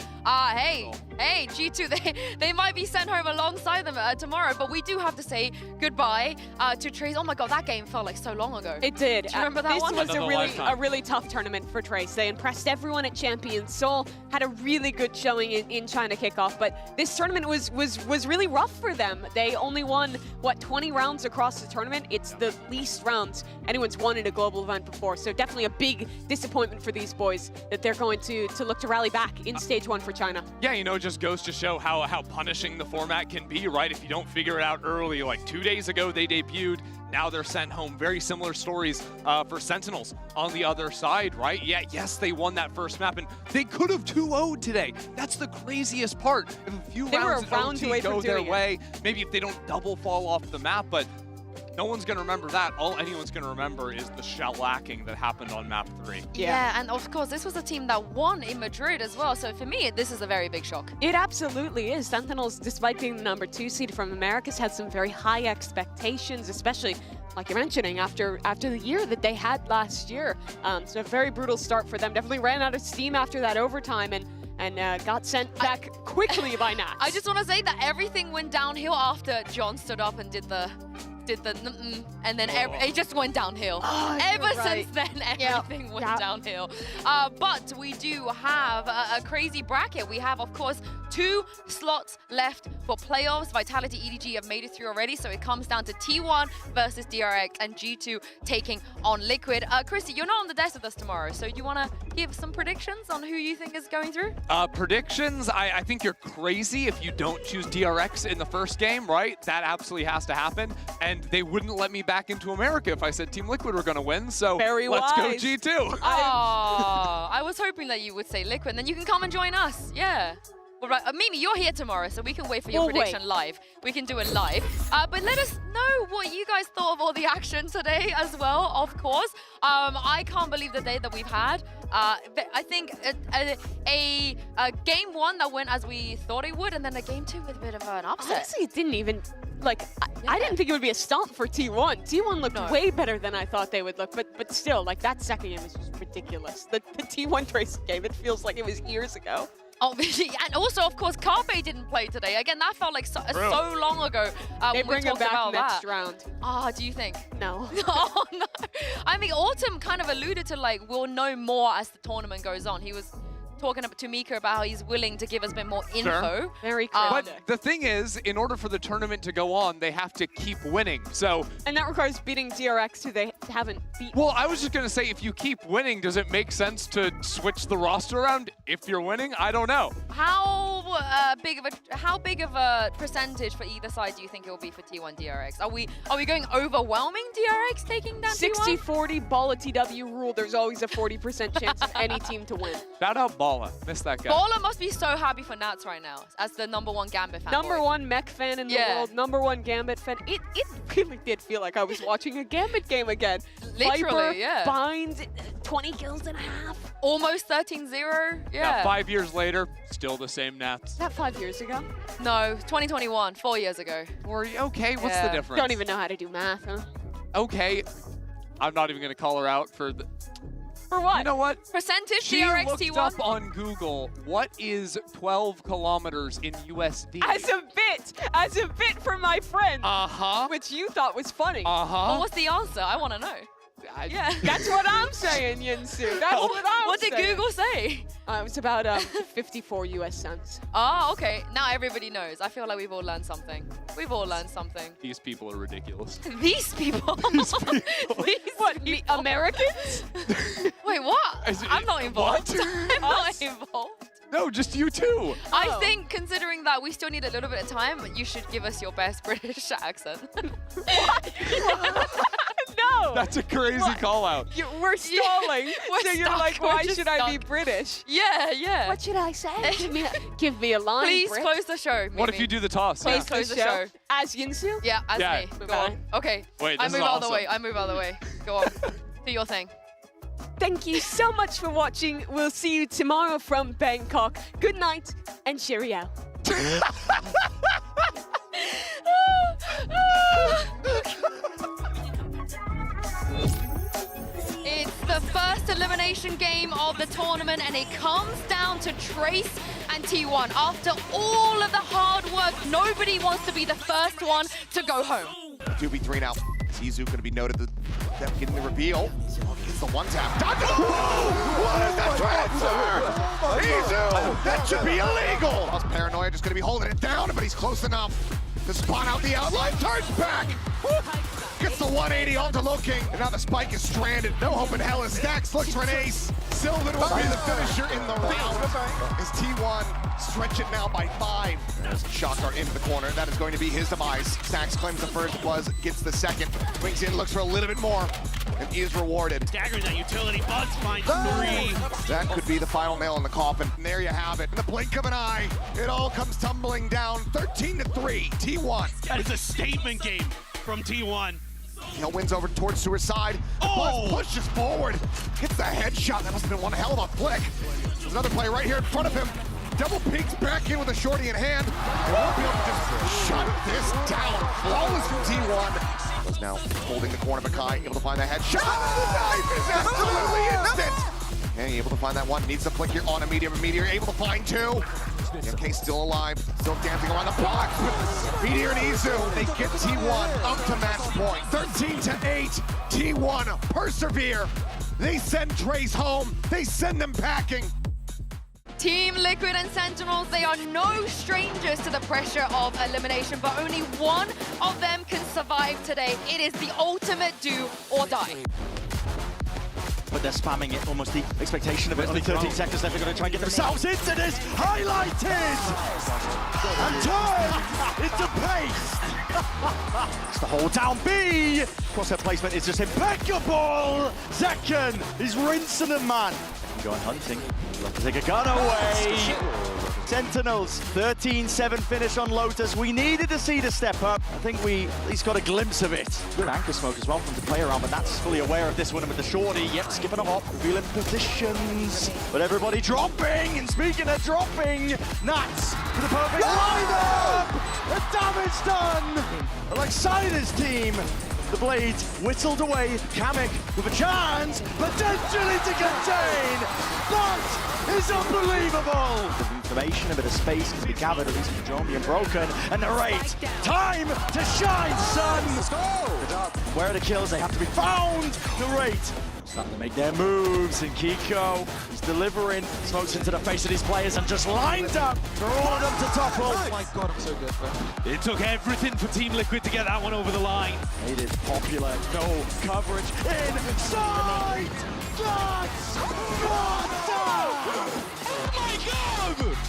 Hey, G2, they might be sent home alongside them tomorrow, but we do have to say goodbye to Trace. Oh my god, that game felt like so long ago. It did. Do you remember that one? This was a really tough tournament for Trace. They impressed everyone at Champions. Seoul had a really good showing in China kickoff, but this tournament was really rough for them. They only won, 20 rounds across the tournament? It's the least rounds anyone's won in a global event before. So definitely a big disappointment for these boys that they're going to look to rally back in stage 1 for China. Yeah, you know, it just goes to show how punishing the format can be, right? If you don't figure it out early, like 2 days ago they debuted, now they're sent home. Very similar stories for Sentinels on the other side, right? Yeah, yes, they won that first map, and they could have 2-0'd today. That's the craziest part. If a few rounds in OT go their way, maybe if they don't double fall off the map, but no one's going to remember that. All anyone's going to remember is the shellacking that happened on map 3. Yeah, and of course, this was a team that won in Madrid as well. So for me, this is a very big shock. It absolutely is. Sentinels, despite being the #2 seed from Americas, had some very high expectations, especially like you're mentioning, after the year that they had last year. So a very brutal start for them. Definitely ran out of steam after that overtime. And and got sent back quickly by Nats. I just want to say that everything went downhill after John stood up and did the and then it just went downhill. Ever since then, everything went downhill. But we do have a crazy bracket. We have, of course, 2 slots left for playoffs. Vitality, EDG have made it through already, so it comes down to T1 versus DRX and G2 taking on Liquid. Christy, you're not on the desk with us tomorrow, so you want to give some predictions on who you think is going through? Predictions, I think you're crazy if you don't choose DRX in the first game, right? That absolutely has to happen. And they wouldn't let me back into America if I said Team Liquid were going to win, so let's go G2. I was hoping that you would say Liquid, and then you can come and join us. Yeah. Well, right, Mimi, you're here tomorrow, so we can wait for your prediction live. We can do it live. But let us know what you guys thought of all the action today as well, of course. I can't believe the day that we've had. I think a game 1 that went as we thought it would, and then a game 2 with a bit of an upset. Honestly, it didn't even, like, I didn't think it would be a stomp for T1. T1 looked way better than I thought they would look, but still, like, that second game was just ridiculous. The T1 Trace game, it feels like it was years ago. Oh, and also, of course, Carpe didn't play today. Again, that felt like so long ago. They when bring we him talked back about next that. round. Do you think? No. Oh, no. I mean, Autumn kind of alluded to, like, we'll know more as the tournament goes on. He was talking to Mika about how he's willing to give us a bit more info. Sure. Very But the thing is, in order for the tournament to go on, they have to keep winning. So, and that requires beating DRX, who they haven't beaten. Well, I was just going to say, if you keep winning, does it make sense to switch the roster around if you're winning? I don't know. How big of a percentage for either side do you think it will be for T1 DRX? Are we going overwhelming DRX taking down T1? 60-40 Balla TW rule. There's always a 40% chance of any team to win. Shout out Balla. Missed that guy. Balla must be so happy for Nats right now as the #1 Gambit fan. #1 mech fan in the world, #1 Gambit fan. It really did feel like I was watching a Gambit game again. Literally, Viper, yeah. Bind, 20 kills and a half. Almost 13-0. Yeah. 5 years later, still the same Nats. Is that 5 years ago? No, 2021, 4 years ago. Okay, what's the difference? Don't even know how to do math, huh? Okay, I'm not even going to call her out for the... For what? You know what? Percentage she DRX looked T1. up on Google, what is 12 kilometers in USD? As a bit from my friend. Uh-huh. Which you thought was funny. Uh-huh. Well, what's the answer? I want to know. Yeah. That's what I'm saying, Yinsu. That's what I'm What saying. did Google say? It was about 54 US cents. Oh, okay. Now everybody knows. I feel like we've all learned something. We've all learned something. These people are ridiculous. These people? These people. What, Americans? Wait, what? I'm not involved. What? I'm not involved. No, just you two. I think, considering that we still need a little bit of time, you should give us your best British accent. No! That's a crazy call out. We're stalling. So you're stuck. like, We're why just should I be stuck. British? Yeah, yeah. What should I say? Give me a line, Please Brit. close the show. What if Mimi. you do the toss? Please close the show. As Yinsu? Yeah, as Yeah. me. Move Go on. on. Okay. Wait, I this move is out of the awesome. way. I move out of the way. Go on. Do your thing. Thank you so much for watching. We'll see you tomorrow from Bangkok. Good night and cheerio. It's the first elimination game of the tournament, and it comes down to Trace and T1. After all of the hard work, nobody wants to be the first one to go home. 2v3 now. Tizu going to be noted them getting the reveal. It's the one tap. What is that transfer? Tizu! That should be illegal! Paranoia just going to be holding it down, but he's close enough to spawn out the outline. Turns back! Gets the 180 onto Looking, and now the spike is stranded. No hope in hell. Stacks looks for an ace. Sylvan will be the finisher in the round. As T1 stretch it now by 5. There's Shockdart into the corner. That is going to be his demise. Stacks claims the first buzz, gets the second. Swings in, looks for a little bit more, and is rewarded. Staggering that utility. Buzz finds 3. That could be the final nail in the coffin. And there you have it. In the blink of an eye, it all comes tumbling down. 13-3, T1. That is a statement game from T1. Hill wins over towards Suicide. Buzz pushes forward. Gets the headshot. That must have been one hell of a flick. There's another play right here in front of him. Double peeks back in with a shorty in hand. And won't be able to just shut this down. Flawless from T1. Was now holding the corner of Akai, able to find the headshot. The knife is absolutely instant. Okay, able to find that one. Needs to flick here on a Meteor. Meteor able to find two. Okay, still alive. Still dancing around the box. Meteor and Izu, they get T1 up to match point. 13-8. T1 persevere. They send Trace home. They send them packing. Team Liquid and Sentinels, they are no strangers to the pressure of elimination, but only one of them can survive today. It is the ultimate do or die. But they're spamming it, almost the expectation of it. Only 13 seconds left, they're going to try and get themselves into this. Highlighted! And turned into paste! It's the hold down B! Crosshair placement is just impeccable! Zekken is rinsing them, man. Going hunting, love to take a gun away. Sentinels, 13-7 finish on Lotus. We needed to see the step up. I think we at least got a glimpse of it. Good anchor smoke as well from the play around, but that's fully aware of this one with the shorty. Yep, skipping a hop, revealing positions. But everybody dropping, and speaking of dropping, Nats with the perfect lineup! The damage done! Alongside his team. The blades whittled away. Kamek with a chance, potentially to contain. That is unbelievable. The information, a bit of space can be gathered, at least from Drone being broken. And the rate, time to shine, son. Let's go. Where are the kills? They have to be found. The rate starting to make their moves, and Kiko is delivering. Smokes into the face of these players and just lined up for all of them to topple. Oh my god, I'm so good, man. It took everything for Team Liquid to get that one over the line. It is popular, no coverage inside. That's oh my god!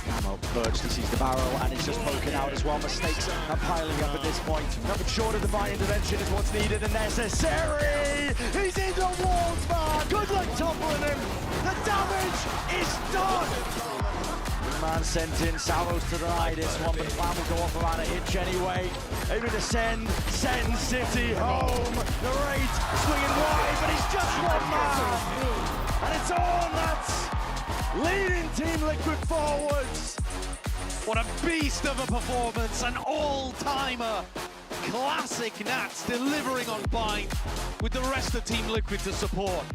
Camo purged, he sees the barrel and it's just poking out as well. Mistakes are piling up at this point. Nothing short of divine intervention is what's needed and necessary. He's in the walls, man. Good luck toppling him. The damage is done. Man sent in, Salvos to deny this one, but the plan will go off around a hitch anyway. Able to send City home. The rate swinging wide, but he's just one man. And it's all Nats leading Team Liquid forwards. What a beast of a performance, an all-timer. Classic Nats delivering on Bind with the rest of Team Liquid to support.